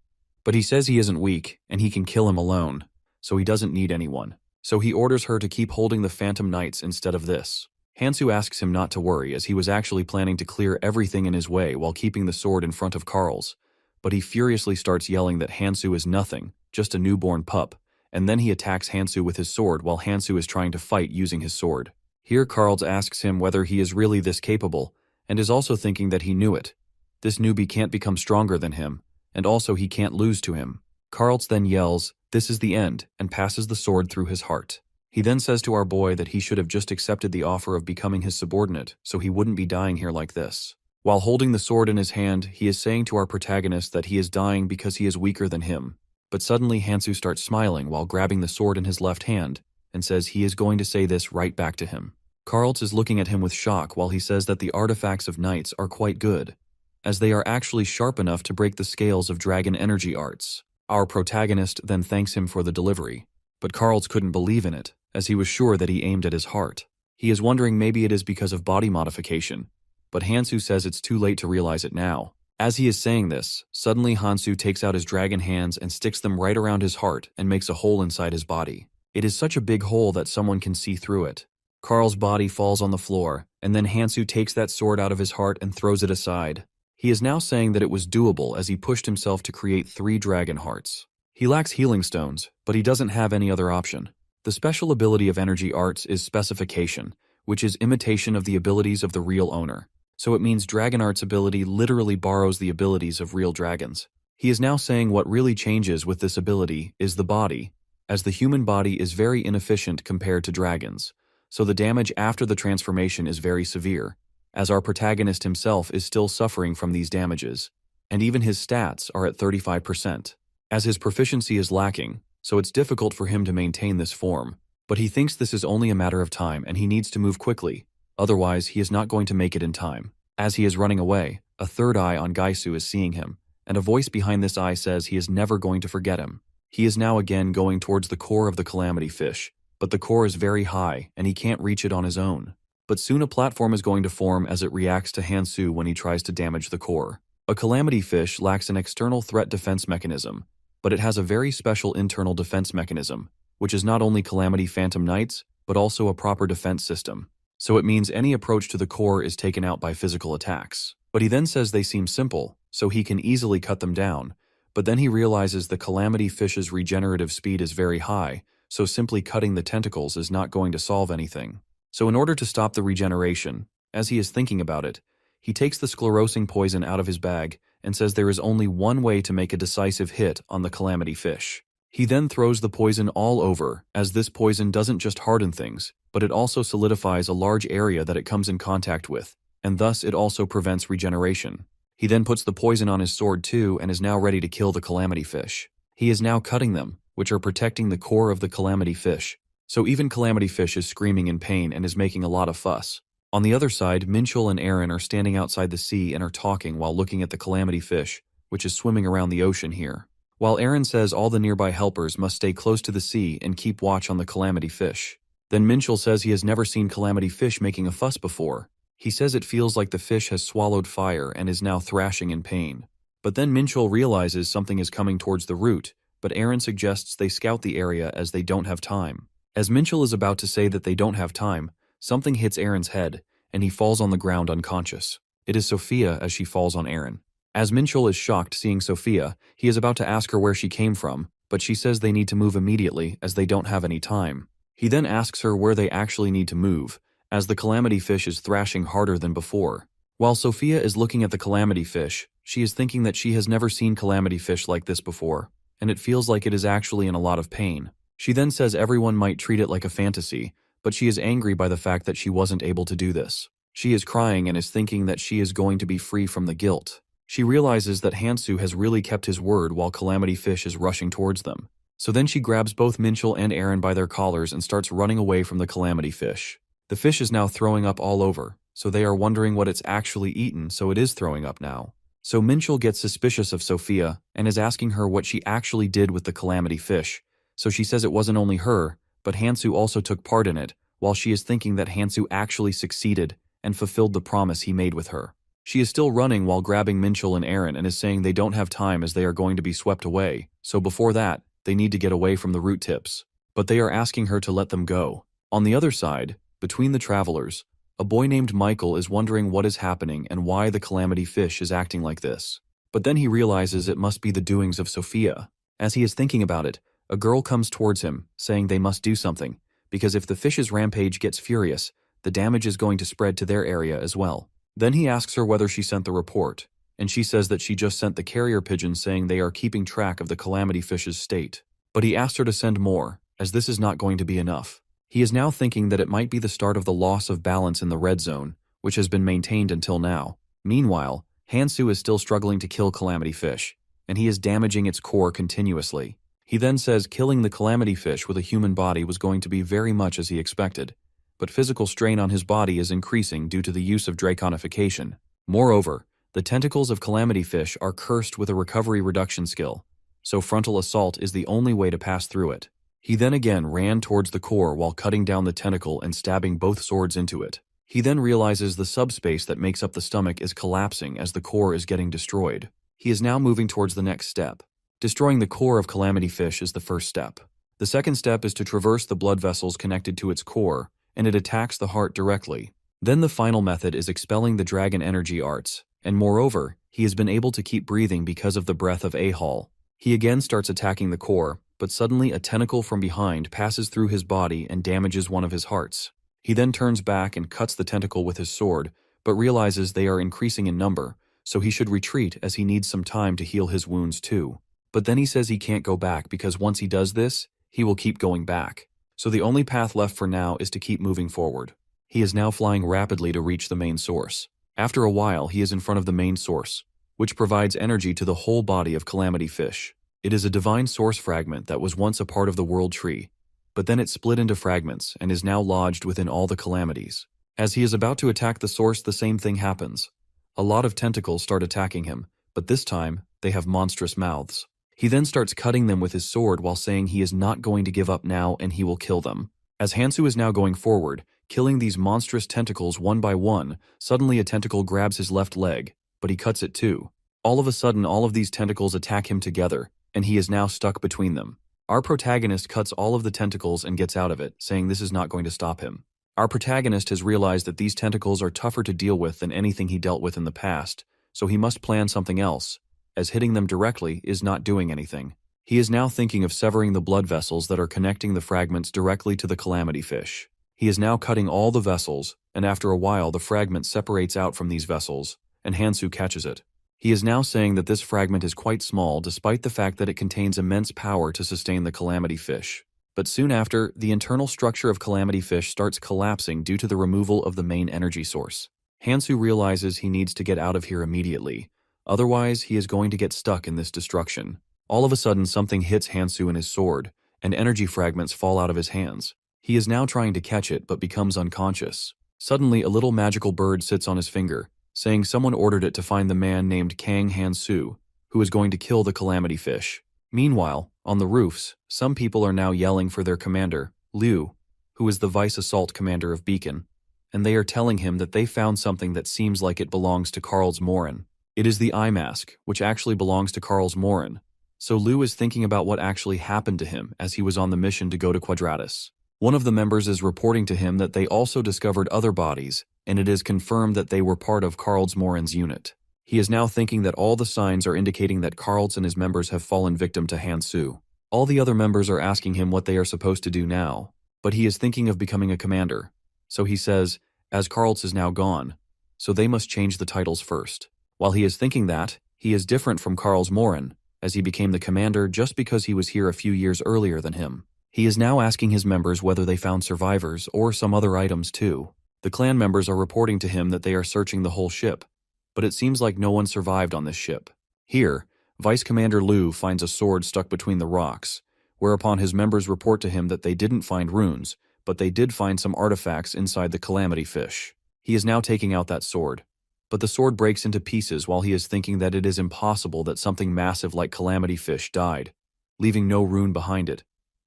But he says he isn't weak and he can kill him alone, so he doesn't need anyone. So he orders her to keep holding the Phantom Knights instead of this. Hansoo asks him not to worry, as he was actually planning to clear everything in his way while keeping the sword in front of Karl's. But he furiously starts yelling that Hansoo is nothing, just a newborn pup, and then he attacks Hansoo with his sword while Hansoo is trying to fight using his sword. Here Karl asks him whether he is really this capable, and is also thinking that he knew it. This newbie can't become stronger than him, and also he can't lose to him. Karl then yells, "This is the end," and passes the sword through his heart. He then says to our boy that he should have just accepted the offer of becoming his subordinate, so he wouldn't be dying here like this. While holding the sword in his hand, he is saying to our protagonist that he is dying because he is weaker than him. But suddenly Hansoo starts smiling while grabbing the sword in his left hand, and says he is going to say this right back to him. Karl is looking at him with shock while he says that the artifacts of knights are quite good, as they are actually sharp enough to break the scales of dragon energy arts. Our protagonist then thanks him for the delivery, but Karl couldn't believe in it, as he was sure that he aimed at his heart. He is wondering maybe it is because of body modification, but Hansoo says it's too late to realize it now. As he is saying this, suddenly Hansoo takes out his dragon hands and sticks them right around his heart and makes a hole inside his body. It is such a big hole that someone can see through it. Karl's body falls on the floor, and then Hansoo takes that sword out of his heart and throws it aside. He is now saying that it was doable as he pushed himself to create 3 dragon hearts. He lacks healing stones, but he doesn't have any other option. The special ability of energy arts is specification, which is imitation of the abilities of the real owner. So it means Dragon Art's ability literally borrows the abilities of real dragons. He is now saying what really changes with this ability is the body, as the human body is very inefficient compared to dragons, so the damage after the transformation is very severe, as our protagonist himself is still suffering from these damages, and even his stats are at 35%, as his proficiency is lacking, so it's difficult for him to maintain this form. But he thinks this is only a matter of time and he needs to move quickly, otherwise he is not going to make it in time. As he is running away, a third eye on Gaisu is seeing him, and a voice behind this eye says he is never going to forget him. He is now again going towards the core of the Calamity Fish, but the core is very high and he can't reach it on his own. But soon a platform is going to form as it reacts to Hansoo when he tries to damage the core. A Calamity Fish lacks an external threat defense mechanism, but it has a very special internal defense mechanism, which is not only Calamity Phantom Knights, but also a proper defense system. So it means any approach to the core is taken out by physical attacks. But he then says they seem simple, so he can easily cut them down. But then he realizes the Calamity Fish's regenerative speed is very high, so simply cutting the tentacles is not going to solve anything. So in order to stop the regeneration, as he is thinking about it, he takes the sclerosing poison out of his bag and says there is only one way to make a decisive hit on the Calamity Fish. He then throws the poison all over, as this poison doesn't just harden things, but it also solidifies a large area that it comes in contact with, and thus it also prevents regeneration. He then puts the poison on his sword too and is now ready to kill the Calamity Fish. He is now cutting them, which are protecting the core of the Calamity Fish. So even Calamity Fish is screaming in pain and is making a lot of fuss. On the other side, Minchul and Aaron are standing outside the sea and are talking while looking at the Calamity Fish, which is swimming around the ocean here. While Aaron says all the nearby helpers must stay close to the sea and keep watch on the Calamity Fish. Then Minchul says he has never seen Calamity Fish making a fuss before. He says it feels like the fish has swallowed fire and is now thrashing in pain. But then Minchul realizes something is coming towards the root, but Aaron suggests they scout the area as they don't have time. As Minchul is about to say that they don't have time, something hits Aaron's head, and he falls on the ground unconscious. It is Sophia as she falls on Aaron. As Minchul is shocked seeing Sophia, he is about to ask her where she came from, but she says they need to move immediately as they don't have any time. He then asks her where they actually need to move, as the Calamity Fish is thrashing harder than before. While Sophia is looking at the Calamity Fish, she is thinking that she has never seen Calamity Fish like this before, and it feels like it is actually in a lot of pain. She then says everyone might treat it like a fantasy, but she is angry by the fact that she wasn't able to do this. She is crying and is thinking that she is going to be free from the guilt. She realizes that Hansoo has really kept his word while Calamity Fish is rushing towards them. So then she grabs both Minchul and Aaron by their collars and starts running away from the Calamity Fish. The fish is now throwing up all over, so they are wondering what it's actually eaten, so it is throwing up now. So Minchul gets suspicious of Sophia and is asking her what she actually did with the Calamity Fish. So she says it wasn't only her, but Hansoo also took part in it, while she is thinking that Hansoo actually succeeded and fulfilled the promise he made with her. She is still running while grabbing Minchul and Aaron and is saying they don't have time as they are going to be swept away, so before that, they need to get away from the root tips. But they are asking her to let them go. On the other side, between the travelers, a boy named Michael is wondering what is happening and why the calamity fish is acting like this. But then he realizes it must be the doings of Sophia. As he is thinking about it, a girl comes towards him, saying they must do something, because if the fish's rampage gets furious, the damage is going to spread to their area as well. Then he asks her whether she sent the report, and she says that she just sent the carrier pigeon saying they are keeping track of the calamity fish's state. But he asked her to send more, as this is not going to be enough. He is now thinking that it might be the start of the loss of balance in the red zone, which has been maintained until now. Meanwhile, Hansoo is still struggling to kill calamity fish, and he is damaging its core continuously. He then says killing the calamity fish with a human body was going to be very much as he expected, but physical strain on his body is increasing due to the use of draconification. Moreover, the tentacles of calamity fish are cursed with a recovery reduction skill, so frontal assault is the only way to pass through it. He then again ran towards the core while cutting down the tentacle and stabbing both swords into it. He then realizes the subspace that makes up the stomach is collapsing as the core is getting destroyed. He is now moving towards the next step. Destroying the core of calamity fish is the first step. The second step is to traverse the blood vessels connected to its core, and it attacks the heart directly. Then the final method is expelling the dragon energy arts, and moreover, he has been able to keep breathing because of the breath of Ahal. He again starts attacking the core, but suddenly a tentacle from behind passes through his body and damages one of his hearts. He then turns back and cuts the tentacle with his sword, but realizes they are increasing in number, so he should retreat as he needs some time to heal his wounds too. But then he says he can't go back because once he does this, he will keep going back. So the only path left for now is to keep moving forward. He is now flying rapidly to reach the main source. After a while, he is in front of the main source, which provides energy to the whole body of calamity fish. It is a divine source fragment that was once a part of the world tree, but then it split into fragments and is now lodged within all the calamities. As he is about to attack the source, the same thing happens. A lot of tentacles start attacking him, but this time, they have monstrous mouths. He then starts cutting them with his sword while saying he is not going to give up now and he will kill them. As Hansoo is now going forward, killing these monstrous tentacles one by one, suddenly a tentacle grabs his left leg, but he cuts it too. All of a sudden, all of these tentacles attack him together, and he is now stuck between them. Our protagonist cuts all of the tentacles and gets out of it, saying this is not going to stop him. Our protagonist has realized that these tentacles are tougher to deal with than anything he dealt with in the past, so he must plan something else, as hitting them directly is not doing anything. He is now thinking of severing the blood vessels that are connecting the fragments directly to the calamity fish. He is now cutting all the vessels, and after a while the fragment separates out from these vessels, and Hansoo catches it. He is now saying that this fragment is quite small despite the fact that it contains immense power to sustain the calamity fish. But soon after, the internal structure of calamity fish starts collapsing due to the removal of the main energy source. Hansoo realizes he needs to get out of here immediately, otherwise he is going to get stuck in this destruction. All of a sudden something hits Hansoo in his sword, and energy fragments fall out of his hands. He is now trying to catch it but becomes unconscious. Suddenly a little magical bird sits on his finger, saying someone ordered it to find the man named Kang Hansoo, who is going to kill the calamity fish. Meanwhile, on the roofs, some people are now yelling for their commander, Liu, who is the vice assault commander of Beacon, and they are telling him that they found something that seems like it belongs to Karl's Morin. It is the eye mask, which actually belongs to Karl's Morin, so Liu is thinking about what actually happened to him as he was on the mission to go to Quadratus. One of the members is reporting to him that they also discovered other bodies, and it is confirmed that they were part of Karl's Morin's unit. He is now thinking that all the signs are indicating that Karl's and his members have fallen victim to Hansoo. All the other members are asking him what they are supposed to do now, but he is thinking of becoming a commander. So he says, as Karl's is now gone, so they must change the titles first. While he is thinking that, he is different from Karl's Morin, as he became the commander just because he was here a few years earlier than him. He is now asking his members whether they found survivors or some other items too. The clan members are reporting to him that they are searching the whole ship, but it seems like no one survived on this ship. Here, Vice Commander Liu finds a sword stuck between the rocks, whereupon his members report to him that they didn't find runes, but they did find some artifacts inside the calamity fish. He is now taking out that sword, but the sword breaks into pieces while he is thinking that it is impossible that something massive like calamity fish died, leaving no rune behind it.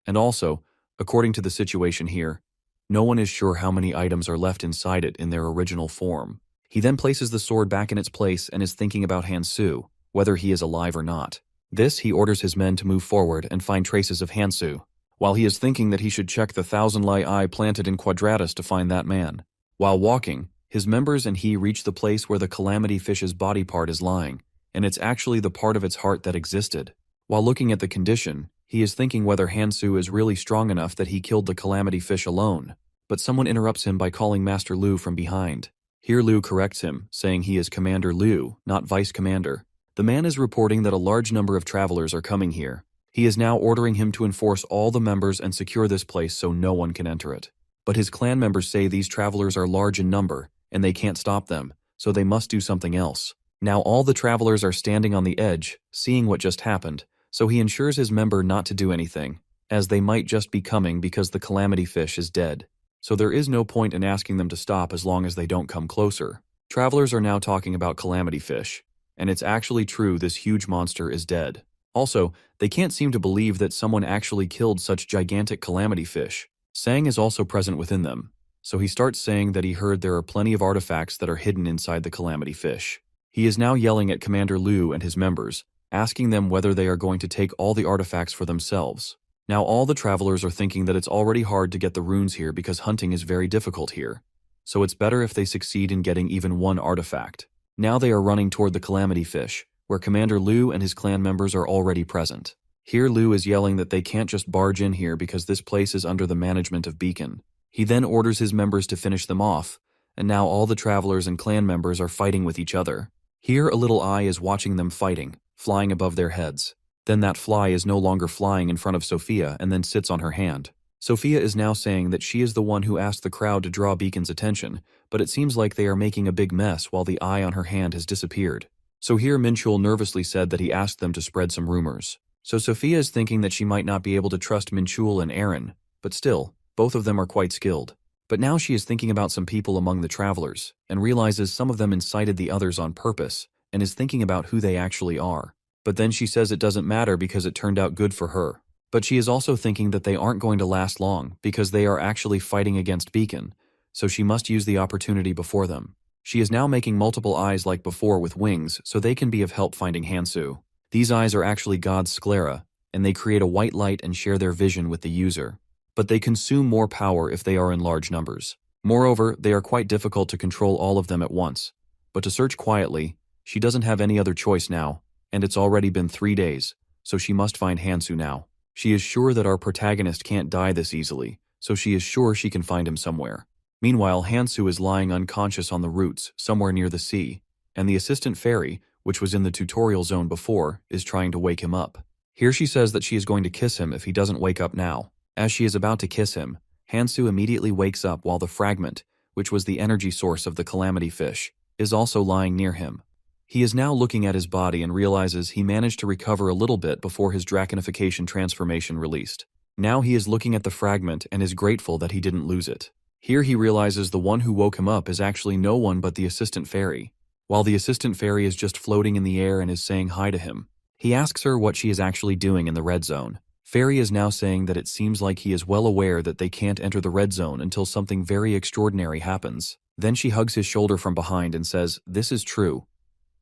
And also, according to the situation here, No one is sure how many items are left inside it in their original form. He then places the sword back in its place and is thinking about Hansoo, whether he is alive or not. He orders his men to move forward and find traces of Hansoo, while he is thinking that he should check the thousand-lie eye planted in Quadratus to find that man. While walking, his members and he reach the place where the calamity fish's body part is lying, and it's actually the part of its heart that existed. While looking at the condition, he is thinking whether Hansoo is really strong enough that he killed the calamity fish alone. But someone interrupts him by calling Master Liu from behind. Here Liu corrects him, saying he is Commander Liu, not Vice Commander. The man is reporting that a large number of travelers are coming here. He is now ordering him to enforce all the members and secure this place so no one can enter it. But his clan members say these travelers are large in number, and they can't stop them, so they must do something else. Now all the travelers are standing on the edge, seeing what just happened, so he ensures his member not to do anything, as they might just be coming because the calamity fish is dead. So there is no point in asking them to stop as long as they don't come closer. Travelers are now talking about calamity fish, and it's actually true this huge monster is dead. Also, they can't seem to believe that someone actually killed such gigantic calamity fish. Sang is also present within them, so he starts saying that he heard there are plenty of artifacts that are hidden inside the calamity fish. He is now yelling at Commander Liu and his members, asking them whether they are going to take all the artifacts for themselves. Now all the travelers are thinking that it's already hard to get the runes here because hunting is very difficult here, so it's better if they succeed in getting even one artifact. Now they are running toward the calamity fish, where Commander Liu and his clan members are already present. Here Liu is yelling that they can't just barge in here because this place is under the management of Beacon. He then orders his members to finish them off, and now all the travelers and clan members are fighting with each other. Here a little eye is watching them fighting, flying above their heads. Then that fly is no longer flying in front of Sophia and then sits on her hand. Sophia is now saying that she is the one who asked the crowd to draw Beacon's attention, but it seems like they are making a big mess while the eye on her hand has disappeared. So here Minchul nervously said that he asked them to spread some rumors. So Sophia is thinking that she might not be able to trust Minchul and Aaron, but still, both of them are quite skilled. But now she is thinking about some people among the travelers, and realizes some of them incited the others on purpose, and is thinking about who they actually are. But then she says it doesn't matter because it turned out good for her. But she is also thinking that they aren't going to last long because they are actually fighting against Beacon, so she must use the opportunity before them. She is now making multiple eyes like before with wings so they can be of help finding Hansoo. These eyes are actually God's sclera, and they create a white light and share their vision with the user. But they consume more power if they are in large numbers. Moreover, they are quite difficult to control all of them at once. But to search quietly, she doesn't have any other choice now, and it's already been 3 days, so she must find Hansoo now. She is sure that our protagonist can't die this easily, so she is sure she can find him somewhere. Meanwhile, Hansoo is lying unconscious on the roots, somewhere near the sea, and the assistant fairy, which was in the tutorial zone before, is trying to wake him up. Here she says that she is going to kiss him if he doesn't wake up now. As she is about to kiss him, Hansoo immediately wakes up while the fragment, which was the energy source of the calamity fish, is also lying near him. He is now looking at his body and realizes he managed to recover a little bit before his draconification transformation released. Now he is looking at the fragment and is grateful that he didn't lose it. Here he realizes the one who woke him up is actually no one but the assistant fairy. While the assistant fairy is just floating in the air and is saying hi to him, he asks her what she is actually doing in the red zone. Fairy is now saying that it seems like he is well aware that they can't enter the red zone until something very extraordinary happens. Then she hugs his shoulder from behind and says, "This is true."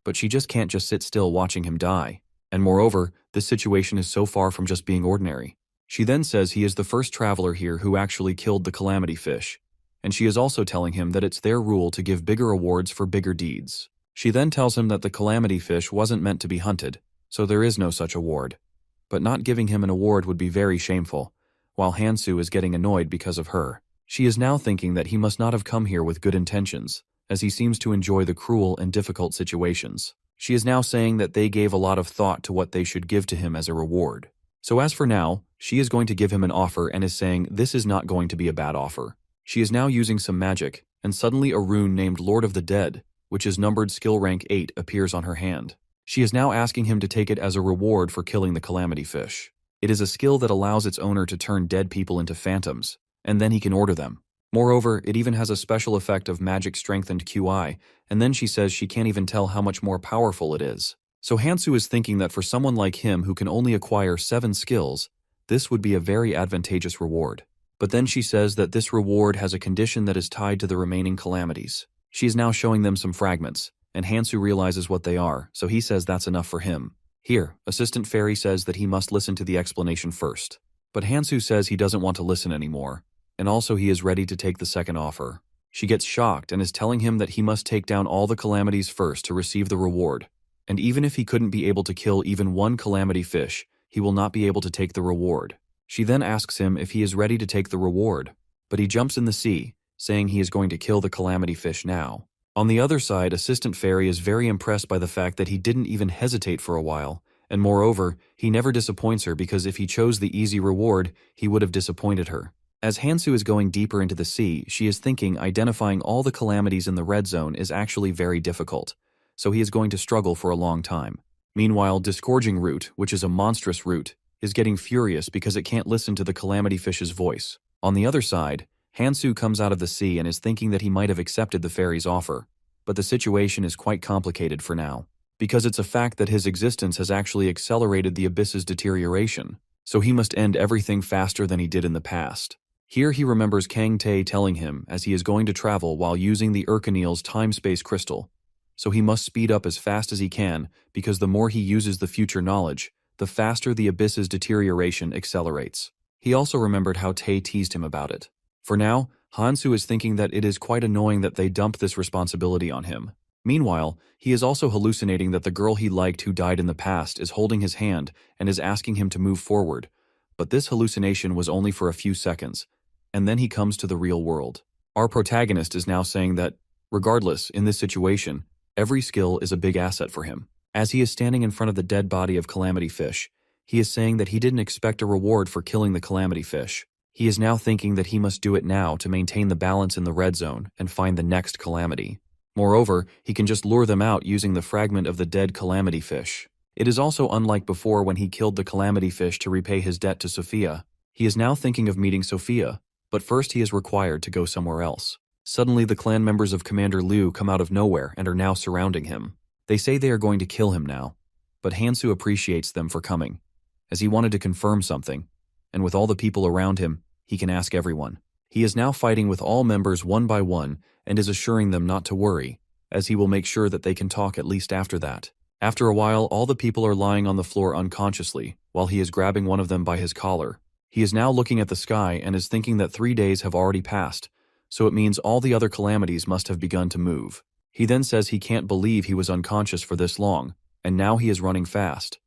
But she just can't sit still watching him die. And moreover, this situation is so far from just being ordinary. She then says he is the first traveler here who actually killed the calamity fish. And she is also telling him that it's their rule to give bigger awards for bigger deeds. She then tells him that the calamity fish wasn't meant to be hunted, so there is no such award. But not giving him an award would be very shameful, while Hansoo is getting annoyed because of her. She is now thinking that he must not have come here with good intentions, as he seems to enjoy the cruel and difficult situations. She is now saying that they gave a lot of thought to what they should give to him as a reward. So as for now, she is going to give him an offer and is saying this is not going to be a bad offer. She is now using some magic, and suddenly a rune named Lord of the Dead, which is numbered skill rank 8, appears on her hand. She is now asking him to take it as a reward for killing the calamity fish. It is a skill that allows its owner to turn dead people into phantoms, and then he can order them. Moreover, it even has a special effect of magic strengthened QI, and then she says she can't even tell how much more powerful it is. So Hansoo is thinking that for someone like him who can only acquire 7 skills, this would be a very advantageous reward. But then she says that this reward has a condition that is tied to the remaining calamities. She is now showing them some fragments, and Hansoo realizes what they are, so he says that's enough for him. Here, Assistant Fairy says that he must listen to the explanation first. But Hansoo says he doesn't want to listen anymore, and also he is ready to take the second offer. She gets shocked and is telling him that he must take down all the calamities first to receive the reward, and even if he couldn't be able to kill even one calamity fish, he will not be able to take the reward. She then asks him if he is ready to take the reward, but he jumps in the sea, saying he is going to kill the calamity fish now. On the other side, Assistant Fairy is very impressed by the fact that he didn't even hesitate for a while, and moreover, he never disappoints her because if he chose the easy reward, he would have disappointed her. As Hansoo is going deeper into the sea, she is thinking identifying all the calamities in the red zone is actually very difficult, so he is going to struggle for a long time. Meanwhile, Disgorging Root, which is a monstrous root, is getting furious because it can't listen to the calamity fish's voice. On the other side, Hansoo comes out of the sea and is thinking that he might have accepted the fairy's offer, but the situation is quite complicated for now, because it's a fact that his existence has actually accelerated the abyss's deterioration, so he must end everything faster than he did in the past. Here he remembers Kang Tae telling him as he is going to travel while using the Urkeneel's time-space crystal, so he must speed up as fast as he can because the more he uses the future knowledge, the faster the abyss's deterioration accelerates. He also remembered how Tae teased him about it. For now, Hansoo is thinking that it is quite annoying that they dump this responsibility on him. Meanwhile, he is also hallucinating that the girl he liked who died in the past is holding his hand and is asking him to move forward, but this hallucination was only for a few seconds, and then he comes to the real world. Our protagonist is now saying that, regardless, in this situation, every skill is a big asset for him. As he is standing in front of the dead body of Calamity Fish, he is saying that he didn't expect a reward for killing the Calamity Fish. He is now thinking that he must do it now to maintain the balance in the red zone and find the next calamity. Moreover, he can just lure them out using the fragment of the dead Calamity Fish. It is also unlike before when he killed the Calamity Fish to repay his debt to Sophia. He is now thinking of meeting Sophia, but first he is required to go somewhere else. Suddenly, the clan members of Commander Liu come out of nowhere and are now surrounding him. They say they are going to kill him now, but Hansoo appreciates them for coming, as he wanted to confirm something, and with all the people around him, he can ask everyone. He is now fighting with all members one by one and is assuring them not to worry, as he will make sure that they can talk at least after that. After a while, all the people are lying on the floor unconsciously, while he is grabbing one of them by his collar. He is now looking at the sky and is thinking that 3 days have already passed, so it means all the other calamities must have begun to move. He then says he can't believe he was unconscious for this long, and now he is running fast.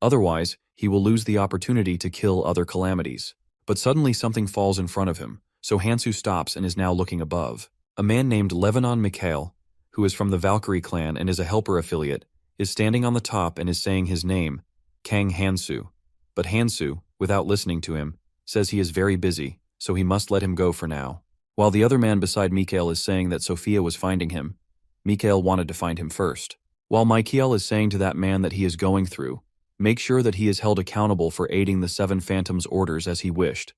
Otherwise, he will lose the opportunity to kill other calamities. But suddenly something falls in front of him, so Hansoo stops and is now looking above. A man named Levanon Mikhail, who is from the Valkyrie clan and is a helper affiliate, is standing on the top and is saying his name, Kang Hansoo. But Hansoo, without listening to him, says he is very busy, so he must let him go for now. While the other man beside Mikhail is saying that Sophia was finding him, Mikhail wanted to find him first. While Mikhail is saying to that man that he is going through, make sure that he is held accountable for aiding the Seven Phantoms' orders as he wished.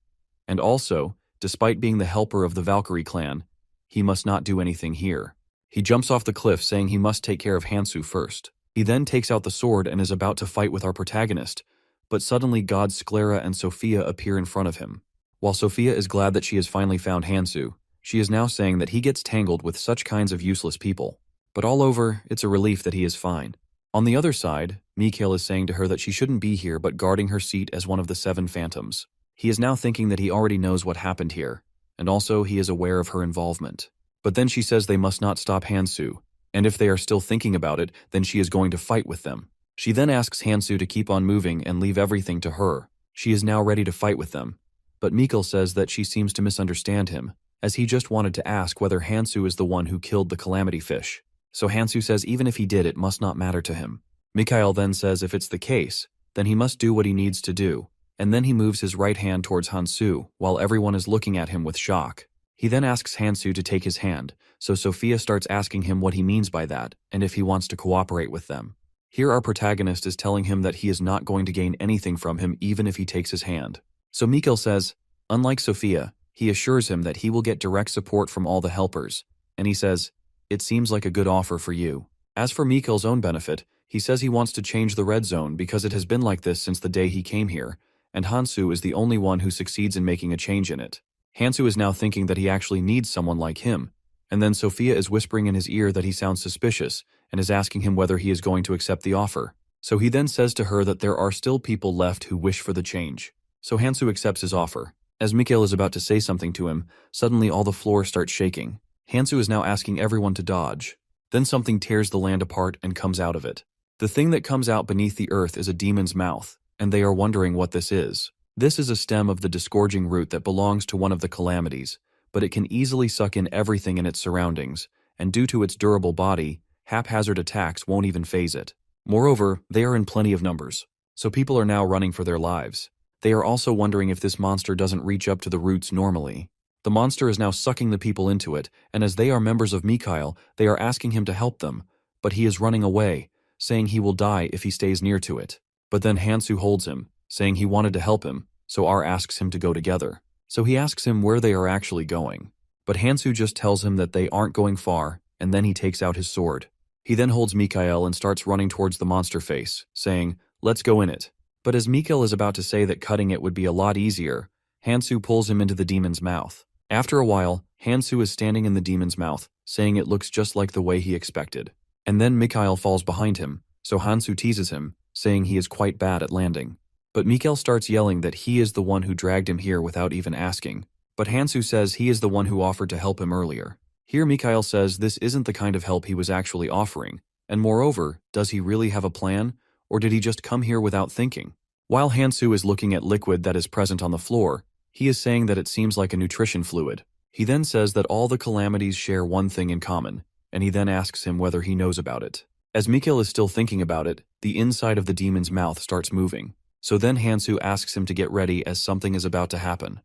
And also, despite being the helper of the Valkyrie clan, he must not do anything here. He jumps off the cliff saying he must take care of Hansoo first. He then takes out the sword and is about to fight with our protagonist, but suddenly gods Sklara and Sophia appear in front of him. While Sophia is glad that she has finally found Hansoo, she is now saying that he gets tangled with such kinds of useless people. But all over, it's a relief that he is fine. On the other side, Mikhail is saying to her that she shouldn't be here but guarding her seat as one of the Seven Phantoms. He is now thinking that he already knows what happened here, and also he is aware of her involvement. But then she says they must not stop Hansoo, and if they are still thinking about it, then she is going to fight with them. She then asks Hansoo to keep on moving and leave everything to her. She is now ready to fight with them. But Mikhail says that she seems to misunderstand him, as he just wanted to ask whether Hansoo is the one who killed the Calamity Fish. So Hansoo says even if he did, it must not matter to him. Mikhail then says if it's the case, then he must do what he needs to do, and then he moves his right hand towards Hansoo while everyone is looking at him with shock. He then asks Hansoo to take his hand, so Sophia starts asking him what he means by that and if he wants to cooperate with them. Here our protagonist is telling him that he is not going to gain anything from him even if he takes his hand. So Mikhail says, unlike Sophia, he assures him that he will get direct support from all the helpers, and he says, it seems like a good offer for you. As for Mikhail's own benefit, he says he wants to change the red zone because it has been like this since the day he came here, and Hansoo is the only one who succeeds in making a change in it. Hansoo is now thinking that he actually needs someone like him, and then Sophia is whispering in his ear that he sounds suspicious and is asking him whether he is going to accept the offer. So he then says to her that there are still people left who wish for the change. So Hansoo accepts his offer. As Mikhail is about to say something to him, suddenly all the floor starts shaking. Hansoo is now asking everyone to dodge. Then something tears the land apart and comes out of it. The thing that comes out beneath the earth is a demon's mouth, and they are wondering what this is. This is a stem of the disgorging root that belongs to one of the calamities, but it can easily suck in everything in its surroundings, and due to its durable body, haphazard attacks won't even faze it. Moreover, they are in plenty of numbers, so people are now running for their lives. They are also wondering if this monster doesn't reach up to the roots normally. The monster is now sucking the people into it, and as they are members of Mikhail, they are asking him to help them, but he is running away, saying he will die if he stays near to it. But then Hansoo holds him, saying he wanted to help him, so R asks him to go together. So he asks him where they are actually going. But Hansoo just tells him that they aren't going far, and then he takes out his sword. He then holds Mikhail and starts running towards the monster face, saying, "Let's go in it." But as Mikhail is about to say that cutting it would be a lot easier, Hansoo pulls him into the demon's mouth. After a while, Hansoo is standing in the demon's mouth, saying it looks just like the way he expected. And then Mikhail falls behind him, so Hansoo teases him, saying he is quite bad at landing. But Mikhail starts yelling that he is the one who dragged him here without even asking. But Hansoo says he is the one who offered to help him earlier. Here Mikhail says this isn't the kind of help he was actually offering, and moreover, does he really have a plan, or did he just come here without thinking? While Hansoo is looking at liquid that is present on the floor, he is saying that it seems like a nutrition fluid. He then says that all the calamities share one thing in common, and he then asks him whether he knows about it. As Mikhail is still thinking about it, the inside of the demon's mouth starts moving. So then Hansoo asks him to get ready as something is about to happen.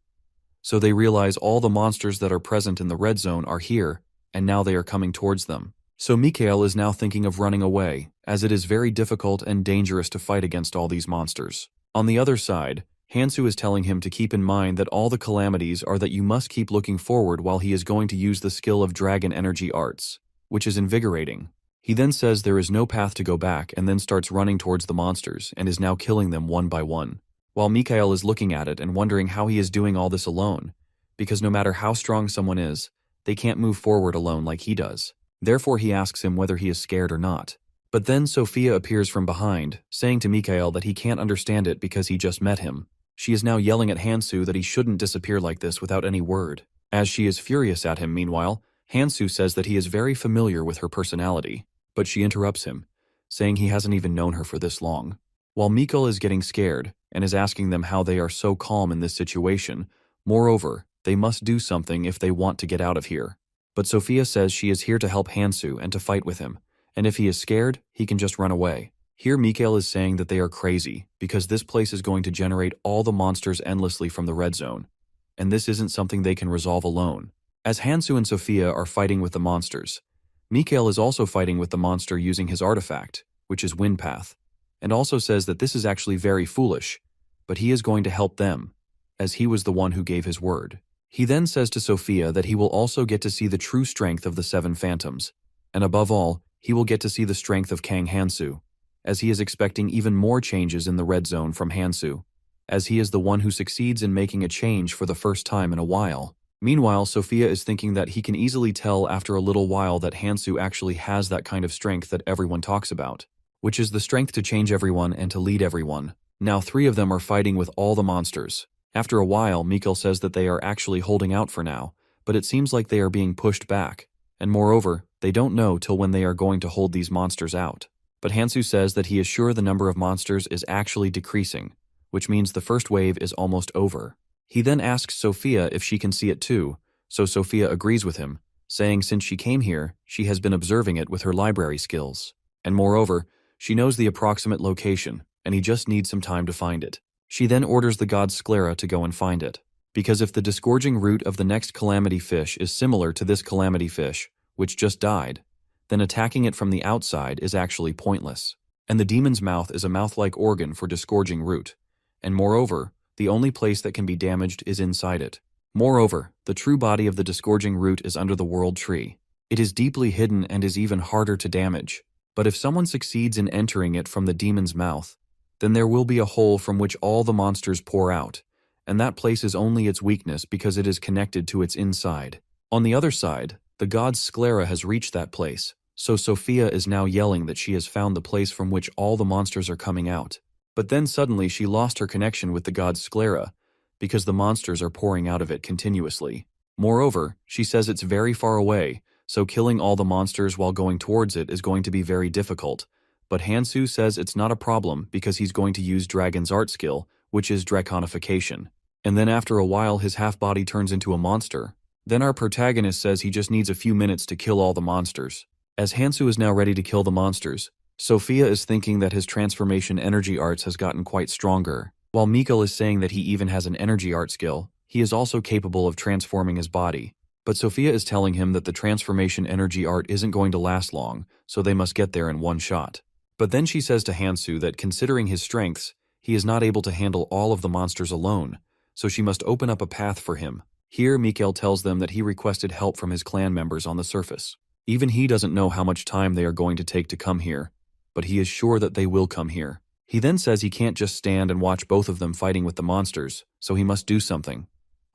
So they realize all the monsters that are present in the red zone are here, and now they are coming towards them. So Mikhail is now thinking of running away, as it is very difficult and dangerous to fight against all these monsters. On the other side, Hansoo is telling him to keep in mind that all the calamities are that you must keep looking forward while he is going to use the skill of dragon energy arts, which is invigorating. He then says there is no path to go back and then starts running towards the monsters and is now killing them one by one. While Mikhail is looking at it and wondering how he is doing all this alone, because no matter how strong someone is, they can't move forward alone like he does. Therefore he asks him whether he is scared or not. But then Sophia appears from behind, saying to Mikhail that he can't understand it because he just met him. She is now yelling at Hansoo that he shouldn't disappear like this without any word. As she is furious at him meanwhile, Hansoo says that he is very familiar with her personality, but she interrupts him, saying he hasn't even known her for this long. While Mikhail is getting scared and is asking them how they are so calm in this situation, moreover, they must do something if they want to get out of here. But Sophia says she is here to help Hansoo and to fight with him, and if he is scared, he can just run away. Here Mikhail is saying that they are crazy, because this place is going to generate all the monsters endlessly from the red zone, and this isn't something they can resolve alone. As Hansoo and Sophia are fighting with the monsters, Mikhail is also fighting with the monster using his artifact, which is Wind Path, and also says that this is actually very foolish, but he is going to help them, as he was the one who gave his word. He then says to Sophia that he will also get to see the true strength of the Seven Phantoms, and above all, he will get to see the strength of Kang Hansoo, as he is expecting even more changes in the red zone from Hansoo, as he is the one who succeeds in making a change for the first time in a while. Meanwhile, Sophia is thinking that he can easily tell after a little while that Hansoo actually has that kind of strength that everyone talks about, which is the strength to change everyone and to lead everyone. Now 3 of them are fighting with all the monsters. After a while, Mikhail says that they are actually holding out for now, but it seems like they are being pushed back, and moreover, they don't know till when they are going to hold these monsters out. But Hansoo says that he is sure the number of monsters is actually decreasing, which means the first wave is almost over. He then asks Sophia if she can see it too, so Sophia agrees with him, saying since she came here, she has been observing it with her library skills. And moreover, she knows the approximate location, and he just needs some time to find it. She then orders the god Sclera to go and find it, because if the disgorging root of the next calamity fish is similar to this calamity fish, which just died, then attacking it from the outside is actually pointless. And the demon's mouth is a mouth-like organ for disgorging root, and moreover, the only place that can be damaged is inside it. Moreover, the true body of the disgorging root is under the world tree. It is deeply hidden and is even harder to damage, but if someone succeeds in entering it from the demon's mouth, then there will be a hole from which all the monsters pour out, and that place is only its weakness because it is connected to its inside. On the other side, the god Sclera has reached that place, so Sophia is now yelling that she has found the place from which all the monsters are coming out. But then suddenly she lost her connection with the god Sclera, because the monsters are pouring out of it continuously. Moreover, she says it's very far away, so killing all the monsters while going towards it is going to be very difficult. But Hansoo says it's not a problem because he's going to use Dragon's art skill, which is draconification. And then after a while his half-body turns into a monster. Then our protagonist says he just needs a few minutes to kill all the monsters. As Hansoo is now ready to kill the monsters, Sophia is thinking that his transformation energy arts has gotten quite stronger. While Mikkel is saying that he even has an energy art skill, he is also capable of transforming his body. But Sophia is telling him that the transformation energy art isn't going to last long, so they must get there in one shot. But then she says to Hansoo that considering his strengths, he is not able to handle all of the monsters alone, so she must open up a path for him. Here Mikkel tells them that he requested help from his clan members on the surface. Even he doesn't know how much time they are going to take to come here, but he is sure that they will come here. He then says he can't just stand and watch both of them fighting with the monsters, so he must do something.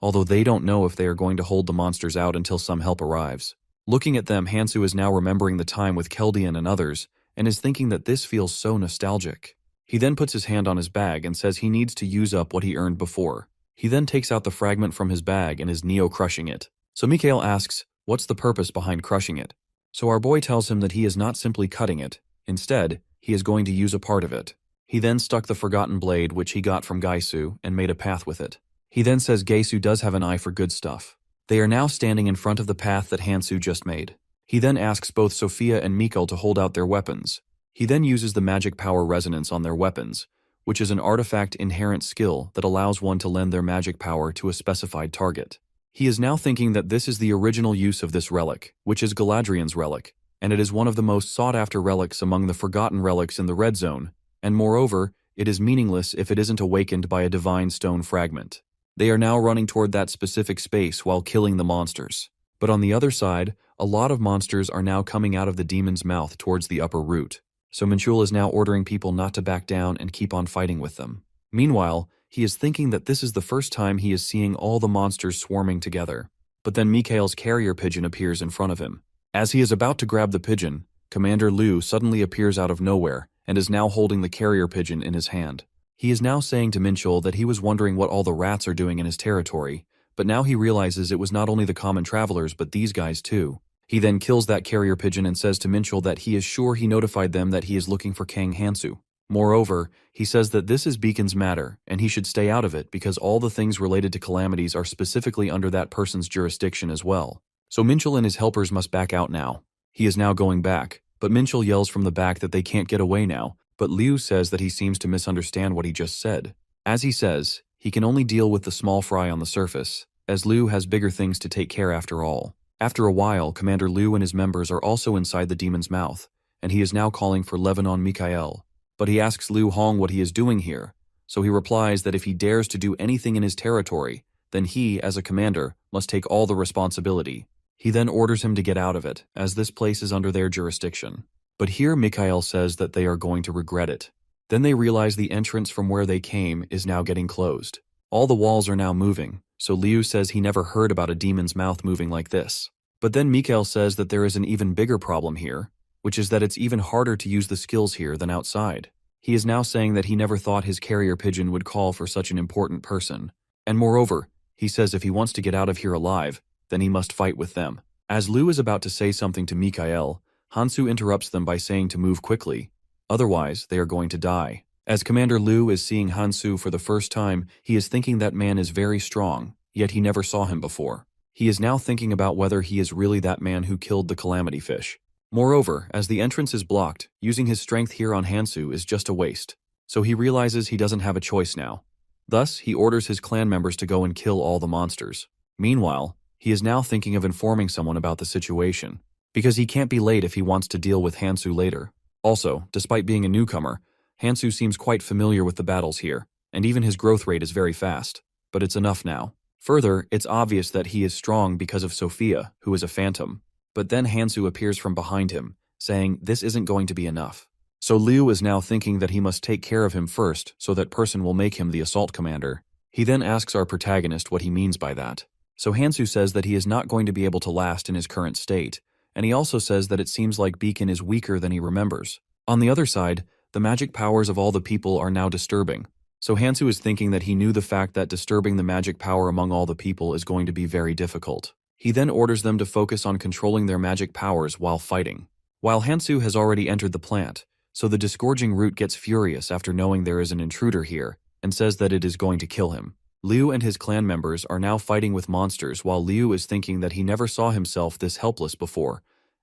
Although they don't know if they are going to hold the monsters out until some help arrives. Looking at them, Hansoo is now remembering the time with Keldian and others, and is thinking that this feels so nostalgic. He then puts his hand on his bag and says he needs to use up what he earned before. He then takes out the fragment from his bag and is neo-crushing it. So Mikkel asks, what's the purpose behind crushing it? So our boy tells him that he is not simply cutting it. Instead, he is going to use a part of it. He then stuck the forgotten blade which he got from Gaisu and made a path with it. He then says Gaisu does have an eye for good stuff. They are now standing in front of the path that Hansoo just made. He then asks both Sophia and Mikkel to hold out their weapons. He then uses the magic power resonance on their weapons, which is an artifact inherent skill that allows one to lend their magic power to a specified target. He is now thinking that this is the original use of this relic, which is Galadriel's relic, and it is one of the most sought-after relics among the forgotten relics in the Red Zone, and moreover, it is meaningless if it isn't awakened by a divine stone fragment. They are now running toward that specific space while killing the monsters. But on the other side, a lot of monsters are now coming out of the demon's mouth towards the upper root. So Minchul is now ordering people not to back down and keep on fighting with them. Meanwhile, he is thinking that this is the first time he is seeing all the monsters swarming together. But then Mikhail's carrier pigeon appears in front of him. As he is about to grab the pigeon, Commander Liu suddenly appears out of nowhere and is now holding the carrier pigeon in his hand. He is now saying to Minchul that he was wondering what all the rats are doing in his territory, but now he realizes it was not only the common travelers but these guys too. He then kills that carrier pigeon and says to Minchul that he is sure he notified them that he is looking for Kang Hansoo. Moreover, he says that this is Beacon's matter and he should stay out of it because all the things related to calamities are specifically under that person's jurisdiction as well. So Minchul and his helpers must back out now. He is now going back, but Minchul yells from the back that they can't get away now, but Liu says that he seems to misunderstand what he just said. As he says, he can only deal with the small fry on the surface, as Liu has bigger things to take care after all. After a while, Commander Liu and his members are also inside the demon's mouth, and he is now calling for Lebanon Mikhail. But he asks Liu Hong what he is doing here, so he replies that if he dares to do anything in his territory, then he, as a commander, must take all the responsibility. He then orders him to get out of it, as this place is under their jurisdiction. But here Mikhail says that they are going to regret it. Then they realize the entrance from where they came is now getting closed. All the walls are now moving, so Liu says he never heard about a demon's mouth moving like this. But then Mikhail says that there is an even bigger problem here, which is that it's even harder to use the skills here than outside. He is now saying that he never thought his carrier pigeon would call for such an important person. And moreover, he says if he wants to get out of here alive, then he must fight with them. As Liu is about to say something to Mikhail, Hansoo interrupts them by saying to move quickly, otherwise they are going to die. As Commander Liu is seeing Hansoo for the first time, he is thinking that man is very strong, yet he never saw him before. He is now thinking about whether he is really that man who killed the calamity fish. Moreover, as the entrance is blocked, using his strength here on Hansoo is just a waste, so he realizes he doesn't have a choice now. Thus, he orders his clan members to go and kill all the monsters. Meanwhile, he is now thinking of informing someone about the situation, because he can't be late if he wants to deal with Hansoo later. Also, despite being a newcomer, Hansoo seems quite familiar with the battles here, and even his growth rate is very fast. But it's enough now. Further, it's obvious that he is strong because of Sophia, who is a phantom. But then Hansoo appears from behind him, saying this isn't going to be enough. So Liu is now thinking that he must take care of him first so that person will make him the assault commander. He then asks our protagonist what he means by that. So Hansoo says that he is not going to be able to last in his current state, and he also says that it seems like Beacon is weaker than he remembers. On the other side, the magic powers of all the people are now disturbing. So Hansoo is thinking that he knew the fact that disturbing the magic power among all the people is going to be very difficult. He then orders them to focus on controlling their magic powers while fighting. While Hansoo has already entered the plant, so the disgorging root gets furious after knowing there is an intruder here, and says that it is going to kill him. Liu and his clan members are now fighting with monsters while Liu is thinking that he never saw himself this helpless before,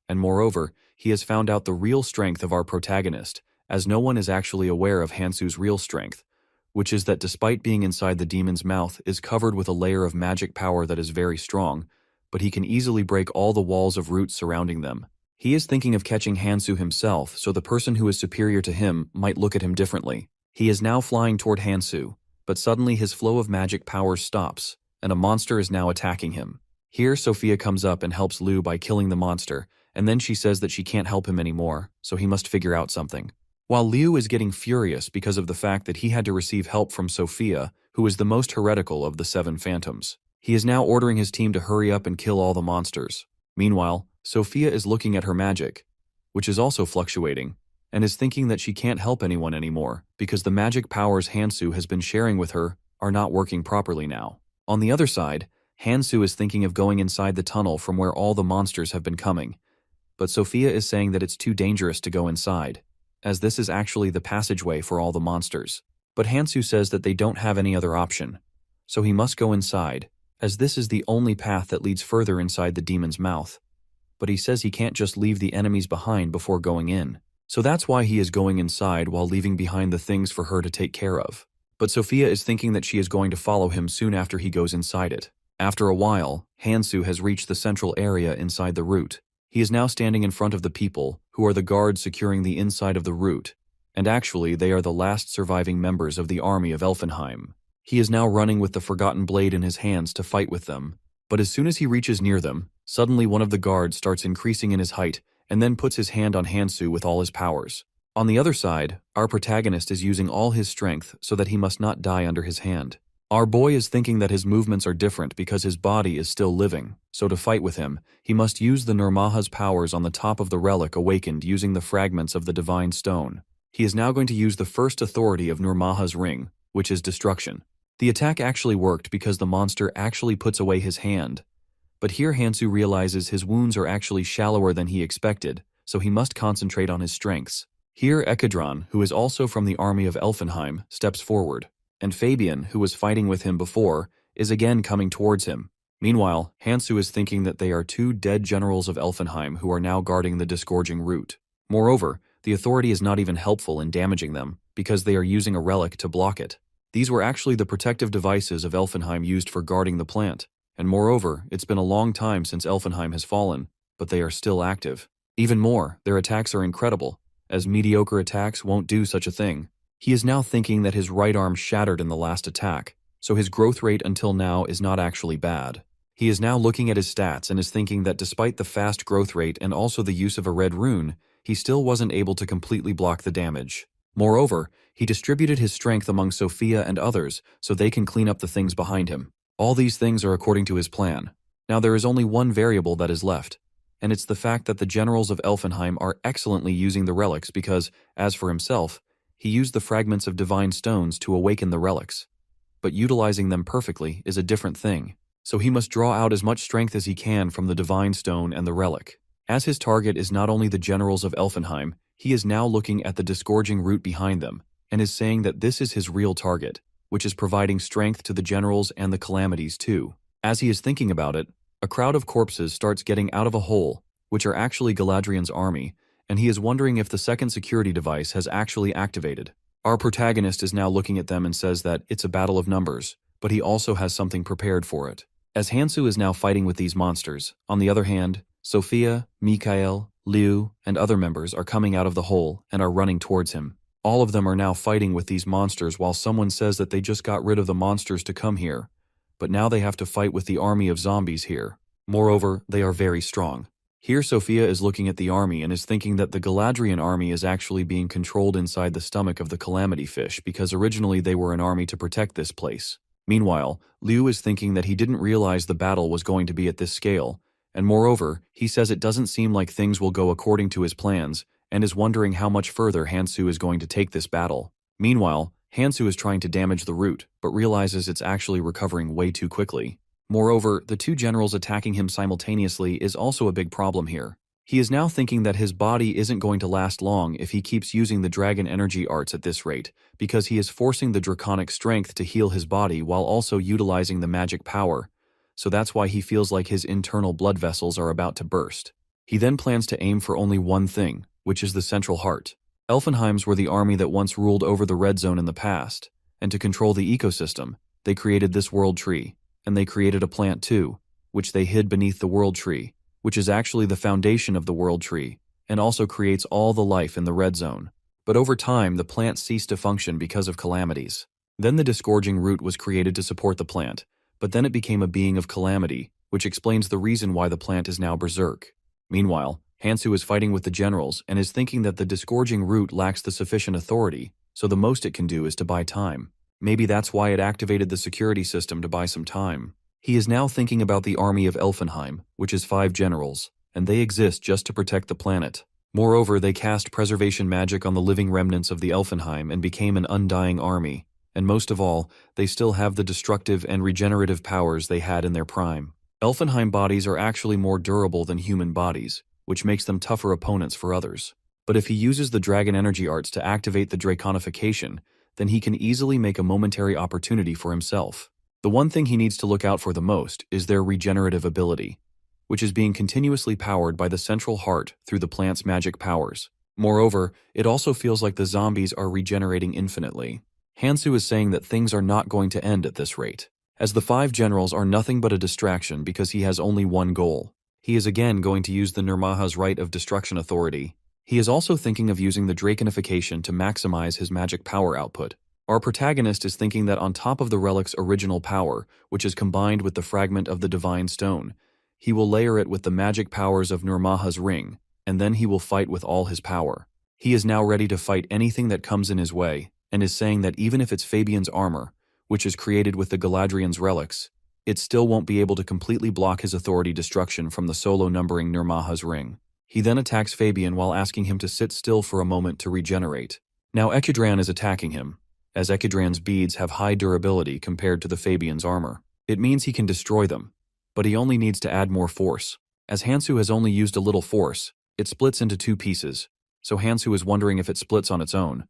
and moreover, he has found out the real strength of our protagonist, as no one is actually aware of Hansoo's real strength, which is that despite being inside the demon's mouth is covered with a layer of magic power that is very strong, but he can easily break all the walls of roots surrounding them. He is thinking of catching Hansoo himself, so the person who is superior to him might look at him differently. He is now flying toward Hansoo, but suddenly his flow of magic powers stops, and a monster is now attacking him. Here, Sophia comes up and helps Liu by killing the monster, and then she says that she can't help him anymore, so he must figure out something. While Liu is getting furious because of the fact that he had to receive help from Sophia, who is the most heretical of the 7 phantoms, he is now ordering his team to hurry up and kill all the monsters. Meanwhile, Sophia is looking at her magic, which is also fluctuating, and is thinking that she can't help anyone anymore because the magic powers Hansoo has been sharing with her are not working properly now. On the other side, Hansoo is thinking of going inside the tunnel from where all the monsters have been coming, but Sophia is saying that it's too dangerous to go inside, as this is actually the passageway for all the monsters. But Hansoo says that they don't have any other option, so he must go inside, as this is the only path that leads further inside the demon's mouth. But he says he can't just leave the enemies behind before going in. So that's why he is going inside while leaving behind the things for her to take care of. But Sophia is thinking that she is going to follow him soon after he goes inside it. After a while, Hansoo has reached the central area inside the root. He is now standing in front of the people, who are the guards securing the inside of the root, and actually they are the last surviving members of the army of Elfenheim. He is now running with the forgotten blade in his hands to fight with them, but as soon as he reaches near them, suddenly one of the guards starts increasing in his height and then puts his hand on Hansoo with all his powers. On the other side, our protagonist is using all his strength so that he must not die under his hand. Our boy is thinking that his movements are different because his body is still living, so to fight with him, he must use the Nurmaha's powers on the top of the relic awakened using the fragments of the divine stone. He is now going to use the first authority of Nurmaha's ring, which is destruction. The attack actually worked because the monster actually puts away his hand. But here Hansoo realizes his wounds are actually shallower than he expected, so he must concentrate on his strengths. Here Ekadron, who is also from the army of Elfenheim, steps forward, and Fabian, who was fighting with him before, is again coming towards him. Meanwhile, Hansoo is thinking that they are 2 dead generals of Elfenheim who are now guarding the disgorging root. Moreover, the authority is not even helpful in damaging them, because they are using a relic to block it. These were actually the protective devices of Elfenheim used for guarding the plant, and moreover, it's been a long time since Elfenheim has fallen, but they are still active. Even more, their attacks are incredible, as mediocre attacks won't do such a thing. He is now thinking that his right arm shattered in the last attack, so his growth rate until now is not actually bad. He is now looking at his stats and is thinking that despite the fast growth rate and also the use of a red rune, he still wasn't able to completely block the damage. Moreover, he distributed his strength among Sophia and others so they can clean up the things behind him. All these things are according to his plan. Now there is only one variable that is left, and it's the fact that the generals of Elfenheim are excellently using the relics because, as for himself, he used the fragments of divine stones to awaken the relics. But utilizing them perfectly is a different thing, so he must draw out as much strength as he can from the divine stone and the relic. As his target is not only the generals of Elfenheim, he is now looking at the disgorging root behind them, and is saying that this is his real target, which is providing strength to the generals and the calamities too. As he is thinking about it, a crowd of corpses starts getting out of a hole, which are actually Galadriel's army, and he is wondering if the second security device has actually activated. Our protagonist is now looking at them and says that it's a battle of numbers, but he also has something prepared for it. As Hansoo is now fighting with these monsters, on the other hand, Sophia, Mikael, Liu, and other members are coming out of the hole and are running towards him. All of them are now fighting with these monsters while someone says that they just got rid of the monsters to come here, but now they have to fight with the army of zombies here. Moreover, they are very strong. Here Sophia is looking at the army and is thinking that the Galadriel army is actually being controlled inside the stomach of the Calamity Fish because originally they were an army to protect this place. Meanwhile, Liu is thinking that he didn't realize the battle was going to be at this scale, and moreover, he says it doesn't seem like things will go according to his plans, and is wondering how much further Hansoo is going to take this battle. Meanwhile, Hansoo is trying to damage the root, but realizes it's actually recovering way too quickly. Moreover, the two generals attacking him simultaneously is also a big problem here. He is now thinking that his body isn't going to last long if he keeps using the dragon energy arts at this rate, because he is forcing the draconic strength to heal his body while also utilizing the magic power, so that's why he feels like his internal blood vessels are about to burst. He then plans to aim for only one thing, which is the central heart. Elfenheims were the army that once ruled over the Red Zone in the past, and to control the ecosystem, they created this world tree, and they created a plant too, which they hid beneath the world tree, which is actually the foundation of the world tree, and also creates all the life in the Red Zone. But over time, the plant ceased to function because of calamities. Then the disgorging root was created to support the plant, but then it became a being of calamity, which explains the reason why the plant is now berserk. Meanwhile, Hansoo is fighting with the generals and is thinking that the disgorging root lacks the sufficient authority, so the most it can do is to buy time. Maybe that's why it activated the security system to buy some time. He is now thinking about the army of Elfenheim, which is 5 generals, and they exist just to protect the planet. Moreover, they cast preservation magic on the living remnants of the Elfenheim and became an undying army, and most of all, they still have the destructive and regenerative powers they had in their prime. Elfenheim bodies are actually more durable than human bodies, which makes them tougher opponents for others. But if he uses the dragon energy arts to activate the draconification, then he can easily make a momentary opportunity for himself. The one thing he needs to look out for the most is their regenerative ability, which is being continuously powered by the central heart through the plant's magic powers. Moreover, it also feels like the zombies are regenerating infinitely. Hansoo is saying that things are not going to end at this rate, as the 5 generals are nothing but a distraction because he has only one goal. He is again going to use the Nirmaha's right of destruction authority. He is also thinking of using the draconification to maximize his magic power output. Our protagonist is thinking that on top of the relic's original power, which is combined with the fragment of the divine stone, he will layer it with the magic powers of Nirmaha's ring, and then he will fight with all his power. He is now ready to fight anything that comes in his way, and is saying that even if it's Fabian's armor, which is created with the Galadriel's relics, it still won't be able to completely block his authority destruction from the solo numbering Nirmaha's ring. He then attacks Fabian while asking him to sit still for a moment to regenerate. Now Ekidran is attacking him, as Ekidran's beads have high durability compared to the Fabian's armor. It means he can destroy them, but he only needs to add more force. As Hansoo has only used a little force, it splits into 2 pieces, so Hansoo is wondering if it splits on its own.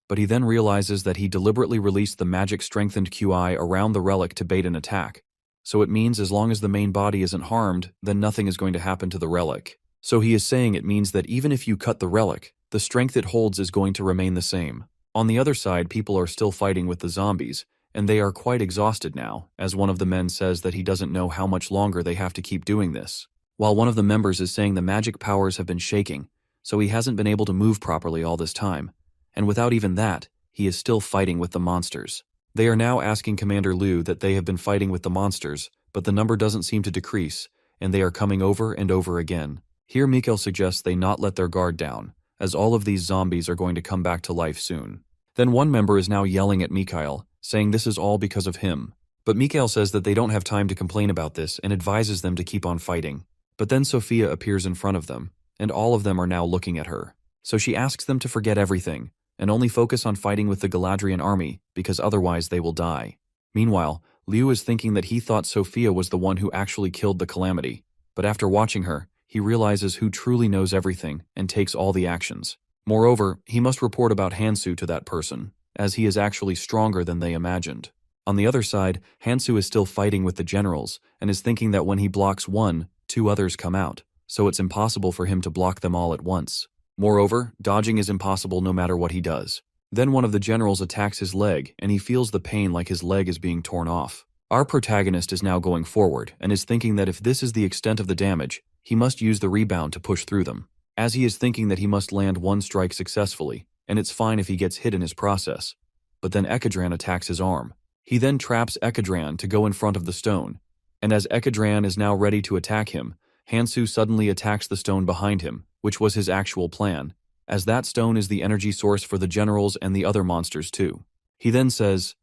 But he then realizes that he deliberately released the magic-strengthened QI around the relic to bait an attack, so it means as long as the main body isn't harmed, then nothing is going to happen to the relic. So he is saying it means that even if you cut the relic, the strength it holds is going to remain the same. On the other side, people are still fighting with the zombies, and they are quite exhausted now, as one of the men says that he doesn't know how much longer they have to keep doing this. While one of the members is saying the magic powers have been shaking, so he hasn't been able to move properly all this time, and without even that, he is still fighting with the monsters. They are now asking Commander Liu that they have been fighting with the monsters, but the number doesn't seem to decrease, and they are coming over and over again. Here Mikhail suggests they not let their guard down, as all of these zombies are going to come back to life soon. Then one member is now yelling at Mikhail, saying this is all because of him. But Mikhail says that they don't have time to complain about this and advises them to keep on fighting. But then Sophia appears in front of them, and all of them are now looking at her. So she asks them to forget everything, and only focus on fighting with the Galadriel army, because otherwise they will die. Meanwhile, Liu is thinking that he thought Sophia was the one who actually killed the Calamity, but after watching her, he realizes who truly knows everything and takes all the actions. Moreover, he must report about Hansoo to that person, as he is actually stronger than they imagined. On the other side, Hansoo is still fighting with the generals, and is thinking that when he blocks one, 2 others come out, so it's impossible for him to block them all at once. Moreover, dodging is impossible no matter what he does. Then one of the generals attacks his leg, and he feels the pain like his leg is being torn off. Our protagonist is now going forward, and is thinking that if this is the extent of the damage, he must use the rebound to push through them. As he is thinking that he must land one strike successfully, and it's fine if he gets hit in his process. But then Ekidran attacks his arm. He then traps Ekidran to go in front of the stone, and as Ekidran is now ready to attack him, Hansoo suddenly attacks the stone behind him, which was his actual plan, as that stone is the energy source for the generals and the other monsters too. He then says,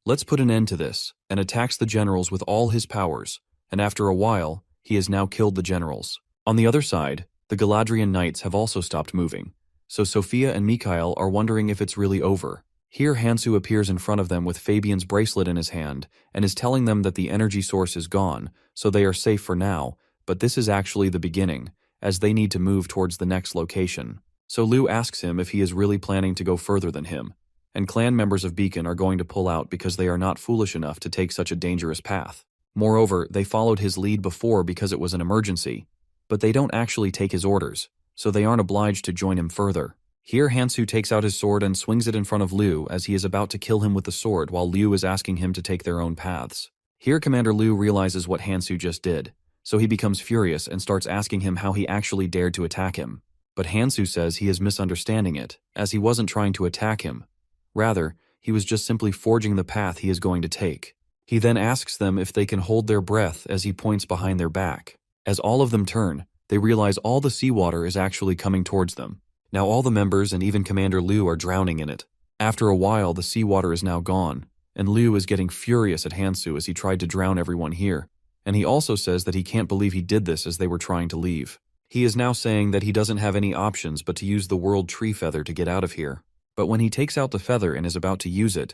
Let's put an end to this, and attacks the generals with all his powers, and after a while, he has now killed the generals. On the other side, the Galadriel knights have also stopped moving, so Sophia and Mikhail are wondering if it's really over. Here Hansoo appears in front of them with Fabian's bracelet in his hand and is telling them that the energy source is gone, so they are safe for now, but this is actually the beginning, as they need to move towards the next location. So Liu asks him if he is really planning to go further than him, and clan members of Beacon are going to pull out because they are not foolish enough to take such a dangerous path. Moreover, they followed his lead before because it was an emergency, but they don't actually take his orders, so they aren't obliged to join him further. Here Hansoo takes out his sword and swings it in front of Liu as he is about to kill him with the sword while Liu is asking him to take their own paths. Here Commander Liu realizes what Hansoo just did, so he becomes furious and starts asking him how he actually dared to attack him. But Hansoo says he is misunderstanding it, as he wasn't trying to attack him. Rather, he was just simply forging the path he is going to take. He then asks them if they can hold their breath as he points behind their back. As all of them turn, they realize all the seawater is actually coming towards them. Now all the members and even Commander Liu are drowning in it. After a while, the seawater is now gone, and Liu is getting furious at Hansoo as he tried to drown everyone here. And he also says that he can't believe he did this as they were trying to leave. He is now saying that he doesn't have any options but to use the world tree feather to get out of here. But when he takes out the feather and is about to use it,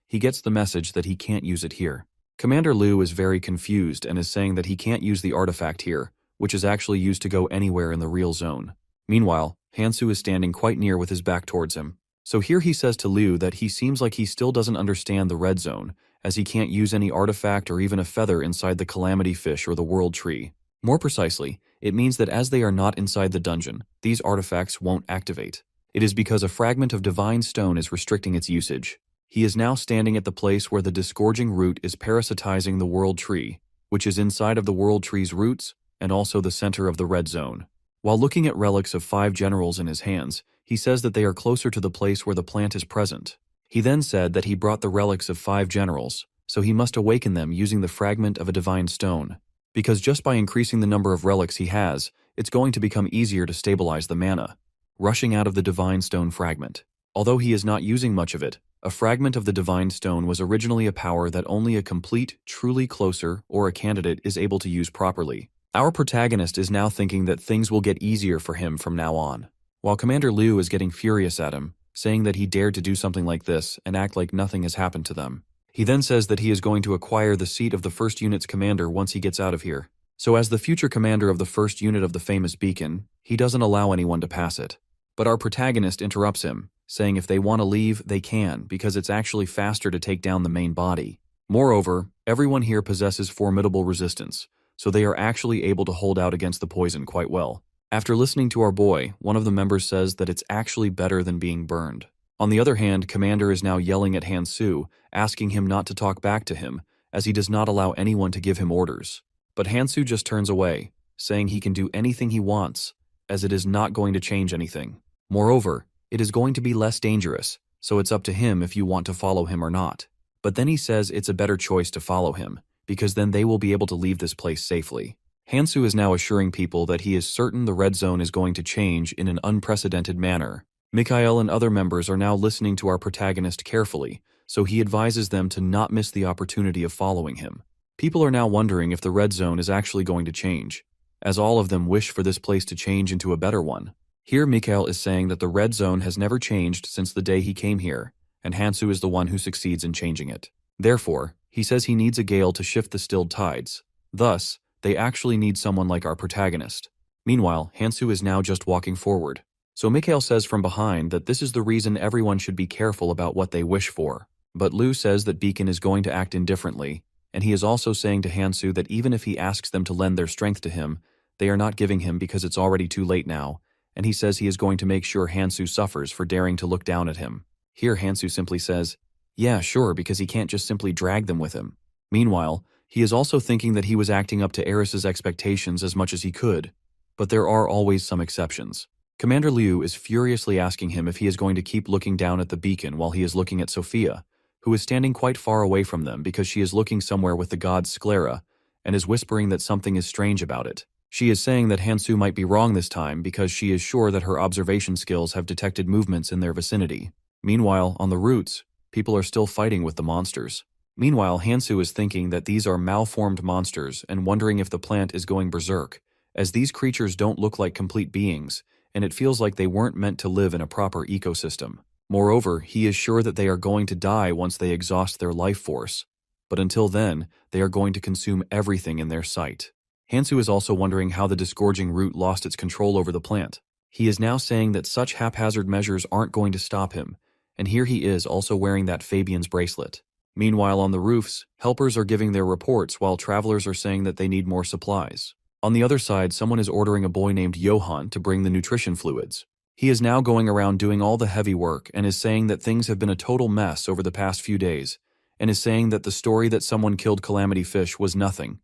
he gets the message that he can't use it here. Commander Liu is very confused and is saying that he can't use the artifact here, which is actually used to go anywhere in the real zone. Meanwhile, Hansoo is standing quite near with his back towards him. So here he says to Liu that he seems like he still doesn't understand the red zone, as he can't use any artifact or even a feather inside the calamity fish or the world tree. More precisely, it means that as they are not inside the dungeon, these artifacts won't activate. It is because a fragment of divine stone is restricting its usage. He is now standing at the place where the disgorging root is parasitizing the world tree, which is inside of the world tree's roots and also the center of the red zone. While looking at relics of 5 generals in his hands, he says that they are closer to the place where the plant is present. He then said that he brought the relics of 5 generals, so he must awaken them using the fragment of a divine stone. Because just by increasing the number of relics he has, it's going to become easier to stabilize the mana, rushing out of the divine stone fragment. Although he is not using much of it, a fragment of the divine stone was originally a power that only a complete, truly closer, or a candidate is able to use properly. Our protagonist is now thinking that things will get easier for him from now on, while Commander Liu is getting furious at him, saying that he dared to do something like this and act like nothing has happened to them. He then says that he is going to acquire the seat of the first unit's commander once he gets out of here. So as the future commander of the first unit of the famous beacon, he doesn't allow anyone to pass it. But our protagonist interrupts him, saying if they want to leave, they can, because it's actually faster to take down the main body. Moreover, everyone here possesses formidable resistance, so they are actually able to hold out against the poison quite well. After listening to our boy, one of the members says that it's actually better than being burned. On the other hand, Commander is now yelling at Hansoo, asking him not to talk back to him, as he does not allow anyone to give him orders. But Hansoo just turns away, saying he can do anything he wants, as it is not going to change anything. Moreover, it is going to be less dangerous, so it's up to him if you want to follow him or not. But then he says it's a better choice to follow him, because then they will be able to leave this place safely. Hansoo is now assuring people that he is certain the red zone is going to change in an unprecedented manner. Mikhail and other members are now listening to our protagonist carefully, so he advises them to not miss the opportunity of following him. People are now wondering if the red zone is actually going to change, as all of them wish for this place to change into a better one. Here Mikhail is saying that the red zone has never changed since the day he came here, and Hansoo is the one who succeeds in changing it. Therefore, he says he needs a gale to shift the stilled tides. Thus, they actually need someone like our protagonist. Meanwhile, Hansoo is now just walking forward. So Mikhail says from behind that this is the reason everyone should be careful about what they wish for. But Liu says that Beacon is going to act indifferently, and he is also saying to Hansoo that even if he asks them to lend their strength to him, they are not giving him because it's already too late now, and he says he is going to make sure Hansoo suffers for daring to look down at him. Here Hansoo simply says, "Yeah, sure," because he can't just simply drag them with him. Meanwhile, he is also thinking that he was acting up to Eris's expectations as much as he could, but there are always some exceptions. Commander Liu is furiously asking him if he is going to keep looking down at the beacon while he is looking at Sophia, who is standing quite far away from them because she is looking somewhere with the god Sclera and is whispering that something is strange about it. She is saying that Hansoo might be wrong this time because she is sure that her observation skills have detected movements in their vicinity. Meanwhile, on the roots, people are still fighting with the monsters. Meanwhile, Hansoo is thinking that these are malformed monsters and wondering if the plant is going berserk, as these creatures don't look like complete beings, and it feels like they weren't meant to live in a proper ecosystem. Moreover, he is sure that they are going to die once they exhaust their life force. But until then, they are going to consume everything in their sight. Hansoo is also wondering how the disgorging root lost its control over the plant. He is now saying that such haphazard measures aren't going to stop him, and here he is also wearing that Fabian's bracelet. Meanwhile, on the roofs, helpers are giving their reports while travelers are saying that they need more supplies. On the other side, someone is ordering a boy named Johan to bring the nutrition fluids. He is now going around doing all the heavy work and is saying that things have been a total mess over the past few days, and is saying that the story that someone killed Calamity Fish was nothing.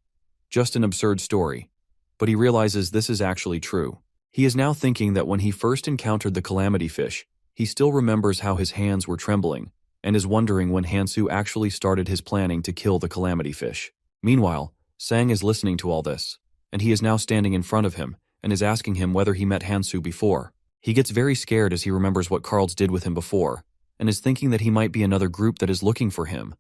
Just an absurd story. But he realizes this is actually true. He is now thinking that when he first encountered the Calamity Fish, he still remembers how his hands were trembling, and is wondering when Hansoo actually started his planning to kill the Calamity Fish. Meanwhile, Sang is listening to all this, and he is now standing in front of him and is asking him whether he met Hansoo before. He gets very scared as he remembers what Carls did with him before, and is thinking that he might be another group that is looking for him.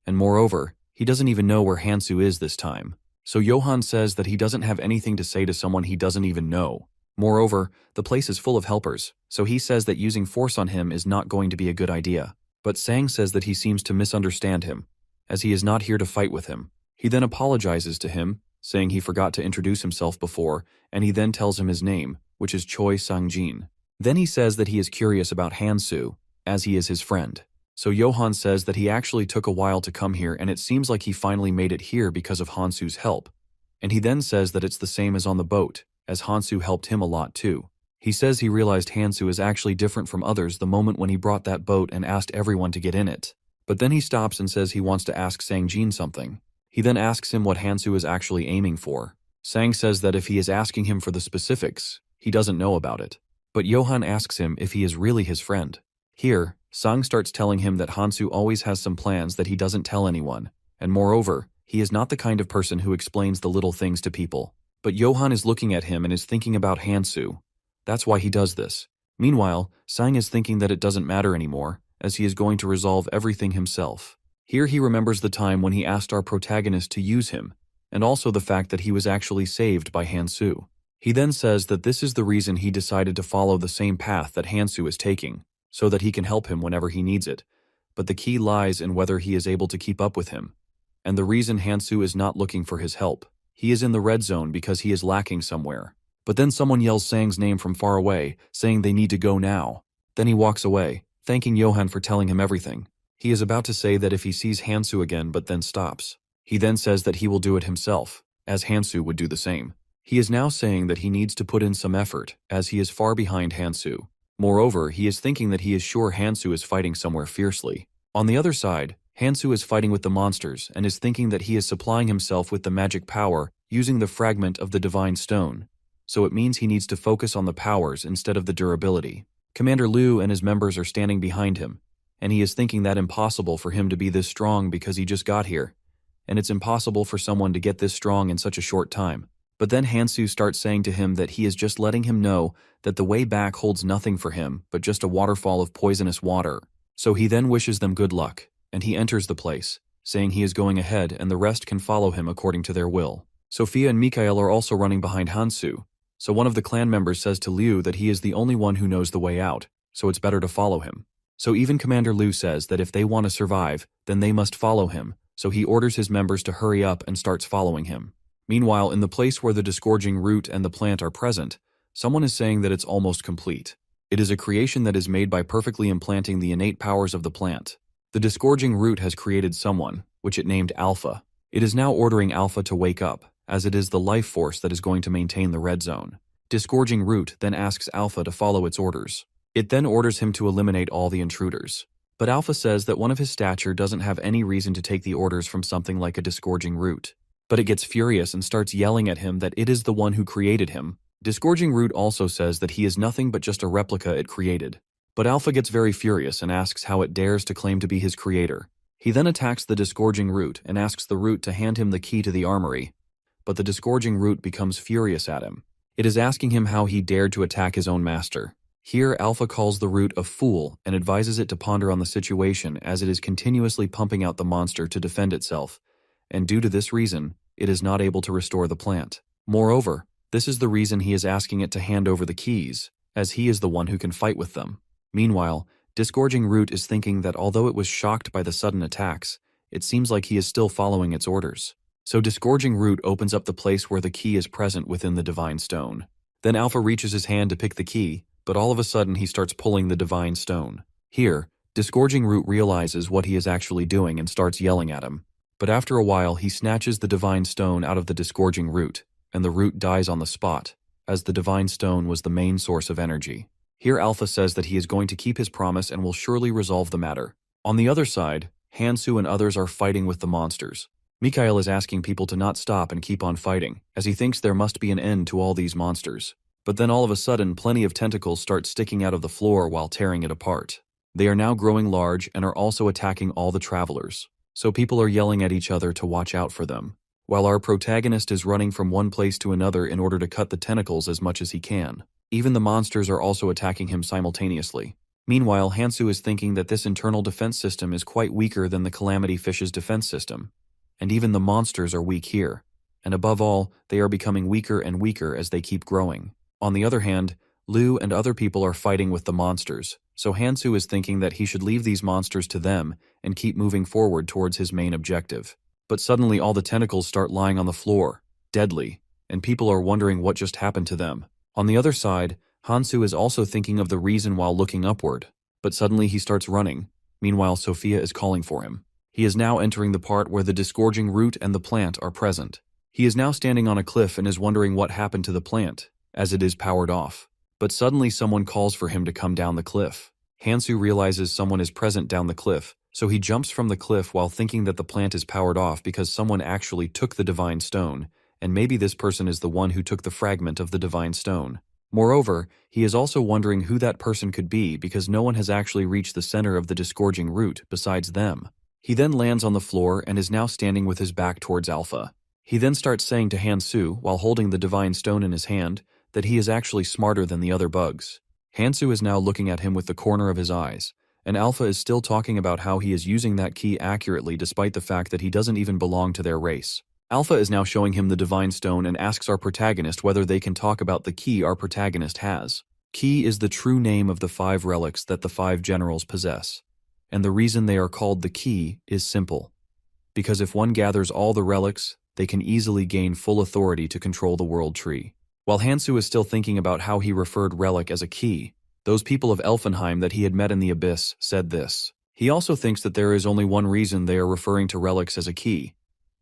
And moreover, he doesn't even know where Hansoo is this time. So Johan says that he doesn't have anything to say to someone he doesn't even know. Moreover, the place is full of helpers, so he says that using force on him is not going to be a good idea. But Sang says that he seems to misunderstand him, as he is not here to fight with him. He then apologizes to him, saying he forgot to introduce himself before, and he then tells him his name, which is Choi Sang-jin. Then he says that he is curious about Hansoo, as he is his friend. So Johan says that he actually took a while to come here and it seems like he finally made it here because of Hansoo's help. And he then says that it's the same as on the boat, as Hansoo helped him a lot too. He says he realized Hansoo is actually different from others the moment when he brought that boat and asked everyone to get in it. But then he stops and says he wants to ask Sang-jin something. He then asks him what Hansoo is actually aiming for. Sang says that if he is asking him for the specifics, he doesn't know about it. But Johan asks him if he is really his friend. Here, Sang starts telling him that Hansoo always has some plans that he doesn't tell anyone, and moreover, he is not the kind of person who explains the little things to people. But Johan is looking at him and is thinking about Hansoo. That's why he does this. Meanwhile, Sang is thinking that it doesn't matter anymore, as he is going to resolve everything himself. Here he remembers the time when he asked our protagonist to use him, and also the fact that he was actually saved by Hansoo. He then says that this is the reason he decided to follow the same path that Hansoo is taking, so that he can help him whenever he needs it. But the key lies in whether he is able to keep up with him. And the reason Hansoo is not looking for his help. He is in the red zone because he is lacking somewhere. But then someone yells Sang's name from far away, saying they need to go now. Then he walks away, thanking Johan for telling him everything. He is about to say that if he sees Hansoo again but then stops. He then says that he will do it himself, as Hansoo would do the same. He is now saying that he needs to put in some effort, as he is far behind Hansoo. Moreover, he is thinking that he is sure Hansoo is fighting somewhere fiercely. On the other side, Hansoo is fighting with the monsters and is thinking that he is supplying himself with the magic power using the fragment of the divine stone. So it means he needs to focus on the powers instead of the durability. Commander Liu and his members are standing behind him, and he is thinking that impossible for him to be this strong because he just got here, and it's impossible for someone to get this strong in such a short time. But then Hansoo starts saying to him that he is just letting him know that the way back holds nothing for him but just a waterfall of poisonous water. So he then wishes them good luck, and he enters the place, saying he is going ahead and the rest can follow him according to their will. Sophia and Mikhail are also running behind Hansoo, so one of the clan members says to Liu that he is the only one who knows the way out, so it's better to follow him. So even Commander Liu says that if they want to survive, then they must follow him, so he orders his members to hurry up and starts following him. Meanwhile, in the place where the disgorging root and the plant are present, someone is saying that it's almost complete. It is a creation that is made by perfectly implanting the innate powers of the plant. The disgorging root has created someone, which it named Alpha. It is now ordering Alpha to wake up, as it is the life force that is going to maintain the red zone. Disgorging root then asks Alpha to follow its orders. It then orders him to eliminate all the intruders. But Alpha says that one of his stature doesn't have any reason to take the orders from something like a disgorging root. But it gets furious and starts yelling at him that it is the one who created him. Disgorging root also says that he is nothing but just a replica it created. But Alpha gets very furious and asks how it dares to claim to be his creator. He then attacks the disgorging root and asks the root to hand him the key to the armory. But the disgorging root becomes furious at him. It is asking him how he dared to attack his own master. Here, Alpha calls the root a fool and advises it to ponder on the situation as it is continuously pumping out the monster to defend itself, and due to this reason, it is not able to restore the plant. Moreover, this is the reason he is asking it to hand over the keys, as he is the one who can fight with them. Meanwhile, Disgorging Root is thinking that although it was shocked by the sudden attacks, it seems like he is still following its orders. So Disgorging Root opens up the place where the key is present within the Divine Stone. Then Alpha reaches his hand to pick the key, but all of a sudden he starts pulling the Divine Stone. Here, Disgorging Root realizes what he is actually doing and starts yelling at him. But after a while he snatches the Divine Stone out of the Disgorging Root, and the root dies on the spot, as the Divine Stone was the main source of energy. Here Alpha says that he is going to keep his promise and will surely resolve the matter. On the other side, Hansoo and others are fighting with the monsters. Mikhail is asking people to not stop and keep on fighting, as he thinks there must be an end to all these monsters. But then all of a sudden, plenty of tentacles start sticking out of the floor while tearing it apart. They are now growing large and are also attacking all the travelers. So people are yelling at each other to watch out for them, while our protagonist is running from one place to another in order to cut the tentacles as much as he can. Even the monsters are also attacking him simultaneously. Meanwhile, Hansoo is thinking that this internal defense system is quite weaker than the Calamity Fish's defense system. And even the monsters are weak here. And above all, they are becoming weaker and weaker as they keep growing. On the other hand, Liu and other people are fighting with the monsters, so Hansoo is thinking that he should leave these monsters to them and keep moving forward towards his main objective. But suddenly all the tentacles start lying on the floor, deadly, and people are wondering what just happened to them. On the other side, Hansoo is also thinking of the reason while looking upward, but suddenly he starts running. Meanwhile, Sophia is calling for him. He is now entering the part where the Disgorging Root and the plant are present. He is now standing on a cliff and is wondering what happened to the plant, as it is powered off. But suddenly someone calls for him to come down the cliff. Hansoo realizes someone is present down the cliff, so he jumps from the cliff while thinking that the plant is powered off because someone actually took the Divine Stone, and maybe this person is the one who took the fragment of the Divine Stone. Moreover, he is also wondering who that person could be because no one has actually reached the center of the Disgorging Root besides them. He then lands on the floor and is now standing with his back towards Alpha. He then starts saying to Hansoo, while holding the Divine Stone in his hand, that he is actually smarter than the other bugs. Hansoo is now looking at him with the corner of his eyes, and Alpha is still talking about how he is using that key accurately despite the fact that he doesn't even belong to their race. Alpha is now showing him the Divine Stone and asks our protagonist whether they can talk about the key our protagonist has. Key is the true name of the 5 relics that the 5 generals possess, and the reason they are called the key is simple. Because if one gathers all the relics, they can easily gain full authority to control the world tree. While Hansoo is still thinking about how he referred relic as a key, those people of Elfenheim that he had met in the Abyss said this. He also thinks that there is only one reason they are referring to relics as a key,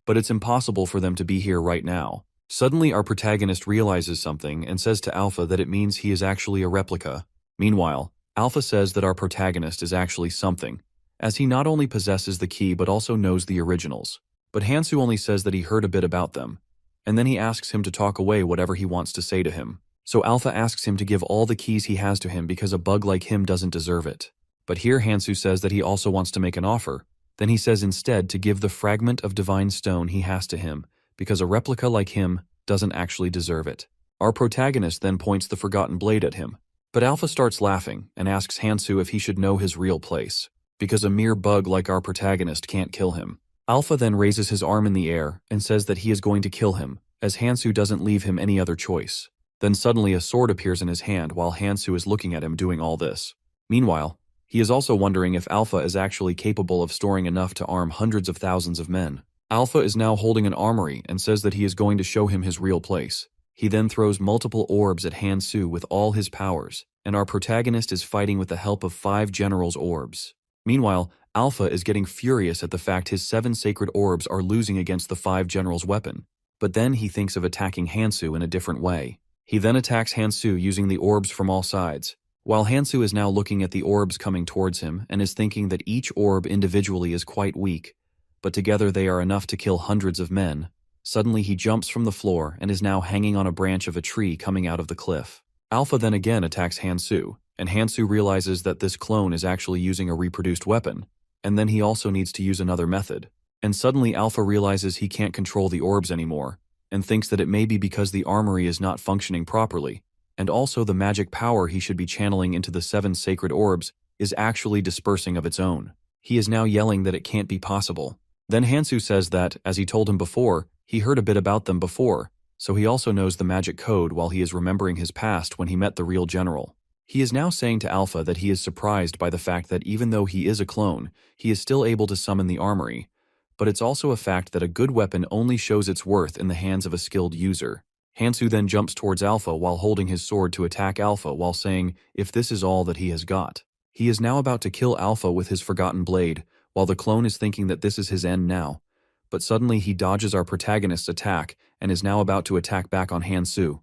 but it's impossible for them to be here right now. Suddenly our protagonist realizes something and says to Alpha that it means he is actually a replica. Meanwhile, Alpha says that our protagonist is actually something, as he not only possesses the key but also knows the originals. But Hansoo only says that he heard a bit about them, and then he asks him to talk away whatever he wants to say to him. So Alpha asks him to give all the keys he has to him because a bug like him doesn't deserve it. But here Hansoo says that he also wants to make an offer. Then he says instead to give the fragment of Divine Stone he has to him, because a replica like him doesn't actually deserve it. Our protagonist then points the Forgotten Blade at him. But Alpha starts laughing and asks Hansoo if he should know his real place, because a mere bug like our protagonist can't kill him. Alpha then raises his arm in the air and says that he is going to kill him, as Hansoo doesn't leave him any other choice. Then suddenly a sword appears in his hand while Hansoo is looking at him doing all this. Meanwhile, he is also wondering if Alpha is actually capable of storing enough to arm hundreds of thousands of men. Alpha is now holding an armory and says that he is going to show him his real place. He then throws multiple orbs at Hansoo with all his powers, and our protagonist is fighting with the help of 5 generals' orbs. Meanwhile, Alpha is getting furious at the fact his 7 sacred orbs are losing against the 5 generals' weapon. But then he thinks of attacking Hansoo in a different way. He then attacks Hansoo using the orbs from all sides. While Hansoo is now looking at the orbs coming towards him and is thinking that each orb individually is quite weak, but together they are enough to kill hundreds of men, suddenly he jumps from the floor and is now hanging on a branch of a tree coming out of the cliff. Alpha then again attacks Hansoo, and Hansoo realizes that this clone is actually using a reproduced weapon, and then he also needs to use another method. And suddenly Alpha realizes he can't control the orbs anymore, and thinks that it may be because the armory is not functioning properly, and also the magic power he should be channeling into the 7 sacred orbs is actually dispersing of its own. He is now yelling that it can't be possible. Then Hansoo says that, as he told him before, he heard a bit about them before, so he also knows the magic code while he is remembering his past when he met the real general. He is now saying to Alpha that he is surprised by the fact that even though he is a clone, he is still able to summon the armory, but it's also a fact that a good weapon only shows its worth in the hands of a skilled user. Hansoo then jumps towards Alpha while holding his sword to attack Alpha while saying, if this is all that he has got. He is now about to kill Alpha with his forgotten blade, while the clone is thinking that this is his end now. But suddenly he dodges our protagonist's attack and is now about to attack back on Hansoo.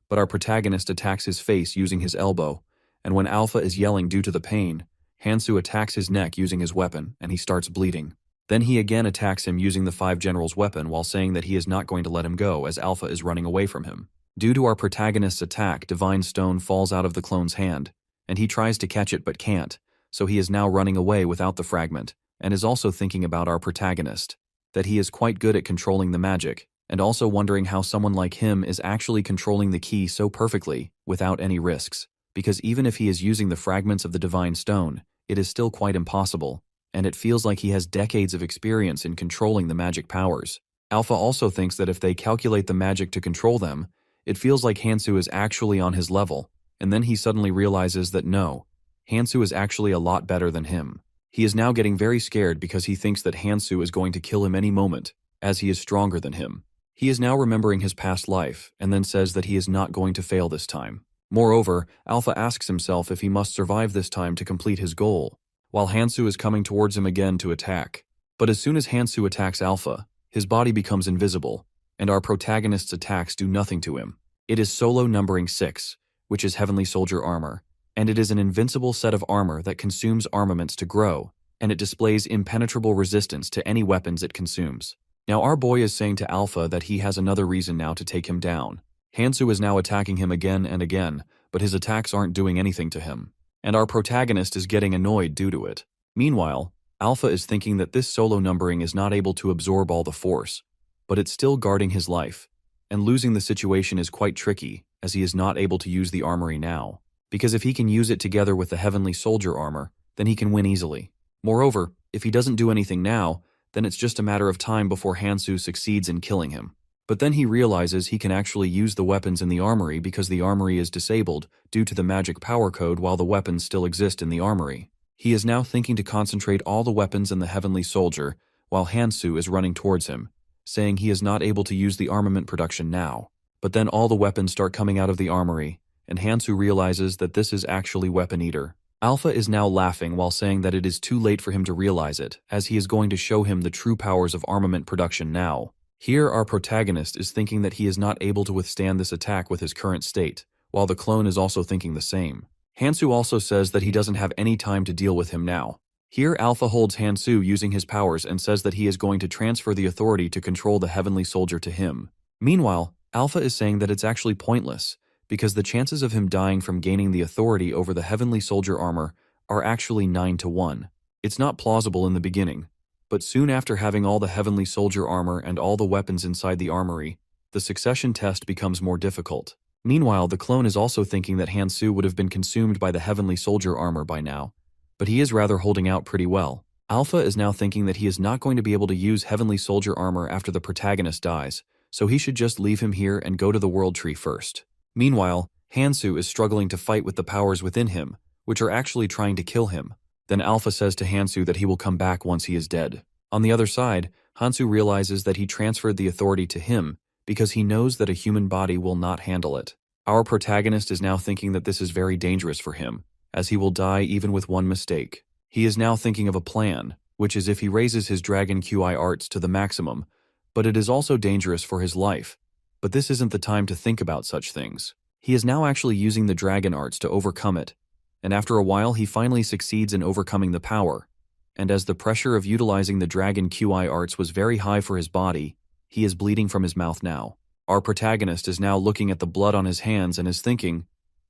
But our protagonist attacks his face using his elbow, and when Alpha is yelling due to the pain, Hansoo attacks his neck using his weapon, and he starts bleeding. Then he again attacks him using the 5 Generals' weapon while saying that he is not going to let him go as Alpha is running away from him. Due to our protagonist's attack, Divine Stone falls out of the clone's hand, and he tries to catch it but can't, so he is now running away without the fragment, and is also thinking about our protagonist, that he is quite good at controlling the magic, and also wondering how someone like him is actually controlling the key so perfectly, without any risks, because even if he is using the fragments of the Divine Stone, it is still quite impossible, and it feels like he has decades of experience in controlling the magic powers. Alpha also thinks that if they calculate the magic to control them, it feels like Hansoo is actually on his level, and then he suddenly realizes that no, Hansoo is actually a lot better than him. He is now getting very scared because he thinks that Hansoo is going to kill him any moment, as he is stronger than him. He is now remembering his past life, and then says that he is not going to fail this time. Moreover, Alpha asks himself if he must survive this time to complete his goal, while Hansoo is coming towards him again to attack. But as soon as Hansoo attacks Alpha, his body becomes invisible, and our protagonist's attacks do nothing to him. It is solo numbering 6, which is Heavenly Soldier armor, and it is an invincible set of armor that consumes armaments to grow, and it displays impenetrable resistance to any weapons it consumes. Now our boy is saying to Alpha that he has another reason now to take him down. Hansoo is now attacking him again and again, but his attacks aren't doing anything to him, and our protagonist is getting annoyed due to it. Meanwhile, Alpha is thinking that this solo numbering is not able to absorb all the force, but it's still guarding his life, and losing the situation is quite tricky, as he is not able to use the armory now, because if he can use it together with the Heavenly Soldier armor, then he can win easily. Moreover, if he doesn't do anything now, then it's just a matter of time before Hansoo succeeds in killing him. But then he realizes he can actually use the weapons in the armory because the armory is disabled due to the magic power code while the weapons still exist in the armory. He is now thinking to concentrate all the weapons in the Heavenly Soldier while Hansoo is running towards him, saying he is not able to use the armament production now. But then all the weapons start coming out of the armory, and Hansoo realizes that this is actually Weapon Eater. Alpha is now laughing while saying that it is too late for him to realize it, as he is going to show him the true powers of armament production now. Here our protagonist is thinking that he is not able to withstand this attack with his current state, while the clone is also thinking the same. Hansoo also says that he doesn't have any time to deal with him now. Here Alpha holds Hansoo using his powers and says that he is going to transfer the authority to control the Heavenly Soldier to him. Meanwhile, Alpha is saying that it's actually pointless, because the chances of him dying from gaining the authority over the Heavenly Soldier armor are actually 9 to 1. It's not plausible in the beginning, but soon after having all the Heavenly Soldier armor and all the weapons inside the armory, the succession test becomes more difficult. Meanwhile, the clone is also thinking that Hansoo would have been consumed by the Heavenly Soldier armor by now, but he is rather holding out pretty well. Alpha is now thinking that he is not going to be able to use Heavenly Soldier armor after the protagonist dies, so he should just leave him here and go to the World Tree first. Meanwhile, Hansoo is struggling to fight with the powers within him, which are actually trying to kill him. Then Alpha says to Hansoo that he will come back once he is dead. On the other side, Hansoo realizes that he transferred the authority to him because he knows that a human body will not handle it. Our protagonist is now thinking that this is very dangerous for him, as he will die even with one mistake. He is now thinking of a plan, which is if he raises his Dragon QI arts to the maximum, but it is also dangerous for his life. But this isn't the time to think about such things. He is now actually using the Dragon arts to overcome it, and after a while he finally succeeds in overcoming the power. And as the pressure of utilizing the Dragon QI arts was very high for his body, he is bleeding from his mouth now. Our protagonist is now looking at the blood on his hands and is thinking,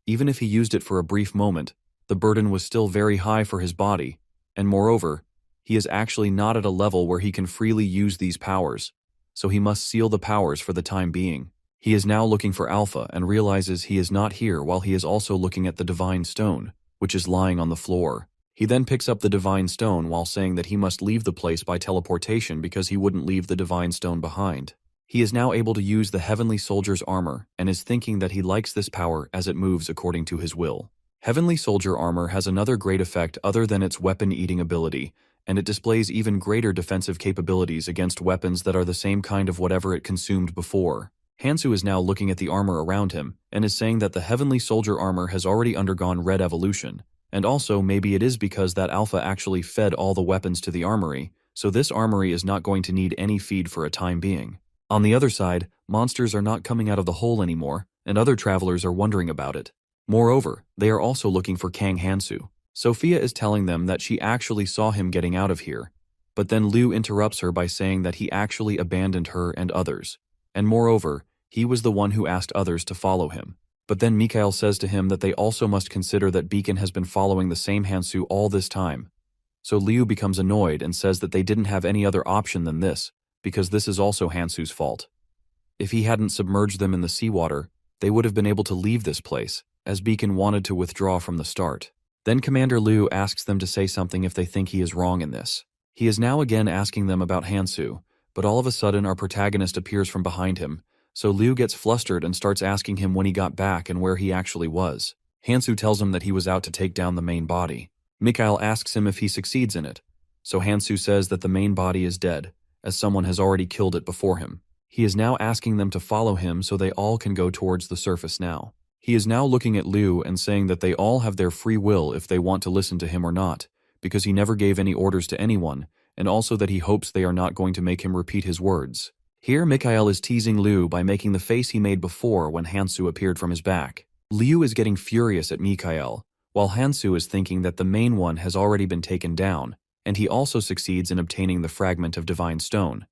even if he used it for a brief moment, the burden was still very high for his body, and moreover, he is actually not at a level where he can freely use these powers, so he must seal the powers for the time being. He is now looking for Alpha and realizes he is not here while he is also looking at the divine stone, which is lying on the floor. He then picks up the divine stone while saying that he must leave the place by teleportation because he wouldn't leave the divine stone behind. He is now able to use the heavenly soldier's armor and is thinking that he likes this power as it moves according to his will. Heavenly soldier armor has another great effect other than its weapon-eating ability, and it displays even greater defensive capabilities against weapons that are the same kind of whatever it consumed before. Hansoo is now looking at the armor around him and is saying that the heavenly soldier armor has already undergone red evolution, and also maybe it is because that Alpha actually fed all the weapons to the armory, so this armory is not going to need any feed for a time being. On the other side, monsters are not coming out of the hole anymore, and other travelers are wondering about it. Moreover, they are also looking for Kang Hansoo. Sophia is telling them that she actually saw him getting out of here, but then Liu interrupts her by saying that he actually abandoned her and others, and moreover, he was the one who asked others to follow him. But then Mikhail says to him that they also must consider that Beacon has been following the same Hansoo all this time. So Liu becomes annoyed and says that they didn't have any other option than this, because this is also Hansoo's fault. If he hadn't submerged them in the seawater, they would have been able to leave this place, as Beacon wanted to withdraw from the start. Then Commander Liu asks them to say something if they think he is wrong in this. He is now again asking them about Hansoo, but all of a sudden our protagonist appears from behind him, so Liu gets flustered and starts asking him when he got back and where he actually was. Hansoo tells him that he was out to take down the main body. Mikhail asks him if he succeeds in it, so Hansoo says that the main body is dead, as someone has already killed it before him. He is now asking them to follow him so they all can go towards the surface now. He is now looking at Liu and saying that they all have their free will if they want to listen to him or not, because he never gave any orders to anyone, and also that he hopes they are not going to make him repeat his words. Here Mikhail is teasing Liu by making the face he made before when Hansoo appeared from his back. Liu is getting furious at Mikhail, while Hansoo is thinking that the main one has already been taken down, and he also succeeds in obtaining the fragment of divine stone.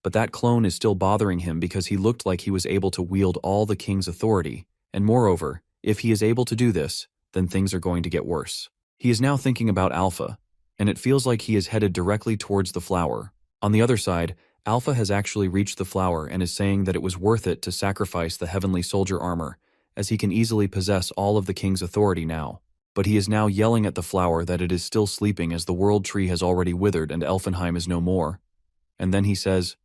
But that clone is still bothering him because he looked like he was able to wield all the king's authority, and moreover, if he is able to do this, then things are going to get worse. He is now thinking about Alpha, and it feels like he is headed directly towards the flower. On the other side, Alpha has actually reached the flower and is saying that it was worth it to sacrifice the heavenly soldier armor, as he can easily possess all of the king's authority now. But he is now yelling at the flower that it is still sleeping as the world tree has already withered and Elfenheim is no more. And then he says,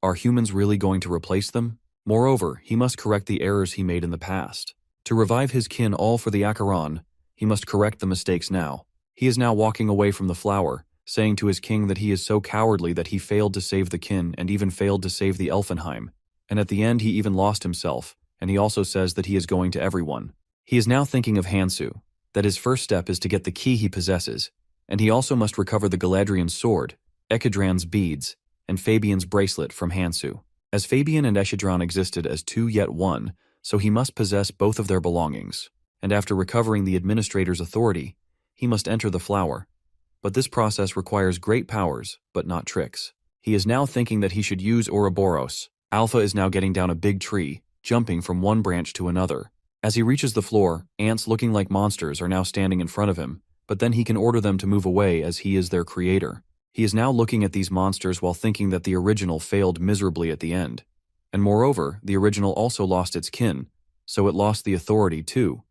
"Are humans really going to replace them?" Moreover, he must correct the errors he made in the past. To revive his kin all for the Acheron, he must correct the mistakes now. He is now walking away from the flower, saying to his king that he is so cowardly that he failed to save the kin and even failed to save the Elfenheim. And at the end he even lost himself, and he also says that he is going to everyone. He is now thinking of Hansoo, that his first step is to get the key he possesses, and he also must recover the Galadrian's sword, Echidran's beads, and Fabian's bracelet from Hansoo. As Fabian and Echidran existed as two yet one, so he must possess both of their belongings, and after recovering the administrator's authority, he must enter the flower. But this process requires great powers, but not tricks. He is now thinking that he should use Ouroboros. Alpha is now getting down a big tree, jumping from one branch to another. As he reaches the floor, ants looking like monsters are now standing in front of him, but then he can order them to move away as he is their creator. He is now looking at these monsters while thinking that the original failed miserably at the end. And moreover, the original also lost its kin, so it lost the authority too.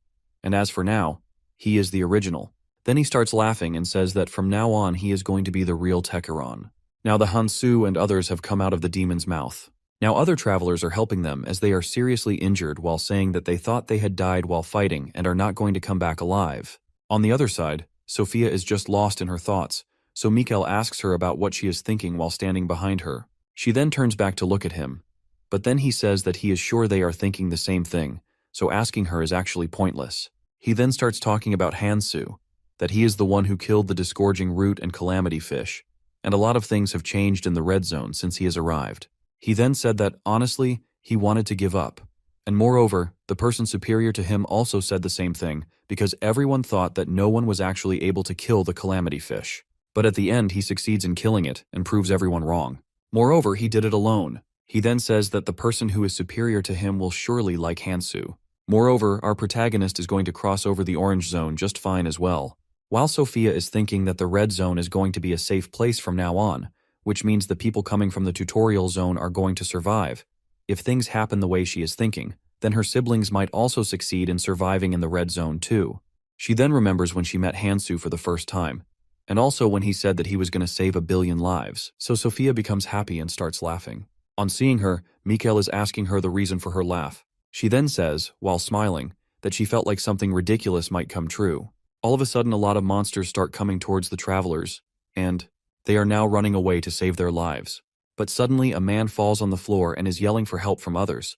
And as for now, he is the original. Then he starts laughing and says that from now on he is going to be the real Techeron. Now the Hansoo and others have come out of the demon's mouth. Now other travelers are helping them as they are seriously injured while saying that they thought they had died while fighting and are not going to come back alive. On the other side, Sophia is just lost in her thoughts, so Mikhail asks her about what she is thinking while standing behind her. She then turns back to look at him, but then he says that he is sure they are thinking the same thing, so asking her is actually pointless. He then starts talking about Hansoo, that he is the one who killed the disgorging root and calamity fish, and a lot of things have changed in the red zone since he has arrived. He then said that, honestly, he wanted to give up. And moreover, the person superior to him also said the same thing, because everyone thought that no one was actually able to kill the calamity fish. But at the end he succeeds in killing it and proves everyone wrong. Moreover, he did it alone. He then says that the person who is superior to him will surely like Hansoo. Moreover, our protagonist is going to cross over the orange zone just fine as well. While Sophia is thinking that the red zone is going to be a safe place from now on, which means the people coming from the tutorial zone are going to survive, If things happen the way she is thinking, then her siblings might also succeed in surviving in the red zone too. She then remembers when she met Hansoo for the first time, and also when he said that he was going to save 1 billion lives, so Sophia becomes happy and starts laughing. On seeing her, Mikhail is asking her the reason for her laugh. She then says, while smiling, that she felt like something ridiculous might come true. All of a sudden, a lot of monsters start coming towards the travelers, and they are now running away to save their lives. But suddenly, a man falls on the floor and is yelling for help from others.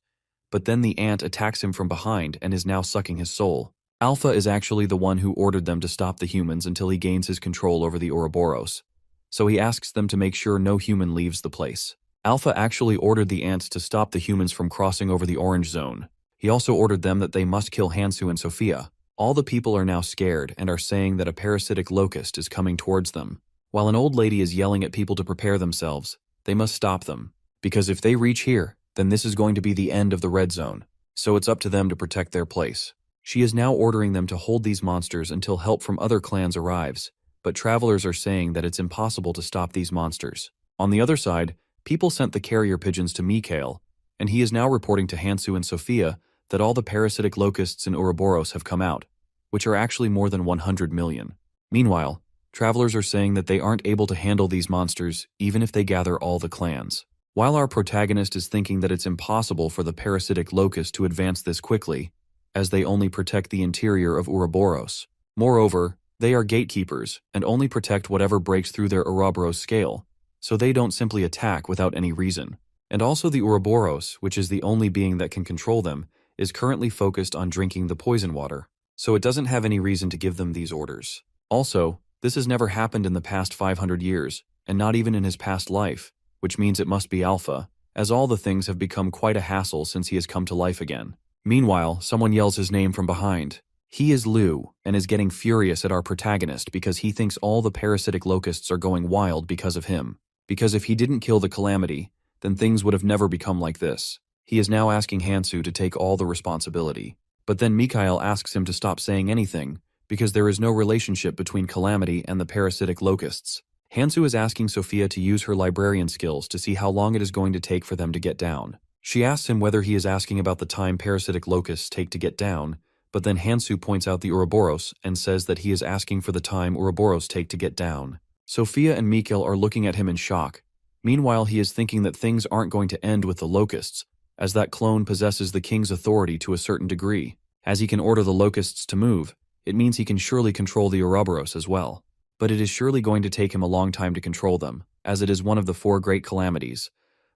But then the ant attacks him from behind and is now sucking his soul. Alpha is actually the one who ordered them to stop the humans until he gains his control over the Ouroboros. So he asks them to make sure no human leaves the place. Alpha actually ordered the ants to stop the humans from crossing over the orange zone. He also ordered them that they must kill Hansoo and Sophia. All the people are now scared and are saying that a parasitic locust is coming towards them. While an old lady is yelling at people to prepare themselves, they must stop them. Because if they reach here, then this is going to be the end of the red zone. So it's up to them to protect their place. She is now ordering them to hold these monsters until help from other clans arrives, but travelers are saying that it's impossible to stop these monsters. On the other side, people sent the carrier pigeons to Mikhail, and he is now reporting to Hansoo and Sophia that all the parasitic locusts in Ouroboros have come out, which are actually more than 100 million. Meanwhile, travelers are saying that they aren't able to handle these monsters even if they gather all the clans. While our protagonist is thinking that it's impossible for the parasitic locust to advance this quickly, as they only protect the interior of Ouroboros. Moreover, they are gatekeepers and only protect whatever breaks through their Ouroboros scale, so they don't simply attack without any reason. And also the Ouroboros, which is the only being that can control them, is currently focused on drinking the poison water, so it doesn't have any reason to give them these orders. Also, this has never happened in the past 500 years, and not even in his past life, which means it must be Alpha, as all the things have become quite a hassle since he has come to life again. Meanwhile, someone yells his name from behind. He is Liu, and is getting furious at our protagonist because he thinks all the parasitic locusts are going wild because of him. Because if he didn't kill the calamity, then things would have never become like this. He is now asking Hansoo to take all the responsibility. But then Mikhail asks him to stop saying anything, because there is no relationship between calamity and the parasitic locusts. Hansoo is asking Sophia to use her librarian skills to see how long it is going to take for them to get down. She asks him whether he is asking about the time parasitic locusts take to get down, but then Hansoo points out the Ouroboros and says that he is asking for the time Ouroboros take to get down. Sophia and Mikhail are looking at him in shock. Meanwhile, he is thinking that things aren't going to end with the locusts, as that clone possesses the king's authority to a certain degree. As he can order the locusts to move, it means he can surely control the Ouroboros as well. But it is surely going to take him a long time to control them, as it is one of the 4 great calamities.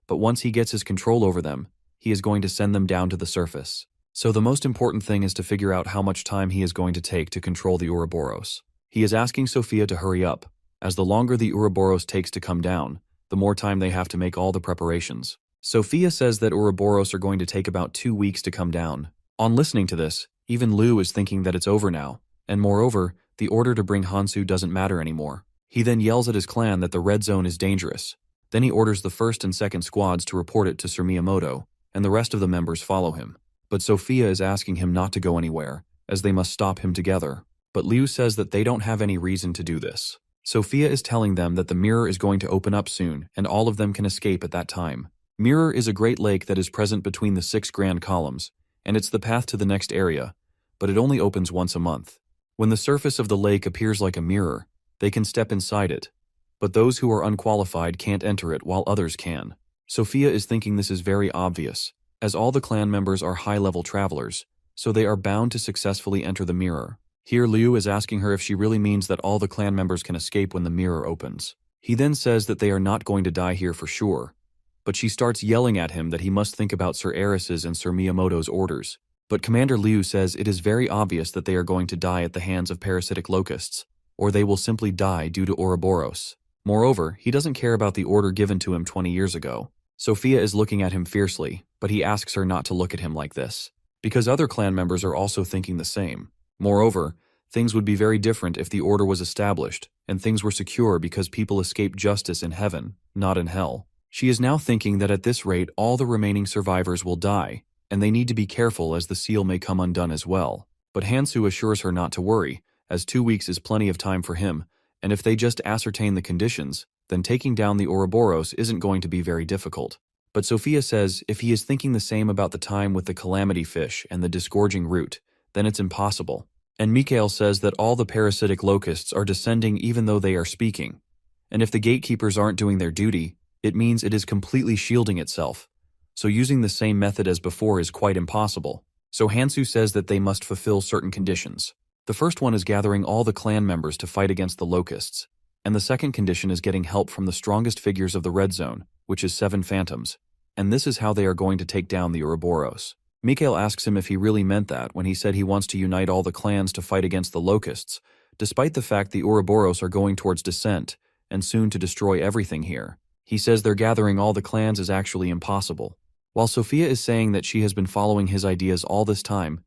But once he gets his control over them, he is going to send them down to the surface. So the most important thing is to figure out how much time he is going to take to control the Ouroboros. He is asking Sophia to hurry up, as the longer the Ouroboros takes to come down, the more time they have to make all the preparations. Sophia says that Ouroboros are going to take about 2 weeks to come down. On listening to this, even Liu is thinking that it's over now, and moreover, the order to bring Hansoo doesn't matter anymore. He then yells at his clan that the red zone is dangerous. Then he orders the first and second squads to report it to Sir Miyamoto, and the rest of the members follow him. But Sophia is asking him not to go anywhere, as they must stop him together. But Liu says that they don't have any reason to do this. Sophia is telling them that the mirror is going to open up soon, and all of them can escape at that time. Mirror is a great lake that is present between the 6 grand columns, and it's the path to the next area, but it only opens once a month. When the surface of the lake appears like a mirror, they can step inside it, but those who are unqualified can't enter it while others can. Sophia is thinking this is very obvious, as all the clan members are high-level travelers, so they are bound to successfully enter the mirror. Here Liu is asking her if she really means that all the clan members can escape when the mirror opens. He then says that they are not going to die here for sure, but she starts yelling at him that he must think about Sir Eris's and Sir Miyamoto's orders. But Commander Liu says it is very obvious that they are going to die at the hands of parasitic locusts, or they will simply die due to Ouroboros. Moreover, he doesn't care about the order given to him 20 years ago. Sophia is looking at him fiercely, but he asks her not to look at him like this, because other clan members are also thinking the same. Moreover, things would be very different if the order was established, and things were secure because people escaped justice in heaven, not in hell. She is now thinking that at this rate all the remaining survivors will die, and they need to be careful as the seal may come undone as well. But Hansoo assures her not to worry, as 2 weeks is plenty of time for him, and if they just ascertain the conditions, then taking down the Ouroboros isn't going to be very difficult. But Sophia says if he is thinking the same about the time with the calamity fish and the disgorging root, then it's impossible. And Mikhail says that all the parasitic locusts are descending even though they are speaking. And if the gatekeepers aren't doing their duty, it means it is completely shielding itself. So using the same method as before is quite impossible. So Hansoo says that they must fulfill certain conditions. The first one is gathering all the clan members to fight against the locusts. And the second condition is getting help from the strongest figures of the red zone, which is 7 phantoms. And this is how they are going to take down the Ouroboros. Mikhail asks him if he really meant that when he said he wants to unite all the clans to fight against the locusts, despite the fact the Ouroboros are going towards descent and soon to destroy everything here. He says they're gathering all the clans is actually impossible. While Sophia is saying that she has been following his ideas all this time,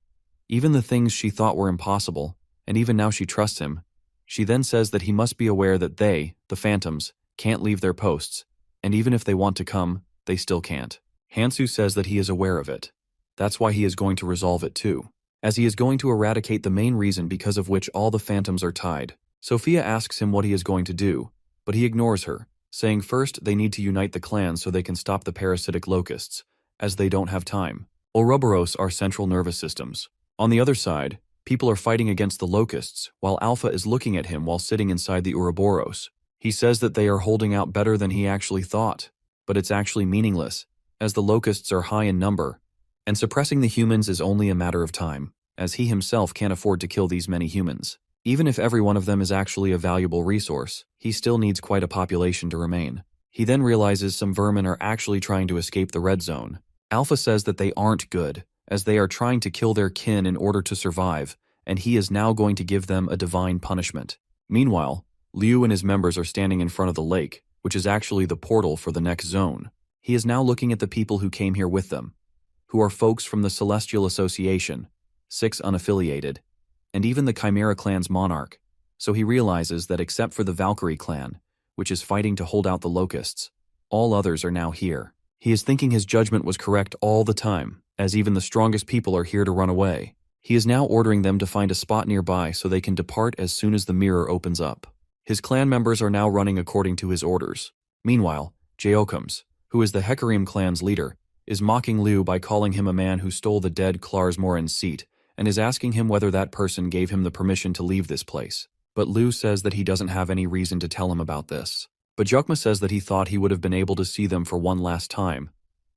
even the things she thought were impossible, and even now she trusts him, she then says that he must be aware that they, the phantoms, can't leave their posts, and even if they want to come, they still can't. Hansoo says that he is aware of it. That's why he is going to resolve it too, as he is going to eradicate the main reason because of which all the phantoms are tied. Sophia asks him what he is going to do, but he ignores her, saying first they need to unite the clans so they can stop the parasitic locusts, as they don't have time. Ouroboros are central nervous systems. On the other side, people are fighting against the locusts, while Alpha is looking at him while sitting inside the Ouroboros. He says that they are holding out better than he actually thought, but it's actually meaningless, as the locusts are high in number, and suppressing the humans is only a matter of time, as he himself can't afford to kill these many humans. Even if every one of them is actually a valuable resource, he still needs quite a population to remain. He then realizes some vermin are actually trying to escape the red zone. Alpha says that they aren't good, as they are trying to kill their kin in order to survive, and he is now going to give them a divine punishment. Meanwhile, Liu and his members are standing in front of the lake, which is actually the portal for the next zone. He is now looking at the people who came here with them, who are folks from the Celestial Association, 6 unaffiliated, and even the Chimera clan's monarch, so he realizes that except for the Valkyrie clan, which is fighting to hold out the locusts, all others are now here. He is thinking his judgment was correct all the time, as even the strongest people are here to run away. He is now ordering them to find a spot nearby so they can depart as soon as the mirror opens up. His clan members are now running according to his orders. Meanwhile, Jeokums, who is the Hecarim clan's leader, is mocking Liu by calling him a man who stole the dead Klarsmoren's seat, and is asking him whether that person gave him the permission to leave this place. But Liu says that he doesn't have any reason to tell him about this. But Jokma says that he thought he would have been able to see them for one last time,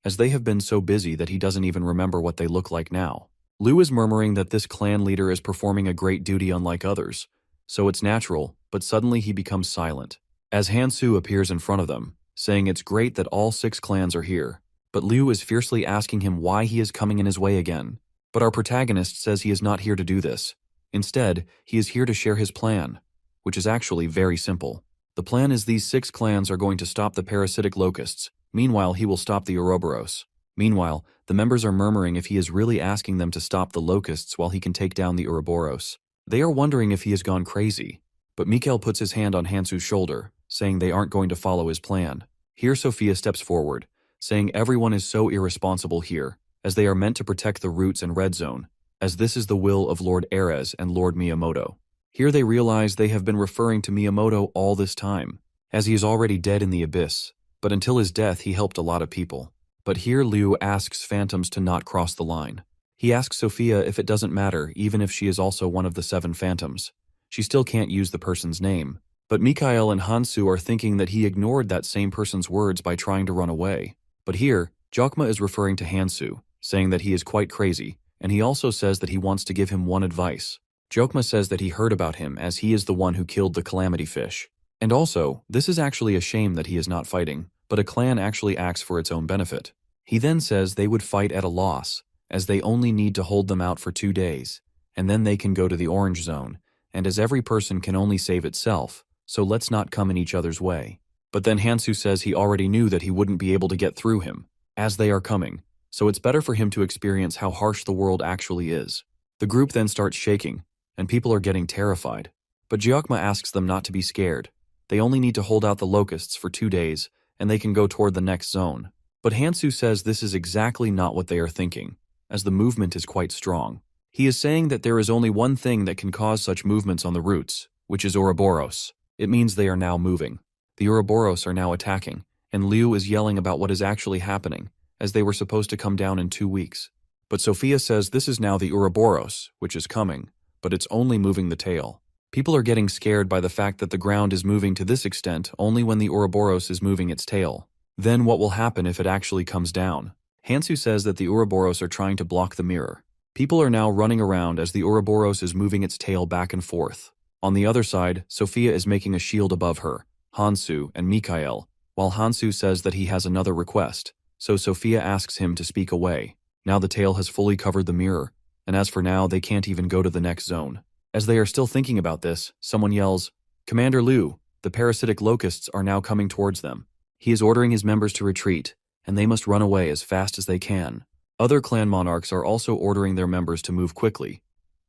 as they have been so busy that he doesn't even remember what they look like now. Liu is murmuring that this clan leader is performing a great duty unlike others, so it's natural, but suddenly he becomes silent, as Hansoo appears in front of them, saying it's great that all 6 clans are here, but Liu is fiercely asking him why he is coming in his way again. But our protagonist says he is not here to do this. Instead, he is here to share his plan, which is actually very simple. The plan is these 6 clans are going to stop the parasitic locusts. Meanwhile, he will stop the Ouroboros. Meanwhile, the members are murmuring if he is really asking them to stop the locusts while he can take down the Ouroboros. They are wondering if he has gone crazy, but Mikhail puts his hand on Hansoo's shoulder, saying they aren't going to follow his plan. Here Sophia steps forward, saying everyone is so irresponsible here, as they are meant to protect the roots and red zone, as this is the will of Lord Erez and Lord Miyamoto. Here they realize they have been referring to Miyamoto all this time, as he is already dead in the abyss, but until his death he helped a lot of people. But here Liu asks phantoms to not cross the line. He asks Sophia if it doesn't matter even if she is also one of the 7 phantoms. She still can't use the person's name. But Mikhail and Hansoo are thinking that he ignored that same person's words by trying to run away. But here, Jokma is referring to Hansoo, saying that he is quite crazy, and he also says that he wants to give him one advice. Jokma says that he heard about him as he is the one who killed the calamity fish. And also, this is actually a shame that he is not fighting, but a clan actually acts for its own benefit. He then says they would fight at a loss, as they only need to hold them out for 2 days, and then they can go to the orange zone, and as every person can only save itself, so let's not come in each other's way. But then Hansoo says he already knew that he wouldn't be able to get through him, as they are coming, so it's better for him to experience how harsh the world actually is. The group then starts shaking, and people are getting terrified. But Jokma asks them not to be scared. They only need to hold out the locusts for 2 days, and they can go toward the next zone. But Hansoo says this is exactly not what they are thinking, as the movement is quite strong. He is saying that there is only one thing that can cause such movements on the roots, which is Ouroboros. It means they are now moving. The Ouroboros are now attacking, and Liu is yelling about what is actually happening, as they were supposed to come down in 2 weeks. But Sophia says this is now the Ouroboros, which is coming, but it's only moving the tail. People are getting scared by the fact that the ground is moving to this extent only when the Ouroboros is moving its tail. Then what will happen if it actually comes down? Hansoo says that the Ouroboros are trying to block the mirror. People are now running around as the Ouroboros is moving its tail back and forth. On the other side, Sophia is making a shield above her, Hansoo and Mikhail, while Hansoo says that he has another request, so Sophia asks him to speak away. Now the tail has fully covered the mirror, and as for now, they can't even go to the next zone. As they are still thinking about this, someone yells, "Commander Liu, the parasitic locusts are now coming towards them." He is ordering his members to retreat, and they must run away as fast as they can. Other clan monarchs are also ordering their members to move quickly,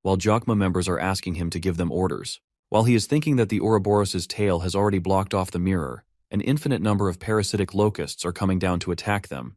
while Jokma members are asking him to give them orders. While he is thinking that the Ouroboros' tail has already blocked off the mirror, an infinite number of parasitic locusts are coming down to attack them,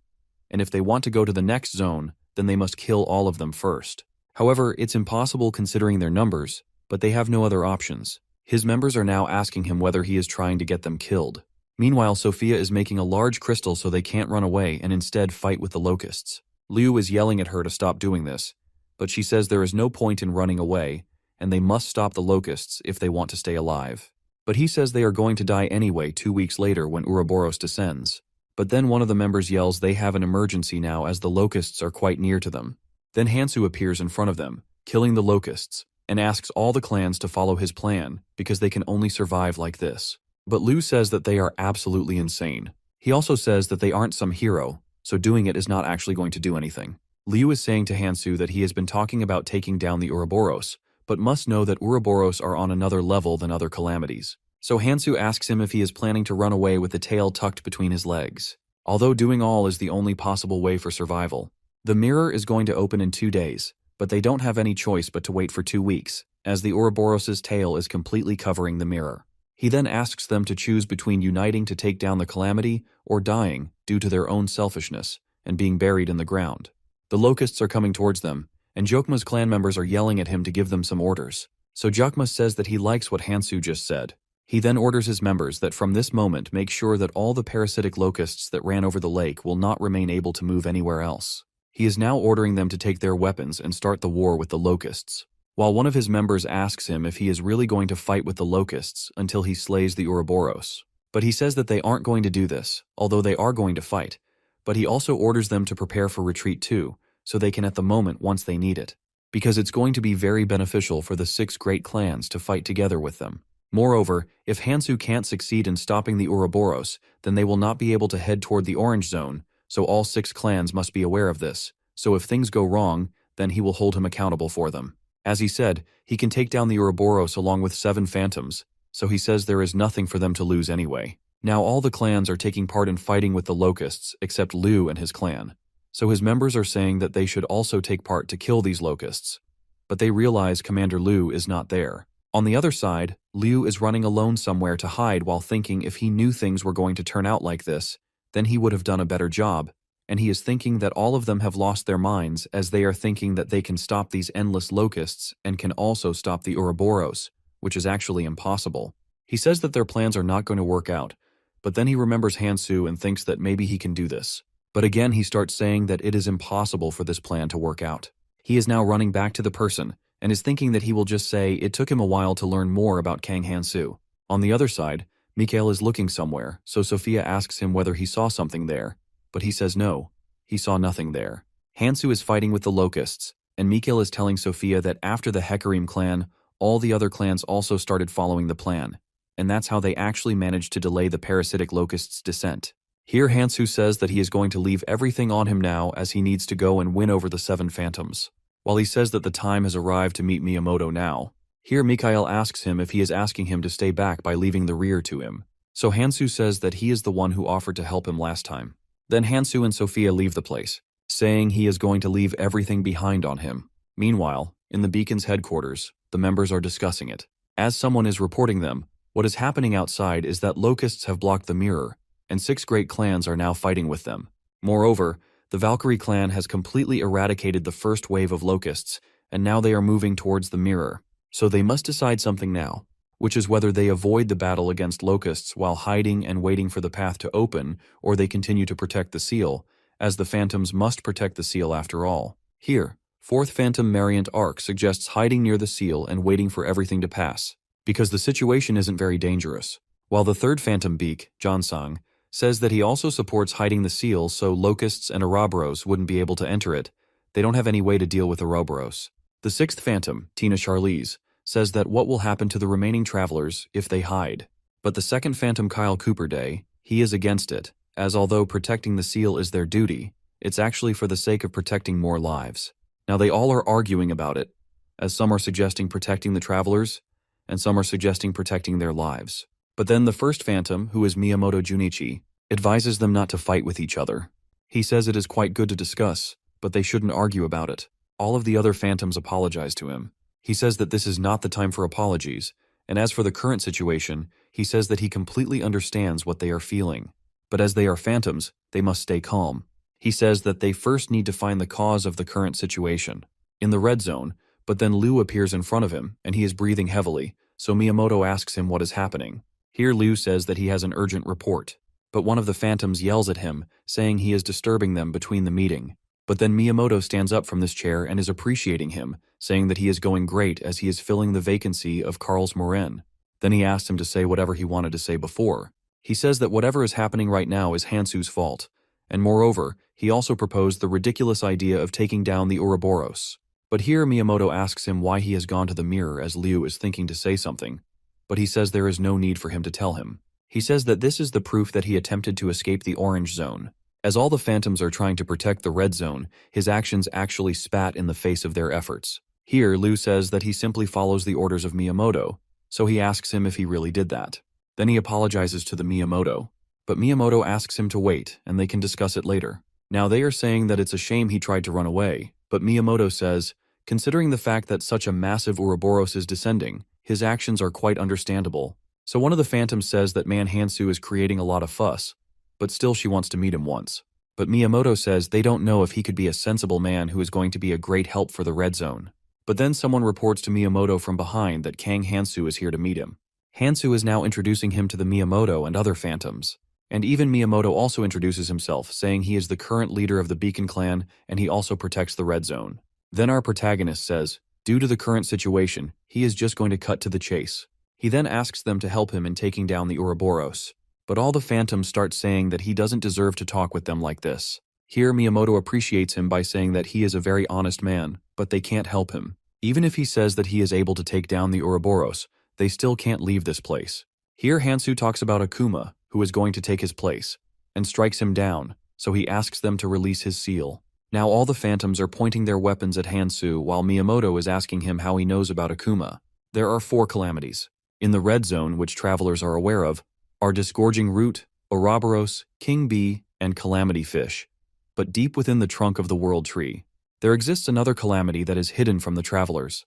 and if they want to go to the next zone, then they must kill all of them first. However, it's impossible considering their numbers, but they have no other options. His members are now asking him whether he is trying to get them killed. Meanwhile, Sophia is making a large crystal so they can't run away and instead fight with the locusts. Liu is yelling at her to stop doing this, but she says there is no point in running away, and they must stop the locusts if they want to stay alive. But he says they are going to die anyway 2 weeks later when Ouroboros descends. But then one of the members yells they have an emergency now as the locusts are quite near to them. Then Hansoo appears in front of them, killing the locusts, and asks all the clans to follow his plan because they can only survive like this. But Liu says that they are absolutely insane. He also says that they aren't some hero, so doing it is not actually going to do anything. Liu is saying to Hansoo that he has been talking about taking down the Ouroboros, but must know that Ouroboros are on another level than other calamities. So Hansoo asks him if he is planning to run away with the tail tucked between his legs. Although doing all is the only possible way for survival. The mirror is going to open in 2 days, but they don't have any choice but to wait for 2 weeks, as the Ouroboros' tail is completely covering the mirror. He then asks them to choose between uniting to take down the calamity or dying due to their own selfishness and being buried in the ground. The locusts are coming towards them, and Jokma's clan members are yelling at him to give them some orders. So Jokma says that he likes what Hansoo just said. He then orders his members that from this moment make sure that all the parasitic locusts that ran over the lake will not remain able to move anywhere else. He is now ordering them to take their weapons and start the war with the locusts. While one of his members asks him if he is really going to fight with the locusts until he slays the Ouroboros. But he says that they aren't going to do this, although they are going to fight. But he also orders them to prepare for retreat too, so they can at the moment once they need it. Because it's going to be very beneficial for the 6 great clans to fight together with them. Moreover, if Hansoo can't succeed in stopping the Ouroboros, then they will not be able to head toward the Orange Zone, so all 6 clans must be aware of this. So if things go wrong, then he will hold him accountable for them. As he said, he can take down the Ouroboros along with 7 phantoms, so he says there is nothing for them to lose anyway. Now all the clans are taking part in fighting with the locusts except Liu and his clan. So his members are saying that they should also take part to kill these locusts. But they realize Commander Liu is not there. On the other side, Liu is running alone somewhere to hide while thinking if he knew things were going to turn out like this, then he would have done a better job, and he is thinking that all of them have lost their minds as they are thinking that they can stop these endless locusts and can also stop the Ouroboros, which is actually impossible. He says that their plans are not going to work out, but then he remembers Hansoo and thinks that maybe he can do this. But again he starts saying that it is impossible for this plan to work out. He is now running back to the person, and is thinking that he will just say it took him a while to learn more about Kang Hansoo. On the other side, Mikhail is looking somewhere, so Sophia asks him whether he saw something there, but he says no, he saw nothing there. Hansoo is fighting with the locusts, and Mikhail is telling Sophia that after the Hecarim clan, all the other clans also started following the plan, and that's how they actually managed to delay the parasitic locusts' descent. Here Hansoo says that he is going to leave everything on him now as he needs to go and win over the 7 phantoms. While he says that the time has arrived to meet Miyamoto now, here Mikhail asks him if he is asking him to stay back by leaving the rear to him. So Hansoo says that he is the one who offered to help him last time. Then Hansoo and Sophia leave the place, saying he is going to leave everything behind on him. Meanwhile, in the Beacon's headquarters, the members are discussing it. As someone is reporting them, what is happening outside is that locusts have blocked the mirror, and 6 great clans are now fighting with them. Moreover, the Valkyrie clan has completely eradicated the first wave of locusts, and now they are moving towards the mirror. So they must decide something now. which is whether they avoid the battle against locusts while hiding and waiting for the path to open, or they continue to protect the seal, as the phantoms must protect the seal after all. Here, fourth Phantom Mariant Arc suggests hiding near the seal and waiting for everything to pass, because the situation isn't very dangerous. While the third Phantom Beak, Jonsang, says that he also supports hiding the seal so locusts and Ouroboros wouldn't be able to enter it. They don't have any way to deal with Ouroboros. The sixth Phantom, Tina Charlize, says that what will happen to the remaining travelers if they hide. But the second Phantom Kyle Cooper Day, he is against it, as although protecting the seal is their duty, it's actually for the sake of protecting more lives. Now they all are arguing about it, as some are suggesting protecting the travelers, and some are suggesting protecting their lives. But then the first Phantom, who is Miyamoto Junichi, advises them not to fight with each other. He says it is quite good to discuss, but they shouldn't argue about it. All of the other Phantoms apologize to him. He says that this is not the time for apologies, and as for the current situation, he says that he completely understands what they are feeling. But as they are Phantoms, they must stay calm. He says that they first need to find the cause of the current situation. In the red zone, but then Liu appears in front of him, and he is breathing heavily, so Miyamoto asks him what is happening. Here Liu says that he has an urgent report, but one of the Phantoms yells at him, saying he is disturbing them between the meeting. But then Miyamoto stands up from this chair and is appreciating him, saying that he is going great as he is filling the vacancy of Karl's Moren. Then he asks him to say whatever he wanted to say before. He says that whatever is happening right now is Hansoo's fault, and moreover, he also proposed the ridiculous idea of taking down the Ouroboros. But here Miyamoto asks him why he has gone to the mirror as Liu is thinking to say something, but he says there is no need for him to tell him. He says that this is the proof that he attempted to escape the orange zone. As all the Phantoms are trying to protect the red zone, his actions actually spat in the face of their efforts. Here, Liu says that he simply follows the orders of Miyamoto, so he asks him if he really did that. Then he apologizes to the Miyamoto, but Miyamoto asks him to wait and they can discuss it later. Now they are saying that it's a shame he tried to run away, but Miyamoto says, considering the fact that such a massive Ouroboros is descending, his actions are quite understandable. So one of the Phantoms says that Man Hansoo is creating a lot of fuss, but still she wants to meet him once. But Miyamoto says they don't know if he could be a sensible man who is going to be a great help for the red zone. But then someone reports to Miyamoto from behind that Kang Hansoo is here to meet him. Hansoo is now introducing him to the Miyamoto and other Phantoms. And even Miyamoto also introduces himself, saying he is the current leader of the Beacon Clan and he also protects the red zone. Then our protagonist says, due to the current situation, he is just going to cut to the chase. He then asks them to help him in taking down the Ouroboros. But all the Phantoms start saying that he doesn't deserve to talk with them like this. Here Miyamoto appreciates him by saying that he is a very honest man, but they can't help him. Even if he says that he is able to take down the Ouroboros, they still can't leave this place. Here Hansoo talks about Akuma, who is going to take his place, and strikes him down, so he asks them to release his seal. Now all the Phantoms are pointing their weapons at Hansoo while Miyamoto is asking him how he knows about Akuma. There are 4 calamities. In the red zone, which travelers are aware of, are Disgorging Root, Ouroboros, King Bee, and Calamity Fish. But deep within the trunk of the World Tree, there exists another calamity that is hidden from the travelers.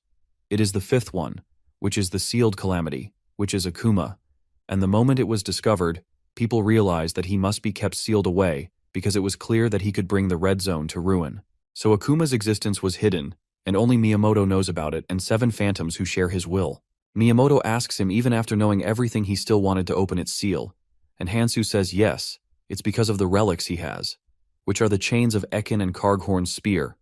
It is the 5th one, which is the Sealed Calamity, which is Akuma. And the moment it was discovered, people realized that he must be kept sealed away because it was clear that he could bring the red zone to ruin. So Akuma's existence was hidden, and only Miyamoto knows about it and 7 Phantoms who share his will. Miyamoto asks him even after knowing everything he still wanted to open its seal, and Hansoo says yes, it's because of the relics he has, which are the chains of Ekin and Karghorn's spear,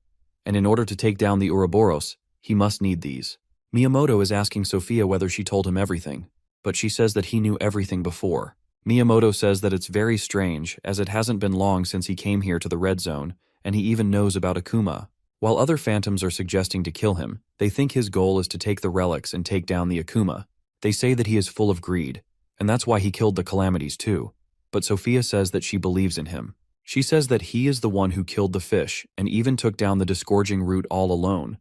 and in order to take down the Ouroboros, he must need these. Miyamoto is asking Sophia whether she told him everything, but she says that he knew everything before. Miyamoto says that it's very strange, as it hasn't been long since he came here to the red zone, and he even knows about Akuma. While other Phantoms are suggesting to kill him, they think his goal is to take the relics and take down the Akuma. They say that he is full of greed, and that's why he killed the Calamities too. But Sophia says that she believes in him. She says that he is the one who killed the fish and even took down the Disgorging Root all alone.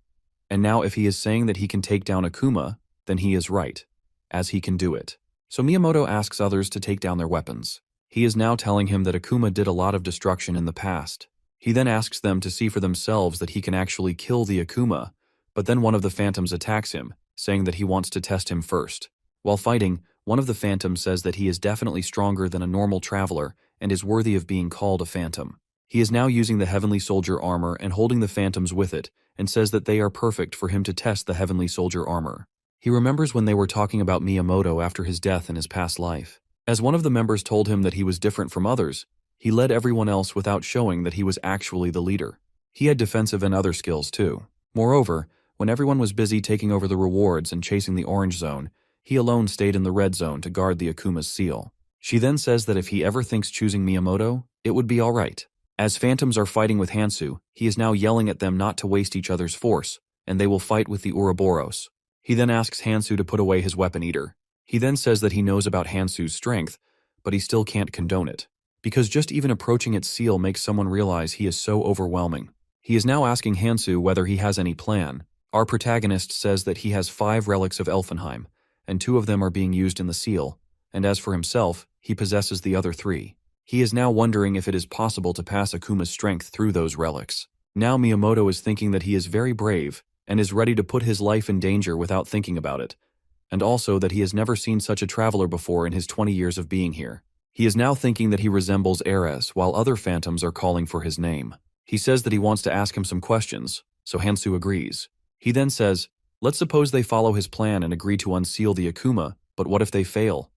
And now if he is saying that he can take down Akuma, then he is right, as he can do it. So Miyamoto asks others to take down their weapons. He is now telling him that Akuma did a lot of destruction in the past. He then asks them to see for themselves that he can actually kill the Akuma, but then one of the Phantoms attacks him, saying that he wants to test him first. While fighting, one of the Phantoms says that he is definitely stronger than a normal traveler and is worthy of being called a Phantom. He is now using the Heavenly Soldier armor and holding the Phantoms with it, and says that they are perfect for him to test the Heavenly Soldier armor. He remembers when they were talking about Miyamoto after his death in his past life. As one of the members told him that he was different from others, he led everyone else without showing that he was actually the leader. He had defensive and other skills too. Moreover, when everyone was busy taking over the rewards and chasing the orange zone, he alone stayed in the red zone to guard the Akuma's seal. She then says that if he ever thinks choosing Miyamoto, it would be alright. As phantoms are fighting with Hansoo, he is now yelling at them not to waste each other's force, and they will fight with the Ouroboros. He then asks Hansoo to put away his weapon eater. He then says that he knows about Hansoo's strength, but he still can't condone it, because just even approaching its seal makes someone realize he is so overwhelming. He is now asking Hansoo whether he has any plan. Our protagonist says that he has 5 relics of Elfenheim, and 2 of them are being used in the seal, and as for himself, he possesses the other 3. He is now wondering if it is possible to pass Akuma's strength through those relics. Now Miyamoto is thinking that he is very brave, and is ready to put his life in danger without thinking about it, and also that he has never seen such a traveler before in his 20 years of being here. He is now thinking that he resembles Ares, while other phantoms are calling for his name. He says that he wants to ask him some questions, so Hansoo agrees. He then says, let's suppose they follow his plan and agree to unseal the Akuma, but what if they fail?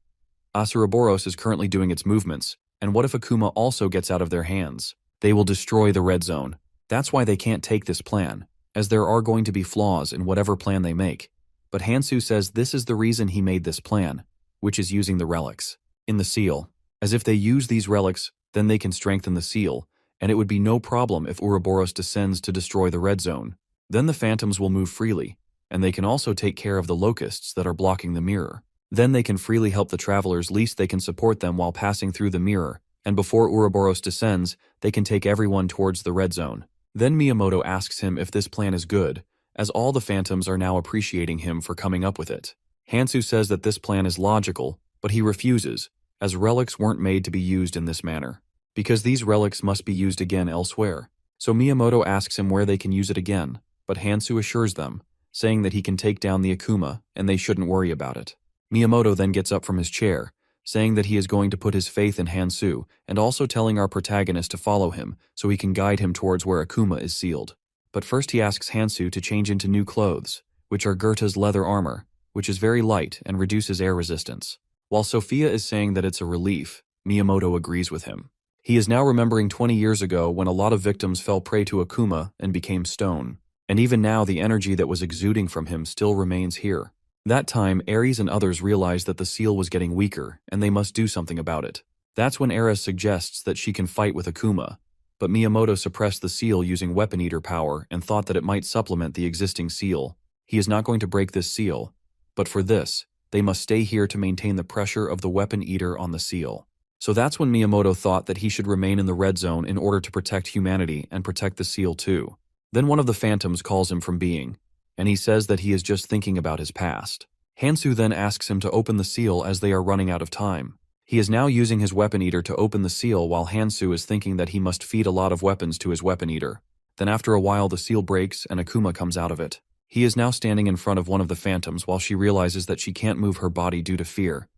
Ouroboros is currently doing its movements, and what if Akuma also gets out of their hands? They will destroy the red zone. That's why they can't take this plan, as there are going to be flaws in whatever plan they make. But Hansoo says this is the reason he made this plan, which is using the relics in the seal. As if they use these relics, then they can strengthen the seal, and it would be no problem if Ouroboros descends to destroy the red zone. Then the phantoms will move freely, and they can also take care of the locusts that are blocking the mirror. Then they can freely help the travelers, least they can support them while passing through the mirror, and before Ouroboros descends, they can take everyone towards the red zone. Then Miyamoto asks him if this plan is good, as all the phantoms are now appreciating him for coming up with it. Hansoo says that this plan is logical, but he refuses, as relics weren't made to be used in this manner, because these relics must be used again elsewhere. So Miyamoto asks him where they can use it again, but Hansoo assures them, saying that he can take down the Akuma and they shouldn't worry about it. Miyamoto then gets up from his chair, saying that he is going to put his faith in Hansoo and also telling our protagonist to follow him so he can guide him towards where Akuma is sealed. But first he asks Hansoo to change into new clothes, which are Goethe's leather armor, which is very light and reduces air resistance. While Sophia is saying that it's a relief, Miyamoto agrees with him. He is now remembering 20 years ago when a lot of victims fell prey to Akuma and became stone. And even now the energy that was exuding from him still remains here. That time, Ares and others realized that the seal was getting weaker, and they must do something about it. That's when Ares suggests that she can fight with Akuma, but Miyamoto suppressed the seal using Weapon Eater power and thought that it might supplement the existing seal. He is not going to break this seal, but for this, they must stay here to maintain the pressure of the Weapon Eater on the seal. So that's when Miyamoto thought that he should remain in the red zone in order to protect humanity and protect the seal too. Then one of the phantoms calls him from being, and he says that he is just thinking about his past. Hansoo then asks him to open the seal as they are running out of time. He is now using his Weapon Eater to open the seal while Hansoo is thinking that he must feed a lot of weapons to his Weapon Eater. Then after a while the seal breaks and Akuma comes out of it. He is now standing in front of one of the phantoms while she realizes that she can't move her body due to fear,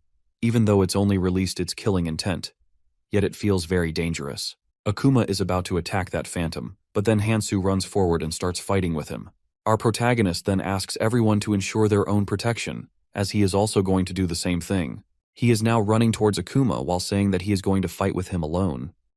even though it's only released its killing intent. Yet it feels very dangerous. Akuma is about to attack that phantom, but then Hansoo runs forward and starts fighting with him. Our protagonist then asks everyone to ensure their own protection, as he is also going to do the same thing. He is now running towards Akuma while saying that he is going to fight with him alone.